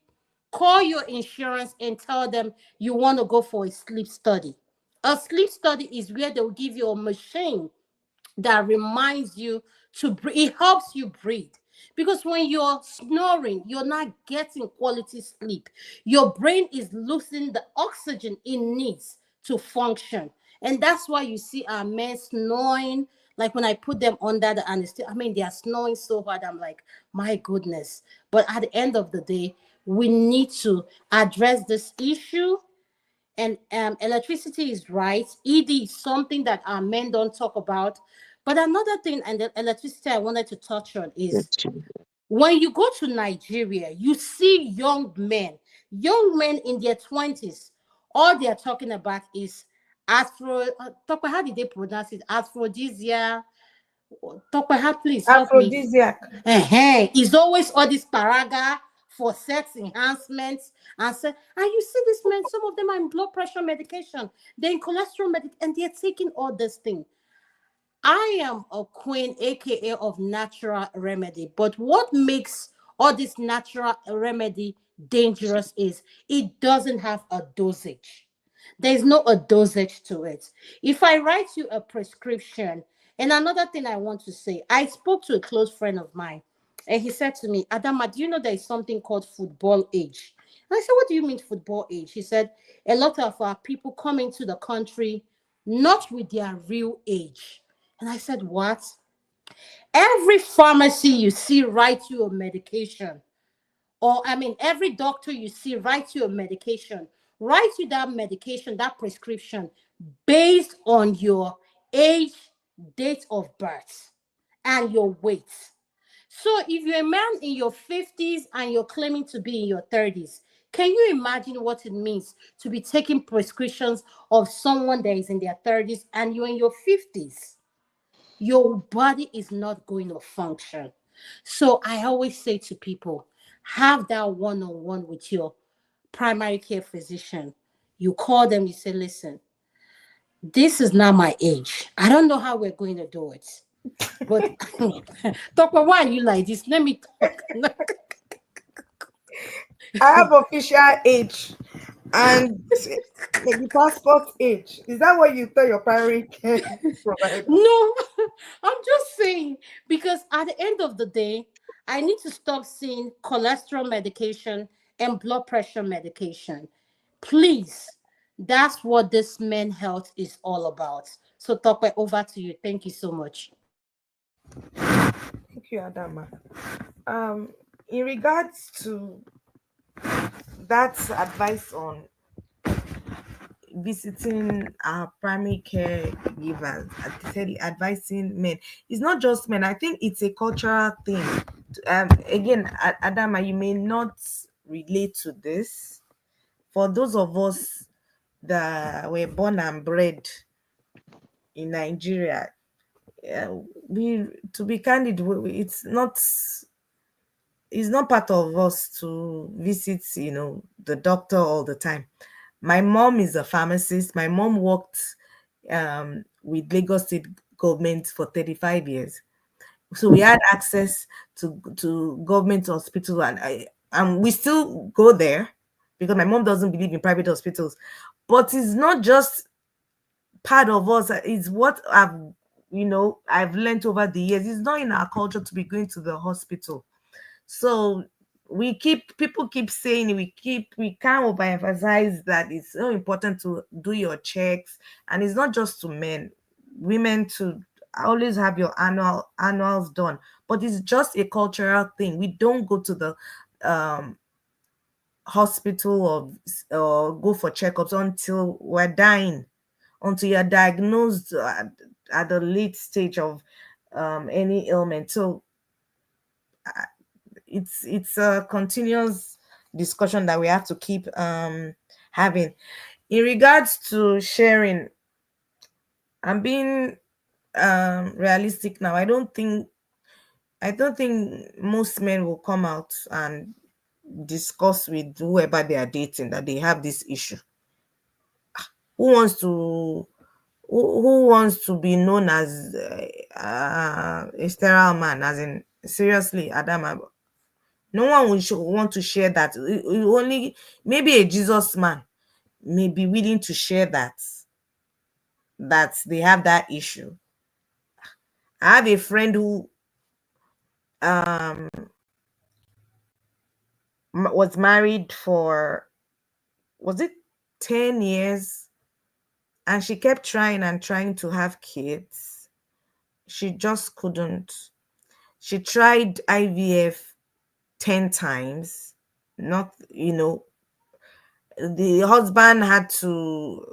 call your insurance and tell them you want to go for a sleep study. A sleep study is where they'll give you a machine that reminds you to breathe. It helps you breathe. Because when you're snoring, you're not getting quality sleep. Your brain is losing the oxygen it needs to function. And that's why you see our men snoring. Like when I put them under the anesthesia, I mean, they are snoring so hard. I'm like, my goodness. But at the end of the day, we need to address this issue. And electricity is right. ED is something that our men don't talk about. But another thing, and the electricity I wanted to touch on is when you go to Nigeria, you see young men in their 20s. All they are talking about is how did they pronounce it? Aphrodisia. Please help me. Aphrodisiac. It's always all this paraga for sex enhancements, and you see this men, some of them are in blood pressure medication, they're in cholesterol medication, and they're taking all this thing. I am a queen, aka of natural remedy. But what makes all this natural remedy dangerous is it doesn't have a dosage. There's no a dosage to it. If I write you a prescription, and another thing I want to say, I spoke to a close friend of mine, and he said to me, Adama, do you know there is something called football age? And I said, what do you mean football age? He said, a lot of our people come into the country not with their real age. And I said, what? Every pharmacy you see write you a medication. Or, every doctor you see write you a medication. Write you that medication, that prescription, based on your age, date of birth, and your weight. So if you're a man in your 50s and you're claiming to be in your 30s, can you imagine what it means to be taking prescriptions of someone that is in their 30s and you're in your 50s? Your body is not going to function. So I always say to people, have that one-on-one with your primary care physician. You call them, you say, listen, this is not my age. I don't know how we're going to do it. But Doctor, why are you like this? Let me talk. I have official age, and this is the passport age. Is that what you tell your primary care provider? No, I'm just saying, because at the end of the day, I need to stop seeing cholesterol medication and blood pressure medication. Please, that's what this men health is all about. So Tope, over to you. Thank you so much. Thank you, Adama. In regards to that advice on visiting our primary care givers, advising men, it's not just men. I think it's a cultural thing. Again, Adama, you may not relate to this. For those of us that were born and bred in Nigeria, we, to be candid, it's not part of us to visit, the doctor all the time. My mom is a pharmacist. My mom worked with Lagos State government for 35 years. So we had access to government hospital, and we still go there because my mom doesn't believe in private hospitals. But it's not just part of us, it's what I've learned over the years. It's not in our culture to be going to the hospital. So people keep saying we can't overemphasize that it's so important to do your checks. And it's not just to men, women too. Always have your annuals done. But it's just a cultural thing. We don't go to the hospital or go for checkups until we're dying, until you're diagnosed at the late stage of any ailment. So it's a continuous discussion that we have to keep having. In regards to sharing, I'm being realistic now. I don't think most men will come out and discuss with whoever they are dating that they have this issue. Who wants to who wants to be known as a sterile man? As in, seriously, Adam, no one will want to share that. Only maybe a Jesus man may be willing to share that they have that issue. I have a friend who um was married for, was it 10 years, and she kept trying and trying to have kids. She just couldn't. She tried IVF 10 times. Not, the husband had to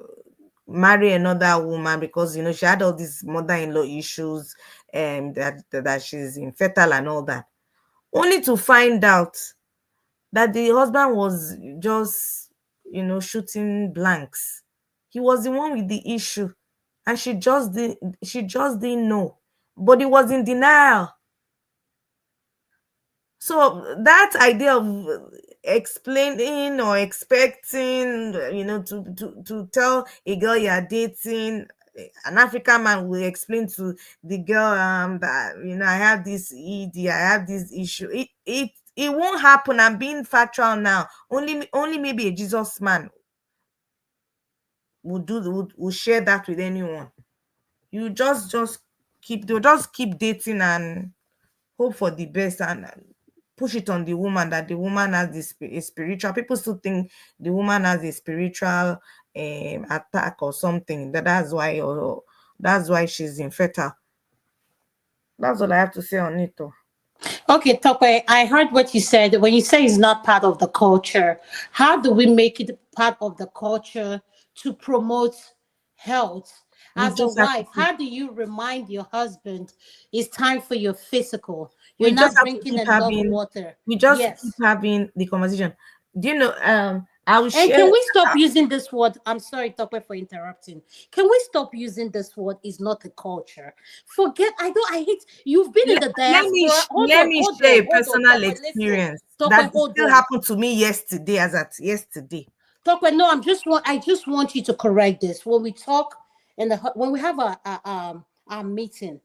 marry another woman because she had all these mother-in-law issues, and that she's infertile and all that, only to find out that the husband was just shooting blanks. He was the one with the issue, and she just didn't know, but he was in denial. So that idea of explaining or expecting, to tell a girl you're dating, an African man will explain to the girl that I have this ED, I have this issue. It won't happen. I'm being factual now. Only maybe a Jesus man will share that with anyone. You just keep dating and hope for the best, and push it on the woman that the woman has a spiritual. People still think the woman has a spiritual attack or something. That's why she's infertile. That's all I have to say on it. Though. Okay, Tope, I heard what you said. When you say it's not part of the culture, how do we make it part of the culture to promote health? We As a just have to wife, keep, how do you remind your husband it's time for your physical? we You're just not have to drinking keep enough having water. we just keep Yes. having the conversation. Do you know? I will And share. can we stop using this word? I'm sorry, Tope, for interrupting. Can we stop using this word? Is not a culture. Forget. I hate. You've been in Let, the let me diaspora. Hold let on. me Hold share on. a Hold on. personal Tope, listen. experience that Tope, hold still on. happened to me yesterday. As at yesterday. Tope, no. I just want you to correct this. When we talk when we have our meeting,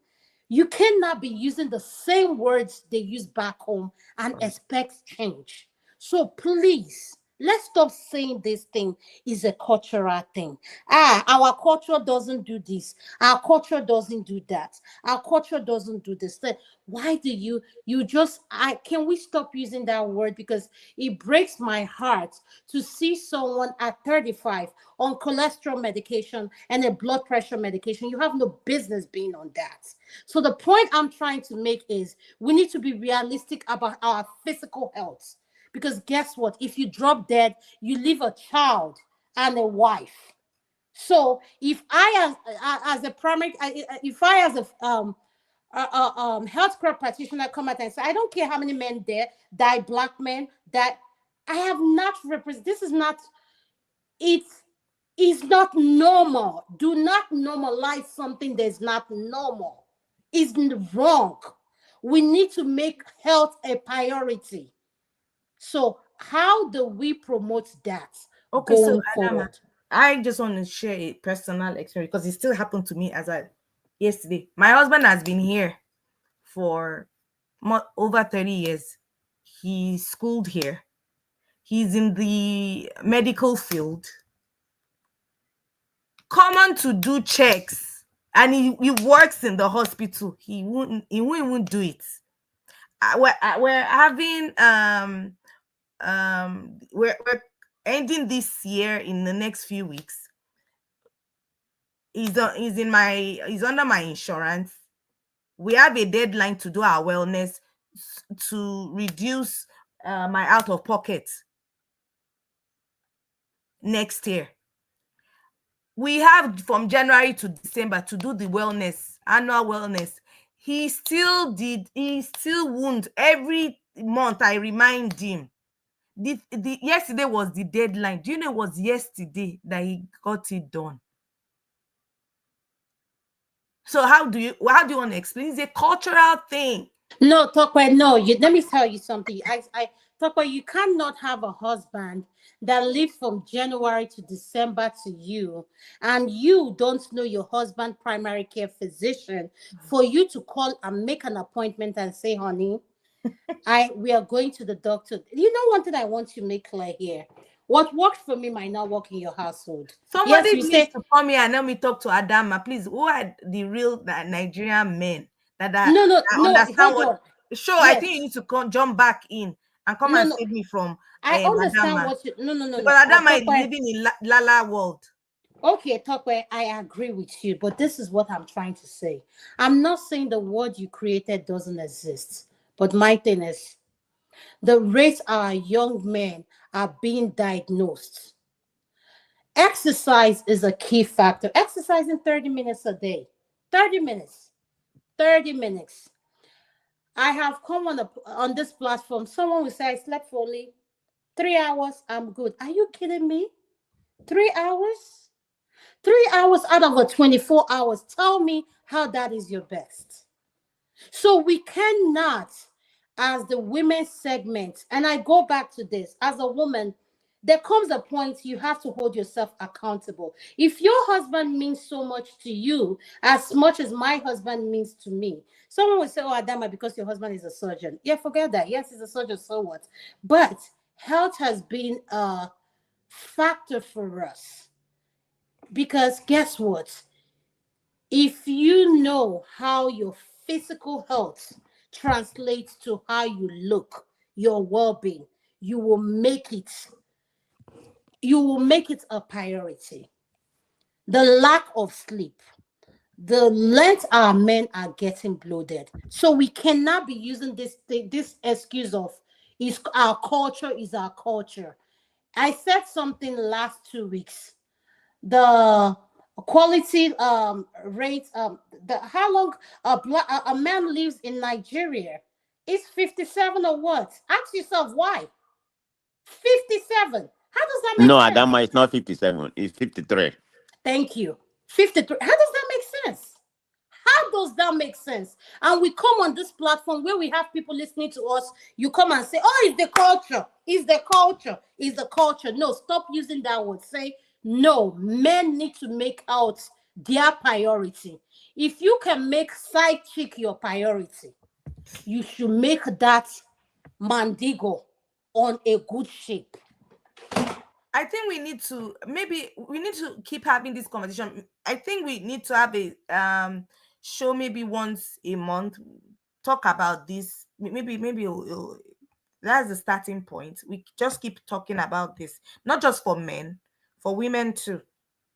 you cannot be using the same words they use back home and expect change. So please, Let's stop saying this thing is a cultural thing. Our culture doesn't do this. Our culture doesn't do that. Our culture doesn't do this. Why do you just can we stop using that word? Because it breaks my heart to see someone at 35 on cholesterol medication and a blood pressure medication. You have no business being on that. So the point I'm trying to make is we need to be realistic about our physical health. Because guess what? If you drop dead, you leave a child and a wife. So if I as a primary, if I as a healthcare practitioner come out and say, I don't care how many men there die, black men, that I have not represent. This is not. It is not normal. Do not normalize something that's not normal. It's wrong. We need to make health a priority. So how do we promote that Okay, so going Adama, forward? I just want to share a personal experience because it still happened to me yesterday. My husband has been here for over 30 years. He's schooled here. He's in the medical field. Common to do checks, and he works in the hospital. He won't even do it. We're having we're ending this year in the next few weeks. He's under my insurance. We have a deadline to do our wellness to reduce my out of pocket next year. We have from January to December to do the annual wellness. He still won't. Every month I remind him. Yesterday was the deadline. Do you know it was yesterday that he got it done? So how do you want to explain? It's a cultural thing. No, Tokwe, no. Let me tell you something. Tokwe, you cannot have a husband that lives from January to December to you, and you don't know your husband's primary care physician for you to call and make an appointment and say, honey, we are going to the doctor. You know one thing I want to make clear here. What worked for me might not work in your household. Somebody Yes, you needs say to come here and let me talk to Adama, please. Who are the real Nigerian men that no, understand hold what? on. Sure, I Yes. think you need to jump back in and come No, and no. save me from I understand Adama. what you. No. Because Adama is Tokwe, living in Lala world. okay, Tokwe, I agree with you, but this is what I'm trying to say. I'm not saying the word you created doesn't exist, but my thing is the rate our young men are being diagnosed. Exercise is a key factor. Exercising 30 minutes a day. 30 minutes. 30 minutes. I have come on this platform. Someone will say, I slept for only 3 hours. I'm good. Are you kidding me? 3 hours? 3 hours out of a 24 hours. Tell me how that is your best. So we cannot, as the women segment, and I go back to this, as a woman, there comes a point you have to hold yourself accountable. If your husband means so much to you, as much as my husband means to me, someone will say, oh, Adama, because your husband is a surgeon. Yeah, forget that. Yes, he's a surgeon, so what? But health has been a factor for us. Because guess what? If you know how your physical health translates to how you look, your well-being, you will make it a priority. The lack of sleep, the length our men are getting bloated. So we cannot be using this excuse of is our culture is our culture. I said something last 2 weeks. The quality rate the how long a man lives in Nigeria is 57 or what? Ask yourself why. 57. How does that make No, sense? Adama, it's not 57, it's 53. Thank you. 53. How does that make sense? How does that make sense? And we come on this platform where we have people listening to us. You come and say, oh, it's the culture. It's the culture. It's the culture. No, stop using that word. Say, no, men need to make out their priority. If you can make side chick your priority, you should make that mandigo on a good shape. I think we need to keep having this conversation. I think we need to have a show maybe once a month, talk about this. Maybe that's the starting point. We just keep talking about this, not just for men, for women too.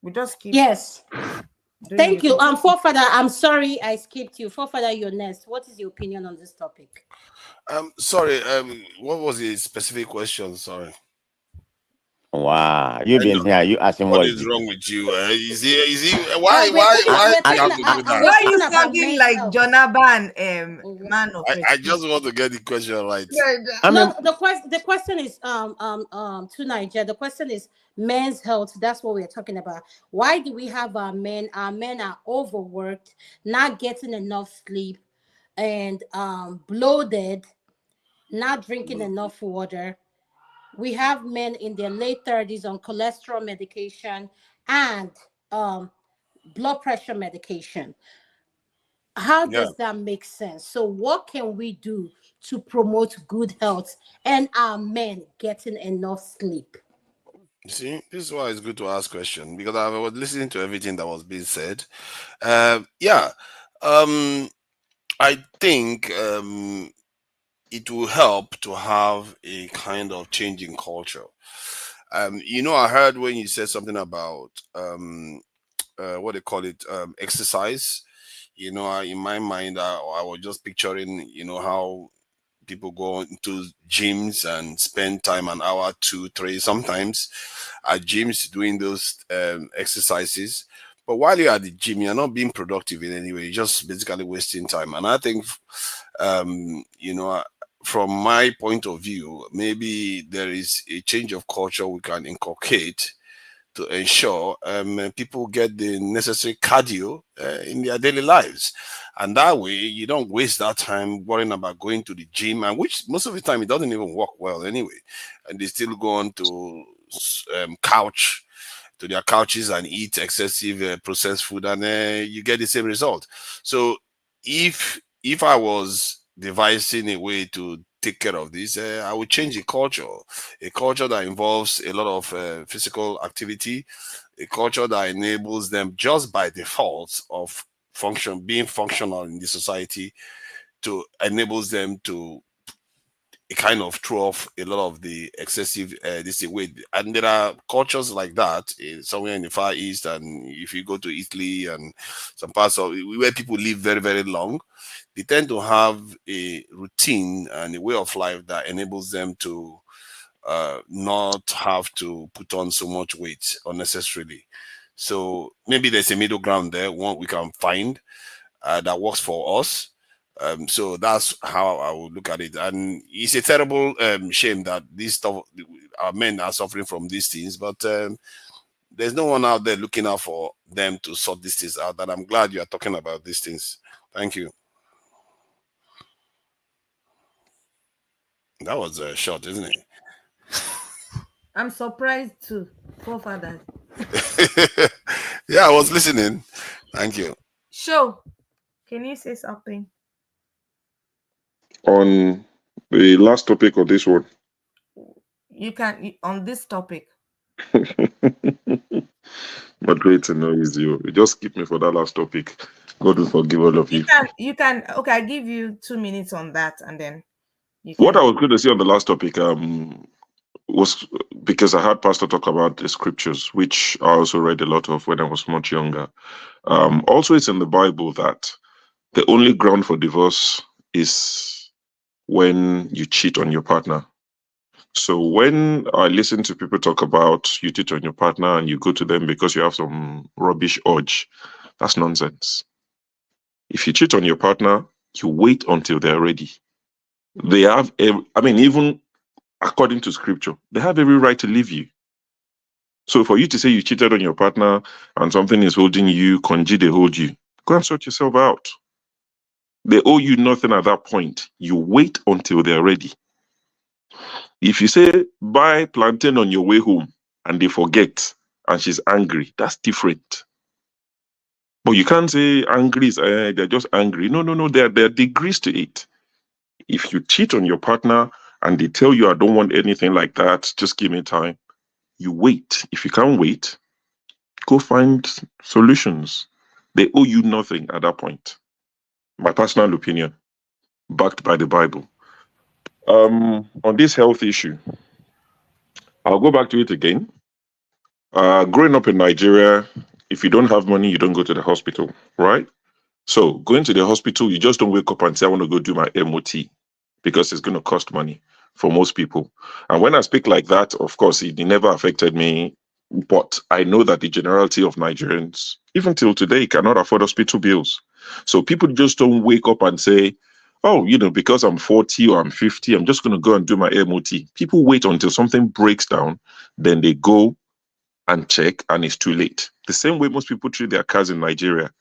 We just keep Yes. doing Thank it. you. Forefather, I'm sorry I skipped you. Forefather, you're next. What is your opinion on this topic? Sorry, what was the specific question? Sorry. Wow, you've I been know. here. You asking What what is is wrong with you? Is he We're talking. why We're do you talking. have to do We're that? Why talking you about sounding men's like health. Jonathan, man of I just want to get the question right. I mean, No, the question is to Nigeria. The question is men's health. That's what we're talking about. Why do we have our men? Our men are overworked, not getting enough sleep, and bloated, not drinking enough water. We have men in their late 30s on cholesterol medication and blood pressure medication. How Yeah. does that make sense? So, what can we do to promote good health and our men getting enough sleep? You see, this is why it's good to ask questions because I was listening to everything that was being said. Yeah, I think it will help to have a kind of change in culture. I heard when you said something about what they call it, exercise. In my mind, I was just picturing, how people go into gyms and spend time an hour, 2, 3, sometimes at gyms doing those exercises. But while you're at the gym, you're not being productive in any way. You're just basically wasting time. And I think, from my point of view, maybe there is a change of culture we can inculcate to ensure people get the necessary cardio in their daily lives. And that way, you don't waste that time worrying about going to the gym, and which most of the time it doesn't even work well anyway. And they still go on to couch to their couches and eat excessive processed food, and you get the same result. So, if I was devising a way to take care of this, I would change a culture that involves a lot of physical activity, a culture that enables them just by default of being functional in the society, to enables them to kind of throw off a lot of the excessive this weight. And there are cultures like that somewhere in the Far East, and if you go to Italy and some parts of where people live very, very long, they tend to have a routine and a way of life that enables them to not have to put on so much weight unnecessarily. So maybe there's a middle ground there, one we can find that works for us. So that's how I would look at it. And it's a terrible shame that this stuff, our men are suffering from these things, but there's no one out there looking out for them to sort these things out. And I'm glad you are talking about these things. Thank you. That was short, isn't it? I'm surprised too, forefathers. Yeah, I was listening. Thank you. Show, can you say something On the last topic of this one? you can on this topic? Moderator, no, is you. Just keep me for that last topic. God will forgive all of you. You can okay, I give you 2 minutes on that, and then you What can. I was going to say on the last topic was because I heard Pastor talk about the scriptures, which I also read a lot of when I was much younger. Also, it's in the Bible that the only ground for divorce is when you cheat on your partner. So when I listen to people talk about you cheat on your partner and you go to them because you have some rubbish urge, that's nonsense. If you cheat on your partner, you wait until they're ready. They have, even according to scripture, they have every right to leave you. So for you to say you cheated on your partner and something is holding you, conji, they hold you, go and sort yourself out. They owe you nothing at that point. You wait until they're ready. If you say buy plantain on your way home and they forget and she's angry, that's different. But you can't say angry is they're just angry. No. There are degrees to it. If you cheat on your partner and they tell you I don't want anything like that, just give me time, you wait. If you can't wait, go find solutions. They owe you nothing at that point. My personal opinion, backed by the Bible. On this health issue, I'll go back to it again. Growing up in Nigeria, if you don't have money, you don't go to the hospital, right? So going to the hospital, you just don't wake up and say, I want to go do my MOT because it's going to cost money for most people. And when I speak like that, of course, it never affected me. But I know that the generality of Nigerians, even till today, cannot afford hospital bills. So people just don't wake up and say, oh, because I'm 40 or I'm 50, I'm just going to go and do my MOT. People wait until something breaks down, then they go and check, and it's too late. The same way most people treat their cars in Nigeria.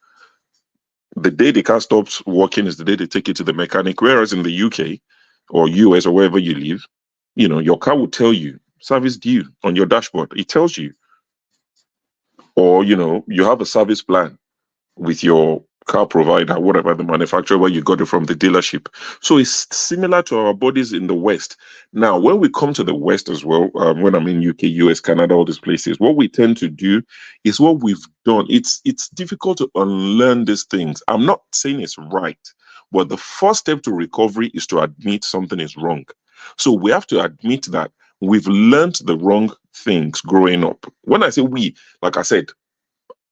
The day the car stops working is the day they take it to the mechanic. Whereas in the UK or US or wherever you live, your car will tell you service due on your dashboard. It tells you. Or, you have a service plan with your car provider, whatever the manufacturer, where you got it from the dealership. So it's similar to our bodies in the West. Now, when we come to the West as well, when I'm in UK, US, Canada, all these places, what we tend to do is what we've done. It's difficult to unlearn these things. I'm not saying it's right, but the first step to recovery is to admit something is wrong. So we have to admit that we've learned the wrong things growing up. When I say we, like I said,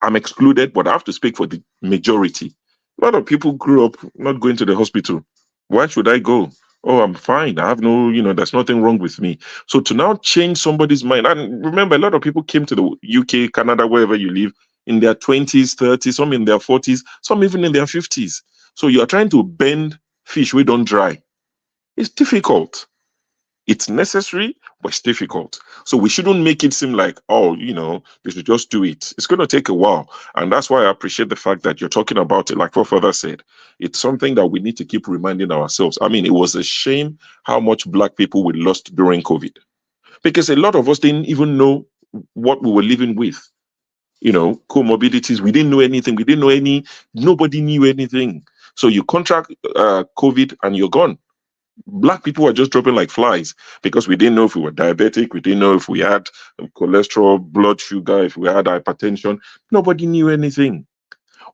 I'm excluded, but I have to speak for the majority. A lot of people grew up not going to the hospital. Why should I go? Oh, I'm fine. I have no, there's nothing wrong with me. So to now change somebody's mind, and remember, a lot of people came to the UK, Canada, wherever you live, in their 20s, 30s, some in their 40s, some even in their 50s. So you're trying to bend fish we don't dry. It's difficult. It's necessary, but it's difficult. So we shouldn't make it seem like, oh, they should just do it. It's going to take a while. And that's why I appreciate the fact that you're talking about it. Like what Father said, it's something that we need to keep reminding ourselves. I mean, it was a shame how much Black people we lost during COVID, because a lot of us didn't even know what we were living with. Comorbidities. We didn't know anything. We didn't know nobody knew anything. So you contract COVID and you're gone. Black people were just dropping like flies because we didn't know if we were diabetic, we didn't know if we had cholesterol, blood sugar, if we had hypertension. Nobody knew anything.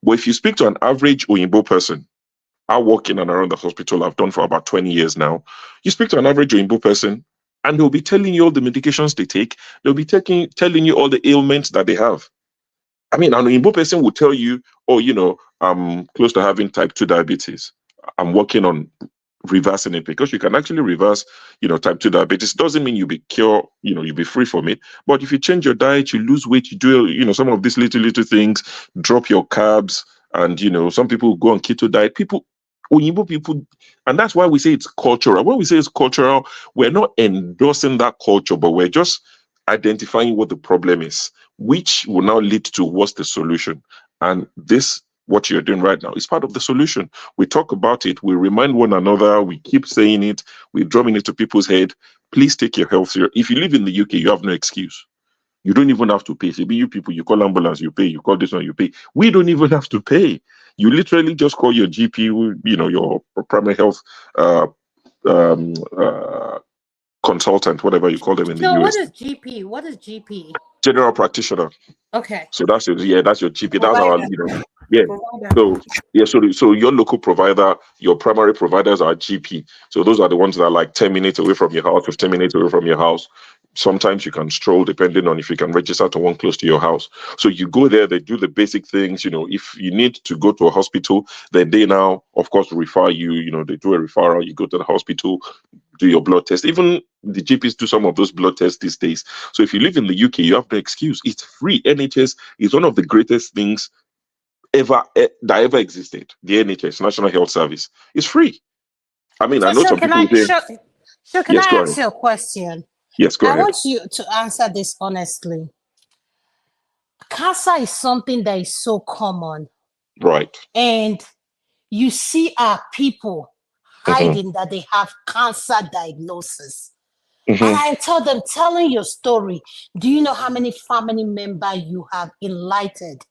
But if you speak to an average Oyinbo person, I work in and around the hospital, I've done for about 20 years now. You speak to an average Oyinbo person, and they'll be telling you all the medications they take. They'll be telling you all the ailments that they have. I mean, an Oyinbo person will tell you, oh, I'm close to having type 2 diabetes. I'm working on reversing it, because you can actually reverse, type 2 diabetes. Doesn't mean you'll be you'll be free from it. But if you change your diet, you lose weight, you do, some of these little things, drop your carbs, and, some people go on keto diet. Oyinbo people, and that's why we say it's cultural. When we say it's cultural, we're not endorsing that culture, but we're just identifying what the problem is, which will now lead to what's the solution. And what you're doing right now is part of the solution. We talk about it, we remind one another, we keep saying it, we're drumming it to people's head. Please take your health serious. If you live in the UK, you have no excuse. You don't even have to pay. So you people, you call ambulance, you pay. You call this one, you pay. We don't even have to pay. You literally just call your GP, your primary health consultant, whatever you call them in the So US. what is GP? What is GP? General practitioner. Okay. So that's your GP. That's our Provider. yeah. Provider. So your local provider, your primary providers are GP. So those are the ones that are like 10 minutes away from your house, 15 minutes away from your house. Sometimes you can stroll depending on if you can register to one close to your house. So you go there, they do the basic things. If you need to go to a hospital, then they now, of course, refer you. They do a referral. You go to the hospital, do your blood test. Even the GPs do some of those blood tests these days. So if you live in the UK, you have no excuse. It's free. NHS is one of the greatest things that ever existed. The NHS, National Health Service, is free. I mean, I know some people say, So can yes, I go ask ahead. you a question? Yes, go I ahead. want you to answer this honestly. Cancer is something that is so common. Right. And you see our people hiding that they have cancer diagnosis. And I tell them, telling your story, do you know how many family members you have enlightened,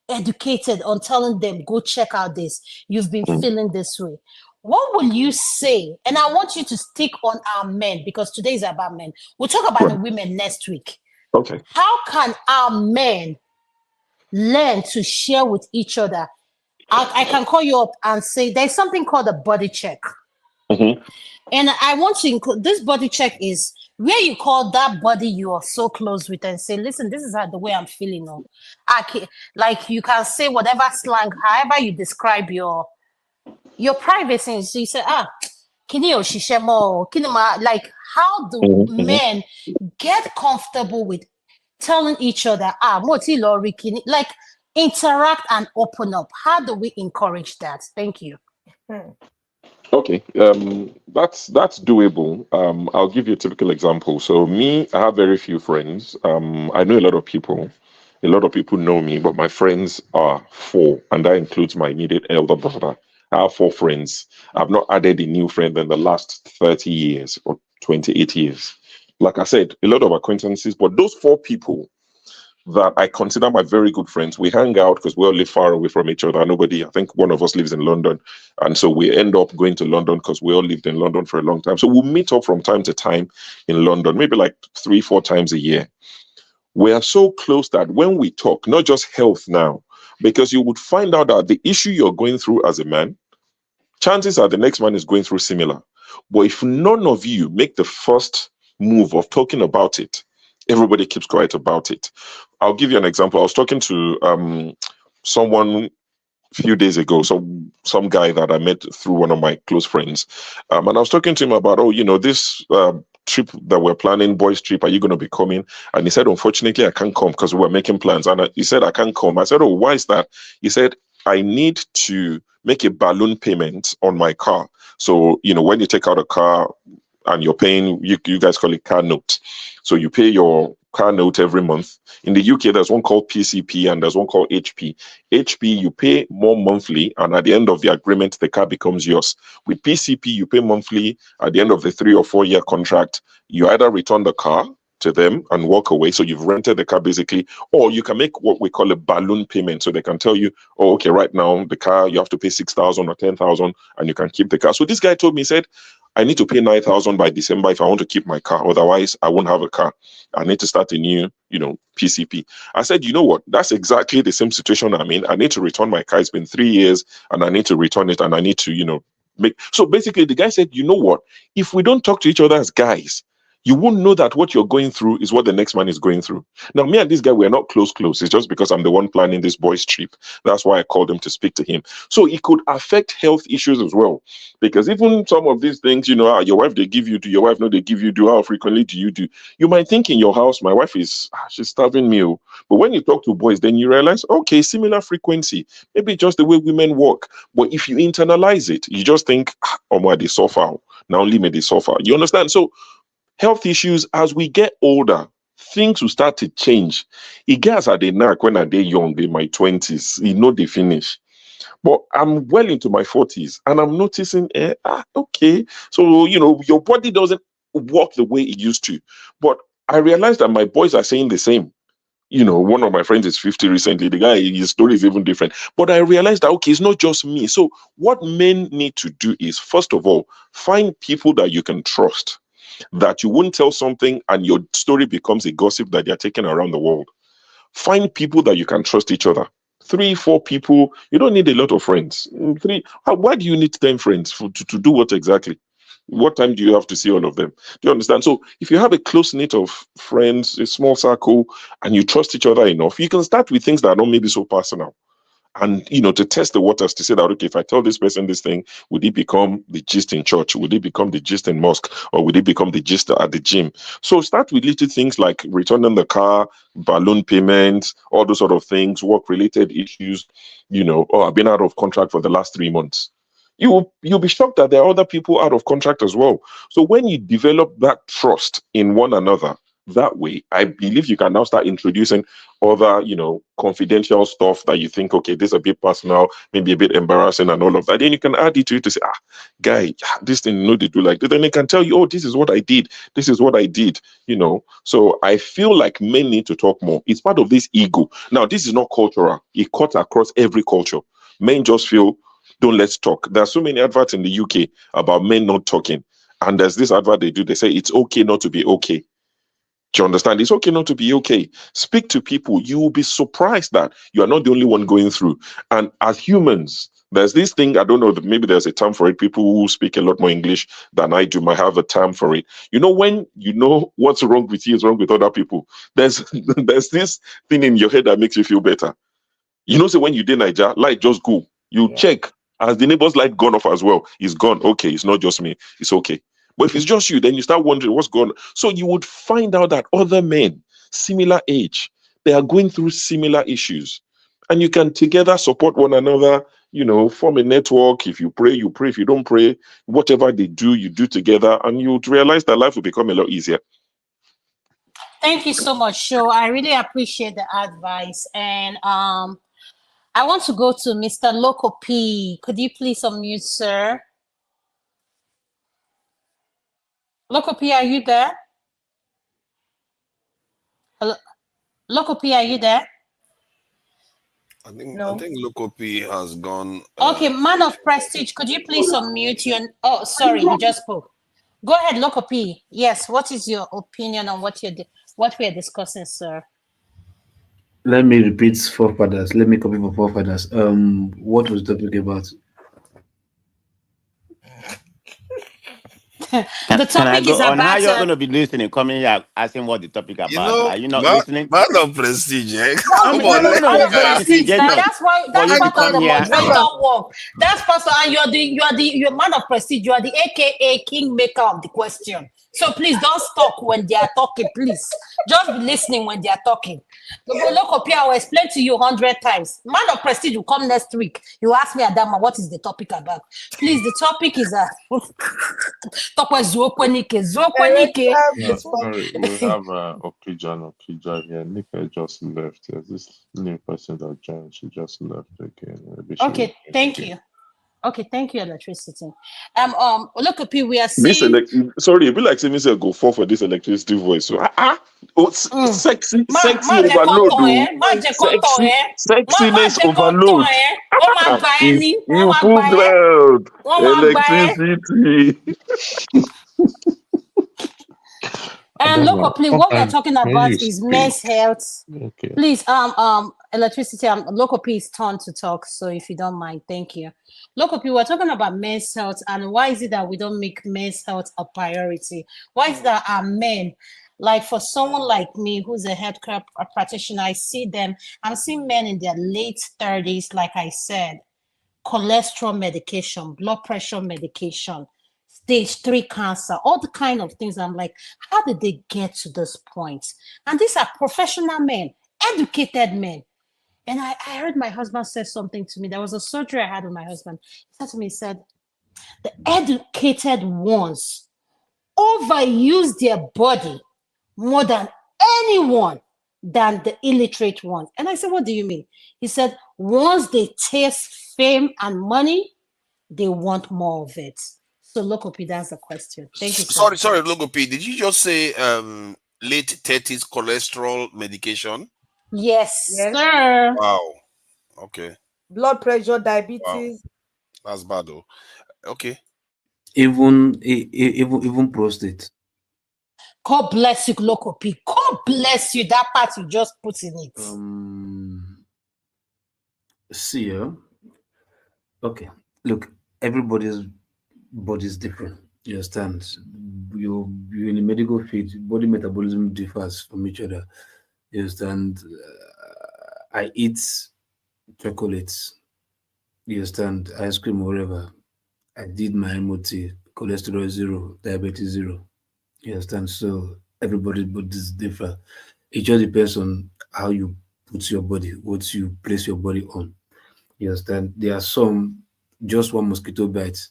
educated on telling them, go check out this, you've been feeling this way? What will you say? And I want you to stick on our men, because today is about men. We'll talk about the women next week. Okay. How can our men learn to share with each other? I can call you up and say there's something called a body check. Mm-hmm. And I want to include this body check is where you call that body you are so close with and say, listen, this is how the way I'm feeling. Oh, like you can say whatever slang, however you describe your privacy. So you say, kini o shishe mo, kini ma, like how do Mm-hmm. men get comfortable with telling each other, moti lori kini, like interact and open up? How do we encourage that? Thank you. Okay, that's doable. I'll give you a typical example. So me, I have very few friends. I know a lot of people. A lot of people know me, but my friends are four, and that includes my immediate elder brother. I have four friends. I've not added a new friend in the last 30 years or 28 years. Like I said, a lot of acquaintances, but those four people that I consider my very good friends. We hang out because we all live far away from each other. Nobody, I think one of us lives in London. And so we end up going to London because we all lived in London for a long time. So we'll meet up from time to time in London, maybe like 3-4 times a year. We are so close that when we talk, not just health now, because you would find out that the issue you're going through as a man, chances are the next man is going through similar. But if none of you make the first move of talking about it, everybody keeps quiet about it. I'll give you an example. I was talking to someone a few days ago, some guy that I met through one of my close friends, and I was talking to him about, this trip that we're planning, boys trip, are you going to be coming? And he said, unfortunately, I can't come because we're making plans. And he said, I can't come. I said, oh, why is that? He said, I need to make a balloon payment on my car. So, when you take out a car and you're paying, you guys call it car note. So you pay your car note every month. In the UK, there's one called PCP and there's one called HP. HP, you pay more monthly, and at the end of the agreement, the car becomes yours. With PCP, you pay monthly. At the end of the 3 or 4 year contract, you either return the car to them and walk away. So you've rented the car basically, or you can make what we call a balloon payment. So they can tell you, oh, okay, right now the car, you have to pay 6,000 or 10,000 and you can keep the car. So this guy told me, he said, I need to pay 9,000 by December if I want to keep my car. Otherwise, I won't have a car. I need to start a new, PCP. I said, you know what? That's exactly the same situation I'm in. I need to return my car. It's been 3 years and I need to return it and I need to, make. So basically, the guy said, you know what? If we don't talk to each other as guys, you won't know that what you're going through is what the next man is going through. Now, me and this guy, we're not close. It's just because I'm the one planning this boys' trip. That's why I called him to speak to him. So it could affect health issues as well. Because even some of these things, your wife, they give you, do your wife know they give you, do how frequently do you do? You might think in your house, my wife is, she's starving me. But when you talk to boys, then you realize, okay, similar frequency, maybe just the way women work. But if you internalize it, you just think, oh, they suffer. Now only may they suffer. You understand? So health issues, as we get older, things will start to change. It gets at the knack when I was young, in my 20s, they finish. But I'm well into my 40s and I'm noticing, okay, so, your body doesn't work the way it used to. But I realized that my boys are saying the same. One of my friends is 50 recently. The guy, his story is even different. But I realized that, okay, it's not just me. So what men need to do is, first of all, find people that you can trust, that you won't tell something and your story becomes a gossip that they're taking around the world. Find people that you can trust each other. 3-4 people. You don't need a lot of friends. Why do you need 10 friends to do what exactly? What time do you have to see all of them? Do you understand? So if you have a close knit of friends, a small circle, and you trust each other enough, you can start with things that are not maybe so personal. And, to test the waters to say that, okay, if I tell this person this thing, would it become the gist in church? Would it become the gist in mosque? Or would it become the gist at the gym? So start with little things like returning the car, balloon payments, all those sort of things, work-related issues, I've been out of contract for the last 3 months. You'll be shocked that there are other people out of contract as well. So when you develop that trust in one another, that way, I believe you can now start introducing other, confidential stuff that you think, okay, this is a bit personal, maybe a bit embarrassing and all of that. Then you can add it to it to say, guy, this thing, they do like this. Then they can tell you, oh, this is what I did. This is what I did, So I feel like men need to talk more. It's part of this ego. Now, this is not cultural. It cuts across every culture. Men just feel, don't let's talk. There are so many adverts in the UK about men not talking. And there's this advert they do. They say, it's okay not to be okay. Do you understand? It's okay not to be okay. Speak to people. You will be surprised that you are not the only one going through. And as humans, there's this thing, I don't know, maybe there's a term for it. People who speak a lot more English than I do might have a term for it. You know, when you know what's wrong with you is wrong with other people, there's there's this thing in your head that makes you feel better. You know, so when you did Niger, light just go. You check. As the neighbor's light gone off as well, it's gone. Okay, it's not just me. It's okay. But if it's just you, then you start wondering what's going on. So you would find out that other men, similar age, they are going through similar issues. And you can together support one another, you know, form a network. If you pray, you pray. If you don't pray, whatever they do, you do together. And you would realize that life will become a lot easier. Thank you so much, Sho. I really appreciate the advice. And I want to go to Mr. Loco P. Could you please unmute, sir? Loco P, are you there? Hello? Loco P, are you there? I think Loco P has gone. Okay, man of prestige, could you please unmute your... Oh, sorry, he just spoke. Go ahead, Loco P. Yes, what is your opinion on what we are discussing, sir? Let me repeat forefathers. Let me copy for forefathers. What was the topic about? The topic is on how about... you're going to be listening, coming here asking what the topic about. You know, Are you not listening? Man of prestige, eh? No, Come on, man of prestige. Now, that's for you to part of come the here. moderator work. That's part of, and you're man of prestige. You are the AKA kingmaker of the question. So please don't talk when they are talking. Please just be listening when they are talking. Look, I will explain to you 100 times. Man of prestige will come next week. You ask me, Adama, what is the topic about? Please, the topic is Sorry, we have Okija here. Nika just left. There's this new person that joined. She just left again. Maybe she Okay, will thank again. you. Okay, thank you, electricity. Look at people. We are This seeing. sorry, it be like saying say go for this electricity voice. So sexy overload. Sexiness overload. In full ground. Electricity. And look, please, what we're talking about is men's health. Okay. Please, electricity, local please turn to talk. So if you don't mind, thank you. Local people, we're talking about men's health, and why is it that we don't make men's health a priority? Why is it that our men, like for someone like me who's a healthcare practitioner, I'm seeing men in their late 30s, like I said, cholesterol medication, blood pressure medication, stage 3 cancer, all the kind of things. I'm like, how did they get to this point? And these are professional men, educated men. And I heard my husband say something to me. There was a surgery I had with my husband. He said to me, he said, the educated ones overuse their body more than anyone than the illiterate ones. And I said, what do you mean? He said, once they taste fame and money, they want more of it. So Locopi, that's the question. Thank you. Sorry, Logopi. Did you just say late 30s cholesterol medication? Yes, sir. Wow. Okay. Blood pressure, diabetes. Wow. That's bad though. Okay. Even prostate. God bless you, Locopi. God bless you. That part you just put in it. See, okay. Look, everybody's body is different. You understand? You're in the medical field. Body metabolism differs from each other. You understand? I eat chocolates. You understand? Ice cream, whatever. I did my MOT. Cholesterol 0, diabetes 0. You understand? So everybody's body is different. It just depends on how you put your body, what you place your body on. You understand? There are some, just one mosquito bite,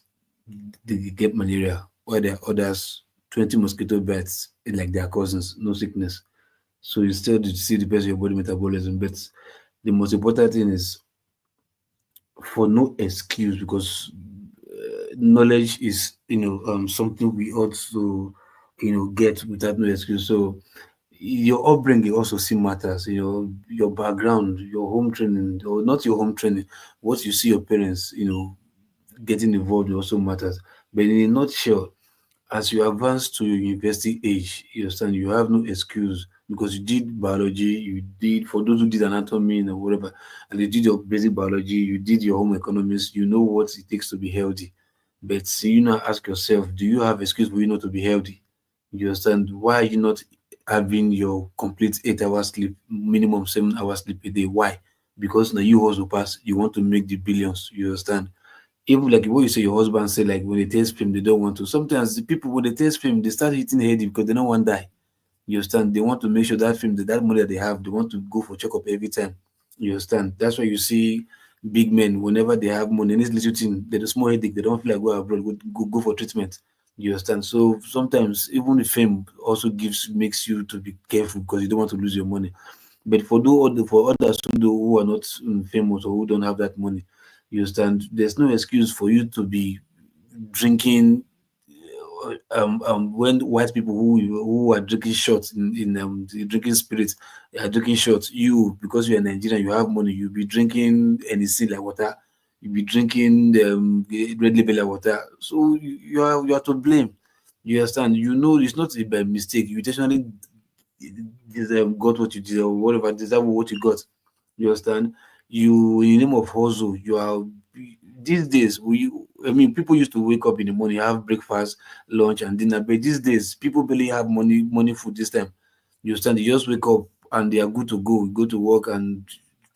they get malaria, while there are others, 20 mosquito bites, like their cousins, no sickness. So you still see the best of your body metabolism. But the most important thing is for no excuse, because knowledge is, something we ought to, get without no excuse. So your upbringing also still matters. Your background, your home training, or not your home training, what you see your parents, getting involved also matters. But in a nutshell, as you advance to your university age, you understand, you have no excuse because you did biology, you did, for those who did anatomy or whatever, and you did your basic biology, you did your home economics, you know what it takes to be healthy. But see, you now ask yourself, do you have excuse for you not to be healthy? You understand? Why are you not having your complete 8 hours sleep, minimum 7 hours sleep a day? Why? Because now you also pass, you want to make the billions, you understand? Even like what you say, your husband said, like when they taste film, they don't want to. Sometimes the people when they taste film, they start hitting heady because they don't want to die. You understand? They want to make sure that film, that money that they have, they want to go for checkup every time. You understand? That's why you see big men whenever they have money, and this little thing, they a small headache, they don't feel like go abroad, go for treatment. You understand? So sometimes even the fame also makes you to be careful because you don't want to lose your money. But for others who are not famous or who don't have that money, you understand, there's no excuse for you to be drinking when white people who are drinking shots in drinking spirits are drinking shots. You, because you're Nigerian, you have money, you'll be drinking anything like water, you'll be drinking red label like water. So you are to blame. You understand? You know it's not by mistake. You intentionally got what you deserve, whatever deserve what you got. You understand? You in the name of hustle, you are these days I mean people used to wake up in the morning, have breakfast, lunch, and dinner. But these days, people barely have money food this time. You understand? You just wake up and they are good to go. You go to work and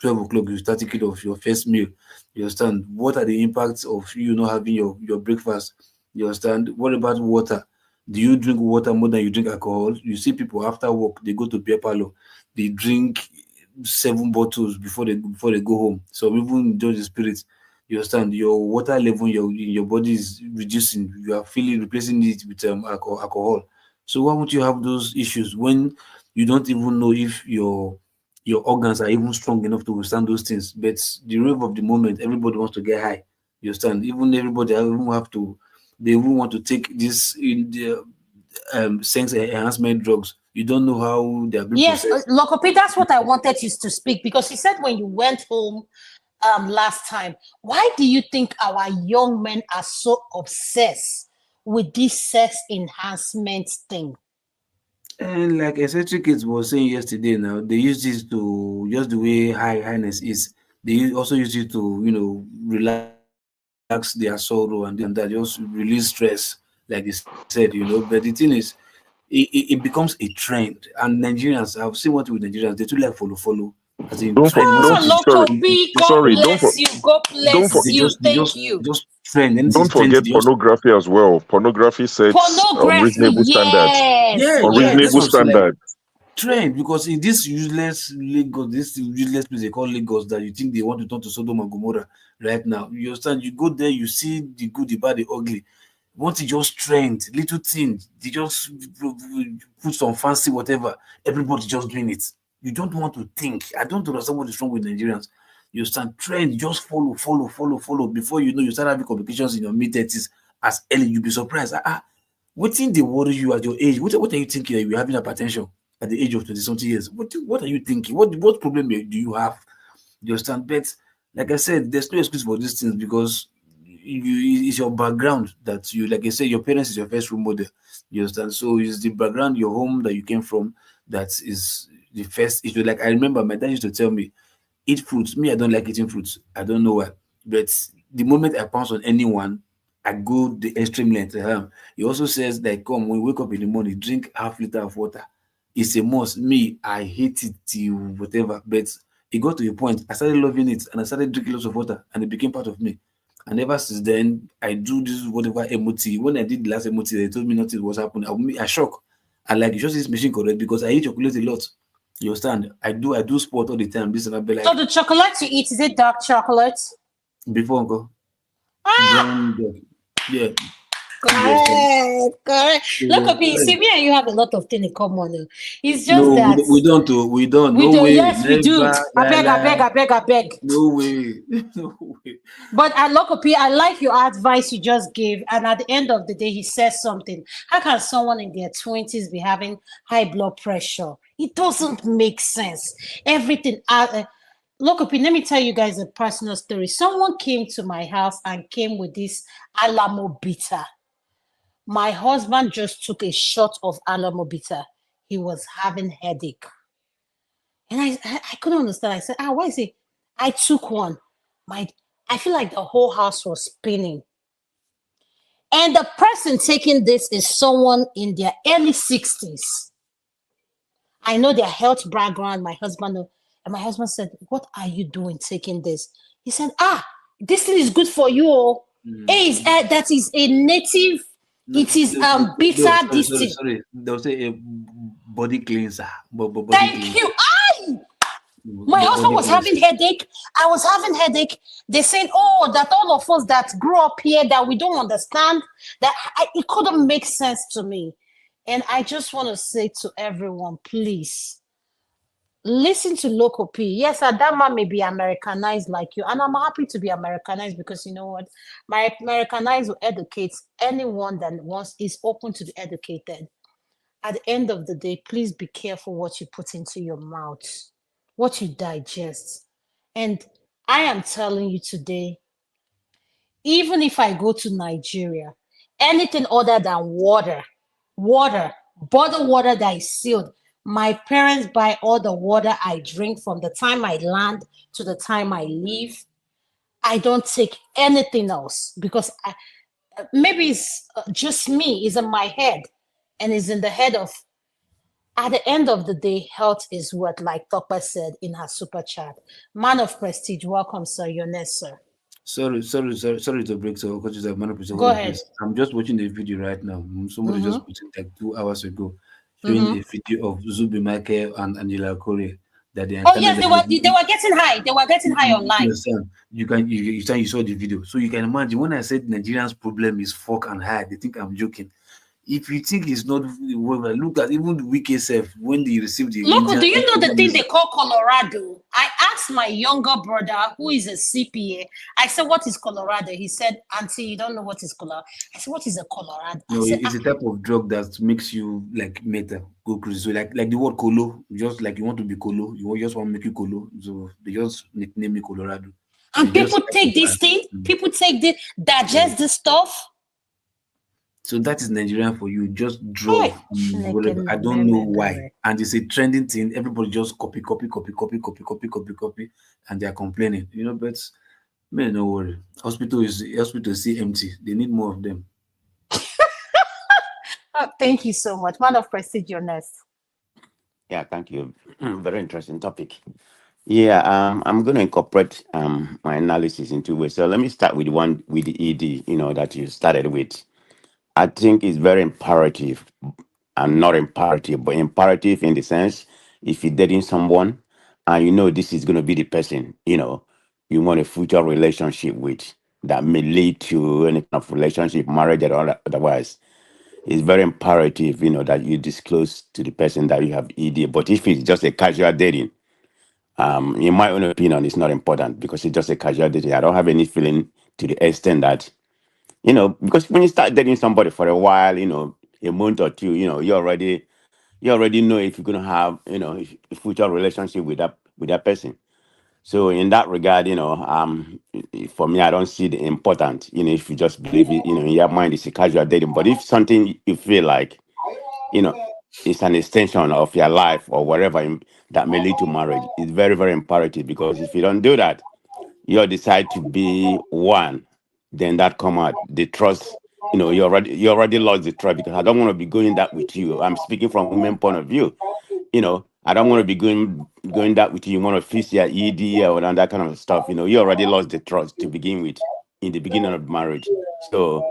12 o'clock you start taking off your first meal. You understand? What are the impacts of you not having your breakfast? You understand? What about water? Do you drink water more than you drink alcohol? You see people after work, they go to beer parlor, they drink 7 bottles before they go home. So even judge the spirit, you understand, your water level in your body is reducing. You are feeling replacing it with alcohol. So why won't you have those issues when you don't even know if your organs are even strong enough to withstand those things? But the rave of the moment, everybody wants to get high. You understand? Even everybody even have to, they even want to take this in the sense enhancement drugs. You don't know how they are being Yes, processed. Lokopi, that's what I wanted you to speak because he said when you went home last time, why do you think our young men are so obsessed with this sex enhancement thing? And like eccentric kids was saying yesterday, now they use this to just the way highness is. They also use it to relax their sorrow and this and that, just release stress, like they said. But the thing is, it becomes a trend, and Nigerians, I've seen what with Nigerians, they too like follow. As in Don't trend for once don't it is sorry Lokopi, God sorry don't for bless you. God don't for bless they you. just they Thank just you. just trend. Anything don't is trendy, forget they just pornography as well. Pornography sets Pornography, unreasonable standards. yes, yeah, that's Unreasonable what I'm yes. saying. Like standards. trend because in this useless Lagos, this useless place they call Lagos that you think they want to turn to Sodom and Gomorrah right now. You understand? You go there, you see the good, the bad, the ugly. Once it just trend, little thing, they just put some fancy whatever. Everybody just doing it. You don't want to think. I don't understand what is wrong with Nigerians. You understand? Trend, just follow. Before you know, you start having complications in your mid 30s as early. You'll be surprised. What thing they worry you at your age? What are you thinking that you're having hypertension at the age of 20 something years? What are you thinking? What problem do you have? You understand? But like I said, there's no excuse for these things because it's your background that you, like I said, your parents is your first role model. You understand? So it's the background, your home that you came from, that is the first issue. Like I remember my dad used to tell me, eat fruits. Me, I don't like eating fruits. I don't know why. But the moment I pounce on anyone, I go the extreme length. He also says that come when you wake up in the morning, drink half liter of water. It's a must. Me, I hate it till whatever. But it got to a point. I started loving it and I started drinking lots of water and it became part of me. And ever since then, I do this whatever MOT. When I did the last MOT, they told me nothing was happening. I shock. I like, it's just this machine correct because I eat chocolate a lot. You understand? I do sport all the time. This and I be So like, the chocolate you eat, is it dark chocolate? before uncle, Ah, brown dog. Yeah, you understand? correct. Look, So okay, see, me and you have a lot of things in common. It's just no, that we don't. we No do. way, Yes, we do. never, I la beg, I la. beg, I beg, I beg. No way, no way. But I Lokopi, I like your advice you just gave. And at the end of the day, he says something. How can someone in their 20s be having high blood pressure? It doesn't make sense. Everything. Lokopi, let me tell you guys a personal story. Someone came to my house and came with this Alamo bitter. My husband just took a shot of alamobita. He was having headache. And I couldn't understand. I said, why is it? I took one. I feel like the whole house was spinning. And the person taking this is someone in their early 60s. I know their health background. My husband said, "What are you doing taking this?" He said, this thing is good for you. That is a native. No, it is no, bitter sorry, this sorry, thing. sorry. They'll say a body cleanser. Body Thank cleanser. you. My husband was having headache. I was having headache. They said, that all of us that grew up here, that we don't understand, that it couldn't make sense to me. And I just want to say to everyone, please, listen to local P. Yes, Adama may be Americanized like you, and I'm happy to be Americanized because you know what? My Americanized will educate anyone that is open to be educated. At the end of the day, please be careful what you put into your mouth, what you digest. And I am telling you today, even if I go to Nigeria, anything other than water, bottled water that is sealed, my parents buy all the water I drink from the time I land to the time I leave. I don't take anything else because maybe it's just me, it's in my head and it's in the head of. At the end of the day, health is what, like Tope said in her super chat. Man of prestige, welcome, sir. You're next, sir. Sorry to break so because it's a Go ahead. I'm just watching a video right now. Somebody just put it like 2 hours ago, showing a video of Zubi Michael and Angela Corey that they Yes, they were getting high. They were getting high online. You saw the video, so you can imagine when I said Nigerians' problem is fuck and high, they think I'm joking. If you think it's not, look at even the wicked self when they received the Look, do you know the thing they call Colorado? I asked my younger brother, who is a CPA, I said, "What is Colorado?" He said, "Auntie, you don't know what is Colorado." I said, "What is a Colorado?" No, it's a type of drug that makes you like meta, go crazy. So like the word colo, just like you want to be colo, you just want to make you colo. So they just nickname me Colorado. So and people take this thing, people take this, digest this stuff. So that is Nigerian for you. Just drug. I don't know why. And it's a trending thing. Everybody just copy, and they are complaining. But man, no worry. Hospital is still empty. They need more of them. Thank you so much. Man of prestige, your next. Yeah, thank you. Very interesting topic. Yeah, I'm going to incorporate my analysis in 2 ways. So let me start with one with the ED, that you started with. I think it's very imperative, and not imperative, but imperative in the sense if you're dating someone and this is going to be the person, you want a future relationship with that may lead to any kind of relationship, marriage, or otherwise. It's very imperative, that you disclose to the person that you have ED. But if it's just a casual dating, in my own opinion, it's not important because it's just a casual dating. I don't have any feeling to the extent that, because when you start dating somebody for a while, a month or two, you already know if you're gonna have, a future relationship with that person. So in that regard, for me, I don't see the important, if you just believe it, in your mind it's a casual dating. But if something you feel like, it's an extension of your life or whatever that may lead to marriage, it's very, very imperative because if you don't do that, you decide to be one, then that come out the trust. You already lost the trust because I don't want to be going that with you. I'm speaking from women point of view. I don't want to be going that with you. You want to fix your ED or that kind of stuff. You already lost the trust to begin with in the beginning of marriage. So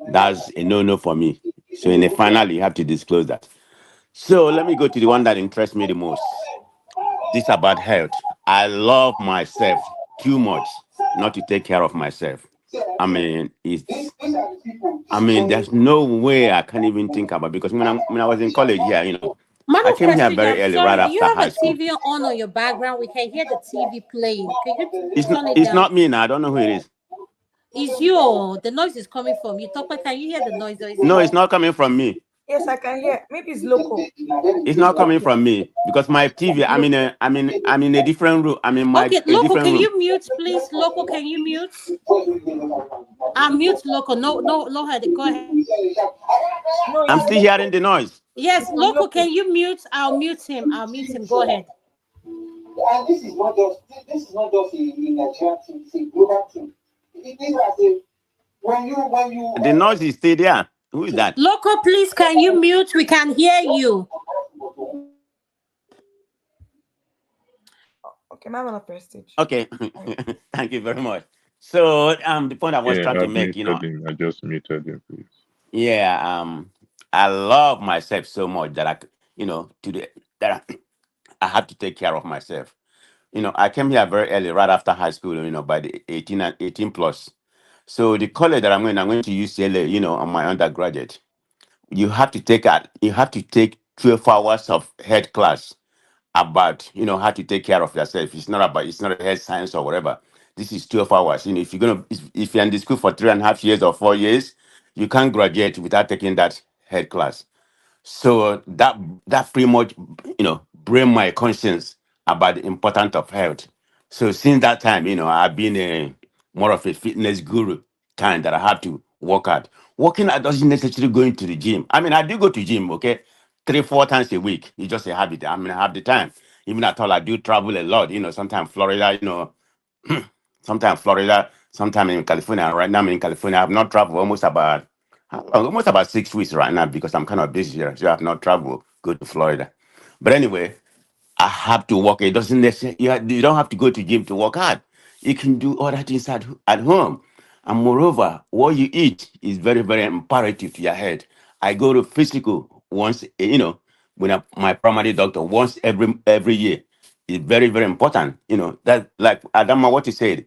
that's a no for me. So in the final, you have to disclose that. So let me go to the one that interests me the most. This about health. I love myself too much not to take care of myself. There's no way I can even think about it because when I was in college here, Man I of came here prestige, very I'm early, sorry. right Do you after have high a school. TV on your background? We can hear the TV playing. Can you It's not, turn it it's down? not me now. I don't know who it is. It's you. The noise is coming from you. Topa, can you hear the noise or is it No, it's me? not coming from me. Yes, I can hear. Maybe it's local. It's not coming from me because my TV. I'm in a different room. I'm in my Okay, a local, different can room. you mute, please? Local, can you mute? Mute local. No, no, no, go ahead. No, I'm it's still hearing the noise. Yes, from local, local. can you mute? I'll mute him. I'll mute him. Go ahead. And this is not just a Nigerian thing, it's a global thing. These are the when you The noise is still there. Who is that? Local, please, can you mute? We can hear you. Okay, I'm on a prestige. Okay, thank you very much. So the point I was Yeah, trying to I've make, muted him. I just muted him, please. yeah, I love myself so much that I have to take care of myself. I came here very early, right after high school. By the 18 and 18 plus. So the college that I'm going to UCLA. On my undergraduate. You have to take 12 hours of head class about how to take care of yourself. It's not a health science or whatever. This is 12 hours. If you're in the school for 3.5 years or 4 years, you can't graduate without taking that head class. So that pretty much bring my conscience about the importance of health. So since that time, I've been a more of a fitness guru kind that I have to work out. Working out doesn't necessarily going to the gym. I mean, I do go to gym, okay, 3-4 times a week. It's just a habit. I mean, I have the time. Even at all, I do travel a lot. Sometimes Florida. Sometimes Florida. Sometimes in California. Right now, I'm in California. I've not traveled almost about 6 weeks right now because I'm kind of busy here. So I have not traveled, go to Florida. But anyway, I have to work. It doesn't necessarily, you don't have to go to gym to work hard. You can do other things at home. And moreover, what you eat is very, very imperative to your health. I go to physical once, when my primary doctor once every year. It's very, very important. That like Adama, what you said.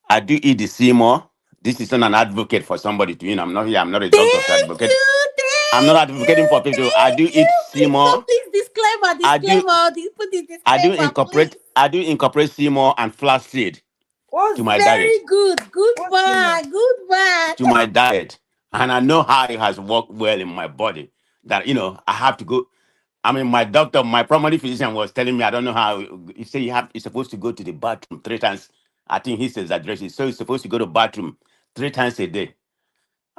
I do eat the Seymour. This is not an advocate for somebody to, I'm not here. I'm not a doctor to Thank advocate. you, I'm not thank advocating you, for people. I thank do eat you. Please, no, Seymour. please, disclaimer, I do disclaimer. Put the disclaimer, please. I do incorporate Seymour and flaxseed What's to my Very diet. good. what's Simo? Goodbye, goodbye. To my diet. And I know how it has worked well in my body. That I have to go. I mean, my doctor, my primary physician was telling me, I don't know how he said you're supposed to go to the bathroom 3 times. I think he says address it. So you're supposed to go to the bathroom 3 times a day.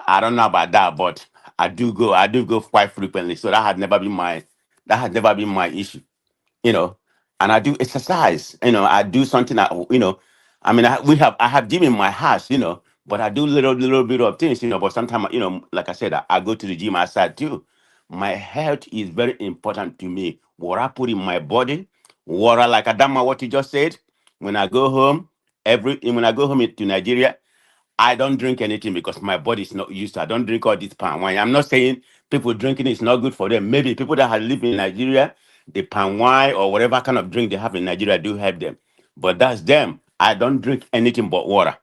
I don't know about that, but I do go quite frequently. So that had never been my issue, you know. And I do exercise, I do something I mean I have gym in my house, but I do little bit of things, but sometimes, like I said, I go to the gym outside too. My health is very important to me. What I put in my body, water, like Adama, what you just said, when I go home, when I go home to Nigeria, I don't drink anything because my body is not used to. I don't drink all this palm wine. I'm not saying people drinking is not good for them. Maybe people that have lived in Nigeria, the palm wine or whatever kind of drink they have in Nigeria do help them. But that's them. I don't drink anything but water.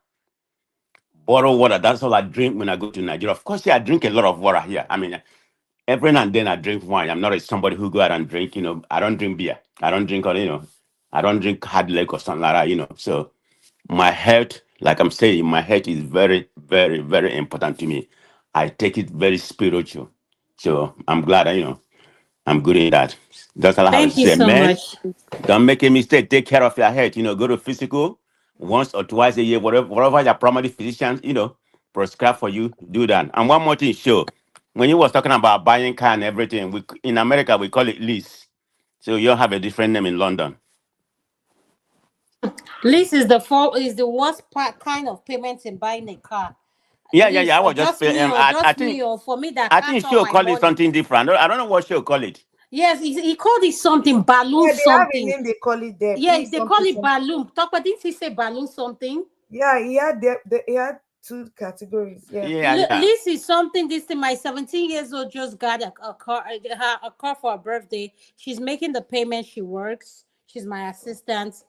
Bottled water. That's all I drink when I go to Nigeria. Of course, yeah, I drink a lot of water here. I mean, every now and then I drink wine. I'm not somebody who go out and drink. I don't drink beer. I don't drink, I don't drink hard liquor or something like that. So my health, like I'm saying, my health is very, very, very important to me. I take it very spiritual. So I'm glad I'm good in that. That's all I have to Thank you say. so Man, much. don't make a mistake. Take care of your health. Go to physical once or twice a year, whatever your primary physician, prescribe for you, do that. And one more thing, sure. When you was talking about buying car and everything, in America we call it lease. So you have a different name in London. Lease is the worst part kind of payment in buying a car. Yeah, yeah, Lease, yeah. I or was just just me, or I just think me, or for me that I can't think turn she'll my call it money. something different. I don't know what she'll call it. Yes, he called it something balloon Yeah, they have a something. name they call it there. Yeah, Please they something call it something. balloon. Talk about, didn't he say balloon something? Yeah, he had two categories. Yeah. Yeah, yeah. Lease is something. This thing, my 17 years old just got a car, a car for her birthday. She's making the payment. She works. She's my assistant.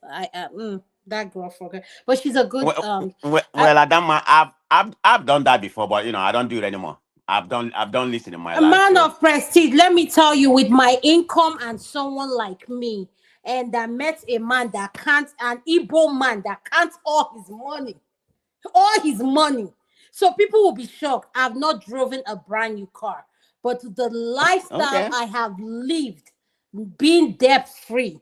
That girl forget, but she's a good I, Adama, I've done that before, but I don't do it anymore. I've done listen in my a life, man so of prestige. Let me tell you, with my income and someone like me, and I met a man that can't, an Igbo man that can't all his money. So people will be shocked. I've not driven a brand new car, but the lifestyle Okay. I have lived, being debt free,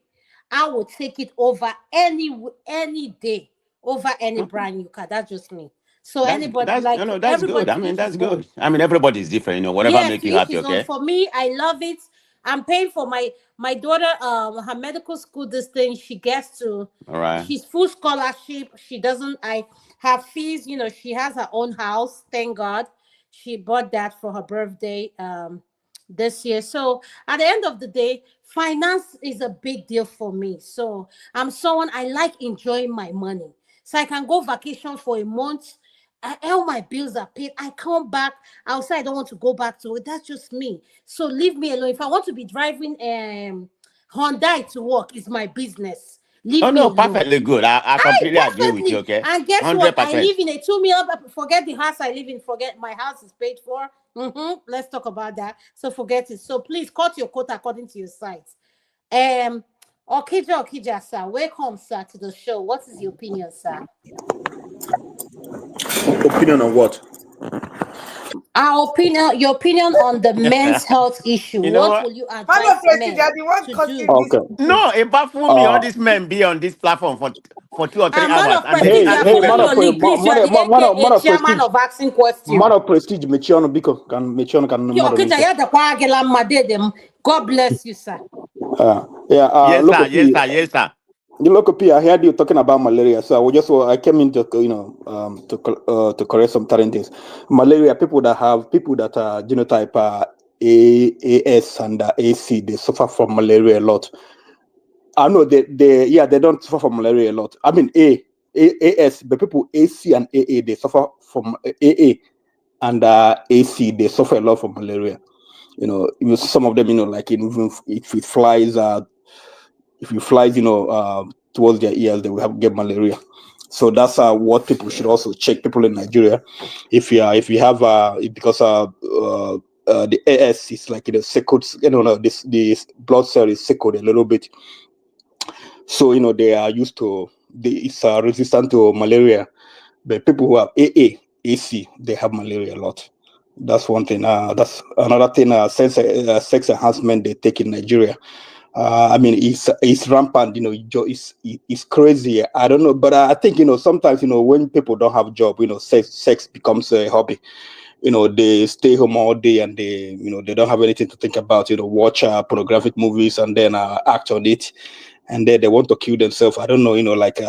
I would take it over any day, over any Okay. brand new car. That's just me. So anybody, That's like that's good. everybody, I to mean, each his that's own. good. I mean, everybody's different, whatever Yes, make to you each happy, his own. okay? For me, I love it. I'm paying for my daughter, her medical school. This thing, she gets to, All right. she's full scholarship. She doesn't. I have fees. She has her own house. Thank God, she bought that for her birthday this year. So at the end of the day, finance is a big deal for me. So I'm someone, I like enjoying my money. So I can go vacation for a month. All my bills are paid. I come back. I'll say I don't want to go back to it. That's just me. So leave me alone. If I want to be driving Hyundai to work, it's my business. Oh Leave me no, alone. perfectly good. I I completely agree with you, perfectly. okay? And guess what? I 100%. live in a 2 million. Forget the house I live in. Forget my house is paid for. Let's talk about that. So forget it. So please cut your coat according to your size. Um, Okija, sir, welcome, sir, to the show. What is your opinion, sir? Opinion on what? Your opinion on the men's health issue. You know What what? will you Man of advise Prestige, men are the one to causing do? this. Okay. No, it baffles me. All these men be on this platform for 2 or 3 And man hours of and they prestige, you Hey, are ask hey, man following of your questions. lead. Please, you are the AKA chairman prestige. of asking Man questions. of prestige, Michiano Biko, can Michiano can Yo, model Okija, himself. you the kwagela madedem. God bless you, sir. Yeah, Yes, look sir. up Yes, sir. Yes, sir. the local P, I heard you talking about malaria. So I came in to to correct some certain things. Malaria, people that are genotype AS and AC, they suffer from malaria a lot. I know they don't suffer from malaria a lot. I mean AS, but people AC and AA, they suffer from AA and AC, they suffer a lot from malaria. Some of them, like even if it flies, if you fly, towards their ears, they will get malaria. So that's what people should also check. People in Nigeria, if you have because the AS is like second, this blood cell is second a little bit, so they are used to it's resistant to malaria. But people who have AA, AC, they have malaria a lot. That's one thing. That's another thing. Sex enhancement they take in Nigeria. I mean, it's rampant. It's crazy. I don't know, but I think sometimes when people don't have job, sex becomes a hobby. They stay home all day and they don't have anything to think about. Watch pornographic movies and then act on it, and then they want to kill themselves. I don't know. I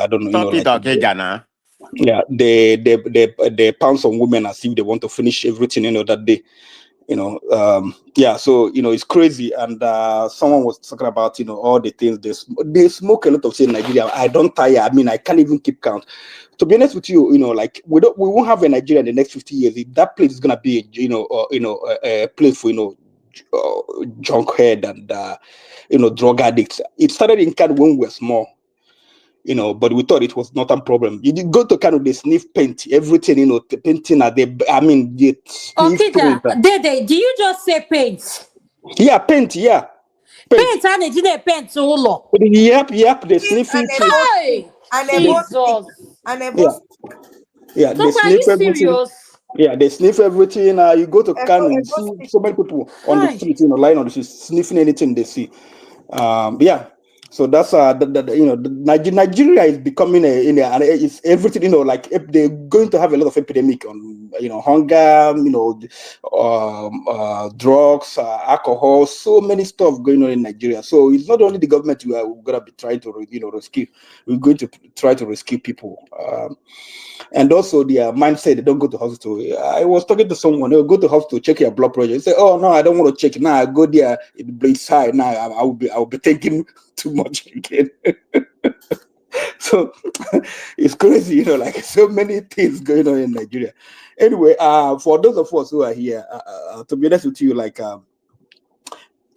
don't know. Stop it, okay, Jana. Yeah, they pounce on women as if they want to finish everything that day. Yeah, so it's crazy. And someone was talking about all the things they smoke a lot of shit in Nigeria. I don't tire. I mean, I can't even keep count. To be honest with you, like we won't have a Nigeria in the next 50 years. If that place is gonna be a place for junk head and drug addicts. It started in Kano when we were small. But we thought it was not a problem. You did go to Kano, they sniff paint, everything, the painting at they sniff paint. Okija, Dede, do you just say paint? Yeah, paint, yeah. Paint and a paint solo. Yep, they sniff And it. Hey, Jesus. and a Yeah, yeah, So they are you sniff everything. serious? Yeah, they sniff everything. You go to Kano, you see so many people on the Hi. street, lying on the street, sniffing anything they see. Yeah. So that's Nigeria is becoming it's everything, like they're going to have a lot of epidemic on hunger, drugs, alcohol, so many stuff going on in Nigeria. So it's not only the government we are gonna be trying to rescue. We're going to try to rescue people. And also their mindset, they don't go to hospital. I was talking to someone, they'll go to hospital, check your blood pressure. They say, oh no, I don't want to check. Now I go there, it bleeds high. Now I will be taking too much again. So it's crazy, like so many things going on in Nigeria. Anyway, for those of us who are here, to be honest with you, like I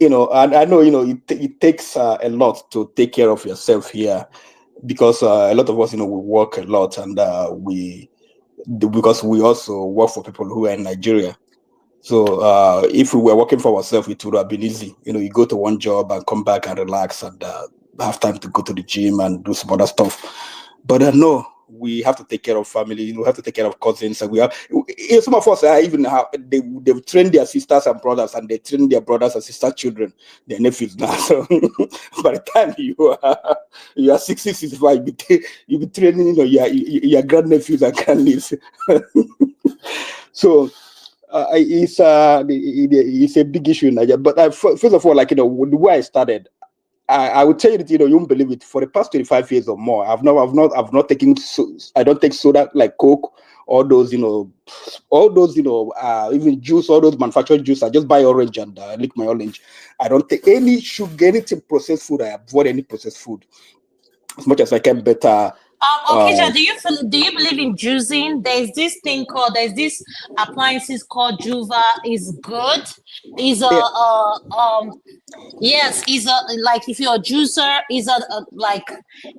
know it takes a lot to take care of yourself here, because a lot of us we work a lot, and because we also work for people who are in Nigeria. So if we were working for ourselves, it would have been easy. You go to one job and come back and relax and have time to go to the gym and do some other stuff. But no, we have to take care of family, we have to take care of cousins, and we have some of us even have they've trained their sisters and brothers, and they train their brothers and sister children, their nephews now. So by the time you are 60, 65, you be training your grandnephews and grandnieces. So it's a big issue in Nigeria. But first of all, like the way I started, I would tell you that you won't believe it. For the past 25 years or more, I've not taken. I don't take soda like Coke, all those even juice, all those manufactured juice. I just buy orange and lick my orange. I don't take any sugar, anything processed food. I avoid any processed food as much as I can. Better. Okija, do you believe in juicing? There's this appliances called Juva. Is good. Is yes, is like if you're a juicer, is like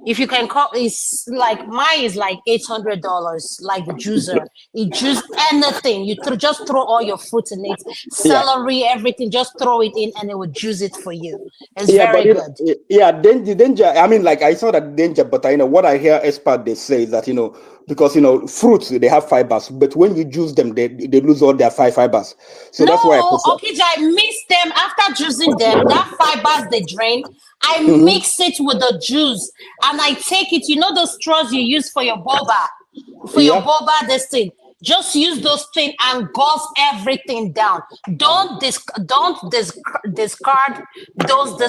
if you can call is like mine is like $800. Like the juicer, it juice anything. You just throw all your fruits in it, celery, everything. Just throw it in, and it will juice it for you. It's very good. Then the danger. I mean, like I saw that danger, but what I hear experts they say is that because fruits they have fibers, but when you juice them, they lose all their fibers. So that's why I mix them after juicing them. That fibers they drain. I mix it with the juice, and I take it. You know those straws you use for your boba, your boba. This thing. Just use those things and gulp everything down. Don't discard this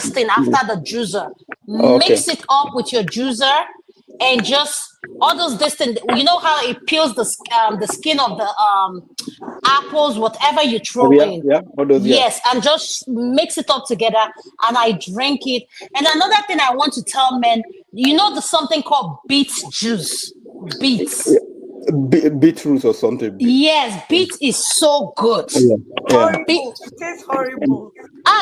thing after the juicer. Mix it up with your juicer and just all those distance. You know how it peels the skin of the apples, whatever you throw in. Yes, and just mix it up together, and I drink it. And another thing I want to tell men, there's something called beet juice. Beets. Beetroot or something. Yes, beet is so good. It tastes horrible.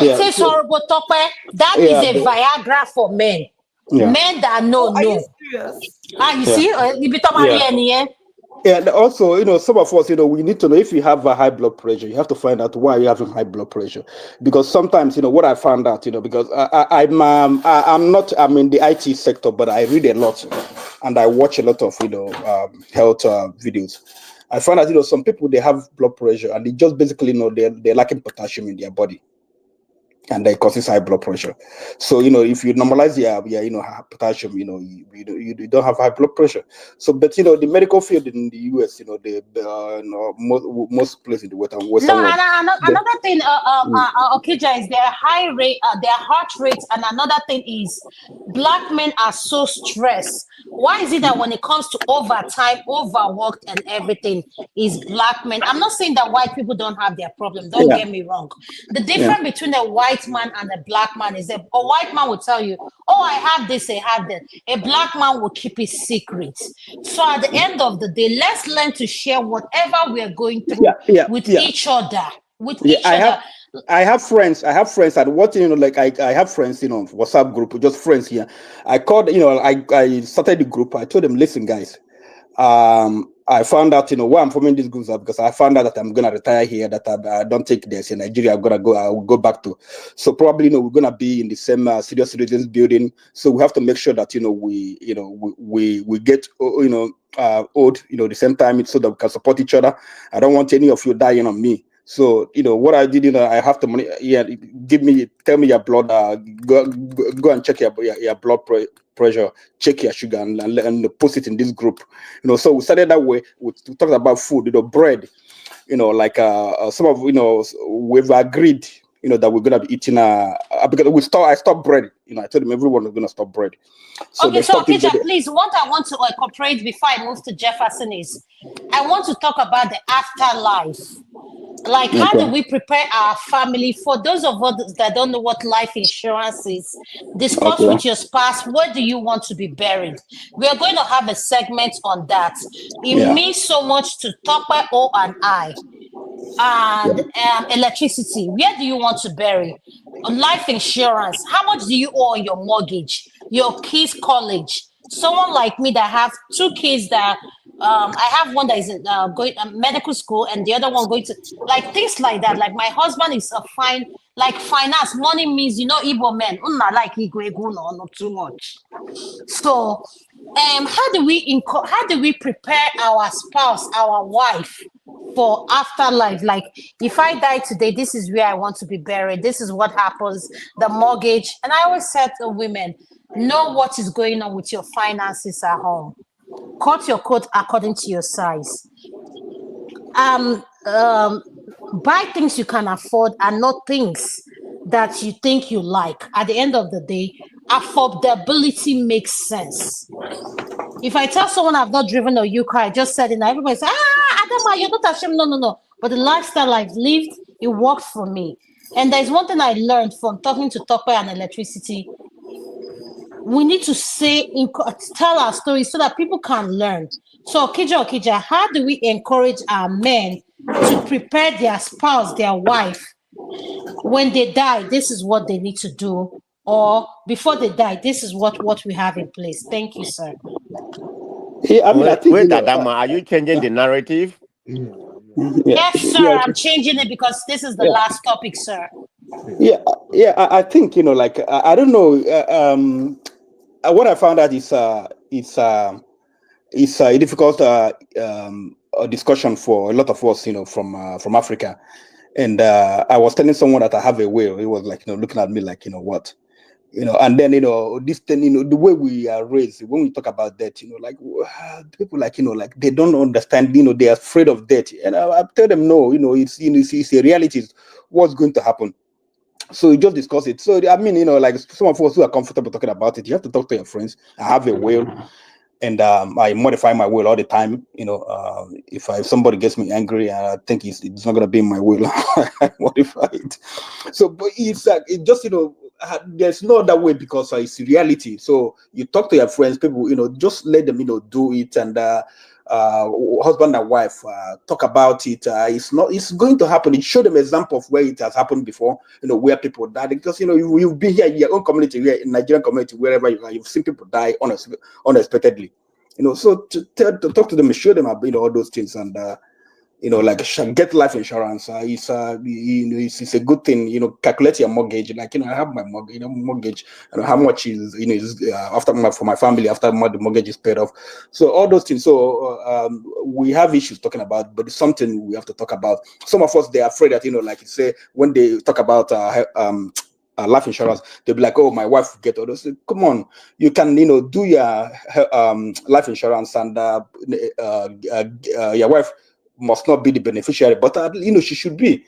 It tastes horrible, Tope. That is a Viagra for men. Men that know. Are you serious? You see? And also, some of us, we need to know if you have a high blood pressure, you have to find out why you're having high blood pressure. Because sometimes, what I found out, because I'm in the IT sector, but I read a lot and I watch a lot of, health videos. I found out, some people, they have blood pressure and they just basically they're lacking potassium in their body. And they causes high blood pressure. So if you normalize your potassium, you don't have high blood pressure. So, but the medical field in the US, most places in the Western world. Another thing, Okija, is their high rate, their heart rate, and another thing is black men are so stressed. Why is it that when it comes to overtime, overworked, and everything, is black men? I'm not saying that white people don't have their problem. Don't get me wrong. The difference between a white man and a black man is that a white man will tell you, oh, I have this, I have that. A black man will keep it secret. So at the end of the day, let's learn to share whatever we are going through with each other. I have friends that what I have friends WhatsApp group, just friends here. I called, I started the group. I told them, listen, guys, I found out, why I'm forming these groups because I found out that I'm gonna retire here, that I don't take this in Nigeria. I will go back to. So probably, we're gonna be in the same senior citizens building. So we have to make sure that we get old, the same time, so that we can support each other. I don't want any of you dying on me. So what I did, I have to money. Tell me your blood. Go and check your blood pressure, check your sugar, and post it in this group. So we started that way. We talked about food, bread. Like some of we've agreed, that we're gonna be eating. Because I stopped bread. I told them everyone was gonna stop bread. So Okija, please, what I want to incorporate before I move to Jefferson is, I want to talk about the afterlife. Like, how do we prepare our family? For those of us that don't know what life insurance is, discuss with your spouse, where do you want to be buried? We are going to have a segment on that. It means so much to Tope O and I. And electricity, where do you want to bury? Life insurance, how much do you owe on your mortgage? Your kids' college? Someone like me that have two kids that I have one that is going medical school and the other one going to, like, things like that. Like, my husband is finance. Money means, Igbo men, like not too much. So how do we prepare our spouse, our wife, for afterlife? Like, if I die today, this is where I want to be buried, this is what happens, the mortgage. And I always said to women, know what is going on with your finances at home. Cut your coat according to your size. Buy things you can afford and not things that you think you like. At the end of the day, affordability makes sense. If I tell someone I've not driven a U-car, I just said it, now everybody says, Adama, you're not ashamed. No. But the lifestyle I've lived, it worked for me. And there's one thing I learned from talking to Tope and electricity. We need to tell our stories so that people can learn. So, Okija, how do we encourage our men to prepare their spouse, their wife, when they die? This is what they need to do, or before they die, this is what we have in place. Thank you, sir. Yeah, I mean, I think wait, Adama, are you changing the narrative? Yes, sir. I'm changing it because this is the last topic, sir. I think, like, I don't know. What I found out is it's a difficult discussion for a lot of us, from Africa. And I was telling someone that I have a will. He was like, looking at me like, what? And then, this thing, the way we are raised, when we talk about death, like, people like, like, they don't understand, they're afraid of death. And I tell them, no, it's a reality. It's what's going to happen. So you just discuss it. So, I mean, like, some of us who are comfortable talking about it, you have to talk to your friends. I have a will, and I modify my will all the time. If somebody gets me angry, I think it's not going to be in my will, I modify it. So, but it's it just, there's no other way, because it's reality. So you talk to your friends, people, just let them, do it. And husband and wife talk about it. It's going to happen. It show them example of where it has happened before, where people died. Because you've been here in your own community, here in Nigerian community, wherever you are, you've seen people die unexpectedly. So to talk to them and show them all those things. And like, get life insurance. It's a good thing. Calculate your mortgage. Like, I have my mortgage, and how much is for my family after the mortgage is paid off. So all those things. So we have issues talking about, but it's something we have to talk about. Some of us, they're afraid that, like you say, when they talk about life insurance, they'll be like, oh, my wife will get all those. Come on, you can do your life insurance, and your wife must not be the beneficiary, but she should be.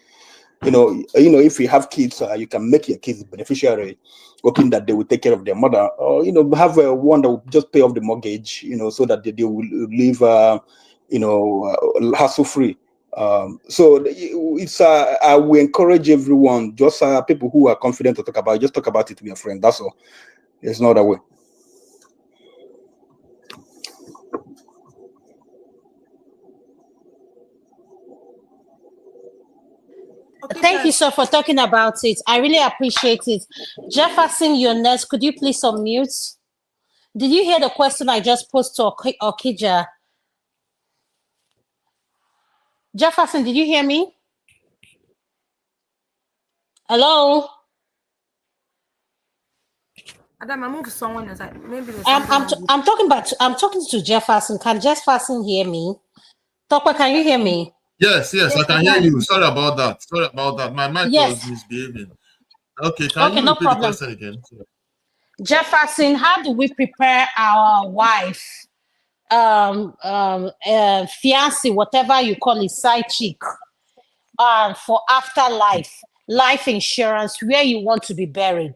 If you have kids, you can make your kids the beneficiary, hoping that they will take care of their mother, or have one that will just pay off the mortgage, so that they will live hassle free. So it's we encourage everyone, just people who are confident to talk about it, just talk about it with your friend. That's all. There's no other way. Thank you, sir, for talking about it. I really appreciate it. Jefferson, you're next. Could you please unmute? Did you hear the question I just posed to Okija? Jefferson, did you hear me? Hello? Adam, I moved someone else. Maybe I'm talking to Jefferson. Can Jefferson hear me? Tope, can you hear me? Yes, I can hear you. Sorry about that. My mic was misbehaving. Okay, can you repeat the question again? Jefferson, how do we prepare our wife, fiancé, whatever you call it, side chick, for afterlife, life insurance, where you want to be buried?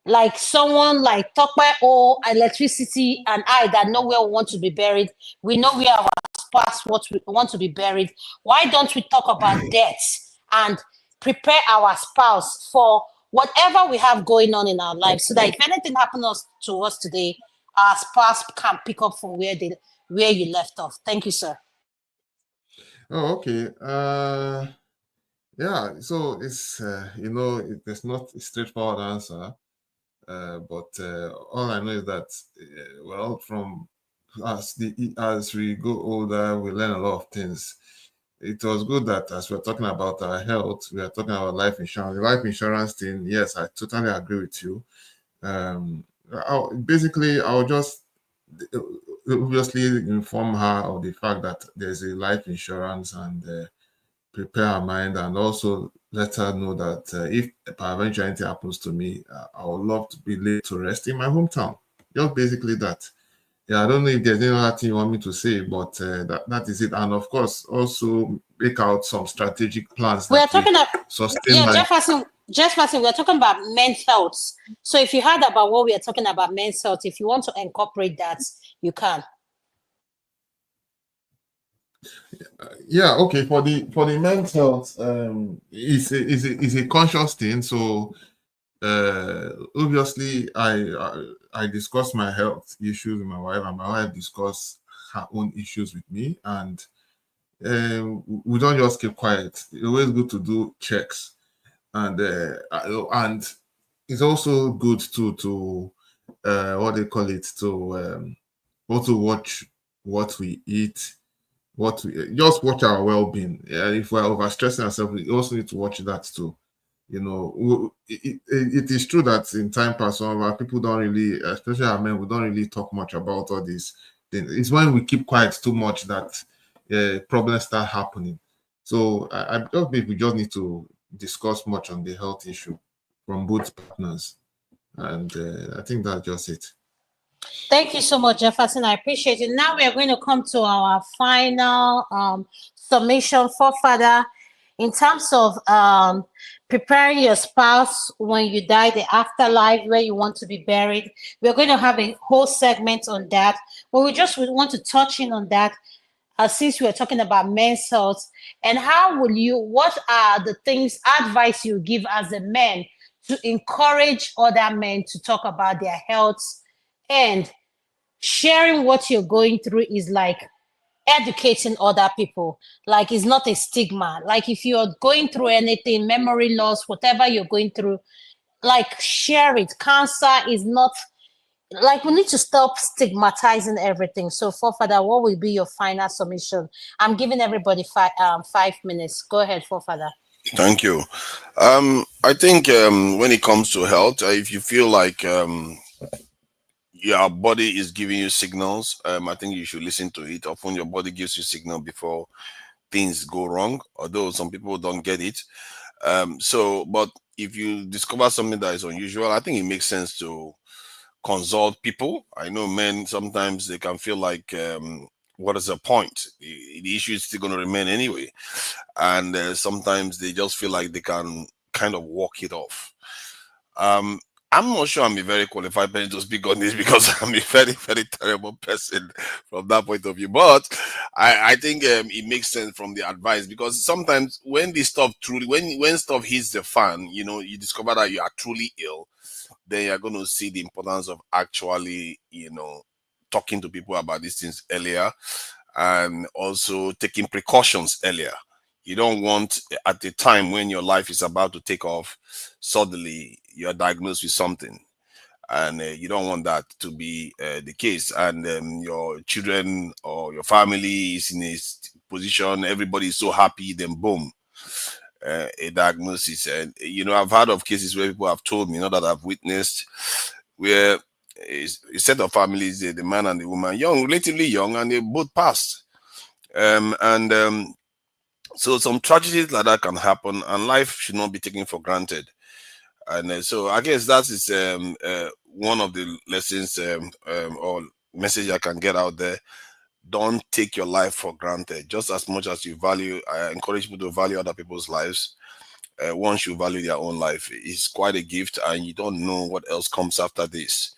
Like someone like Tope or electricity and I that know where we want to be buried. We know where our spouse want to be buried. Why don't we talk about death and prepare our spouse for whatever we have going on in our lives, so that if anything happens to us today, our spouse can pick up from where you left off. Thank you, sir. Oh, okay. Yeah, so it's there's not a straightforward answer, but all I know is that from as we go older, we learn a lot of things. It was good that as we're talking about our health, we are talking about life insurance. The life insurance thing, yes, I totally agree with you. basically, I'll just obviously inform her of the fact that there's a life insurance and prepare her mind, and also let her know that if eventually anything happens to me, I would love to be laid to rest in my hometown. Just basically that. Yeah, I don't know if there's any other thing you want me to say, but that is it. And of course, also make out some strategic plans We are that will talking about, sustain yeah, my. Jefferson, we're talking about men's health. So if you heard about what we are talking about men's health, if you want to incorporate that, you can. Yeah, okay. For the men's health, it's a conscious thing. So obviously, I discuss my health issues with my wife, and my wife discuss her own issues with me, and we don't just keep quiet. It's always good to do checks, and it's also good to what they call it, to also watch what we eat, what we just watch our well-being. Yeah, if we're overstressing ourselves, we also need to watch that too. You know, it is true that in time past, some of our people don't really, especially our men, we don't really talk much about all these things. It's when we keep quiet too much that problems start happening. So I just believe we just need to discuss much on the health issue from both partners, and I think that's just it. Thank you so much, Jefferson. I appreciate it. Now we are going to come to our final summation for Father in terms of preparing your spouse when you die, the afterlife, where you want to be buried. We're going to have a whole segment on that, but we just want to touch in on that since we're talking about men's health. And what are the things, advice you give as a man to encourage other men to talk about their health, and sharing what you're going through is like educating other people. Like, it's not a stigma. Like, if you're going through anything, memory loss, whatever you're going through, like, share it. Cancer is not, like, we need to stop stigmatizing everything. So Forefather, what will be your final submission? I'm giving everybody 5 minutes. Go ahead, Forefather. Thank you. I think when it comes to health, if you feel like your body is giving you signals, I think you should listen to it. Often your body gives you signal before things go wrong, although some people don't get it. But if you discover something that is unusual, I think it makes sense to consult people. I know men sometimes they can feel like, what is the point? The issue is still going to remain anyway, and sometimes they just feel like they can kind of walk it off. I'm not sure I'm a very qualified person to speak on this because I'm a very, very terrible person from that point of view. But I think it makes sense from the advice, because sometimes when this stuff truly, when stuff hits the fan, you discover that you are truly ill, then you're going to see the importance of actually, talking to people about these things earlier, and also taking precautions earlier. You don't want, at the time when your life is about to take off, suddenly you're diagnosed with something, and you don't want that to be the case, and your children or your family is in a position, everybody is so happy, then boom, a diagnosis. And I've heard of cases where people have told me, not that I've witnessed, where a set of families, the man and the woman, young, relatively young, and they both passed. So some tragedies like that can happen, and life should not be taken for granted. And so I guess that is one of the lessons or message I can get out there. Don't take your life for granted. Just as much as you value, I encourage people to value other people's lives. Once you value their own life, it's quite a gift, and you don't know what else comes after this.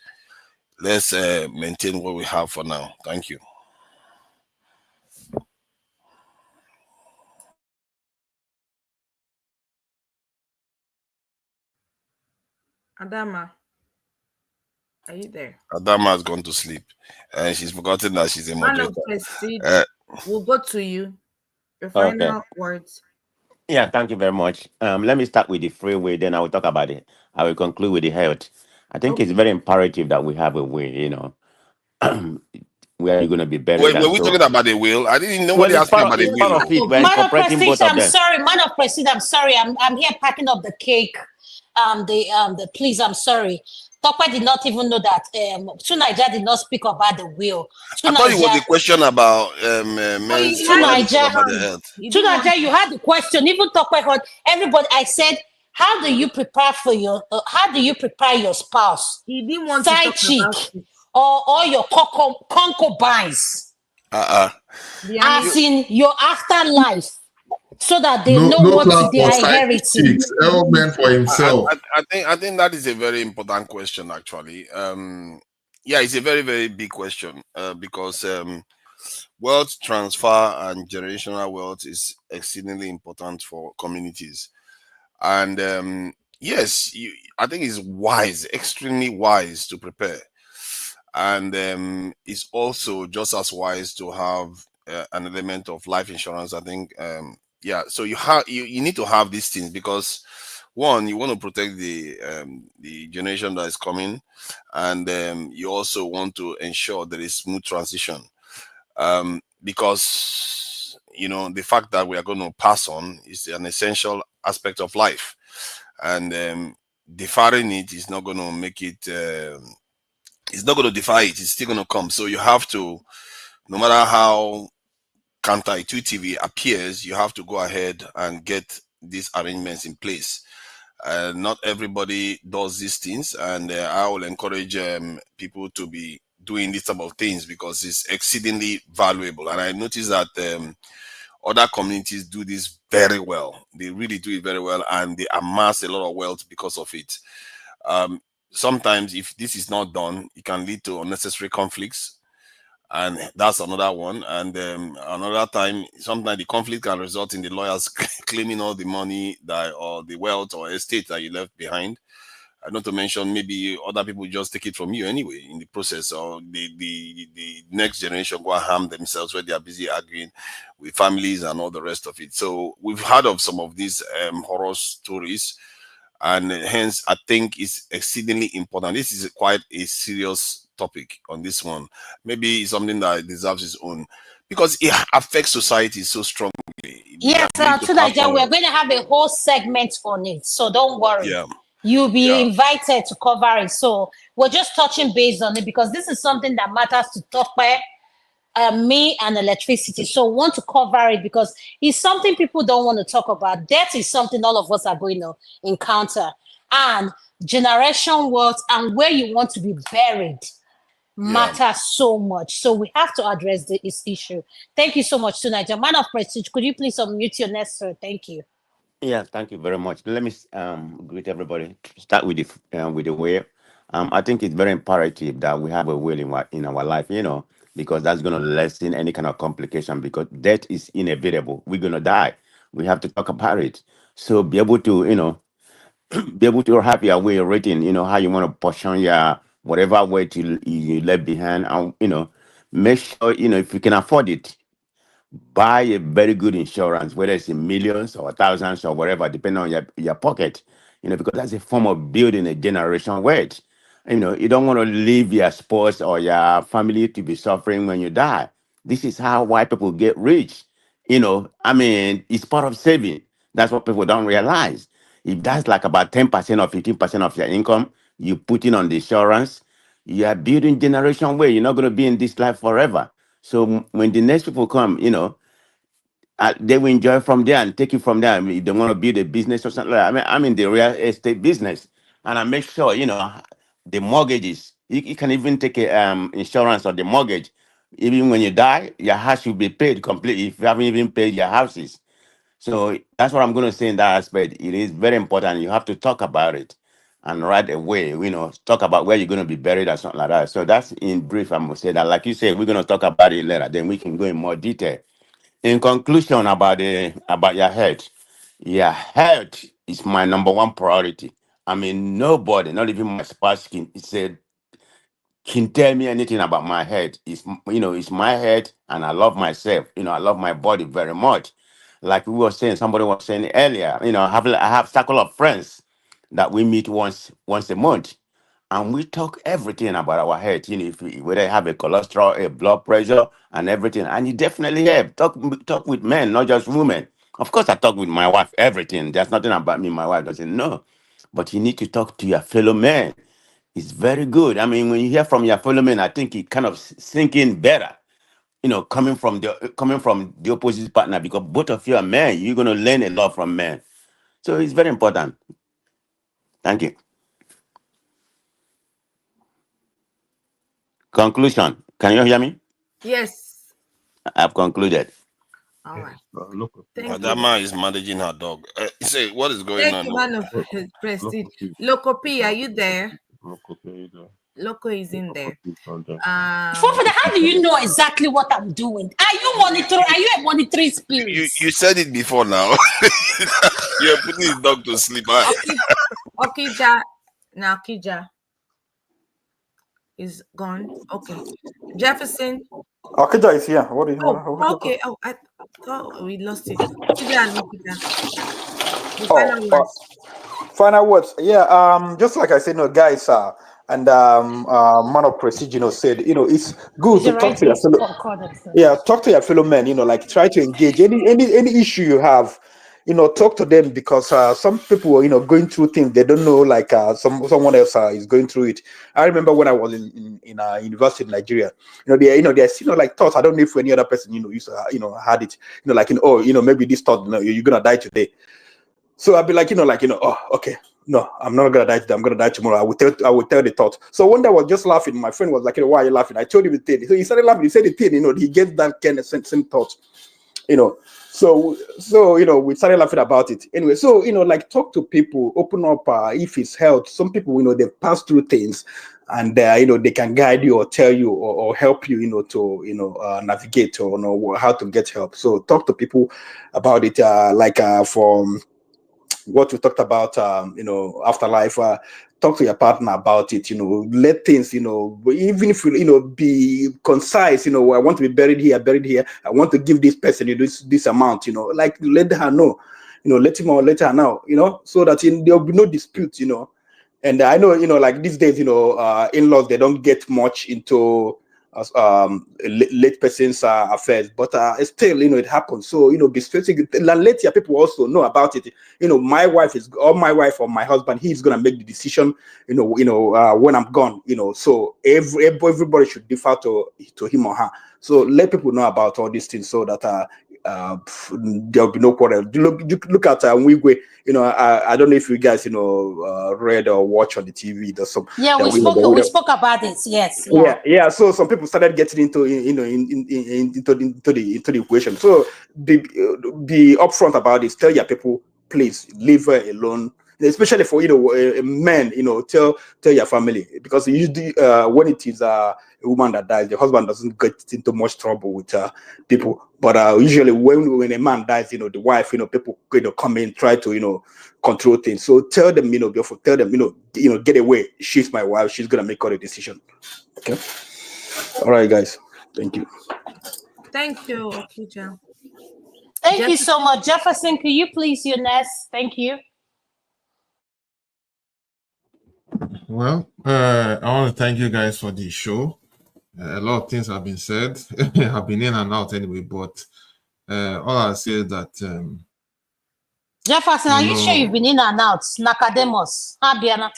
Let's maintain what we have for now. Thank you. Adama, are you there? Adama has gone to sleep, and she's forgotten that she's a Man moderator. of Prestige, we'll go to you. Your Okay. final words. Yeah, thank you very much. Let me start with the freeway, then I will talk about it. I will conclude with the health. I think it's very imperative that we have a way, where you're going to be buried. Wait, were we talking about the will? I didn't. Nobody asked me about the It's part will. of it. We're Man of incorporating Prestige, both of I'm them. sorry. Man of Prestige, I'm sorry. I'm here packing up the cake. Please, I'm sorry. Tope did not even know that Tunaija did not speak about the will. I thought it was Tunaija, a question about men's whether they talk Tunaija, about the health. Tunaija, you had the question. Even Tope heard everybody. I said, how do you prepare for your? How do you prepare your spouse, He didn't want to side talk chick, about it. or your concubines, The as animal. in your afterlife, so that they No, know no what plan they for are side inheriting? chicks. Element for himself. I think that is a very important question actually. Yeah, it's a very very big question because wealth transfer and generational wealth is exceedingly important for communities. And yes, I think it's wise, extremely wise to prepare. And it's also just as wise to have an element of life insurance. I think, yeah. So you need to have these things because one, you want to protect the generation that is coming, and you also want to ensure there is smooth transition. Because the fact that we are going to pass on is an essential aspect of life, and deferring it is not going to make it. It's not going to defy it. It's still going to come. So you have to, no matter how counterintuitive it appears, you have to go ahead and get these arrangements in place. Not everybody does these things, and I will encourage people to be doing this type of things because it's exceedingly valuable. And I noticed that other communities do this very well. They really do it very well, and they amass a lot of wealth because of it. Sometimes, if this is not done, it can lead to unnecessary conflicts, and that's another one. And another time, sometimes the conflict can result in the lawyers claiming all the money that or the wealth or estate that you left behind. Not to mention maybe other people just take it from you anyway in the process, or the next generation go and harm themselves where they are busy arguing with families and all the rest of it. So we've heard of some of these horror stories, and hence I think it's exceedingly important. This is quite a serious topic on this one. Maybe it's something that deserves its own because it affects society so strongly. Yes, The ability to pass Tunaija, on we're wealth. going to have a whole segment on it, so don't worry. Yeah. You'll be Yeah. invited to cover it. So we're just touching base on it because this is something that matters to Tope, me, and electricity. So we want to cover it because it's something people don't want to talk about. Death is something all of us are going to encounter, and generation wealth and where you want to be buried matters so much. So we have to address this issue. Thank you so much, Tunaija. Man of Prestige, could you please unmute your next sir? Thank you. Yeah, thank you very much. Let me greet everybody. Start with the will. I think it's very imperative that we have a will in our life, because that's going to lessen any kind of complication. Because death is inevitable. We're going to die. We have to talk about it. So be able to, be able to have your will written. How you want to portion your whatever weight you left behind, and make sure if you can afford it, buy a very good insurance, whether it's in millions or thousands or whatever, depending on your pocket, because that's a form of building a generation wealth. You don't want to leave your spouse or your family to be suffering when you die. This is how white people get rich. It's part of saving. That's what people don't realize. If that's like about 10% or 15% of your income, you put in on the insurance, you are building generation wealth. You're not going to be in this life forever. So when the next people come, they will enjoy from there and take it from there. I mean, if they want to build a business or something like that. I'm in the real estate business, and I make sure the mortgages. You can even take a insurance on the mortgage. Even when you die, your house will be paid completely if you haven't even paid your houses. So that's what I'm going to say in that aspect. It is very important. You have to talk about it and right away, talk about where you're going to be buried or something like that. So that's in brief. I'm going to say that. Like you said, we're going to talk about it later. Then we can go in more detail. In conclusion, about your health is my number one priority. Nobody, not even my spouse, can tell me anything about my head. It's my head, and I love myself. I love my body very much. Like somebody was saying earlier. I have circle of friends that we meet once a month, and we talk everything about our health. If whether you have a cholesterol, a blood pressure, and everything, and you definitely have talk with men, not just women. Of course, I talk with my wife everything. There's nothing about me my wife doesn't know, but you need to talk to your fellow men. It's very good. I mean, when you hear from your fellow men, I think it kind of sink in better. Coming from the opposite partner, because both of you are men, you're gonna learn a lot from men. So it's very important. Thank you. Conclusion. Can you hear me? Yes. I've concluded. All right. Look, Thank you. Adama is managing her dog. Say, what is going Thank on? you, man of Prestige. Loco P, are you there? Loco is in there. Fofana, how do you know exactly what I'm doing? Are you monitoring? Are you a monitoring spirit? You said it before now. You're putting his dog to sleep. Okija. Now Okija is gone. Okay. Jefferson. Akija is here. What do you Oh, okay. Oh, I thought we lost it. Okija and Okija. The Oh, final words. final words. Yeah. Just like I said, guys. And man of prestige, said, it's good Is to the talk right to your place to fellow. call themselves? Yeah, talk to your fellow men. Like try to engage any issue you have. Talk to them, because some people are going through things they don't know, like someone else is going through it. I remember when I was in university in Nigeria. There's like thoughts. I don't know if any other person used to had it. Like maybe this thought, you're gonna die today. So I'd be like, oh, okay, no, I'm not gonna die today. I'm gonna die tomorrow. I will tell the thought. So one day I was just laughing. My friend was like, why are you laughing? I told him the thing. So he started laughing. He said the thing. He gets that kind of same thought. So we started laughing about it. Anyway, so like talk to people, open up. If it's health, some people they've passed through things, and they can guide you or tell you or help you to navigate or know how to get help. So talk to people about it. From what we talked about, afterlife, talk to your partner about it, let things, even if be concise, I want to be buried here, I want to give this person this amount, like let her know, let him or let her know, so that there'll be no dispute, and I know, like these days, in-laws, they don't get much into late person's affairs, but still, it happens. So, be strategic. Let your people also know about it. My wife or my husband, he's gonna make the decision. When I'm gone. So everybody should defer to him or her. So let people know about all these things, so that there'll be no quarrel. Look at Wigwe. I don't know if you guys read or watch on the TV. There's some Yeah, we spoke about it. Yes, yeah. So some people started getting into into the equation. So be upfront about this. Tell your people, please leave her alone. Especially for men, tell your family, because usually when it is a woman that dies, the husband doesn't get into much trouble with people. But usually when a man dies, the wife, people come in, try to control things. So tell them, tell them, get away. She's my wife. She's gonna make all the decision. Okay. All right, guys. Thank you. Thank you, Okija. Thank you so much, Jefferson. Could you please, your next? Thank you. Well, I want to thank you guys for the show. A lot of things have been said. I've been in and out anyway, but all I'll say is that Jefferson, are you sure you've been in and out? Nakademos. Abiana.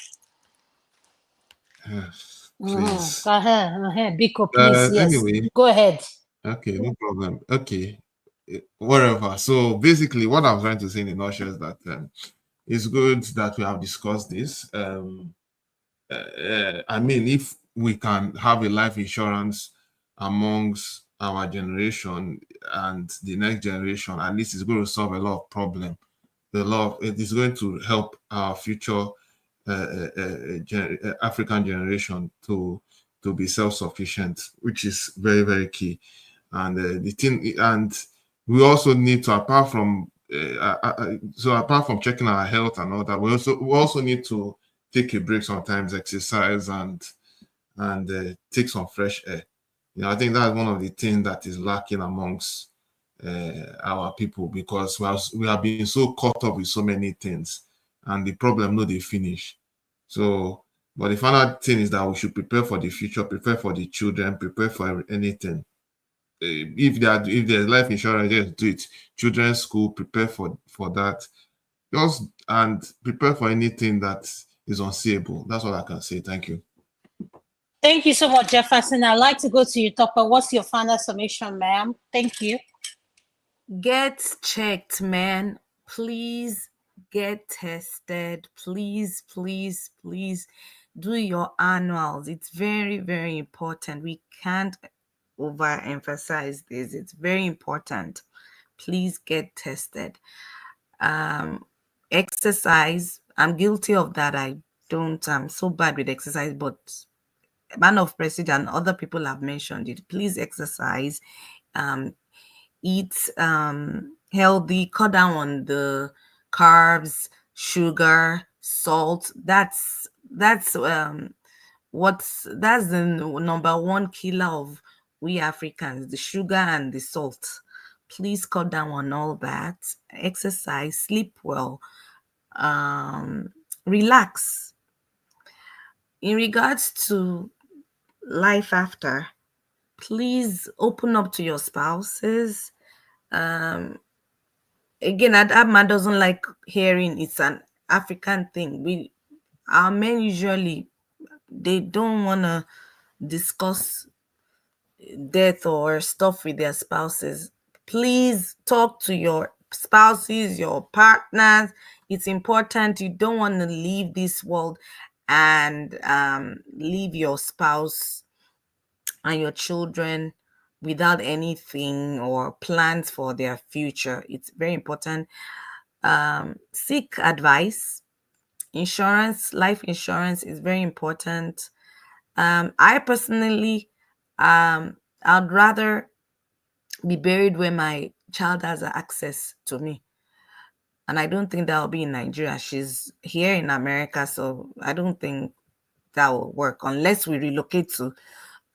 Please. Biko, please. Yes. Anyway, go ahead. Okay, no problem. Okay, whatever. So basically, what I'm trying to say in a nutshell is that it's good that we have discussed this. I mean, if we can have a life insurance amongst our generation and the next generation, at least it's going to solve a lot of problems. It is going to help our future African generation to be self-sufficient, which is very, very key. And the thing, and we also need to, apart from checking our health and all that, we also need to take a break sometimes, exercise and take some fresh air. I think that's one of the things that is lacking amongst our people, because we have been so caught up with so many things, and the problem no they finish. So, but the final thing is that we should prepare for the future, prepare for the children, prepare for anything. If there's life insurance, just do it. Children's school, prepare for that. Just and prepare for anything that is unseeable. That's all I can say. Thank you. Thank you so much, Jefferson. I'd like to go to you, Tope. What's your final summation, ma'am? Thank you. Get checked, man. Please get tested. Please, please, please do your annuals. It's very, very important. We can't overemphasize this. It's very important. Please get tested. Exercise. I'm guilty of that. I'm so bad with exercise, but Man of Prestige and other people have mentioned it. Please exercise. Eat healthy, cut down on the carbs, sugar, salt. That's the number one killer of we Africans, the sugar and the salt. Please cut down on all that. Exercise, sleep well, relax. In regards to life after, please open up to your spouses. Again, Adama doesn't like hearing it's an African thing. Our men usually, they don't want to discuss death or stuff with their spouses. Please talk to your spouses, your partners. It's important. You don't want to leave this world and leave your spouse and your children without anything or plans for their future. It's very important. Seek advice. Insurance, life insurance is very important. I personally, I'd rather be buried where my child has access to me. And I don't think that'll be in Nigeria. She's here in America, so I don't think that will work unless we relocate to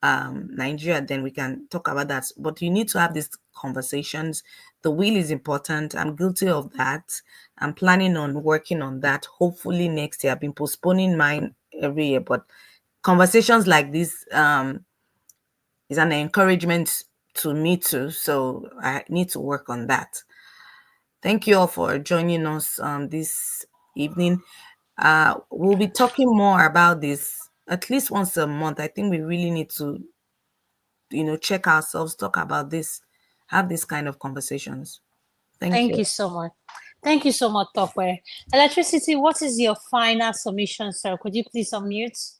Nigeria. Then we can talk about that. But you need to have these conversations. The will is important. I'm guilty of that. I'm planning on working on that. Hopefully next year. I've been postponing mine every year, but conversations like this is an encouragement to me too. So I need to work on that. Thank you all for joining us this evening. We'll be talking more about this at least once a month. I think we really need to, check ourselves, talk about this, have this kind of conversations. Thank you. You so much. Thank you so much, Tope. Electricity, what is your final submission, sir? Could you please unmute?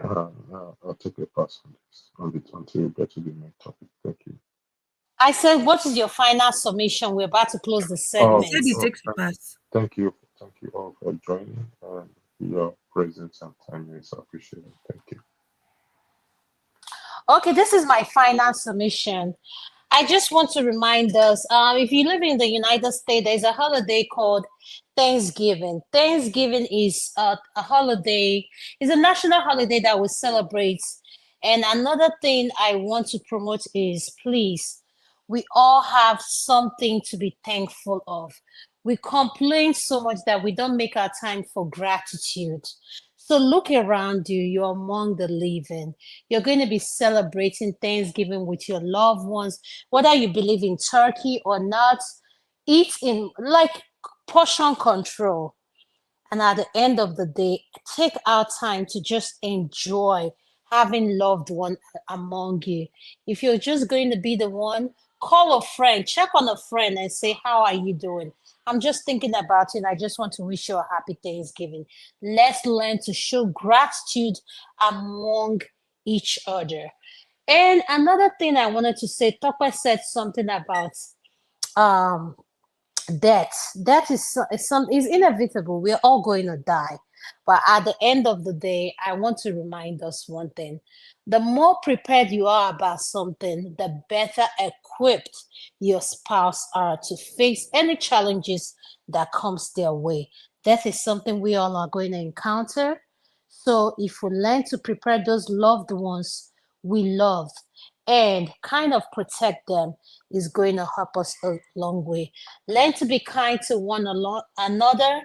I'll take a pass on this until you get to the main topic. Thank you. I said, what is your final submission? We're about to close the segment. He said he takes a pass. Thank you all for joining. Your presence and time is appreciated. Thank you. Okay, this is my final submission. I just want to remind us, if you live in the United States, there's a holiday called Thanksgiving. Thanksgiving is a holiday, it's a national holiday that we celebrate. And another thing I want to promote is, please, we all have something to be thankful of. We complain so much that we don't make our time for gratitude. So look around you, you're among the living. You're going to be celebrating Thanksgiving with your loved ones, whether you believe in turkey or not. Eat in portion control. And at the end of the day, take our time to just enjoy having loved one among you. If you're just going to be the one, call a friend, check on a friend and say, how are you doing? I'm just thinking about you and I just want to wish you a happy Thanksgiving. Let's learn to show gratitude among each other. And another thing I wanted to say, Tope said something about death is inevitable. We're all going to die, but at the end of the day, I want to remind us one thing: the more prepared you are about something, the better equipped your spouse are to face any challenges that comes their way. Death is something we all are going to encounter, so if we learn to prepare those loved ones we love and kind of protect them, is going to help us a long way. Learn to be kind to one another.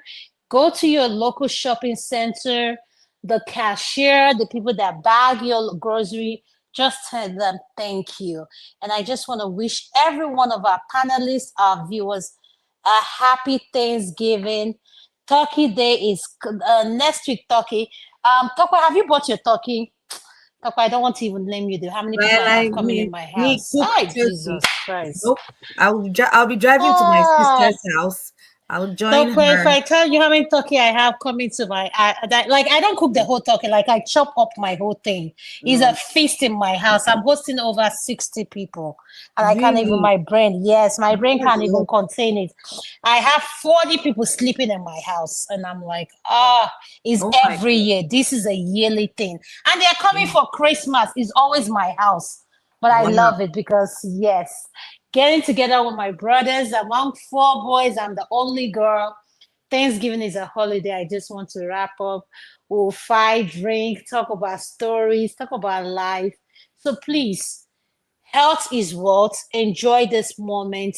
Go to your local shopping center, the cashier, the people that bag your grocery, just tell them thank you. And I just want to wish every one of our panelists, our viewers, a happy Thanksgiving. Turkey Day is next week. Turkey. Tope, have you bought your turkey? Tope, I don't want to even name you how many people Well, I have I coming in me my me house. cook Hi, turkey. Jesus Christ. Nope. I'll be driving to my Oh, sister's house. I'll join Tope, if her. I tell you how many turkey I have coming to my, like I don't cook the whole turkey, like I chop up my whole thing. It's a No, feast in my house. I'm hosting over 60 people, and I can't even, really. my brain, yes, my brain That's can't a even lot. contain it. I have 40 people sleeping in my house, and I'm like, it's Oh my every year. This is a yearly thing, and they're coming God. for Christmas. It's always my house, but I Wow. love it because yes, getting together with my brothers among 4 boys, I'm the only girl. Thanksgiving is a holiday. I just want to wrap up. We'll fight, drink, talk about stories, talk about life. So please, health is wealth. Enjoy this moment.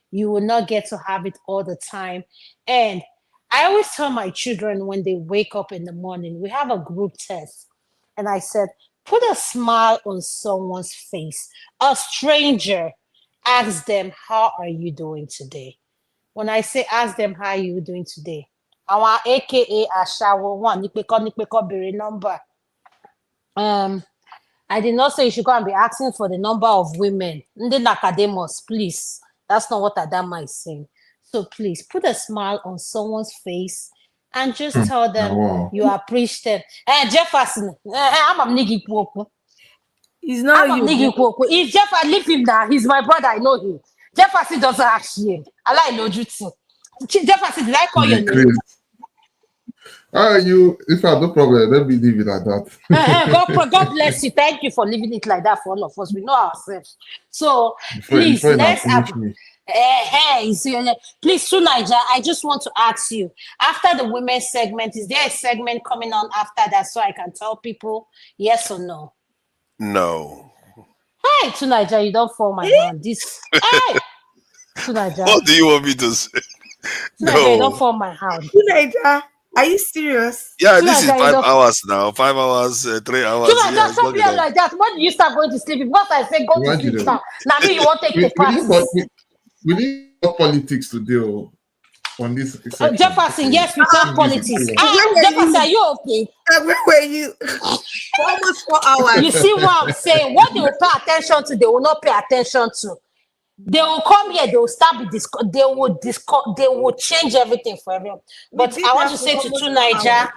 You will not get to have it all the time. And I always tell my children when they wake up in the morning, we have a group test. And I said, put a smile on someone's face. A stranger, ask them, how are you doing today? When I say ask them how you doing today, our AKA Ashawo one, Nipeko Bere number. I did not say you should go and be asking for the number of women. Ndi Nakademus, please. That's not what Adama is saying. So please put a smile on someone's face and just tell them Wow. you appreciate them. Jefferson, I'm a nigga kwoku. It's not I'm a you. nigga kwoku. If Jefferson, leave him now. He's my brother. I know him. Jefferson doesn't have shame. I like no duty. Jefferson, did I call your name? You, if I have no problem, let me leave it like that. God bless you. Thank you for leaving it like that for all of us. We know ourselves. So please, before you now let's finish me. please, Sunaija, I just want to ask you, after the women's segment, is there a segment coming on after that so I can tell people yes or no? No. Hey, Sunaija, you don't fall my hand. Hey, Sunaija. What do you want me to say? Sunaija, you don't No. fall my hand. Sunaija, are you serious? Yeah, this is Sunaija, you 5 don't. hours now. 5 hours, 3 hours. Sunaija, Yeah, it's stop long being enough. like that. When do you start going to sleep? Because I say go to Imagine sleep it. now. Now me, you want to take the We parties. need more politics to deal on this section. Jefferson, So yes, we talk politics. Where were Jefferson, you? are you okay? Where were you? For almost 4 hours. You see what I'm saying? What they will pay attention to, they will not pay attention to. They will come here, they will start with they will change everything for everyone. We But did I want that to for say to almost 4 Tunaija, hours.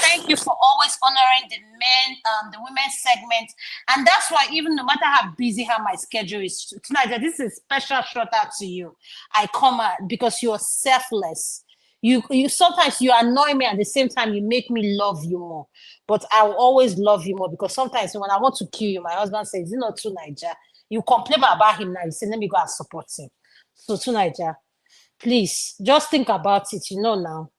thank you for always honoring the men, the women's segment. And that's why even no matter how busy how my schedule is, Tunaija, this is a special shout out to you. I come out because you're selfless. You sometimes you annoy me at the same time you make me love you more. But I will always love you more because sometimes when I want to kill you, my husband says, "You know, Tunaija, you complain about him now. You say, let me go and support him." So Tunaija, please just think about it. You know now.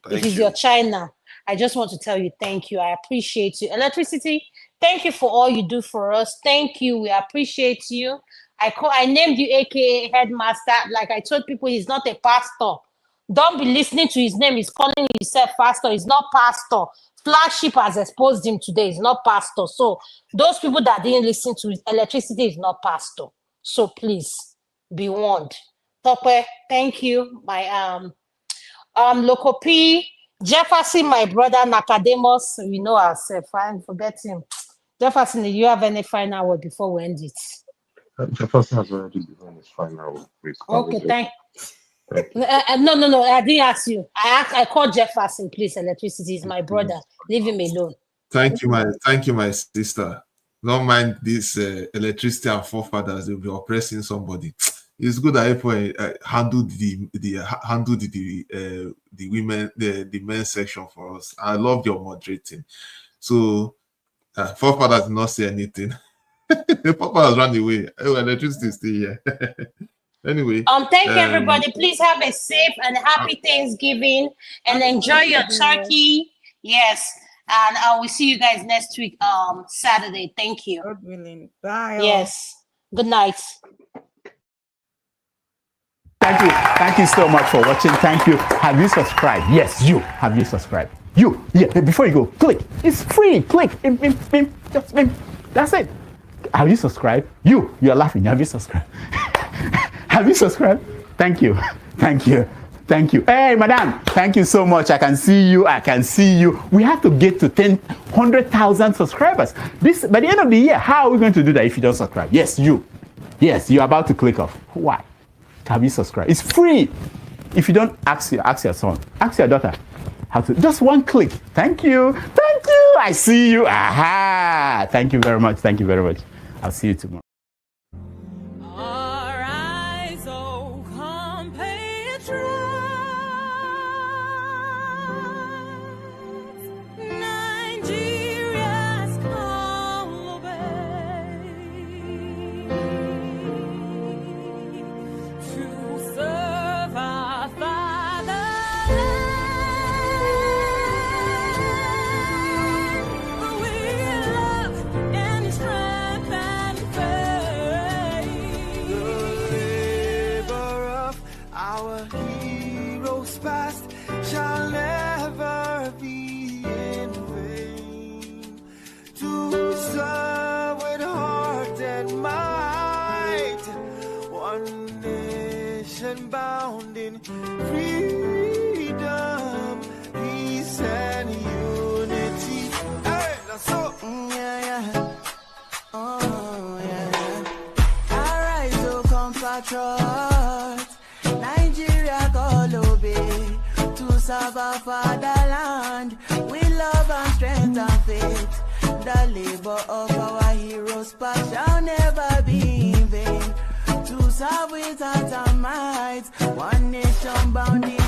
It Thank is your you. China. I just want to tell you thank you. I appreciate you. Electricity, thank you for all you do for us. Thank you. We appreciate you. I named you AKA headmaster. Like I told people, he's not a pastor. Don't be listening to his name. He's calling himself pastor. He's not pastor. Flagship has exposed him today. He's not pastor. So those people that didn't listen to his electricity is not pastor. So please be warned. Tope, thank you. My Loco P, Jefferson, my brother, Nakademus, we know ourselves. Fine, forget him. Jefferson, do you have any final word before we end it? Jefferson has already given his final Okay, conversation. Thank you. No, I didn't ask you. I called Jefferson, please. Electricity is my brother. Leave him alone. Thank you, my sister. Don't mind this electricity and forefathers. They'll be oppressing somebody. It's good that people handle the women the men's section for us. I love your moderating. So forefathers did not say anything. The forefathers ran away. Oh, electricity is still here. Anyway. Thank you, everybody. Please have a safe and happy Thanksgiving and enjoy your turkey. Yes. And I will see you guys next week, Saturday. Thank you. God willing. Bye. Yes. Good night. Thank you so much for watching. Thank you. Have you subscribed? Yes, you. Have you subscribed? You. Yeah, before you go, click. It's free. Click. Just that's it. Have you subscribed? You're laughing. Have you subscribed? Have you subscribed? Thank you. Thank you. Thank you. Hey, madam, thank you so much. I can see you. I can see you. We have to get to 100,000 subscribers. This by the end of the year. How are we going to do that if you don't subscribe? Yes, you. Yes, you're about to click off. Why? Have you subscribed? It's free. If you don't, ask your son, ask your daughter how to. Just one click. Thank you. Thank you. I see you. Aha. Thank you very much. Thank you very much. I'll see you tomorrow. Shall never be in vain. To serve with heart and might, one nation bound in freedom, peace and unity. Hey, that's so. Oh yeah. Arise, O compatriots, Nigeria call obey. To serve our fatherland with love and strength and faith. The labor of our heroes past shall never be in vain. To serve with heart and might, one nation bound in